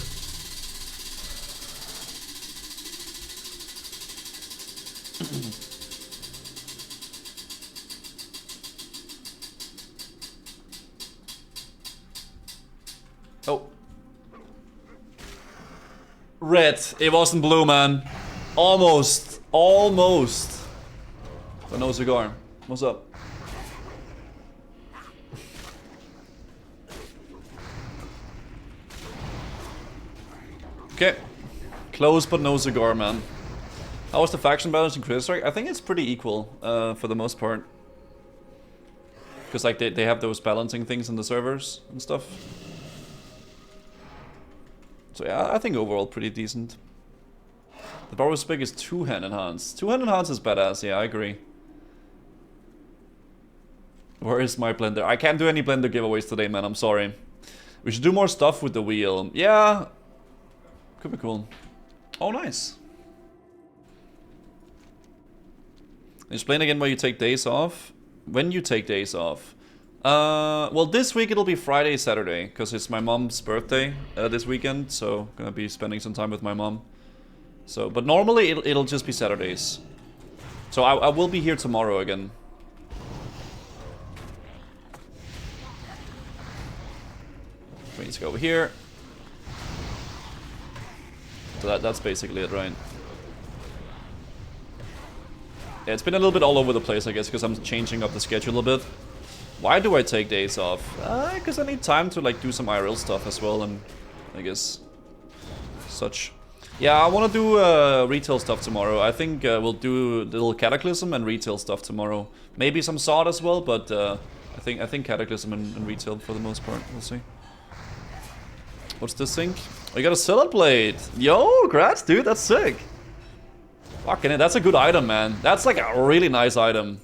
Oh. Red. It wasn't blue, man. Almost. Almost. But no cigar. What's up? Okay. Close but no cigar, man. How was the faction balance in Critistrike? I think it's pretty equal, for the most part. Because like they have those balancing things in the servers and stuff. So yeah, I think overall pretty decent. The power spec is 2-hand enhance. 2-hand enhance is badass, yeah, I agree. Where is my blender? I can't do any blender giveaways today, man, I'm sorry. We should do more stuff with the wheel. Yeah. Could be cool. Oh, nice. Explain again why you take days off. When you take days off. Well, this week it'll be Friday, Saturday, because it's my mom's birthday this weekend, so gonna be spending some time with my mom. So, but normally it'll just be Saturdays. So I will be here tomorrow again. We need to go over here. So that's basically it, right? Yeah, it's been a little bit all over the place, I guess, because I'm changing up the schedule a bit. Why do I take days off? Because I need time to like do some IRL stuff as well, and I guess such. Yeah, I want to do retail stuff tomorrow. I think we'll do little Cataclysm and retail stuff tomorrow. Maybe some SOD as well, but I think Cataclysm and retail for the most part. We'll see. What's this thing? Oh, you got a Cellar Blade. Yo, congrats, dude. That's sick. Fucking it. That's a good item, man. That's like a really nice item.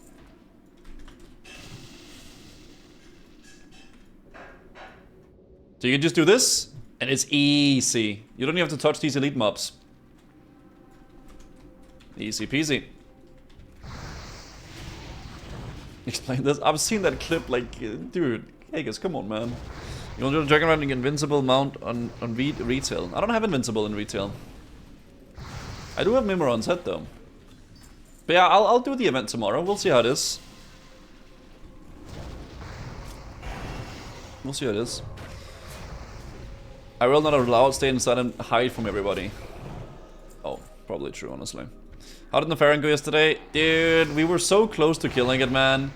So you can just do this, and it's easy. You don't even have to touch these elite mobs. Easy peasy. Explain this. I've seen that clip, like, dude, Haggis, come on, man. You want to do Dragon Riding Invincible mount on retail? I don't have Invincible in retail. I do have Mimir on set, though. But yeah, I'll do the event tomorrow. We'll see how it is. We'll see how it is. I will not allow stay inside and hide from everybody. Oh, probably true, honestly. How did Nefarin go yesterday? Dude, we were so close to killing it, man.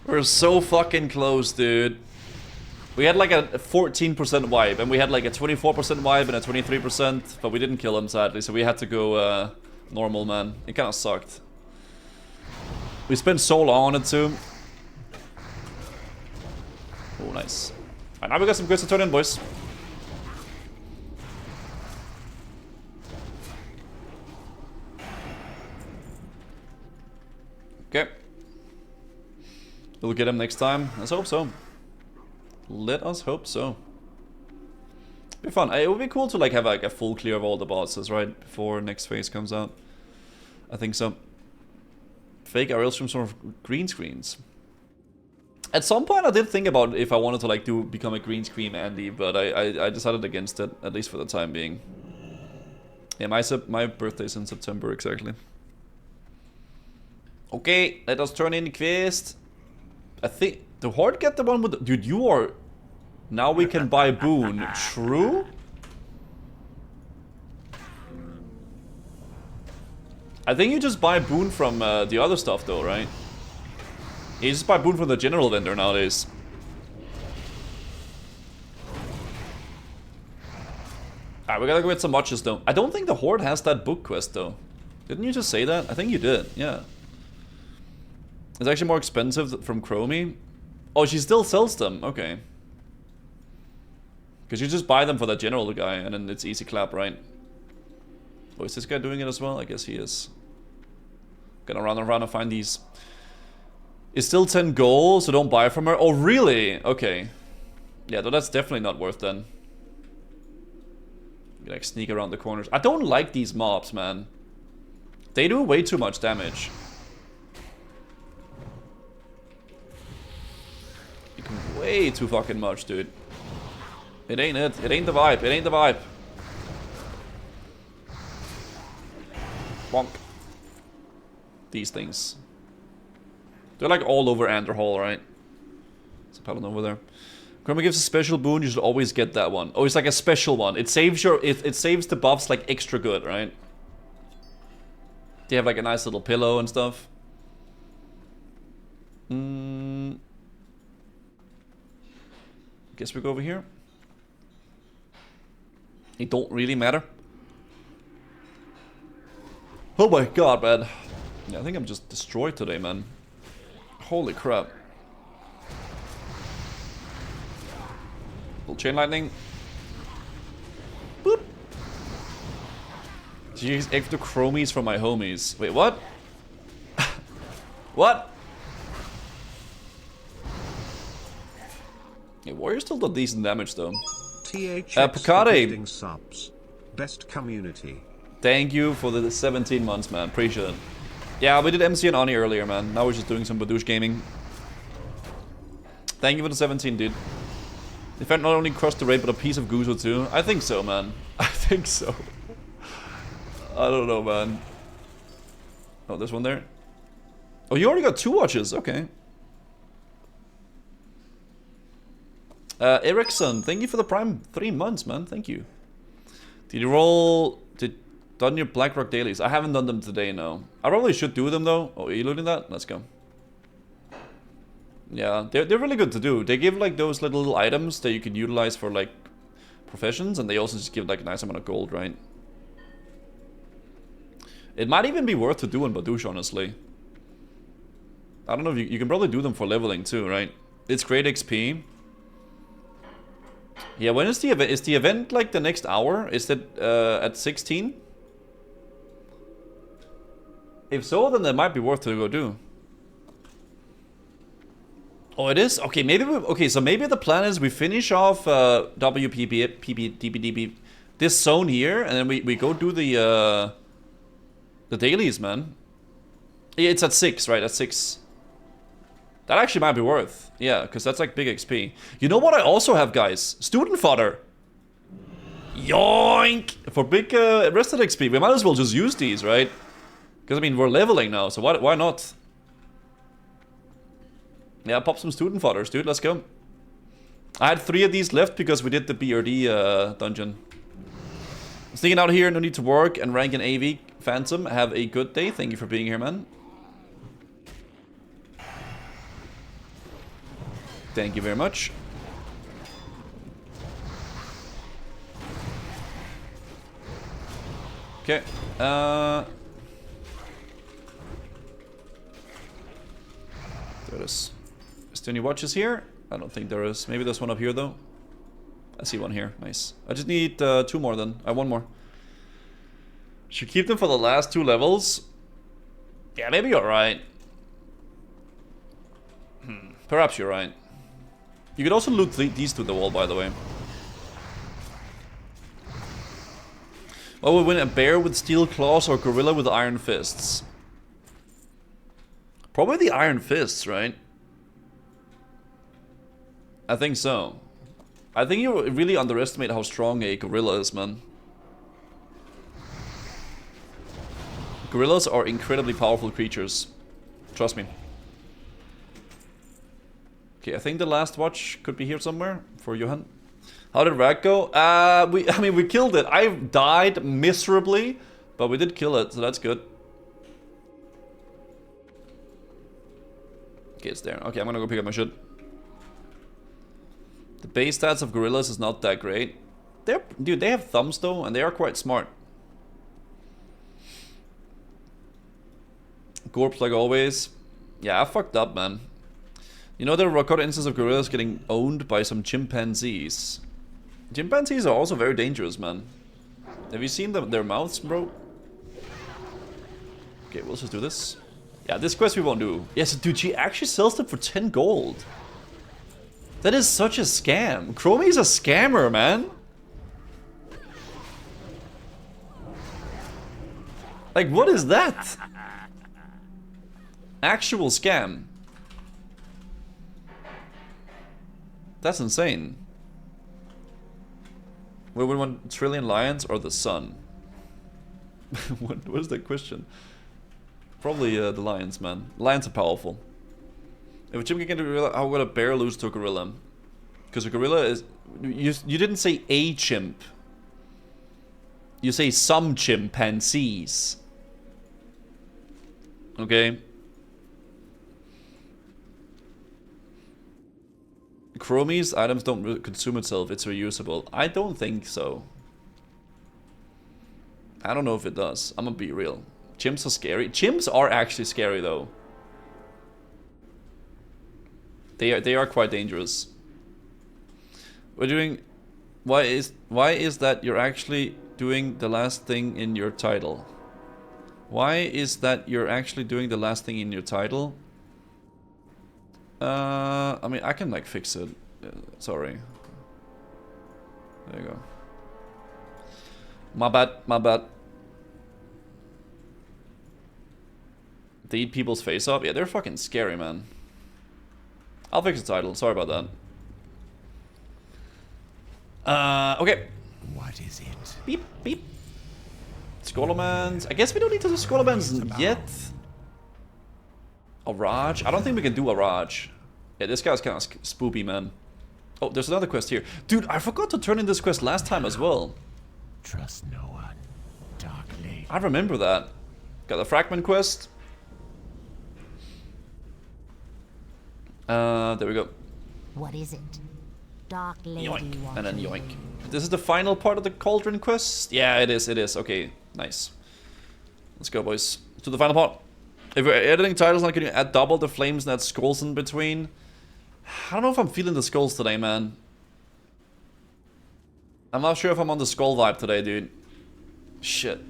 We were so fucking close, dude. We had like a 14% wipe, and we had like a 24% wipe and a 23%, but we didn't kill him, sadly, so we had to go normal, man. It kind of sucked. We spent so long on it, too. Oh, nice. Alright, now we got some goods to turn in, boys. Okay. We'll get him next time. Let's hope so. Let us hope so. Be fun. It would be cool to like have like a full clear of all the bosses, right? Before next phase comes out. I think so. Fake RL streams from green screens. At some point I did think about if I wanted to like become a green screen Andy, but I decided against it, at least for the time being. Yeah, my birthday's in September exactly. Okay, let us turn in the quest. I think the Horde get the one with the, dude, you are. Now we can buy Boon. True? I think you just buy Boon from the other stuff though, right? You just buy Boon from the general vendor nowadays. Alright, we gotta go get some watches though. I don't think the Horde has that book quest though. Didn't you just say that? I think you did, yeah. It's actually more expensive from Chromie. Oh, she still sells them. Okay. Because you just buy them for that general guy, and then it's easy clap, right? Oh, is this guy doing it as well? I guess he is. Gonna run around and find these. It's still 10 gold, so don't buy from her. Oh, really? Okay. Yeah, though that's definitely not worth then. You like sneak around the corners. I don't like these mobs, man. They do way too much damage. Way too fucking much, dude. It ain't it. It ain't the vibe. It ain't the vibe. Bonk. These things. They're like all over Anderhall, right? There's a paladin over there. Chroma gives a special boon, you should always get that one. Oh, it's like a special one. It saves your it saves the buffs like extra good, right? They have like a nice little pillow and stuff. Guess we go over here. It don't really matter. Oh my god, man. Yeah, I think I'm just destroyed today, man. Holy crap. Little chain lightning. Boop. Jeez, extra chromies from my homies. Wait, what? What? Yeah, Warrior still did decent damage though. Picard subs. Best community. Thank you for the 17 months, man. Appreciate it. Yeah, we did MC and Ani earlier, man. Now we're just doing some Badoosh gaming. Thank you for the 17, dude. In fact, not only crushed the raid, but a piece of Guzo too. I think so, man. I think so. I don't know, man. Oh, there's one there. Oh, you already got 2 watches. Okay. Erickson, thank you for the prime 3 months, man. Thank you. Did you roll? Done your Blackrock dailies. I haven't done them today, no. I probably should do them though. Oh, are you looting that? Let's go. Yeah, they're really good to do. They give like those little items that you can utilize for like professions, and they also just give like a nice amount of gold, right? It might even be worth to do in Badouche, honestly. I don't know if you can probably do them for leveling too, right? It's great XP. Yeah, when is the event? Is the event like the next hour? Is it at 16? If so, then that might be worth to go do. Oh, it is? Okay, maybe okay, so maybe the plan is we finish off WPP, this zone here, and then we go do the dailies, man. Yeah, it's at 6, right? At 6. That actually might be worth. Yeah, because that's like big XP. You know what I also have, guys? Student fodder. Yoink! For big rested XP. We might as well just use these, right? Because, I mean, we're leveling now, so why not? Yeah, pop some student fodders, dude. Let's go. I had 3 of these left because we did the BRD dungeon. Sneaking out here, no need to work, and rank an AV. Phantom, have a good day. Thank you for being here, man. Thank you very much. Okay. There it is. Is there any watches here? I don't think there is. Maybe there's one up here though. I see one here. Nice. I just need 2 more then. One more. Should keep them for the last 2 levels. Yeah, maybe you're right. Perhaps you're right. You could also loot these to the wall, by the way. Well, we win a bear with steel claws or gorilla with iron fists. Probably the iron fists, right? I think so. I think you really underestimate how strong a gorilla is, man. Gorillas are incredibly powerful creatures. Trust me. Okay, I think the last watch could be here somewhere for Johan. How did Rag go? I mean, we killed it. I died miserably, but we did kill it, so that's good. Okay, it's there. Okay, I'm gonna go pick up my shit. The base stats of gorillas is not that great. Dude, they have thumbs though, and they are quite smart. Gorps like always. Yeah, I fucked up, man. You know, there are recorded instances of gorillas getting owned by some chimpanzees. Chimpanzees are also very dangerous, man. Have you seen their mouths, bro? Okay, we'll just do this. Yeah, this quest we won't do. Yes, dude, she actually sells them for 10 gold. That is such a scam. Chromie's a scammer, man. Like, what is that? Actual scam. That's insane. We would want trillion lions or the sun? What is that question? Probably the lions, man. Lions are powerful. If a chimp can get a gorilla, how would a bear lose to a gorilla? Because a gorilla is... You didn't say a chimp. You say some chimpanzees. Okay? Chromie's items don't consume itself, it's reusable. I don't think so. I don't know if it does. I'm gonna be real. Chimps are scary. Chimps are actually scary though. They are quite dangerous. We're doing... Why is that you're actually doing the last thing in your title? Why is that you're actually doing the last thing in your title? I mean, I can like fix it. Sorry. There you go. My bad, my bad. They eat people's face up? Yeah, they're fucking scary, man. I'll fix the title. Sorry about that. Okay. What is it? Beep, beep. Skolomans. I guess we don't need to do Skolomans yet. A Raj? I don't think we can do a Raj. Yeah, this guy's kind of spoopy, man. Oh, there's another quest here. Dude, I forgot to turn in this quest last time as well. Trust no one. Dark lady. I remember that. Got the fragment quest. There we go. What is it? Dark lady. Yoink. And then yoink. This is the final part of the cauldron quest? Yeah, it is, it is. Okay, nice. Let's go, boys. To the final part. If we're editing titles, not going to add double the flames and add skulls in between. I don't know if I'm feeling the skulls today, man. I'm not sure if I'm on the skull vibe today, dude. Shit.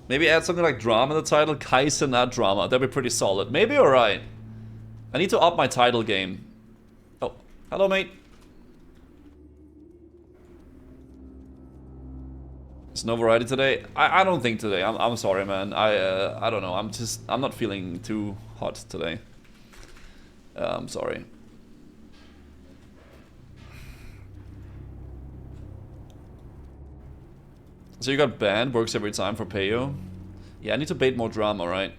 Maybe add something like drama in the title. Kaisen, not drama. That'd be pretty solid. Maybe alright. I need to up my title game. Oh, hello, mate. Is no variety today? I don't think today. I'm sorry, man. I don't know. I'm not feeling too hot today. I'm sorry. So you got banned, works every time for Payo. Yeah, I need to bait more drama, right?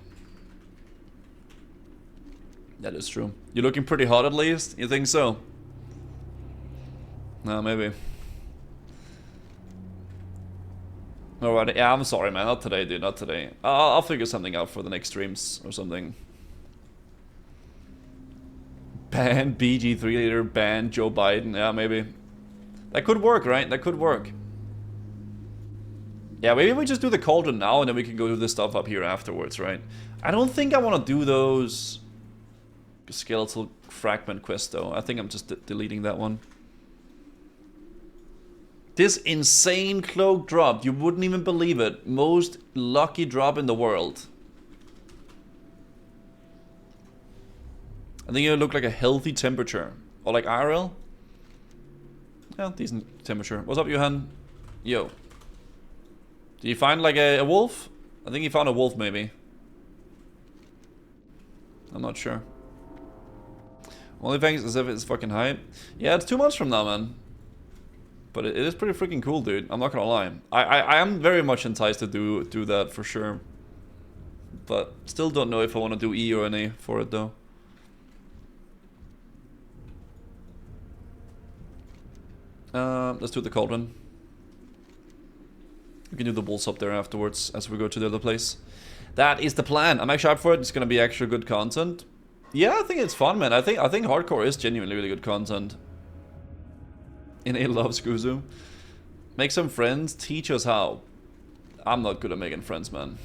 That is true. You're looking pretty hot at least? You think so? No, maybe. Alright, yeah, I'm sorry, man. Not today, dude. Not today. I'll figure something out for the next streams or something. Ban BG3 leader, ban Joe Biden. Yeah, maybe. That could work, right? That could work. Yeah, maybe we just do the cauldron now and then we can go do this stuff up here afterwards, right? I don't think I want to do those skeletal fragment quests though. I think I'm just deleting that one. This insane cloak drop, you wouldn't even believe it. Most lucky drop in the world. I think it look like a healthy temperature. Or like IRL. Yeah, decent temperature. What's up, Johan? Yo. Did you find like a wolf? I think he found a wolf maybe. I'm not sure. Only thanks as if it's fucking hype. Yeah, it's 2 months from now, man. But it is pretty freaking cool, dude. I'm not gonna lie. I am very much enticed to do that for sure. But still don't know if I want to do E or an A for it though. Let's do the cauldron. We can do the bulls up there afterwards as we go to the other place. That is the plan. I'm actually up for it. It's gonna be extra good content. Yeah, I think it's fun, man. I think hardcore is genuinely really good content. NA loves Guzu. Make some friends. Teach us how. I'm not good at making friends, man.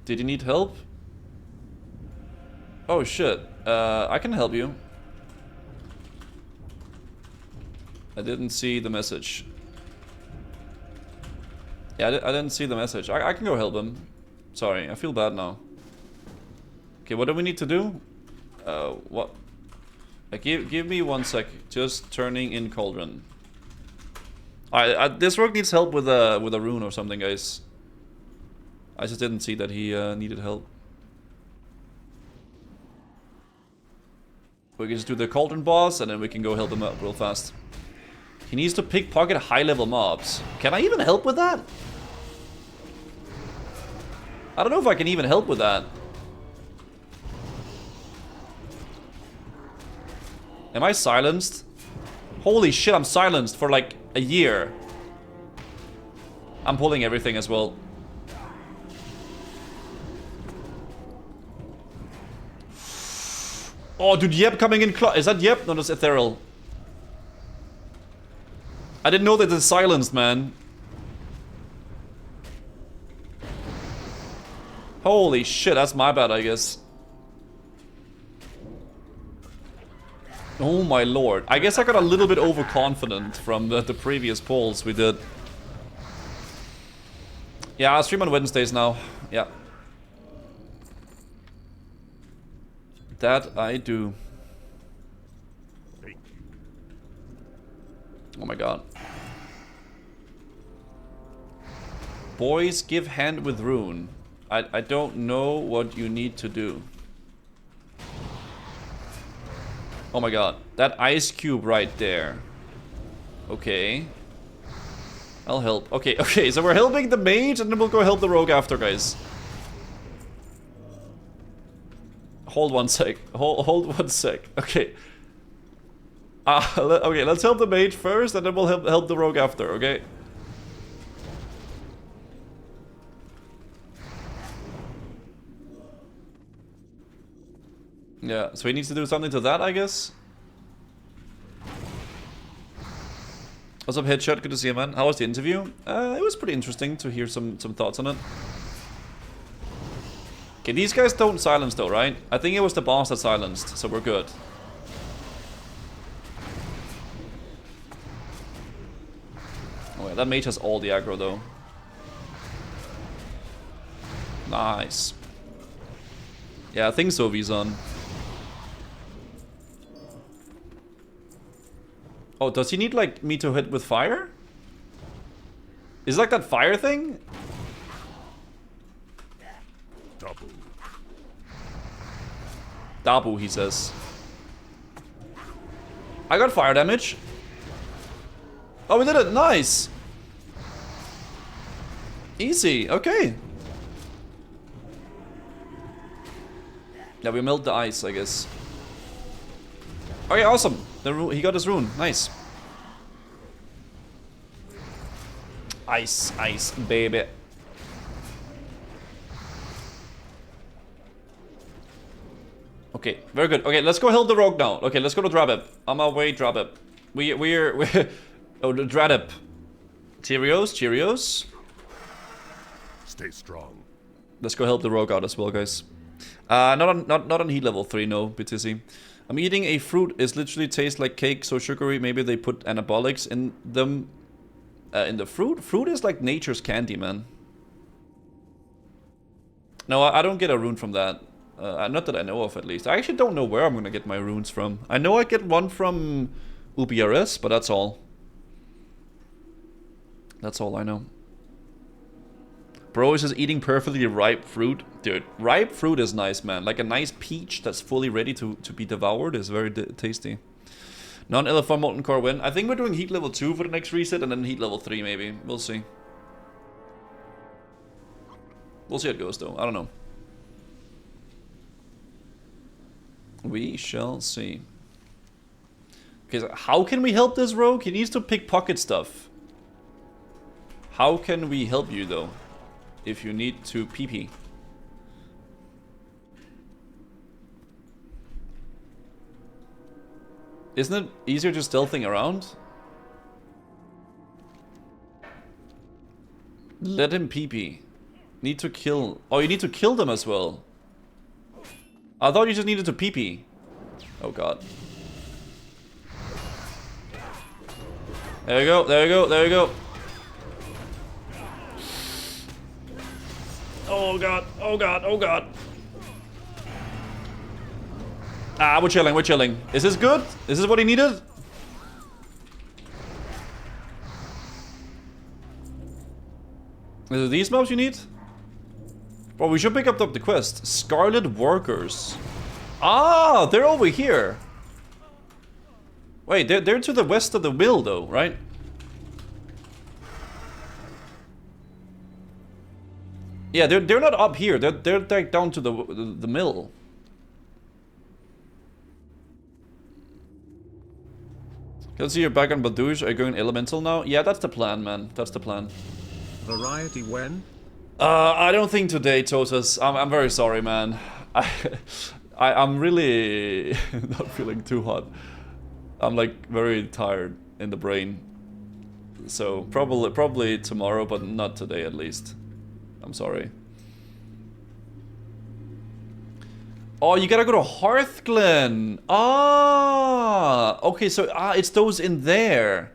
Did you need help? Oh shit. I can help you. I didn't see the message. Yeah, I didn't see the message. I can go help him. Sorry, I feel bad now. Okay, what do we need to do? What? Give me 1 sec. Just turning in cauldron. Alright, this rogue needs help with a rune or something, guys. I just didn't see that he needed help. We can just do the cauldron boss and then we can go help him up real fast. He needs to pickpocket high-level mobs. Can I even help with that? I don't know if I can even help with that. Am I silenced? Holy shit, I'm silenced for like a year. I'm pulling everything as well. Oh, dude, Yep coming in. Is that Yep? No, that's Ethereal. I didn't know that it's silenced, man. Holy shit, that's my bad, I guess. Oh my lord. I guess I got a little bit overconfident from the previous polls we did. Yeah, I'll stream on Wednesdays now. Yeah. That I do. Oh my god. Boys, give hand with rune. I don't know what you need to do. Oh my god. That ice cube right there. Okay. I'll help. Okay, so we're helping the mage and then we'll go help the rogue after, guys. Hold 1 sec. Hold 1 sec. Okay. Okay, let's help the mage first, and then we'll help the rogue after, okay? Yeah, so he needs to do something to that, I guess. What's up, Headshot? Good to see you, man. How was the interview? It was pretty interesting to hear some thoughts on it. Okay, these guys don't silence though, right? I think it was the boss that silenced, so we're good. Oh yeah, that mage has all the aggro though. Nice. Yeah, I think so, Vizon. Oh, does he need like me to hit with fire? Is it like that fire thing? Double. Dabu, he says. I got fire damage. Oh, we did it. Nice. Easy. Okay. Yeah, we melt the ice, I guess. Okay, awesome. He got his rune. Nice. Ice, ice, baby. Okay, very good. Okay, let's go help the rogue now. Okay, let's go to Drabib. On our way, Drabib. We're oh, the Dradib. Cheerios, Cheerios. Stay strong. Let's go help the rogue out as well, guys. Not on heat level 3, no, BTC. I'm eating a fruit. It literally tastes like cake, so sugary. Maybe they put anabolics in them. In the fruit? Fruit is like nature's candy, man. No, I don't get a rune from that. Not that I know of, at least. I actually don't know where I'm gonna get my runes from. I know I get one from UBRS, but that's all. That's all I know. Bro is just eating perfectly ripe fruit. Dude, ripe fruit is nice, man. Like a nice peach that's fully ready to be devoured is very tasty. Non-LFR Molten Core win. I think we're doing heat level 2 for the next reset and then heat level 3 maybe. We'll see. We'll see how it goes though. I don't know. We shall see. Okay, so how can we help this rogue? He needs to pickpocket stuff. How can we help you though? If you need to PP. Isn't it easier just stealthing around? Let him PP. Need to kill. Oh, you need to kill them as well. I thought you just needed to PP. Oh god. There you go, there you go, there you go. Oh god, oh god, oh god. Ah, we're chilling, we're chilling. Is this good? Is this what he needed? Is it these mobs you need? Bro, we should pick up the quest. Scarlet Workers. Ah, they're over here. Wait, they're to the west of the mill though, right? Yeah, they're not up here. They're like down to the mill. Can I see you're back on Badouche? Are you going Elemental now? Yeah, that's the plan, man. That's the plan. Variety when? I don't think today, Tosus. I'm very sorry, man. I'm really not feeling too hot. I'm like very tired in the brain. So probably tomorrow, but not today at least. I'm sorry. Oh, you gotta go to Hearthglen. Ah, okay. So it's those in there.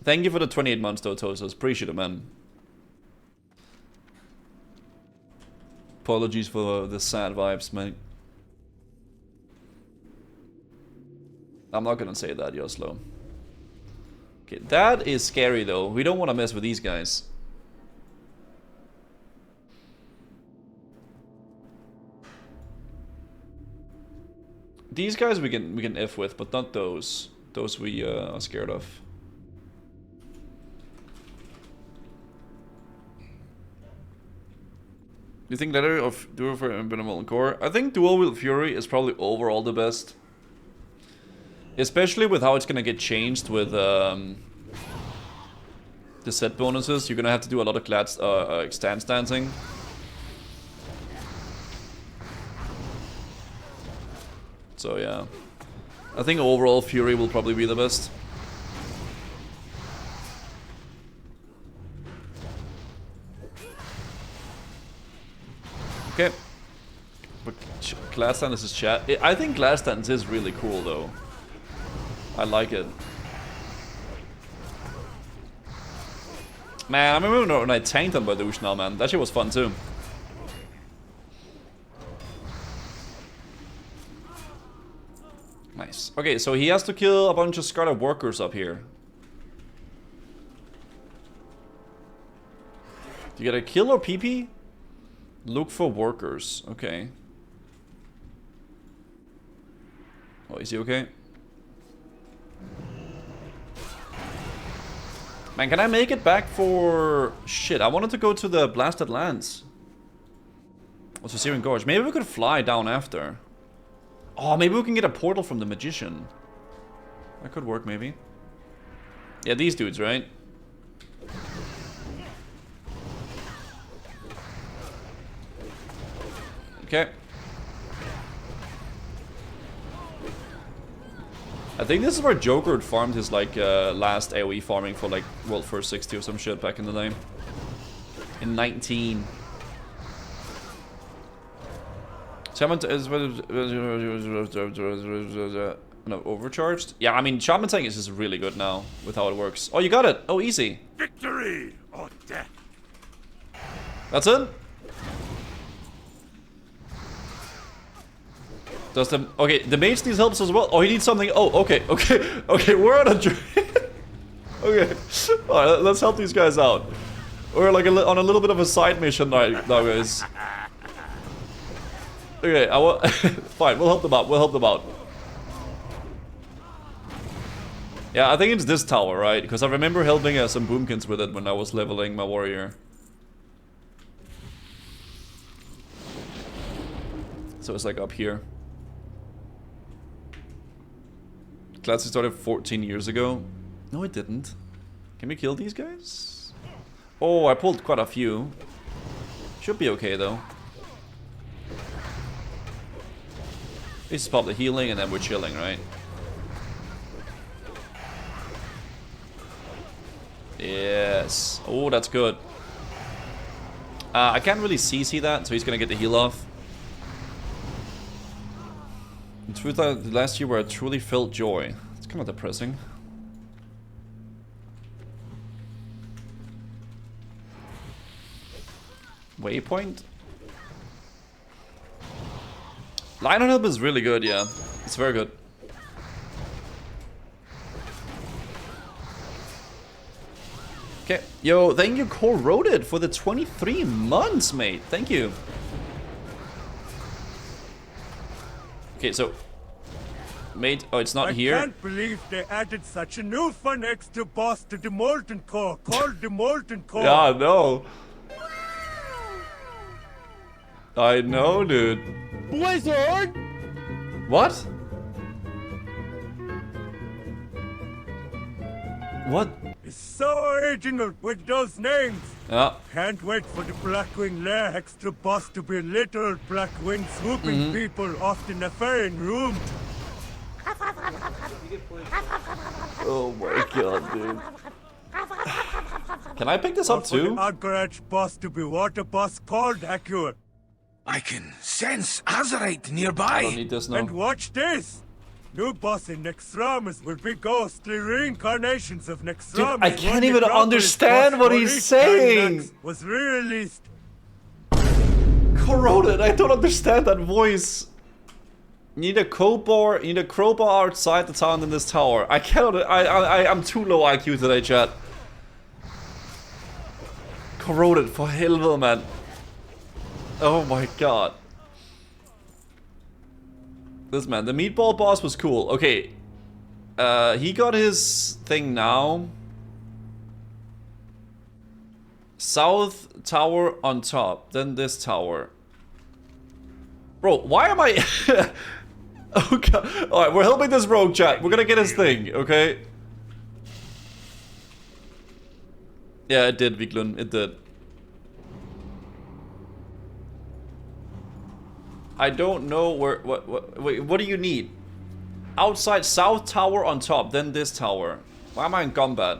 Thank you for the 28 months, though, Tosos. Appreciate it, man. Apologies for the sad vibes, mate. I'm not gonna say that, Yoslo. Okay, that is scary, though. We don't want to mess with these guys. These guys we can F with, but not those. Those we are scared of. you think letter of duo for Benevolent Core? I think dual wield Fury is probably overall the best. Especially with how it's gonna get changed with the set bonuses. You're gonna have to do a lot of stance dancing. So yeah. I think overall Fury will probably be the best. Okay. But Glass Dance is chat. I think Glass Dance is really cool though. I like it. Man, I remember when I tanked on Badouche now, man. That shit was fun too. Nice. Okay, so he has to kill a bunch of Scarlet workers up here. Do you get a kill or PP? Look for workers. Okay. Oh, is he okay? Man, can I make it back for... Shit, I wanted to go to the Blasted Lands. What's the Syrian Gorge? Maybe we could fly down after. Oh, maybe we can get a portal from the Magician. That could work, maybe. Yeah, these dudes, right? Okay. I think this is where Joker farmed his like last AoE farming for like World First 60 or some shit back in the day. In 19. Shaman is no overcharged. Yeah, I mean Shaman tank is just really good now with how it works. Oh, you got it. Oh, easy. Victory or death. That's it. Does the okay? The mage needs help as well. Oh, he needs something. Oh, okay, okay, okay. We're on a okay. All right, let's help these guys out. We're like on a little bit of a side mission now, guys. Okay, fine. We'll help them out. We'll help them out. Yeah, I think it's this tower, right? Because I remember helping some boomkins with it when I was leveling my warrior. So it's like up here. Class started 14 years ago. No, it didn't. Can we kill these guys? Oh, I pulled quite a few. Should be okay though. This is pop the healing and then we're chilling, right? Yes. Oh, that's good. I can't really CC that, so he's gonna get the heal off. In truth, last year where I truly felt joy. It's kind of depressing. Waypoint? Lionel Help is really good, yeah. It's very good. Okay. Yo, thank you, Corroded, for the 23 months, mate. Thank you. Okay, so... Mate, oh, it's not here. I can't believe they added such a new fun extra boss to the Molten Core, called the Molten Core. Yeah, I know. I know, dude. Blizzard! What? What? It's so original with those names. Yeah. Can't wait for the Blackwing Lair extra boss to be literal Blackwing swooping people off in a ferrying room. Oh my god, dude. Can I pick this up too? For the Anchorage boss to be water boss called Accurate. I can sense Azerite nearby. I don't need this now. And watch this! New boss in Nextramus will be ghostly reincarnations of Nextramus. Dude, I can't even understand what he's saying! Was re-released. Corroded, I don't understand that voice. You need a crowbar, outside the town in this tower. I cannot, I'm too low IQ today, chat. Corroded, for helvete, man. Oh my god. This man, the meatball boss was cool. Okay. He got his thing now. South tower on top, then this tower. Bro, why am I... Oh god. Alright, we're helping this rogue, chat. We're gonna get his thing, okay? Yeah, it did, Viklund. It did. I don't know where... Wait, what do you need? Outside south tower on top, then this tower. Why am I in combat?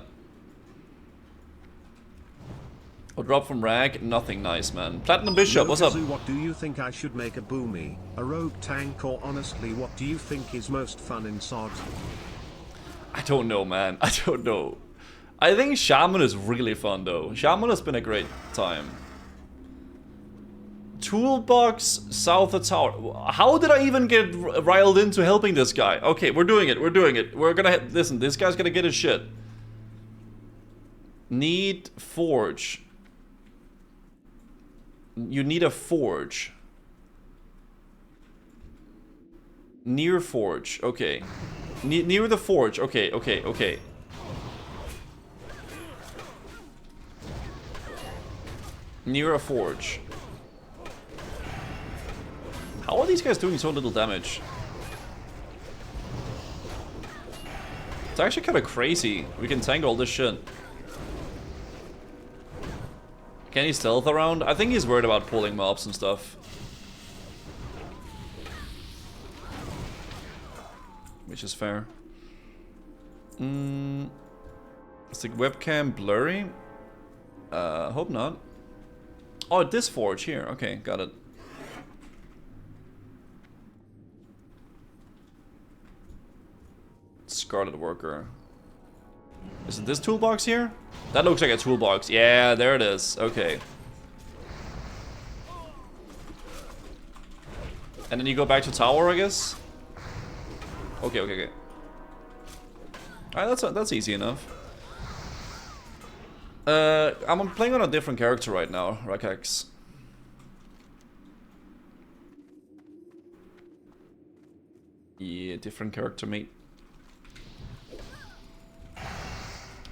Oh, drop from rag, nothing nice, man. Platinum Bishop, what's up? What do you think I should make a boomy, a rogue tank, or honestly, what do you think is most fun in SOD? I don't know, man. I don't know. I think Shaman is really fun, though. Shaman has been a great time. Toolbox, south of tower. How did I even get riled into helping this guy? Okay, we're doing it. We're doing it. We're gonna... Listen, this guy's gonna get his shit. Need forge. You need a forge. Near forge. Okay. Near the forge. Okay, okay, okay. Near a forge. How are these guys doing so little damage? It's actually kind of crazy. We can tank all this shit. Can he stealth around? I think he's worried about pulling mobs and stuff. Which is fair. Is the webcam blurry? Hope not. Oh, this forge here. Okay, got it. Scarlet Worker. Is it this toolbox here? That looks like a toolbox. Yeah, there it is. Okay. And then you go back to tower, I guess? Okay, okay, okay. Alright, that's easy enough. I'm playing on a different character right now, Rakax. Yeah, different character, mate.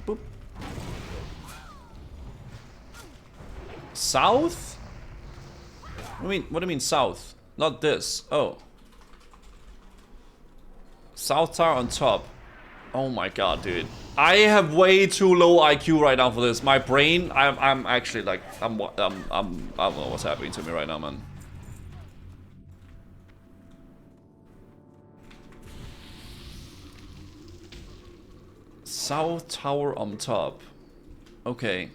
Boop. South? What do you mean south? Not this. Oh. South tower on top. Oh my god, dude. I have way too low IQ right now for this. My brain, I'm actually like, I don't know what's happening to me right now, man. South tower on top. Okay.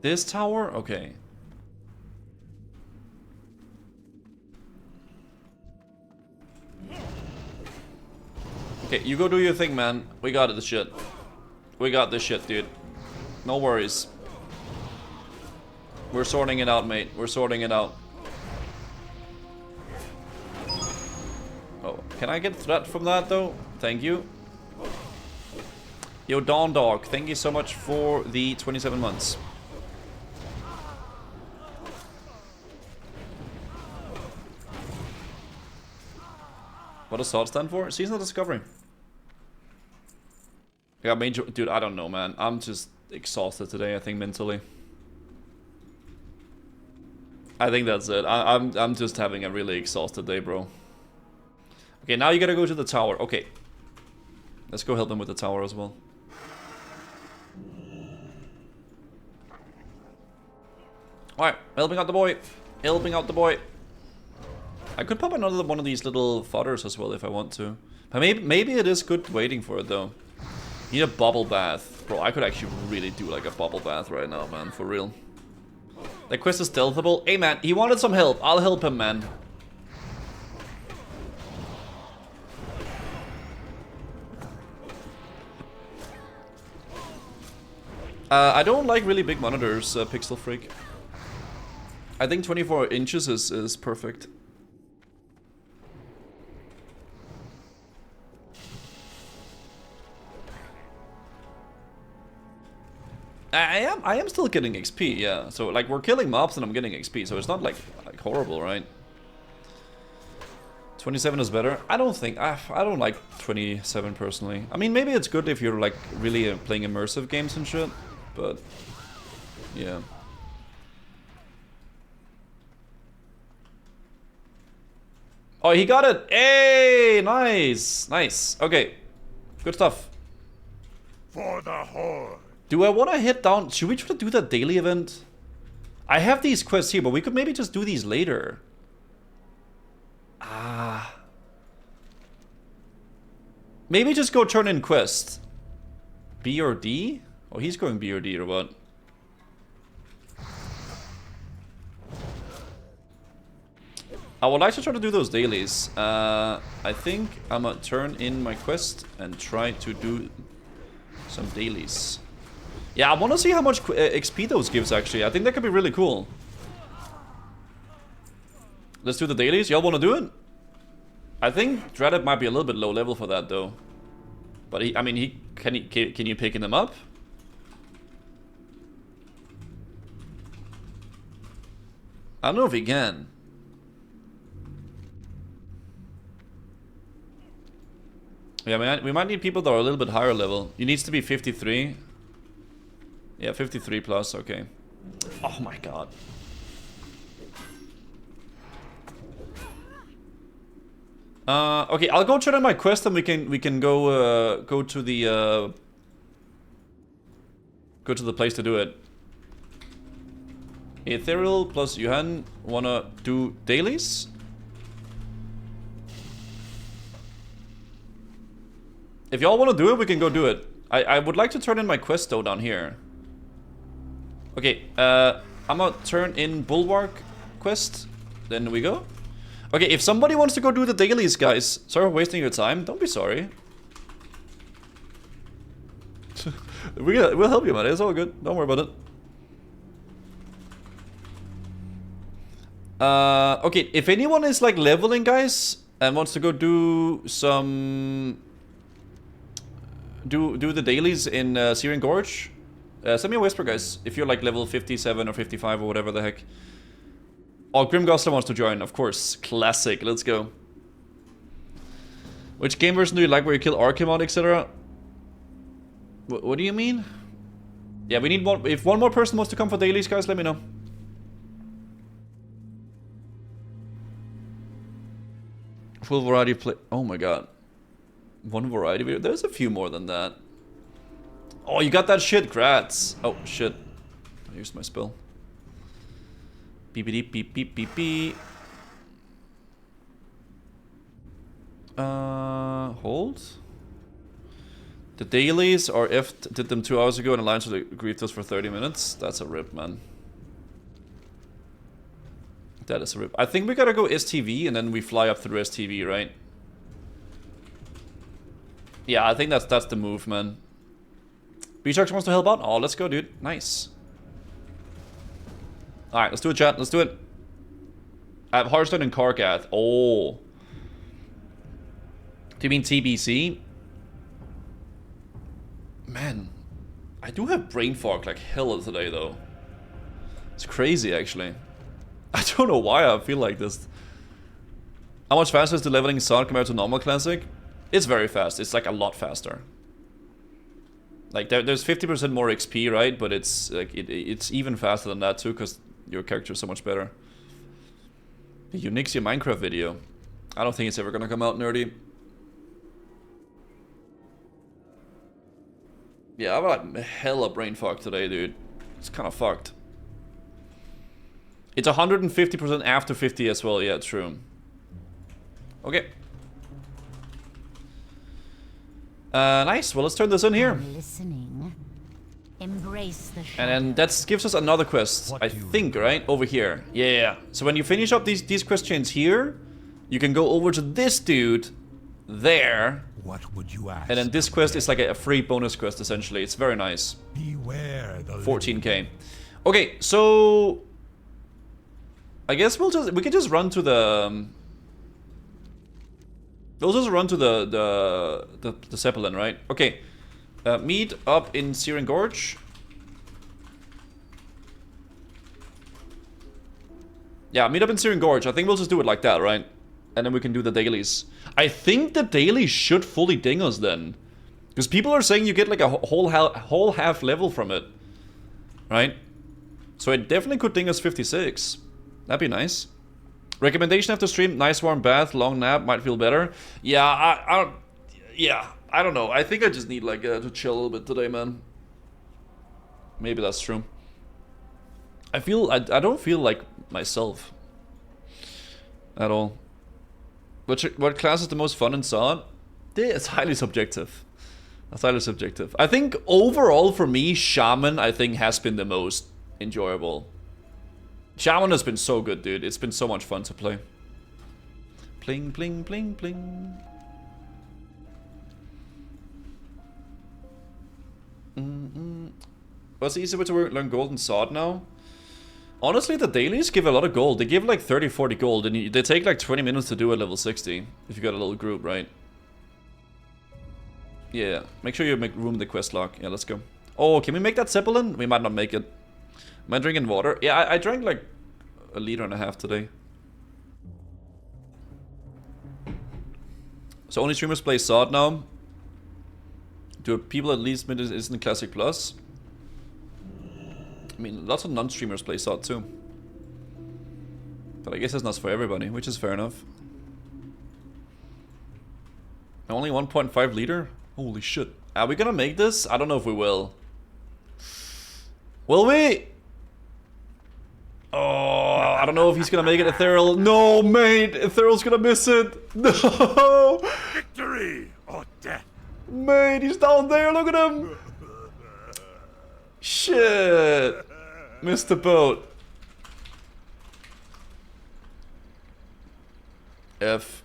This tower? Okay. Okay, you go do your thing, man. We got this shit. We got this shit, dude. No worries. We're sorting it out, mate. We're sorting it out. Oh, can I get threat from that, though? Thank you. Yo, Dawn Dog, thank you so much for the 27 months. What does SOD stand for? Seasonal Discovery. Yeah, major... Dude, I don't know, man. I'm just exhausted today, I think, mentally. I think that's it. I'm just having a really exhausted day, bro. Okay, now you gotta go to the tower. Okay. Let's go help him with the tower as well. Alright, helping out the boy. Helping out the boy. I could pop another one of these little fodders as well if I want to. But maybe it is good waiting for it though. Need a bubble bath. Bro, I could actually really do like a bubble bath right now, man. For real. That quest is stealthable. Hey man, he wanted some help. I'll help him, man. I don't like really big monitors, Pixel Freak. I think 24 inches is perfect. I am still getting XP, yeah. So like we're killing mobs and I'm getting XP, so it's not like horrible, right? 27 is better. I don't think I don't like 27 personally. I mean, maybe it's good if you're like really playing immersive games and shit, but yeah. Oh, he got it! Hey, nice, nice. Okay, good stuff. For the horde. Do I want to hit down? Should we try to do that daily event? I have these quests here, but we could maybe just do these later. Ah. Maybe just go turn in quest. B or D? Oh, he's going B or D or what? I would like to try to do those dailies. I think I'm gonna turn in my quest and try to do some dailies. Yeah, I want to see how much XP those gives actually. I think that could be really cool. Let's do the dailies. Y'all want to do it? I think Dreaded might be a little bit low level for that though. But I mean, can you pick him up? I don't know if he can. Yeah, we might need people that are a little bit higher level. He needs to be 53. Yeah, 53 plus, okay. Oh my god. Okay, I'll go turn on my quest and we can go go to the place to do it. Ethereal plus Johan wanna do dailies? If y'all wanna do it, we can go do it. I would like to turn in my quest though down here. Okay, I'm gonna turn in Bulwark quest. Then we go. Okay, if somebody wants to go do the dailies, guys, sorry for wasting your time. Don't be sorry. We'll help you, man. It's all good. Don't worry about it. Okay, if anyone is like leveling, guys, and wants to go do some do the dailies in Syrian Gorge, send me a whisper, guys. If you're like level 57 or 55 or whatever the heck. Oh, Grim Gosler wants to join, of course. Classic. Let's go. Which game version do you like where you kill Archimod, etc.? What do you mean? Yeah, we need one. If one more person wants to come for dailies, guys, let me know. Full variety play. Oh my god. One variety video. There's a few more than that. Oh, you got that shit, grats. Oh shit. I used my spell. Beep beep beep beep beep beep. Hold. The dailies are effed. Did them 2 hours ago and Alliance agreed to us for 30 minutes. That's a rip, man. That is a rip. I think we gotta go STV and then we fly up through STV, right? Yeah, I think that's the move, man. B-Sharks wants to help out? Oh, let's go, dude. Nice. Alright, let's do it, chat. Let's do it. I have Hearthstone and Karkath. Oh. Do you mean TBC? Man. I do have brain fog like hell today, though. It's crazy, actually. I don't know why I feel like this. How much faster is the leveling SOD compared to normal classic? It's very fast. It's like a lot faster. Like there's 50% more XP, right? But it's like it's even faster than that too, because your character is so much better. The Unixia Minecraft video. I don't think it's ever gonna come out, nerdy. Yeah, I've got hella brain fog today, dude. It's kind of fucked. It's 150% after 50 as well. Yeah, true. Okay. Nice. Well, let's turn this in here. Listening. Embrace the and then that gives us another quest, I think, right? Over here. Yeah. So when you finish up these quest chains here, you can go over to this dude there. What would you ask? And then this quest is like a free bonus quest, essentially. It's very nice. Beware the 14k. Okay, so I guess we can just run to the we'll just run to the Zeppelin, right? Okay. Meet up in Syrian Gorge. Yeah, meet up in Syrian Gorge. I think we'll just do it like that, right? and then we can do the dailies. I think the dailies should fully ding us then. Because people are saying you get like a whole half level from it. Right? So it definitely could ding us 56. That'd be nice. Recommendation after stream, nice warm bath, long nap, might feel better. Yeah, I don't know. I think I just need like to chill a little bit today, man. Maybe that's true. I don't feel like myself at all. What class is the most fun in SOD? It's highly subjective. That's highly subjective. I think overall for me, Shaman I think has been the most enjoyable. Shaman has been so good, dude. It's been so much fun to play. Pling, pling, pling, pling. What's the easy way to learn gold in SOD now? Honestly, the dailies give a lot of gold. They give like 30, 40 gold, and they take like 20 minutes to do at level 60. If you got a little group, right? Yeah, make sure you make room in the quest log. Yeah, let's go. Oh, can we make that Zeppelin? We might not make it. Am I drinking water? Yeah, I drank like 1.5 liters today. So only streamers play SOD now? Do people at least admit it isn't Classic Plus? I mean, lots of non-streamers play SOD too. But I guess it's not for everybody, which is fair enough. Only 1.5 liter? Holy shit. Are we gonna make this? I don't know if we will. Will we? Oh, I don't know if he's gonna make it. Ethereal. No, mate. Ethereal's gonna miss it. No. Victory or death. Mate, he's down there. Look at him. Shit. Missed the boat. F.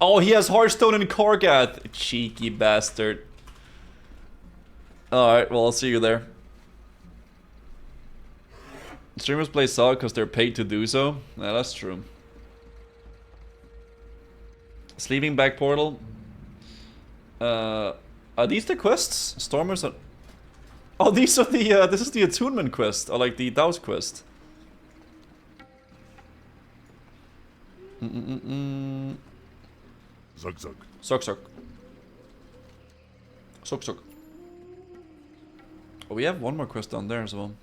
Oh, he has Hearthstone and Korgath. Cheeky bastard. Alright, well, I'll see you there. Streamers play SOD because they're paid to do so. Yeah, that's true. Sleeping Bag Portal. Are these the quests? Stormers are... Oh, these are the, this is the attunement quest, or like the Douse quest. Zug zug. Suck suck. Suck suck. Oh, we have one more quest down there as well.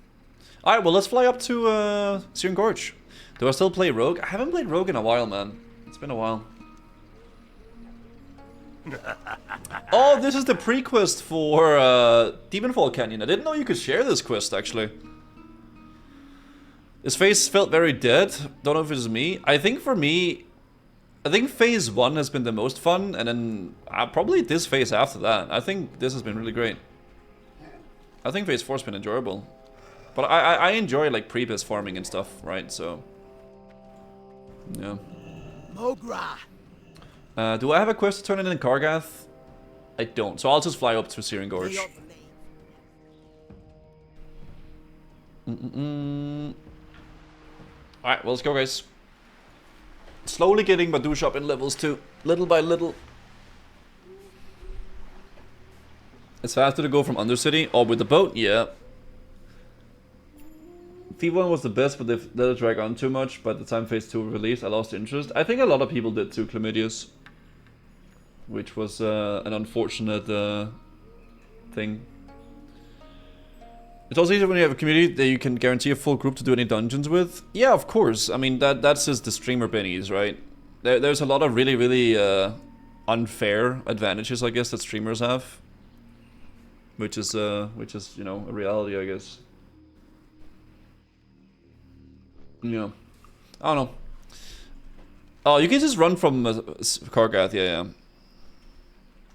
Alright, well, let's fly up to Syrian Gorge. Do I still play Rogue? I haven't played Rogue in a while, man. It's been a while. Oh, this is the pre-quest for Demonfall Canyon. I didn't know you could share this quest, actually. His face felt very dead. Don't know if it's me. I think for me, I think phase 1 has been the most fun, and then probably this phase after that. I think this has been really great. I think phase 4's been enjoyable. But I enjoy like pre-biz farming and stuff, right? So, yeah. Mogra. Do I have a quest to turn in Kargath? I don't, so I'll just fly up to Syrian Gorge. Alright, well, let's go, guys. Slowly getting Badouche up in levels too, little by little. It's faster to go from Undercity, or with the boat, yeah. T1 was the best, but they let it drag on too much. By the time phase 2 released, I lost interest. I think a lot of people did too, Chlamydius. Which was an unfortunate thing. It's also easier when you have a community that you can guarantee a full group to do any dungeons with. Yeah, of course. I mean, that's just the streamer bennies, right? There's a lot of really, really unfair advantages, I guess, that streamers have. Which is, you know, a reality, I guess. Yeah. I don't know. Oh, you can just run from Kargath, yeah.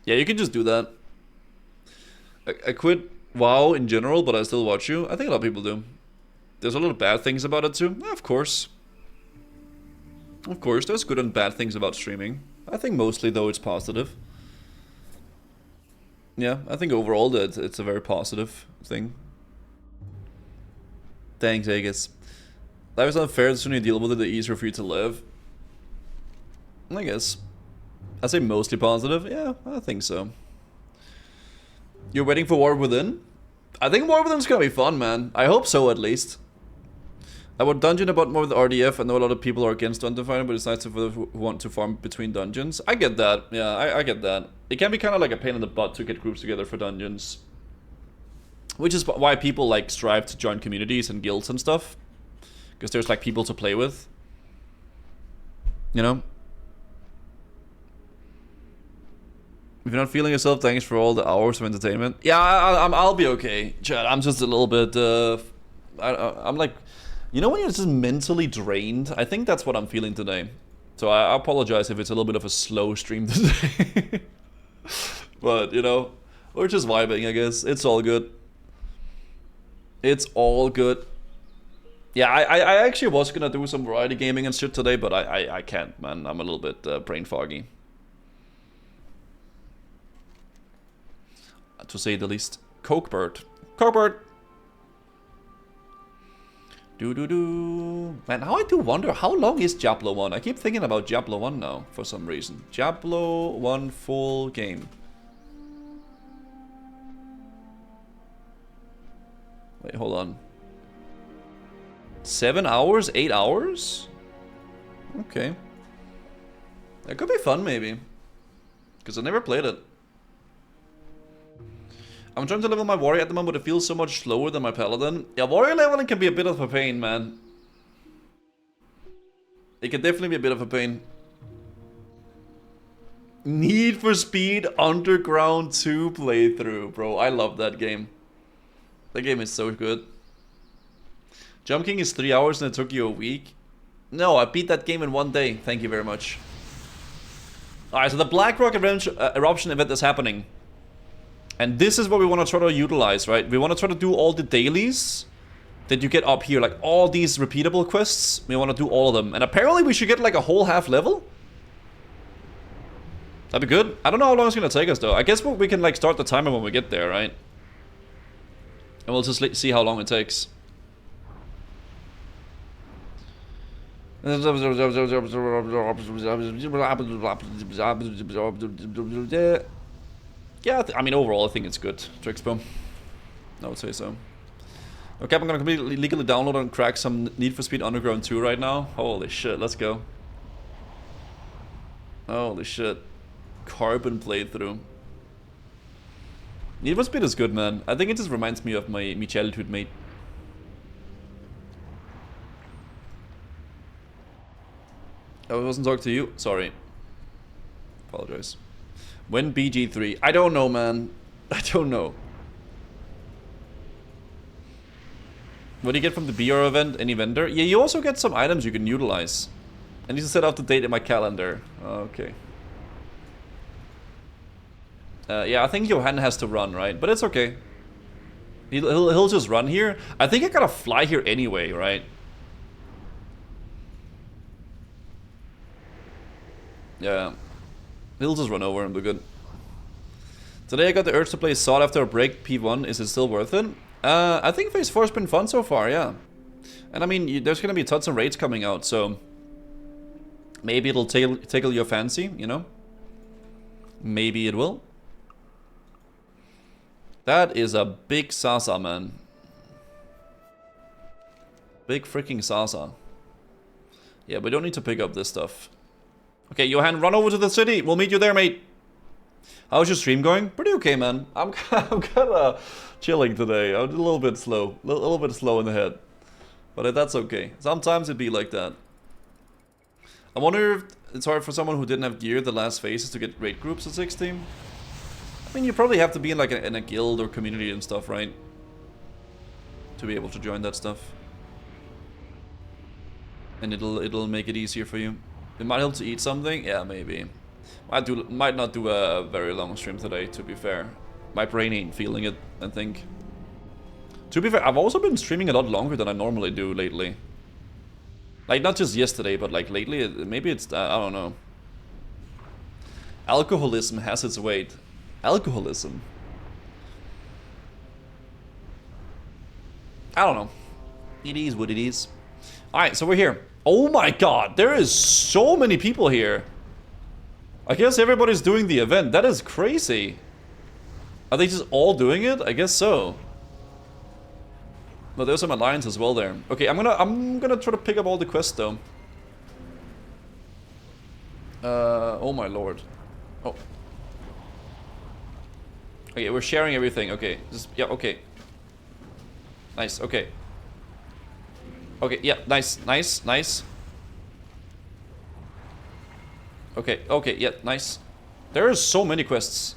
Yeah, you can just do that. I quit WoW in general, but I still watch you. I think a lot of people do. There's a lot of bad things about it too. Yeah, of course. Of course, there's good and bad things about streaming. I think mostly, though, it's positive. Yeah, I think overall that it's a very positive thing. Thanks, Aegis. Life is unfair, the sooner you deal with it, the easier for you to live. I guess. I say mostly positive. Yeah, I think so. You're waiting for War Within? I think War Within's gonna be fun, man. I hope so, at least. I would dungeon a bit more with RDF. I know a lot of people are against dungeon fighting, but it's nice for those who want to farm between dungeons. I get that. Yeah, I get that. It can be kind of like a pain in the butt to get groups together for dungeons. Which is why people like strive to join communities and guilds and stuff. Because there's like people to play with. You know? If you're not feeling yourself, thanks for all the hours of entertainment. Yeah, I'll be okay, Chad. I'm just a little bit, I'm like, you know when you're just mentally drained? I think that's what I'm feeling today. So I apologize if it's a little bit of a slow stream today. But, you know, we're just vibing, I guess. It's all good. It's all good. Yeah, I actually was gonna do some variety gaming and shit today, but I can't, man. I'm a little bit brain foggy. To say the least. Cokebird. Cokebird! Man, now I do wonder, how long is Diablo 1? I keep thinking about Diablo 1 now, for some reason. Diablo 1 full game. Wait, hold on. 7 hours? 8 hours? Okay. That could be fun, maybe. Because I never played it. I'm trying to level my warrior at the moment, but it feels so much slower than my paladin. Yeah, warrior leveling can be a bit of a pain, man. It can definitely be a bit of a pain. Need for Speed Underground 2 playthrough, bro. I love that game. That game is so good. Jump King is 3 hours and it took you a week. No, I beat that game in 1 day. Thank you very much. Alright, so the Blackrock Eruption event is happening. And this is what we want to try to utilize, right? We want to try to do all the dailies that you get up here. Like all these repeatable quests. We want to do all of them. And apparently we should get like a whole half level. That'd be good. I don't know how long it's going to take us though. I guess we can like start the timer when we get there, right? And we'll just see how long it takes. Yeah, I mean, overall, I think it's good. Trixpo. I would say so. Okay, I'm gonna completely legally download and crack some Need for Speed Underground 2 right now. Holy shit, let's go. Holy shit. Carbon playthrough. Need for Speed is good, man. I think it just reminds me of my childhood, mate. I wasn't talking to you. Sorry. Apologize. When BG3? I don't know, man. I don't know. What do you get from the BR event? Any vendor? Yeah, you also get some items you can utilize. I need to set up the date in my calendar. Okay. Yeah, I think Johan has to run, right? But it's okay. He'll just run here. I think I gotta fly here anyway, right? Yeah. He'll just run over and be good. Today I got the urge to play SOD after a break. P1, is it still worth it? I think Phase 4 has been fun so far, yeah. And I mean, there's gonna be tons of raids coming out, so maybe it'll tickle your fancy, you know? Maybe it will. That is a big Sasa, man. Big freaking Sasa. Yeah, we don't need to pick up this stuff. Okay, Johan, run over to the city. We'll meet you there, mate. How's your stream going? Pretty okay, man. I'm kind of chilling today. I'm a little bit slow. A little bit slow in the head. But that's okay. Sometimes it'd be like that. I wonder if it's hard for someone who didn't have gear the last phases to get raid groups at 16. I mean, you probably have to be in like in a guild or community and stuff, right? To be able to join that stuff. And it'll make it easier for you. It might help to eat something? Yeah, maybe. Might not do a very long stream today, to be fair. My brain ain't feeling it, I think. To be fair, I've also been streaming a lot longer than I normally do lately. Like, not just yesterday, but like lately, maybe it's, I don't know. Alcoholism has its weight. Alcoholism. I don't know. It is what it is. Alright, so we're here. Oh my god, there is so many people here. I guess everybody's doing the event. That is crazy. Are they just all doing it? I guess so. But there's some alliance as well there. Okay, I'm gonna try to pick up all the quests though. Oh my lord. Oh. Okay, we're sharing everything. Okay, just yeah. Okay. Nice. Okay. Okay. Yeah. Nice. Nice. Nice. Okay. Okay. Yeah. Nice. There are so many quests.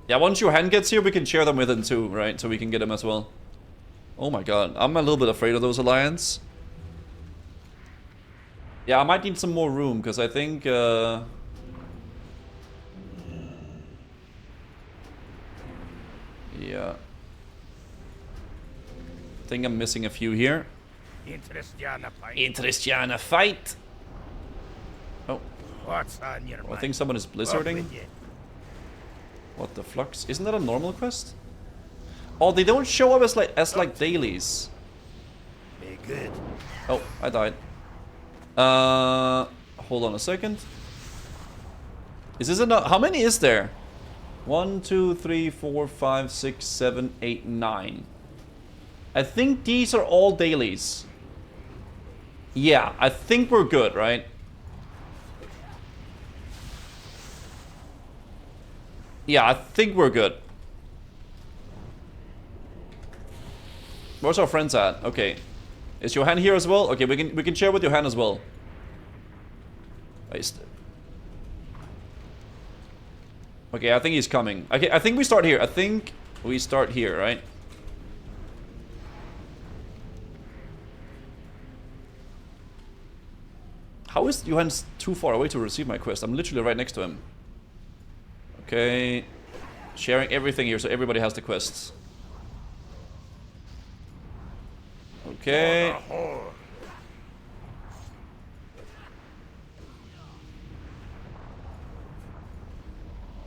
Yeah. Once Johan gets here, we can share them with him too, right? So we can get him as well. Oh my god, I'm a little bit afraid of those alliance. Yeah, I might need some more room because I think. Yeah. I think I'm missing a few here. Interestiana fight. Oh. What's on your mind? I think someone is blizzarding. What the flux? Isn't that a normal quest? Oh, they don't show up as like dailies. Be good. Oh, I died. Hold on a second. Is this enough? How many is there? 1, 2, 3, 4, 5, 6, 7, 8, 9. I think these are all dailies. Yeah, I think we're good, right? Yeah, I think we're good. Where's our friends at? Okay. Is Johan here as well? Okay, we can share with Johan as well. Okay, I think he's coming. Okay, I think we start here. I think we start here, right? How is Johan too far away to receive my quest? I'm literally right next to him. Okay. Sharing everything here so everybody has the quests. Okay.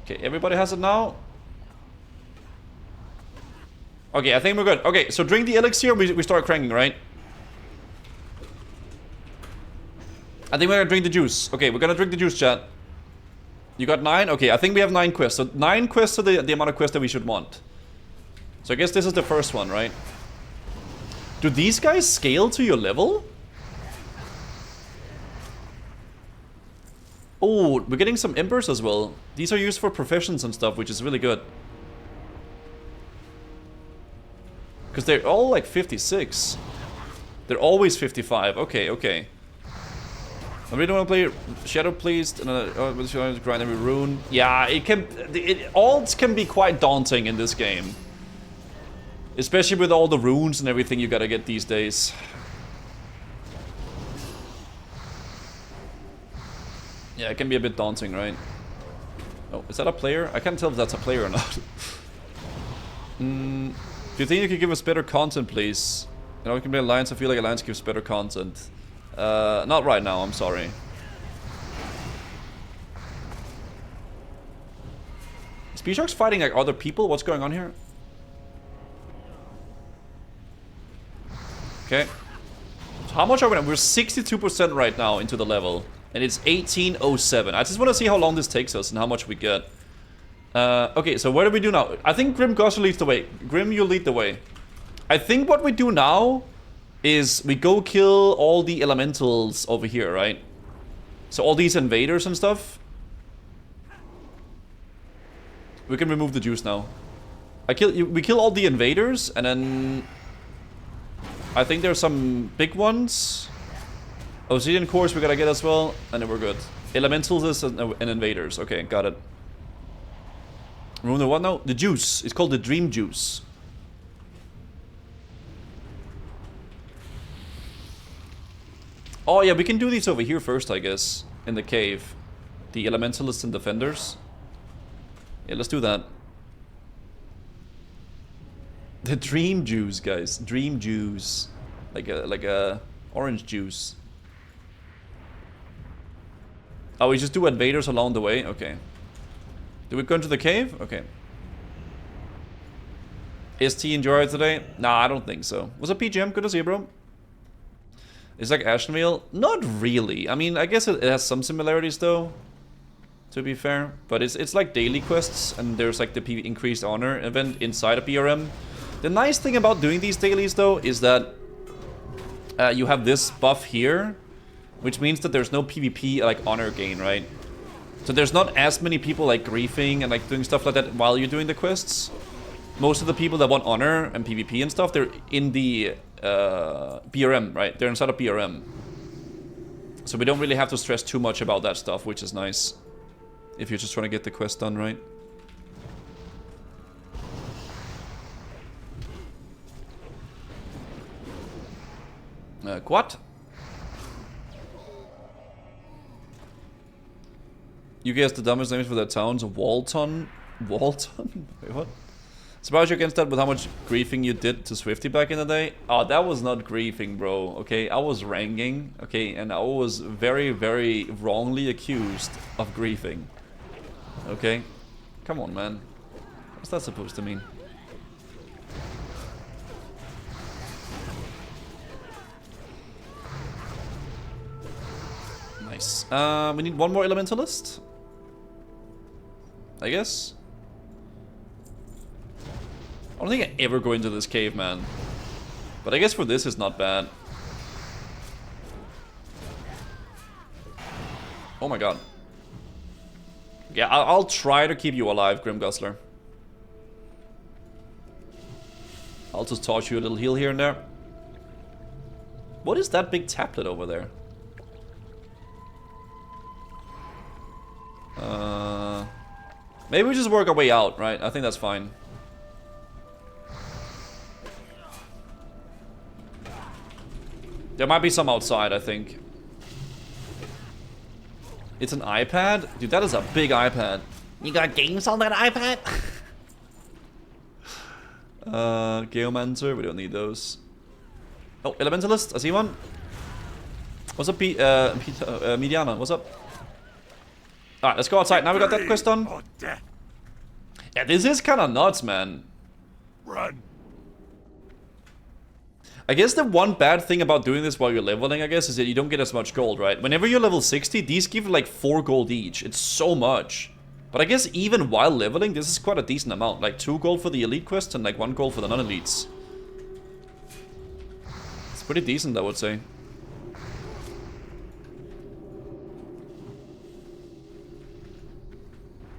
Okay, everybody has it now. Okay, I think we're good. Okay, so drink the elixir, we start cranking, right? I think we're gonna drink the juice. Okay, we're gonna drink the juice, chat. You got 9? Okay, I think we have 9 quests. So 9 quests are the amount of quests that we should want. So I guess this is the first one, right? Do these guys scale to your level? Oh, we're getting some embers as well. These are used for professions and stuff, which is really good. Because they're all like 56. They're always 55. Okay, okay. I really don't want to play Shadow Pleased and grind every rune. Yeah, alts can be quite daunting in this game. Especially with all the runes and everything you gotta get these days. Yeah, it can be a bit daunting, right? Oh, is that a player? I can't tell if that's a player or not. Do you think you could give us better content, please? You know, we can play Alliance. I feel like Alliance gives better content. Not right now, I'm sorry. Is P-Shark's fighting like other people? What's going on here? Okay. So how much are we now? We're 62% right now into the level. And it's 1807. I just want to see how long this takes us and how much we get. Okay, so what do we do now? I think Grim Gosser leads the way. Grim, you lead the way. I think what we do now is we go kill all the elementals over here, right? So all these invaders and stuff. We can remove the juice now. We kill all the invaders, and then I think there's some big ones. Obsidian cores we gotta get as well, and then we're good. Elementals and invaders. Okay, got it. Remove the what now? The juice. It's called the Dream Juice. Oh yeah, we can do these over here first, I guess. In the cave. The elementalists and defenders. Yeah, let's do that. The Dream Juice, guys. Dream Juice. Like a orange juice. Oh, we just do invaders along the way? Okay. Did we go into the cave? Okay. Is T enjoy it today? Nah, I don't think so. What's up, PGM? Good to see you, bro. It's like Ashenvale? Not really. I mean, I guess it has some similarities, though. To be fair. But it's like daily quests, and there's like the increased honor event inside of PRM. The nice thing about doing these dailies, though, is that you have this buff here, which means that there's no PvP, like, honor gain, right? So there's not as many people, like, griefing and, like, doing stuff like that while you're doing the quests. Most of the people that want honor and PvP and stuff, they're in the BRM, right? They're inside of BRM. So we don't really have to stress too much about that stuff, which is nice. If you're just trying to get the quest done, right? Quat? You guessed the dumbest names for their towns. Walton? Walton? Wait, what? Surprised you against that with how much griefing you did to Swifty back in the day? Oh, that was not griefing, bro. Okay, I was ranking. Okay, and I was very, very wrongly accused of griefing. Okay? Come on, man. What's that supposed to mean? Nice. We need one more elementalist, I guess. I don't think I ever go into this cave, man. But I guess for this, it's not bad. Oh my god. Yeah, I'll try to keep you alive, Grim Guzzler. I'll just toss you a little heal here and there. What is that big tablet over there? Maybe we just work our way out, right? I think that's fine. There might be some outside, I think. It's an iPad? Dude, that is a big iPad. You got games on that iPad? Geomancer, we don't need those. Oh, Elementalist, I see one. What's up, Mediana? What's up? Alright, let's go outside. Now we got that quest done. Yeah, this is kind of nuts, man. Run. I guess the one bad thing about doing this while you're leveling, I guess, is that you don't get as much gold, right? Whenever you're level 60, these give like 4 gold each. It's so much. But I guess even while leveling, this is quite a decent amount. Like 2 gold for the elite quest and like 1 gold for the non-elites. It's pretty decent, I would say.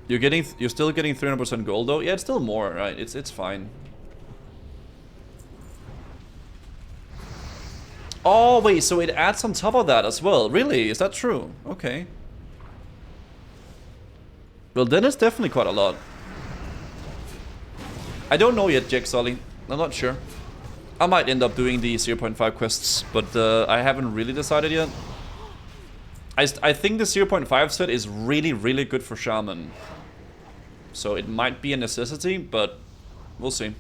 You're still getting 300% gold though? Yeah, it's still more, right? It's fine. Oh, wait, so it adds on top of that as well. Really? Is that true? Okay. Well, then it's definitely quite a lot. I don't know yet, Jack Sully. I'm not sure. I might end up doing the 0.5 quests, but I haven't really decided yet. I think the 0.5 set is really, really good for Shaman. So it might be a necessity, but we'll see.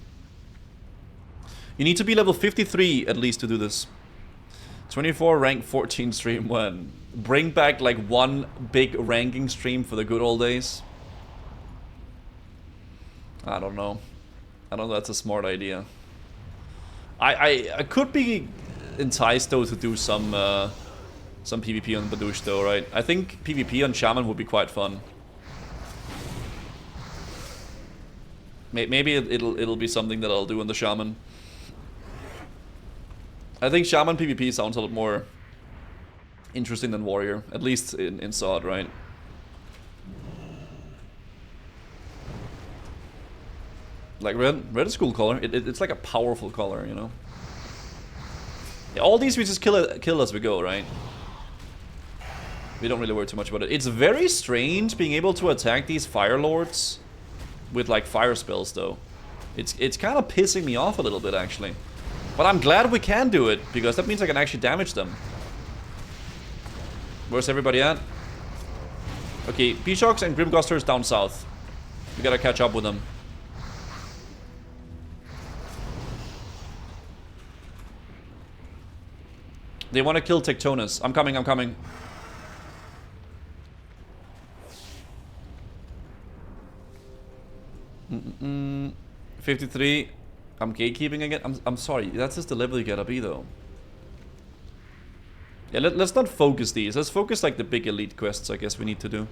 You need to be level 53 at least to do this. 24 rank 14 stream 1. Bring back like one big ranking stream for the good old days. I don't know. I don't know, that's a smart idea. I could be enticed though to do some PvP on Badoosh though, right? I think PvP on Shaman would be quite fun. Maybe it'll be something that I'll do on the Shaman. I think Shaman PvP sounds a lot more interesting than Warrior, at least in SOD, right? Like red is a cool color. It's like a powerful color, you know. Yeah, all these we just kill as we go, right? We don't really worry too much about it. It's very strange being able to attack these Fire Lords with like fire spells, though. It's kind of pissing me off a little bit, actually. But I'm glad we can do it, because that means I can actually damage them. Where's everybody at? Okay, P-Shocks and Grimgusters down south. We gotta catch up with them. They want to kill Tectonus. I'm coming, I'm coming. Mm-mm. 53. I'm gatekeeping again. I'm sorry. That's just the level you gotta be, though. Yeah, let's not focus these. Let's focus like the big elite quests, I guess we need to do.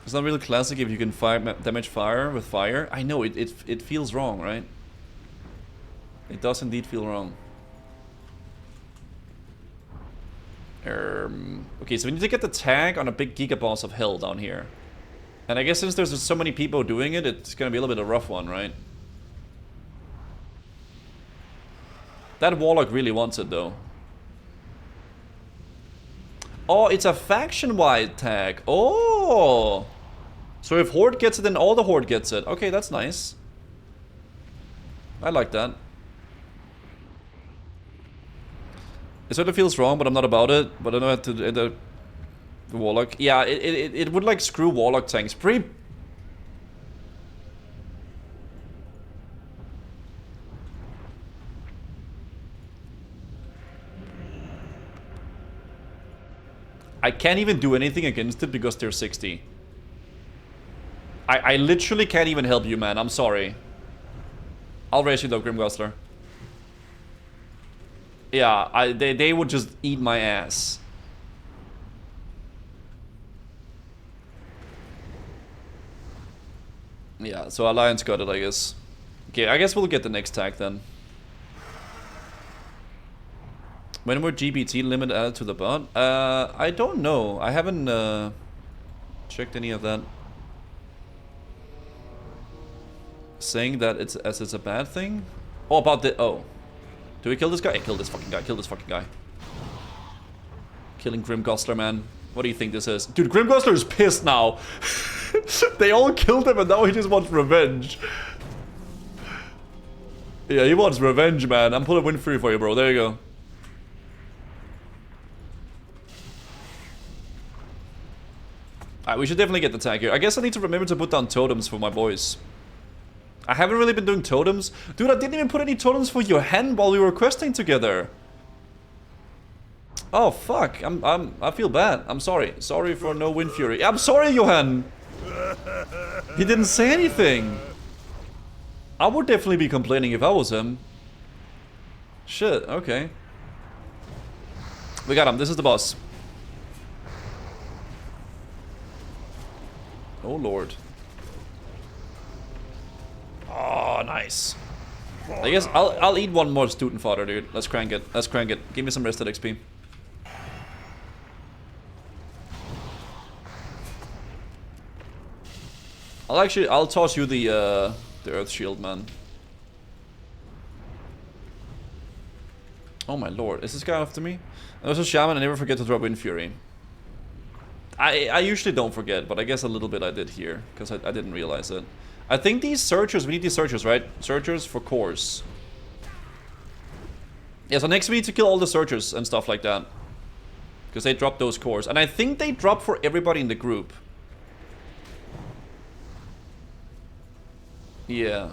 It's not really classic if you can damage fire with fire. I know, it feels wrong, right? It does indeed feel wrong. Okay, so we need to get the tag on a big Giga Boss of Hell down here. And I guess since there's so many people doing it, it's gonna be a little bit of a rough one, right? That Warlock really wants it, though. Oh, it's a faction-wide tag. Oh! So if Horde gets it, then all the Horde gets it. Okay, that's nice. I like that. It sort of feels wrong, but I'm not about it. But I know how to do the Warlock. Yeah, it would like screw Warlock tanks. Pretty. I can't even do anything against it because they're 60. I literally can't even help you, man. I'm sorry. I'll raise you though, Grim Gosler. Yeah, they would just eat my ass. Yeah, so Alliance got it, I guess. Okay, I guess we'll get the next tag then. When were GBT limit added to the bot? I don't know. I haven't checked any of that. Saying that it's a bad thing? Oh, about the... Oh. Do we kill this guy? Hey, kill this fucking guy. Kill this fucking guy. Killing Grim Gosler, man. What do you think this is? Dude, Grim Gosler is pissed now. They all killed him and now he just wants revenge. Yeah, he wants revenge, man. I'm pulling Winfrey for you, bro. There you go. Alright, we should definitely get the tag here. I guess I need to remember to put down totems for my boys. I haven't really been doing totems. Dude, I didn't even put any totems for Johan while we were questing together. Oh, fuck. I feel bad. I'm sorry. Sorry for no Wind Fury. I'm sorry, Johan. He didn't say anything. I would definitely be complaining if I was him. Shit, okay. We got him. This is the boss. Oh, Lord. Oh, nice. I guess I'll eat one more student fodder, dude. Let's crank it. Let's crank it. Give me some rested XP. I'll toss you the Earth Shield, man. Oh my lord, is this guy after me? There's a Shaman, I never forget to drop Wind Fury. I usually don't forget, but I guess a little bit I did here, because I didn't realize it. I think these Searchers, we need these Searchers, right? Searchers for cores. Yeah, so next we need to kill all the Searchers and stuff like that. Because they drop those cores. And I think they drop for everybody in the group. Yeah.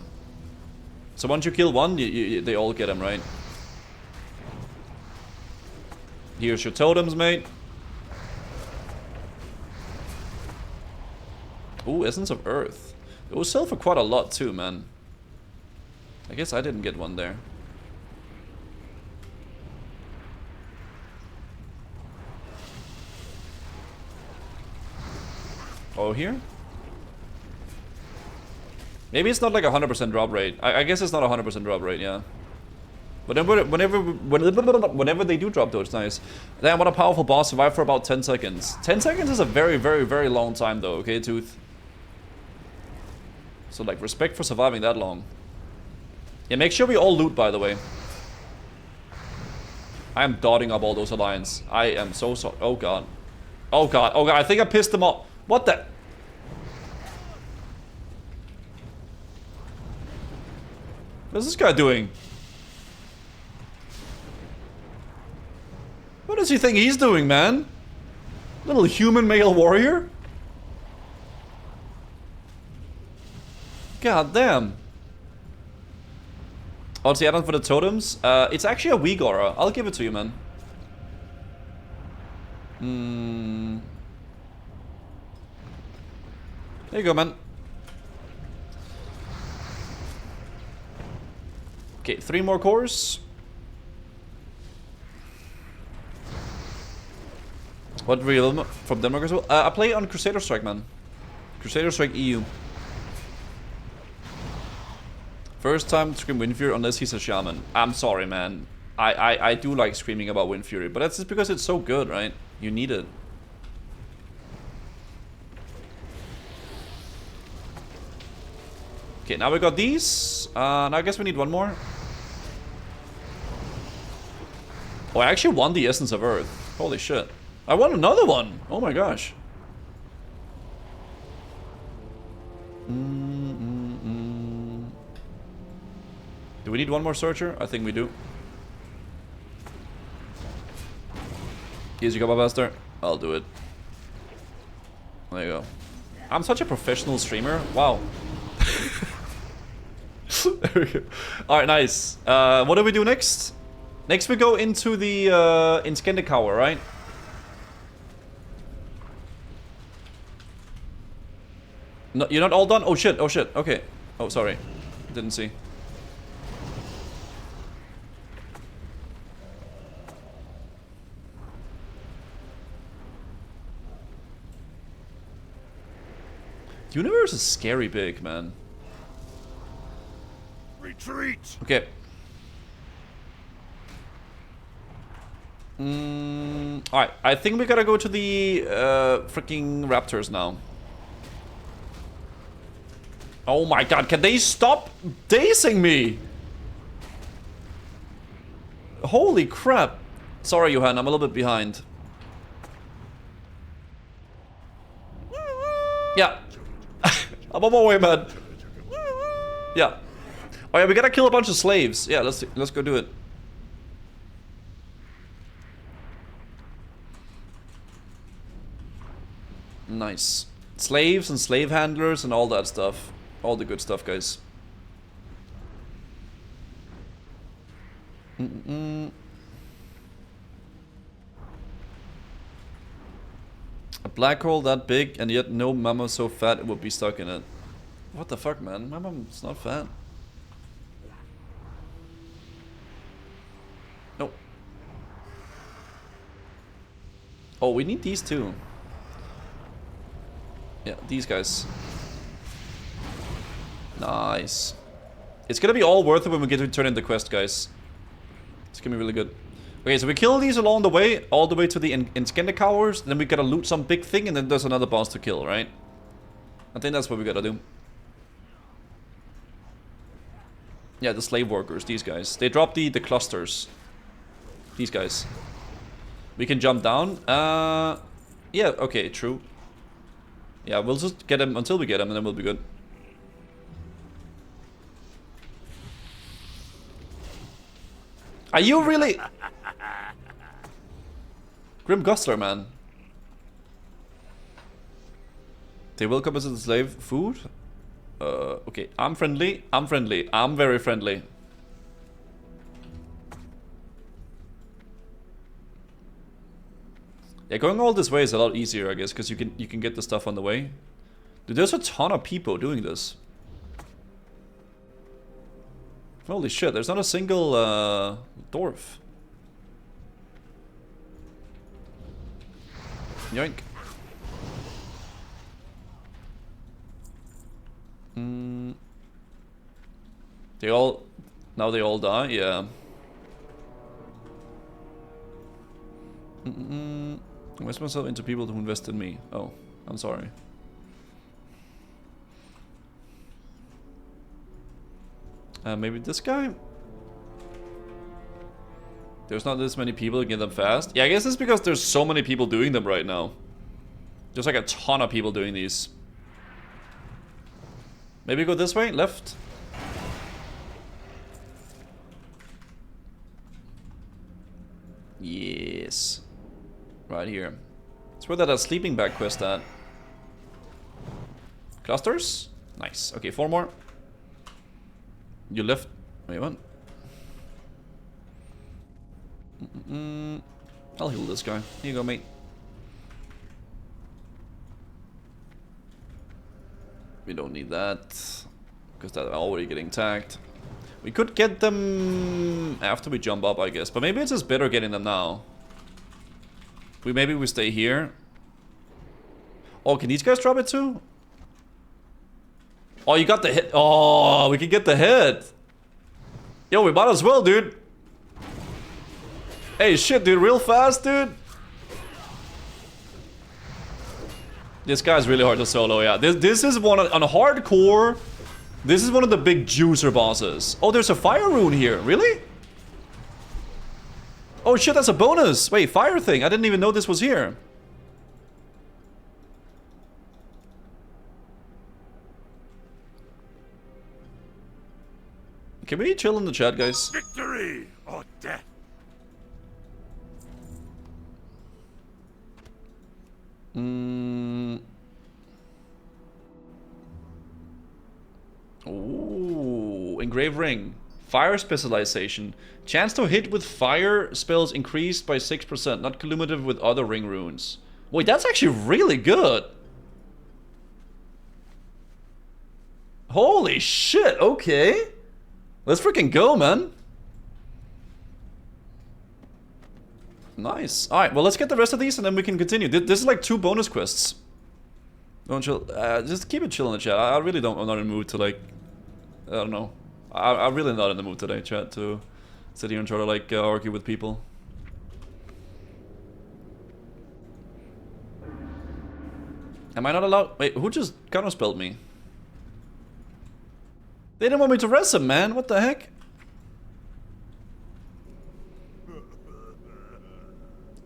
So once you kill one, they all get them, right? Here's your totems, mate. Ooh, Essence of Earth. It will sell for quite a lot too, man. I guess I didn't get one there. Oh, here? Maybe it's not like a 100% drop rate. I guess it's not a 100% drop rate, yeah. But whenever they do drop those, nice. Damn, what a powerful boss. Survive for about 10 seconds. 10 seconds is a very, very, very long time though, okay, Tooth? So, like, respect for surviving that long. Yeah, make sure we all loot, by the way. I am dotting up all those alliance. I am so sorry. Oh, God. Oh, God. Oh, God. I think I pissed them off. What the? What's this guy doing? What does he think he's doing, man? Little human male warrior? God damn. Oh, it's the add-on for the totems? It's actually a weak aura. I'll give it to you, man. There you go, man. Okay, 3 more cores. What real from Denmark as well? I play on Crusader Strike, man. Crusader Strike EU. First time to scream Wind Fury unless he's a shaman. I'm sorry, man. I do like screaming about Wind Fury, but that's just because it's so good, right? You need it. Okay, now we got these. Now I guess we need one more. Oh, I actually won the Essence of Earth. Holy shit. I won another one. Oh my gosh. Do we need one more Searcher? I think we do. Easy go, Buster. I'll do it. There you go. I'm such a professional streamer. Wow. There we go. Alright, nice. What do we do next? Next we go into the Inskendikawa, right? No, you're not all done? Oh shit, okay. Oh, sorry. Didn't see. Universe is scary big, man. Retreat. Okay. Alright, I think we gotta go to the freaking raptors now. Oh my god, can they stop dazing me? Holy crap. Sorry, Johan, I'm a little bit behind. Yeah. I'm on my way, man. Yeah. Oh yeah, we gotta kill a bunch of slaves. Yeah, let's go do it. Nice. Slaves and slave handlers and all that stuff. All the good stuff, guys. A black hole that big and yet no mama so fat it would be stuck in it. What the fuck, man? My mom's not fat. No. Oh, we need these too. Yeah, these guys. Nice. It's gonna be all worth it when we get to turn in the quest, guys. It's gonna be really good. Okay, so we kill these along the way, all the way to the Inskendikowers, then we gotta loot some big thing, and then there's another boss to kill, right? I think that's what we gotta do. Yeah, the slave workers, these guys. They drop the clusters. These guys. We can jump down. Yeah, okay, true. Yeah, we'll just get them until we get them, and then we'll be good. Are you really... Grim Gustler, man. They will come as a slave food? Okay, I'm friendly. I'm friendly. I'm very friendly. Yeah, going all this way is a lot easier, I guess, because you can get the stuff on the way. Dude, there's a ton of people doing this. Holy shit, there's not a single dwarf. Yoink. They all... Now they all die? Yeah. Invest myself into people who invest in me. Oh, I'm sorry. Maybe this guy? There's not this many people to get them fast. Yeah, I guess it's because there's so many people doing them right now. There's like a ton of people doing these. Maybe go this way? Left? Yes. Right here. It's where that sleeping bag quest at. Clusters? Nice. Okay, 4 more. You left. Wait, what? I'll heal this guy. Here you go, mate. We don't need that. Because they're already getting tagged. We could get them after we jump up, I guess. But maybe it's just better getting them now. Maybe we stay here. Oh, can these guys drop it too? Oh, you got the hit. Oh, we can get the hit. Yo, we might as well, dude. Hey, shit, dude. Real fast, dude. This guy's really hard to solo, yeah. This is one on hardcore. This is one of the big juicer bosses. Oh, there's a fire rune here. Really? Oh shit, that's a bonus. Wait, fire thing. I didn't even know this was here. Can we chill in the chat, guys? Victory or death. Ooh, engrave ring. Fire specialization. Chance to hit with fire spells increased by 6%, not cumulative with other ring runes. Wait, that's actually really good. Holy shit, okay. Let's freaking go, man. Nice. Alright, well, let's get the rest of these and then we can continue. This is like 2 bonus quests. Don't chill. Just keep it chill in the chat. I really don't. I'm not in the mood to like. I don't know. I'm really not in the mood today, chat, to sit here and try to like argue with people. Am I not allowed? Wait, who just counterspelled me? They didn't want me to rest him, man. What the heck?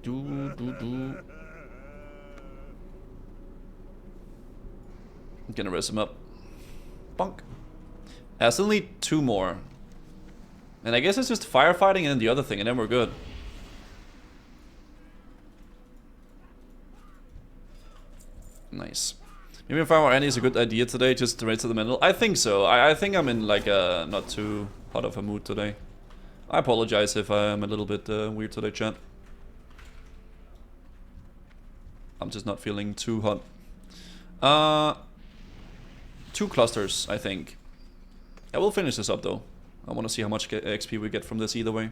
I'm gonna rest him up. Bonk. I still need 2 more. And I guess it's just firefighting and then the other thing, and then we're good. Nice. Maybe if our Annie is a good idea today, just to raise to the mental. I think so. I think I'm in like a not too hot of a mood today. I apologize if I'm a little bit weird today, chat. I'm just not feeling too hot. 2 clusters, I think. I will finish this up though. I want to see how much XP we get from this either way.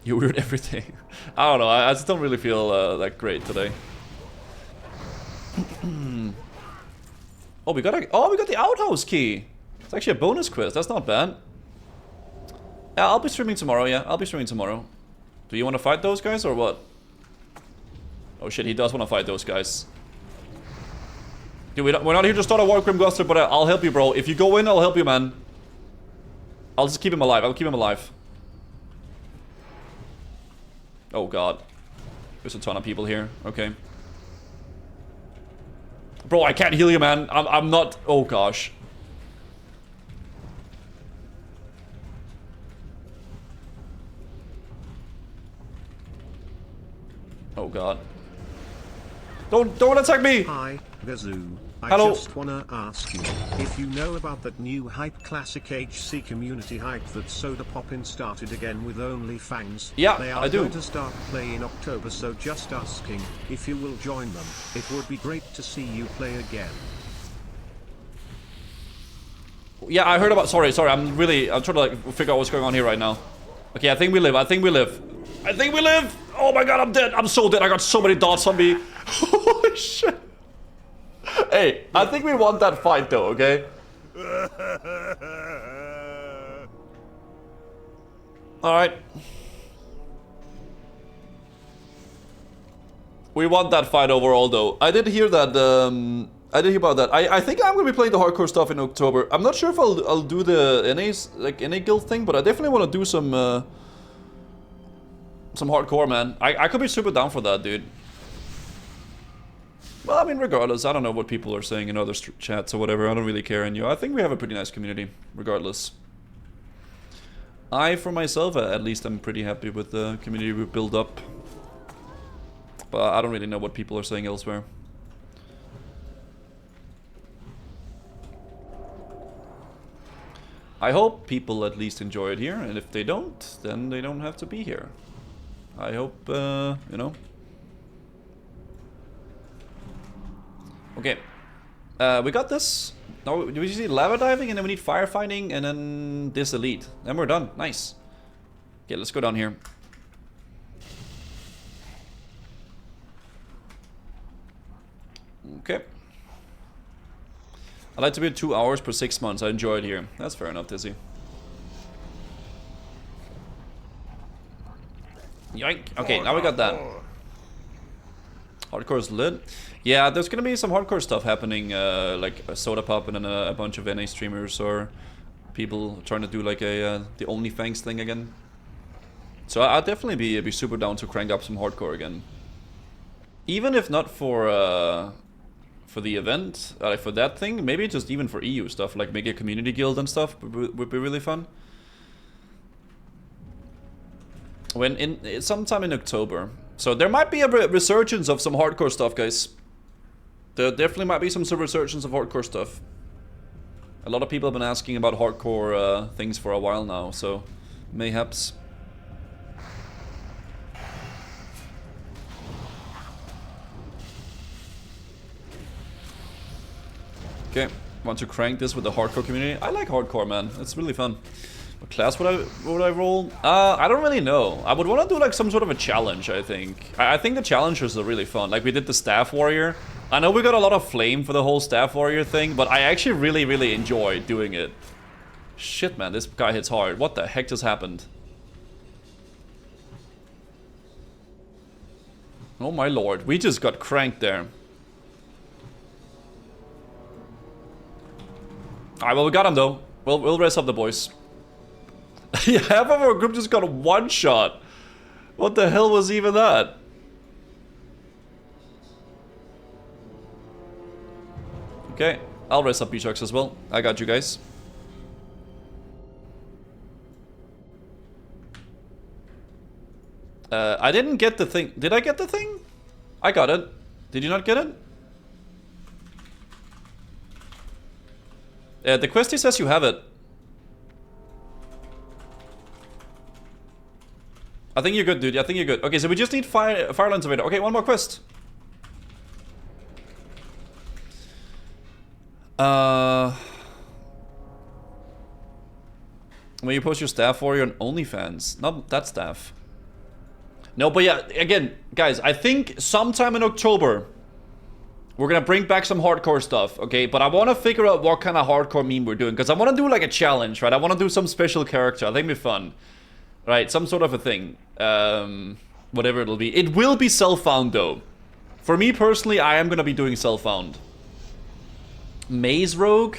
You weird everything. I don't know. I just don't really feel that great today. Oh, we got the outhouse key. It's actually a bonus quest. That's not bad. Yeah, I'll be streaming tomorrow. Yeah, I'll be streaming tomorrow. Do you want to fight those guys or what? Oh shit, he does want to fight those guys. Dude, we're not here to start a war, Grimgluster, but I'll help you, bro. If you go in, I'll help you, man. I'll just keep him alive. I'll keep him alive. Oh god. There's a ton of people here. Okay. Bro, I can't heal you, man. I'm not... Oh gosh. Oh god. Don't attack me! Hi, Gazoo. I Hello. just wanna ask you if you know about that new hype classic HC community hype that Soda Poppin started again with only fangs. Yeah, they are I do. going to start play in October, so just asking if you will join them. It would be great to see you play again. Yeah, I heard about... Sorry. I'm trying to like figure out what's going on here right now. Okay, I think we live. I think we live. Oh my god, I'm dead. I'm so dead. I got so many dots on me. Holy shit. Hey, I think we won that fight though, okay? Alright. We won that fight overall though. I did hear that, I did hear about that. I think I'm gonna be playing the hardcore stuff in October. I'm not sure if I'll do the NA's, like NA guild thing, but I definitely want to do some hardcore, man. I could be super down for that, dude. Well, I mean, regardless, I don't know what people are saying in other chats or whatever. I don't really care. And I think we have a pretty nice community, regardless. For myself, at least, I'm pretty happy with the community we built up. But I don't really know what people are saying elsewhere. I hope people at least enjoy it here, and if they don't, then they don't have to be here. I hope, you know. Okay, we got this. Now we just need lava diving, and then we need firefighting, and then this elite. Then we're done. Nice. Okay, let's go down here. Okay. I like to be 2 hours per 6 months. I enjoy it here. That's fair enough, Dizzy. Yoink. Okay, now we got that. Hardcore is lit. Yeah, there's gonna be some hardcore stuff happening, like a Soda Pop and then a bunch of NA streamers or people trying to do like a the OnlyFans thing again. So I'll definitely be super down to crank up some hardcore again. Even if not for the event, like for that thing, maybe just even for EU stuff, like make a community guild and stuff would be really fun. Sometime in October. So there might be a resurgence of some hardcore stuff, guys. There definitely might be some resurgence of hardcore stuff. A lot of people have been asking about hardcore things for a while now, so mayhaps. Okay, want to crank this with the hardcore community? I like hardcore, man. It's really fun. What class would I roll? I don't really know. I would want to do like some sort of a challenge, I think. I think the challenges are really fun. Like we did the Staff Warrior. I know we got a lot of flame for the whole Staff Warrior thing, but I actually really enjoy doing it. Shit, man, this guy hits hard. What the heck just happened? Oh my lord, we just got cranked there. Alright, well we got him though. We'll rest up the boys. Yeah, half of our group just got a one shot. What the hell was even that? Okay, I'll rest up B-Sharks as well. I got you guys. I didn't get the thing. Did I get the thing? I got it. Did you not get it? The questie says you have it. I think you're good, dude. I think you're good. Okay, so we just need Firelands Invader. Okay, one more quest. When you post your Staff Warrior on OnlyFans. Not that staff. No, but yeah, again, guys, I think sometime in October we're gonna bring back some hardcore stuff, okay? But I want to figure out what kind of hardcore meme we're doing, because I want to do like a challenge, right? I want to do some special character. I think it'll be fun. Right, some sort of a thing. Whatever it'll be. It will be self-found, though. For me, personally, I am gonna be doing self-found. Maze Rogue?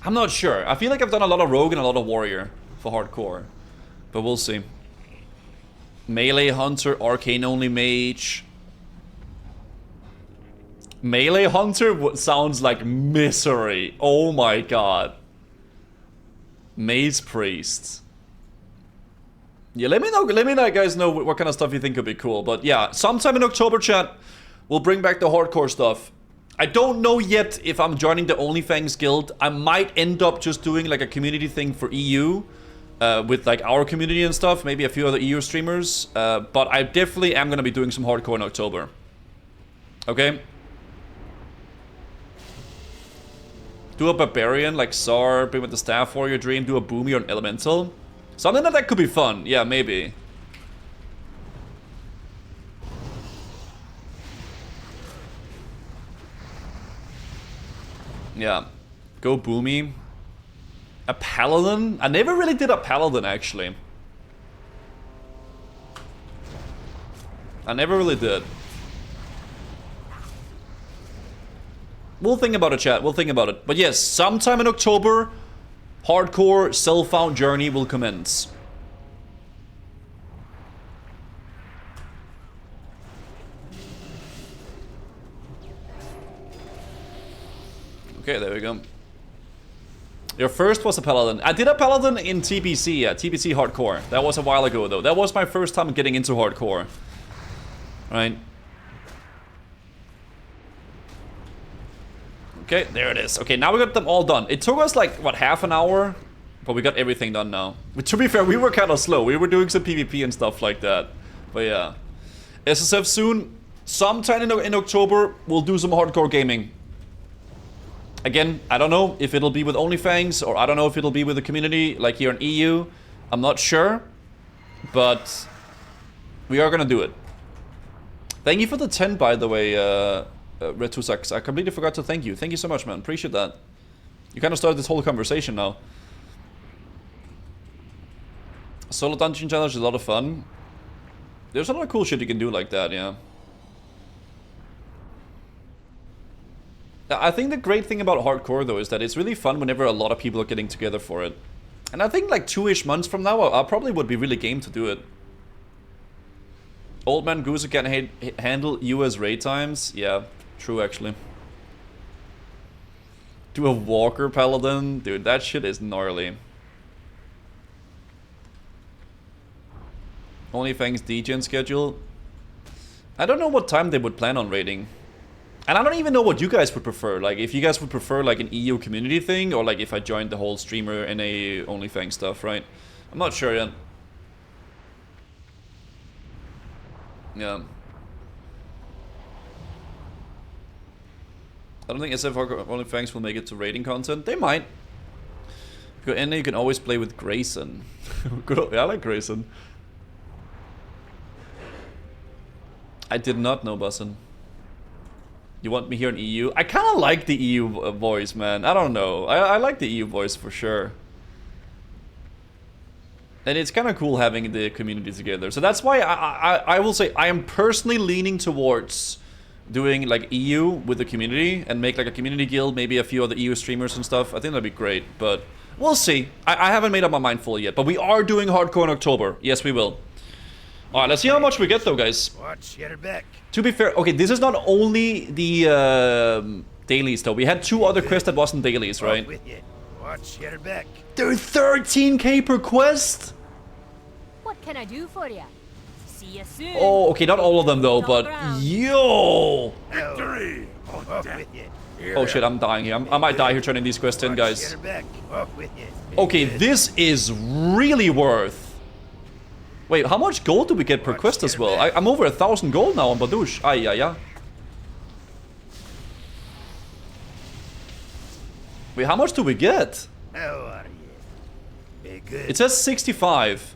I'm not sure. I feel like I've done a lot of Rogue and a lot of Warrior for hardcore. But we'll see. Melee Hunter, Arcane-only Mage. Melee Hunter sounds like misery. Oh my god. Maze Priest. Yeah, let me know, guys know what kind of stuff you think could be cool. But yeah, sometime in October, chat, we'll bring back the hardcore stuff. I don't know yet if I'm joining the OnlyFans guild. I might end up just doing like a community thing for EU. With like our community and stuff. Maybe a few other EU streamers. But I definitely am going to be doing some hardcore in October. Okay? Do a Barbarian like Sar, bring with the Staff Warrior Dream. Do a Boomy or an Elemental. Something that could be fun. Yeah, maybe. Yeah. Go Boomy. A Paladin? I never really did a Paladin, actually. I never really did. We'll think about it, chat. We'll think about it. But yes, sometime in October, hardcore self-found journey will commence. Okay, there we go. Your first was a Paladin. I did a Paladin in TBC, yeah, TBC Hardcore. That was a while ago, though. That was my first time getting into Hardcore. Right. Okay, there it is. Okay, now we got them all done. It took us like, what, half an hour? But we got everything done now. But to be fair, we were kind of slow. We were doing some PvP and stuff like that. But yeah. SSF soon. Sometime in October, we'll do some hardcore gaming. Again, I don't know if it'll be with OnlyFans or I don't know if it'll be with the community like here in EU. I'm not sure. But we are gonna do it. Thank you for the 10, by the way, Retusax. I completely forgot to thank you. Thank you so much, man. Appreciate that. You kind of started this whole conversation now. Solo dungeon challenge is a lot of fun. There's a lot of cool shit you can do like that, yeah. I think the great thing about hardcore though is that it's really fun whenever a lot of people are getting together for it. And I think like 2-ish months from now, I probably would be really game to do it. Old man Goose can handle US raid times. Yeah, true actually. Do a walker paladin. Dude, that shit is gnarly. OnlyFans DGen schedule. I don't know what time they would plan on raiding. And I don't even know what you guys would prefer. Like, if you guys would prefer like an EU community thing, or like if I joined the whole streamer NA OnlyFans stuff, right? I'm not sure yet. Yeah. I don't think SF OnlyFans will make it to raiding content. They might. Because NA you can always play with Grayson. Good, I like Grayson. I did not know, Bussin. You want me here in EU? I kind of like the EU voice, man. I don't know. I like the EU voice for sure. And it's kind of cool having the community together. So that's why I will say I am personally leaning towards doing like EU with the community and make like a community guild, maybe a few other EU streamers and stuff. I think that'd be great, but we'll see. I haven't made up my mind fully yet, but we are doing hardcore in October. Yes, we will. Alright, let's see how much we get though, guys. Watch your back. To be fair, okay, this is not only the dailies though. We had 2 other quests that wasn't dailies, right? Watch your back. They're 13k per quest? What can I do for you? See you soon. Oh, okay, not all of them though, but yo! Victory! Oh shit, I'm dying here. I might die here turning these quests in, guys. Okay, this is really worth. Wait, how much gold do we get per quest as well? I'm over 1,000 gold now on Badouche. Ay, ay, ay. Wait, how much do we get? How are you? Be good. It says 65.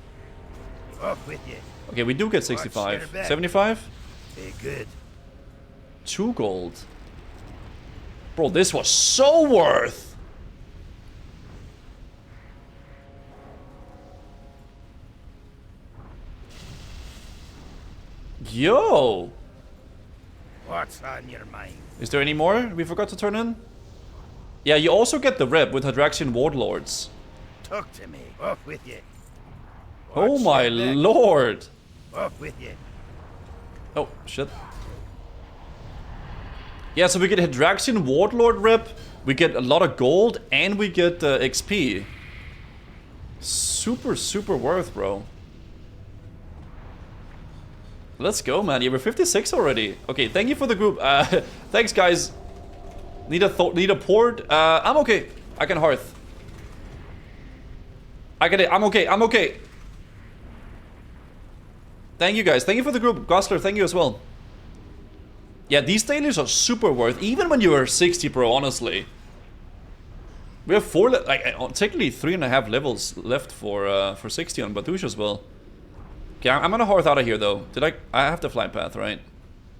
Off with you. Okay, we do get 65. 75? Be good. 2 gold. Bro, this was so worth. Yo! What's on your mind? Is there any more we forgot to turn in? Yeah, you also get the rep with Hadraxian Warlords. Talk to me. Off with you. Oh my lord! Off with you. Oh, shit. Yeah, so we get Hadraxian Warlord rep, we get a lot of gold, and we get XP. Super, super worth, bro. Let's go, man. Yeah, we're 56 already. Okay, thank you for the group. Thanks, guys. Need a port? I'm okay. I can hearth. I get it. I'm okay. I'm okay. Thank you, guys. Thank you for the group. Gosler, thank you as well. Yeah, these dailies are super worth, even when you are 60, bro, honestly. We have 4, like, technically 3.5 levels left for 60 on Badouche as well. Okay, I'm gonna hearth out of here though. I have the flight path, right?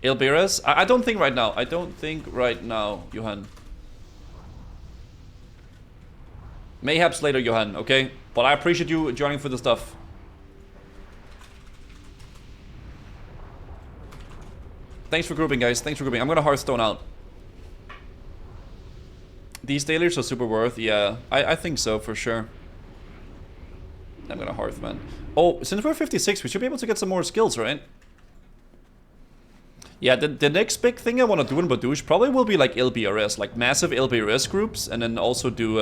Ilberes? I don't think right now. I don't think right now, Johan. Mayhaps later, Johan, okay? But I appreciate you joining for the stuff. Thanks for grouping, guys. Thanks for grouping. I'm gonna Hearthstone out. These dailies are super worth. Yeah, I think so for sure. I'm gonna Hearth, man. Oh, since we're 56, we should be able to get some more skills, right? Yeah, the next big thing I want to do in Badouche probably will be like LBRS, like massive LBRS groups, and then also do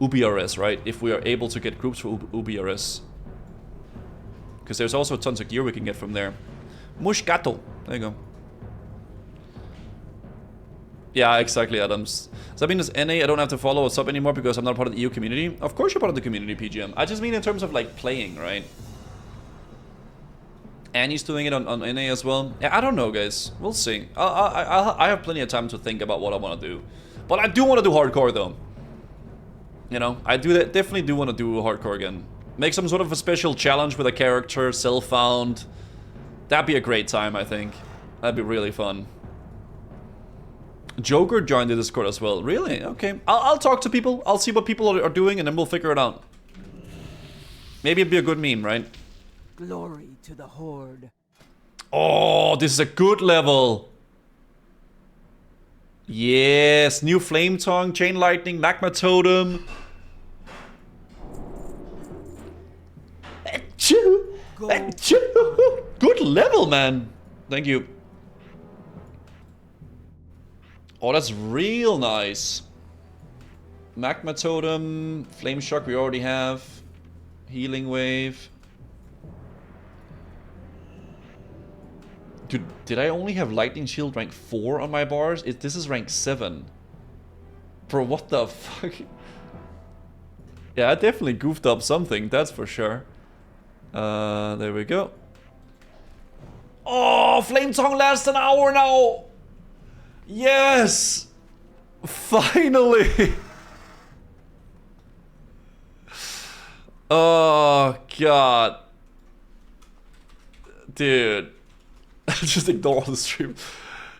UBRS, right? If we are able to get groups for UBRS. Because there's also tons of gear we can get from there. Mushgato. There you go. Yeah, exactly, Adams. Does that mean as NA I don't have to follow or sub anymore because I'm not part of the EU community? Of course you're part of the community, PGM. I just mean in terms of like playing, right? Annie's doing it on NA as well. Yeah, I don't know, guys. We'll see. I have plenty of time to think about what I want to do. But I do want to do hardcore, though. You know, I definitely do want to do hardcore again. Make some sort of a special challenge with a character, self-found. That'd be a great time, I think. That'd be really fun. Joker joined the Discord as well. Really? Okay. I'll talk to people. I'll see what people are doing, and then we'll figure it out. Maybe it'd be a good meme, right? Glory to the Horde. Oh, this is a good level. Yes, new Flame Tongue, Chain Lightning, Magma Totem. Good level, man. Thank you. Oh, that's real nice. Magma Totem, Flame Shock we already have. Healing Wave. Dude, did I only have Lightning Shield rank 4 on my bars? This is rank 7. Bro, what the fuck? Yeah, I definitely goofed up something, that's for sure. There we go. Oh, Flame Tongue lasts an hour now! Yes! Finally! Oh, God. Dude. Just ignore the stream.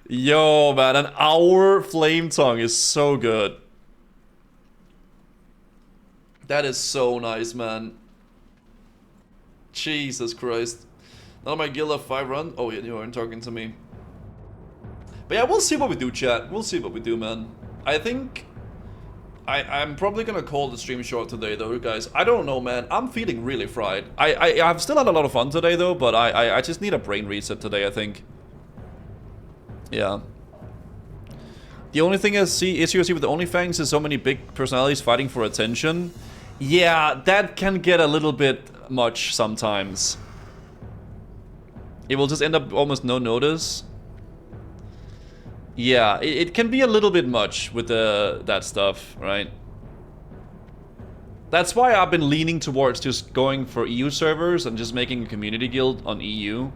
Yo, man, an hour Flame Tongue is so good. That is so nice, man. Jesus Christ. None of my guild have 5 run. Oh, yeah, you aren't talking to me. But yeah, we'll see what we do, chat. We'll see what we do, man. I think I'm probably gonna call the stream short today, though, guys. I don't know, man. I'm feeling really fried. I've still had a lot of fun today, though, but I just need a brain reset today, I think. Yeah. The only thing issue I see with the OnlyFans is so many big personalities fighting for attention. Yeah, that can get a little bit much sometimes. It will just end up almost no notice. Yeah, it can be a little bit much with that stuff, right? That's why I've been leaning towards just going for EU servers and just making a community guild on EU.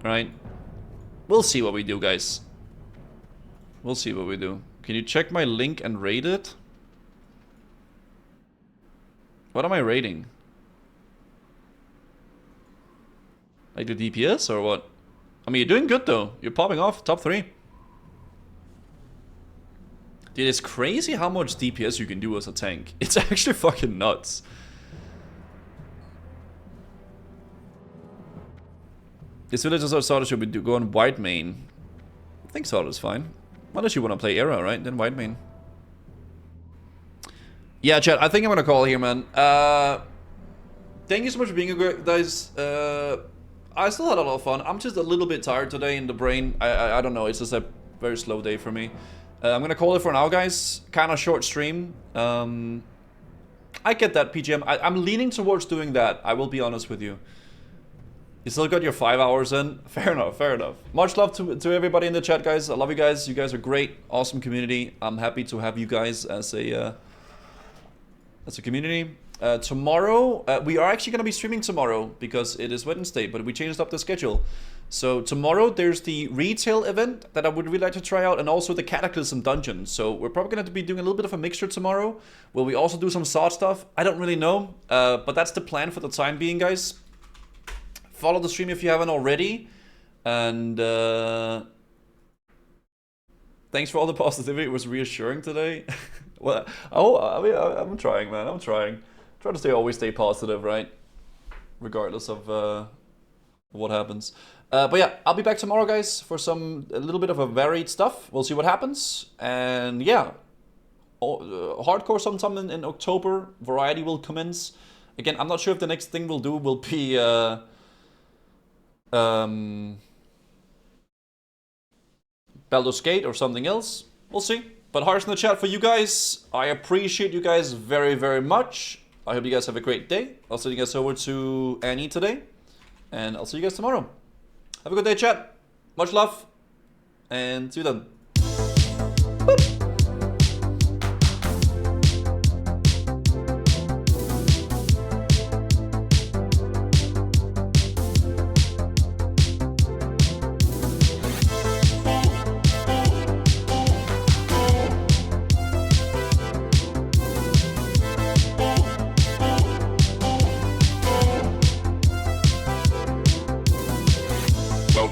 Right? We'll see what we do, guys. We'll see what we do. Can you check my link and rate it? What am I rating? Like the DPS or what? I mean, you're doing good though. You're popping off top 3. Dude, it's crazy how much DPS you can do as a tank. It's actually fucking nuts. This villagers or SOD should be go on white main. I think SOD is fine. Unless you want to play Era, right? Then white main. Yeah, chat, I think I'm gonna call here, man. Thank you so much for being here, guys. I still had a lot of fun. I'm just a little bit tired today in the brain. I don't know, it's just a very slow day for me. I'm gonna call it for now, guys. Kind of short stream. I get that, PGM. I'm leaning towards doing that. I will be honest with you. You still got your 5 hours in? Fair enough, fair enough. Much love to everybody in the chat, guys. I love you guys. You guys are great. Awesome community. I'm happy to have you guys as a community. Tomorrow, we are actually going to be streaming tomorrow because it is Wednesday, but we changed up the schedule. So tomorrow there's the retail event that I would really like to try out, and also the Cataclysm dungeon. So we're probably going to be doing a little bit of a mixture tomorrow. Will we also do some SOD stuff? I don't really know, but that's the plan for the time being, guys. Follow the stream if you haven't already, and thanks for all the positivity. It was reassuring today. Well, I mean, I'm trying, man. I'm trying. Try to always stay positive, right? Regardless of what happens. But yeah, I'll be back tomorrow, guys, for a little bit of a varied stuff. We'll see what happens. And yeah, hardcore sometime in October. Variety will commence. Again, I'm not sure if the next thing we'll do will be Baldur's Gate or something else. We'll see. But hearts in the chat for you guys. I appreciate you guys very, very much. I hope you guys have a great day. I'll send you guys over to Annie today. And I'll see you guys tomorrow. Have a good day, chat. Much love. And see you then. Boop.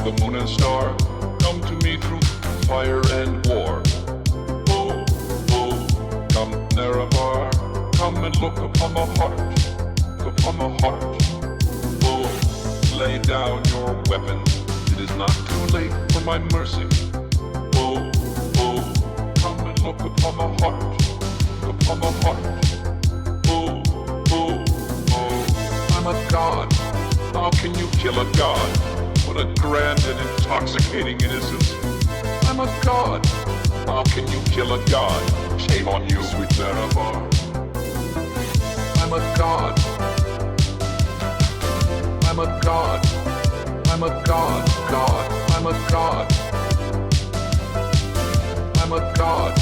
The moon and star come to me through fire and war. Oh, oh, come Nerevar, come and look upon the heart, upon the heart. Oh, lay down your weapons, it is not too late for my mercy. Oh, oh, come and look upon the heart, upon the heart. Oh, oh, oh, I'm a god. How can you kill a god? What a grand and intoxicating innocence. I'm a god. How can you kill a god? Shame on you, sweet Nerevar. I'm a god. I'm a god. I'm a god, god. I'm a god. I'm a god.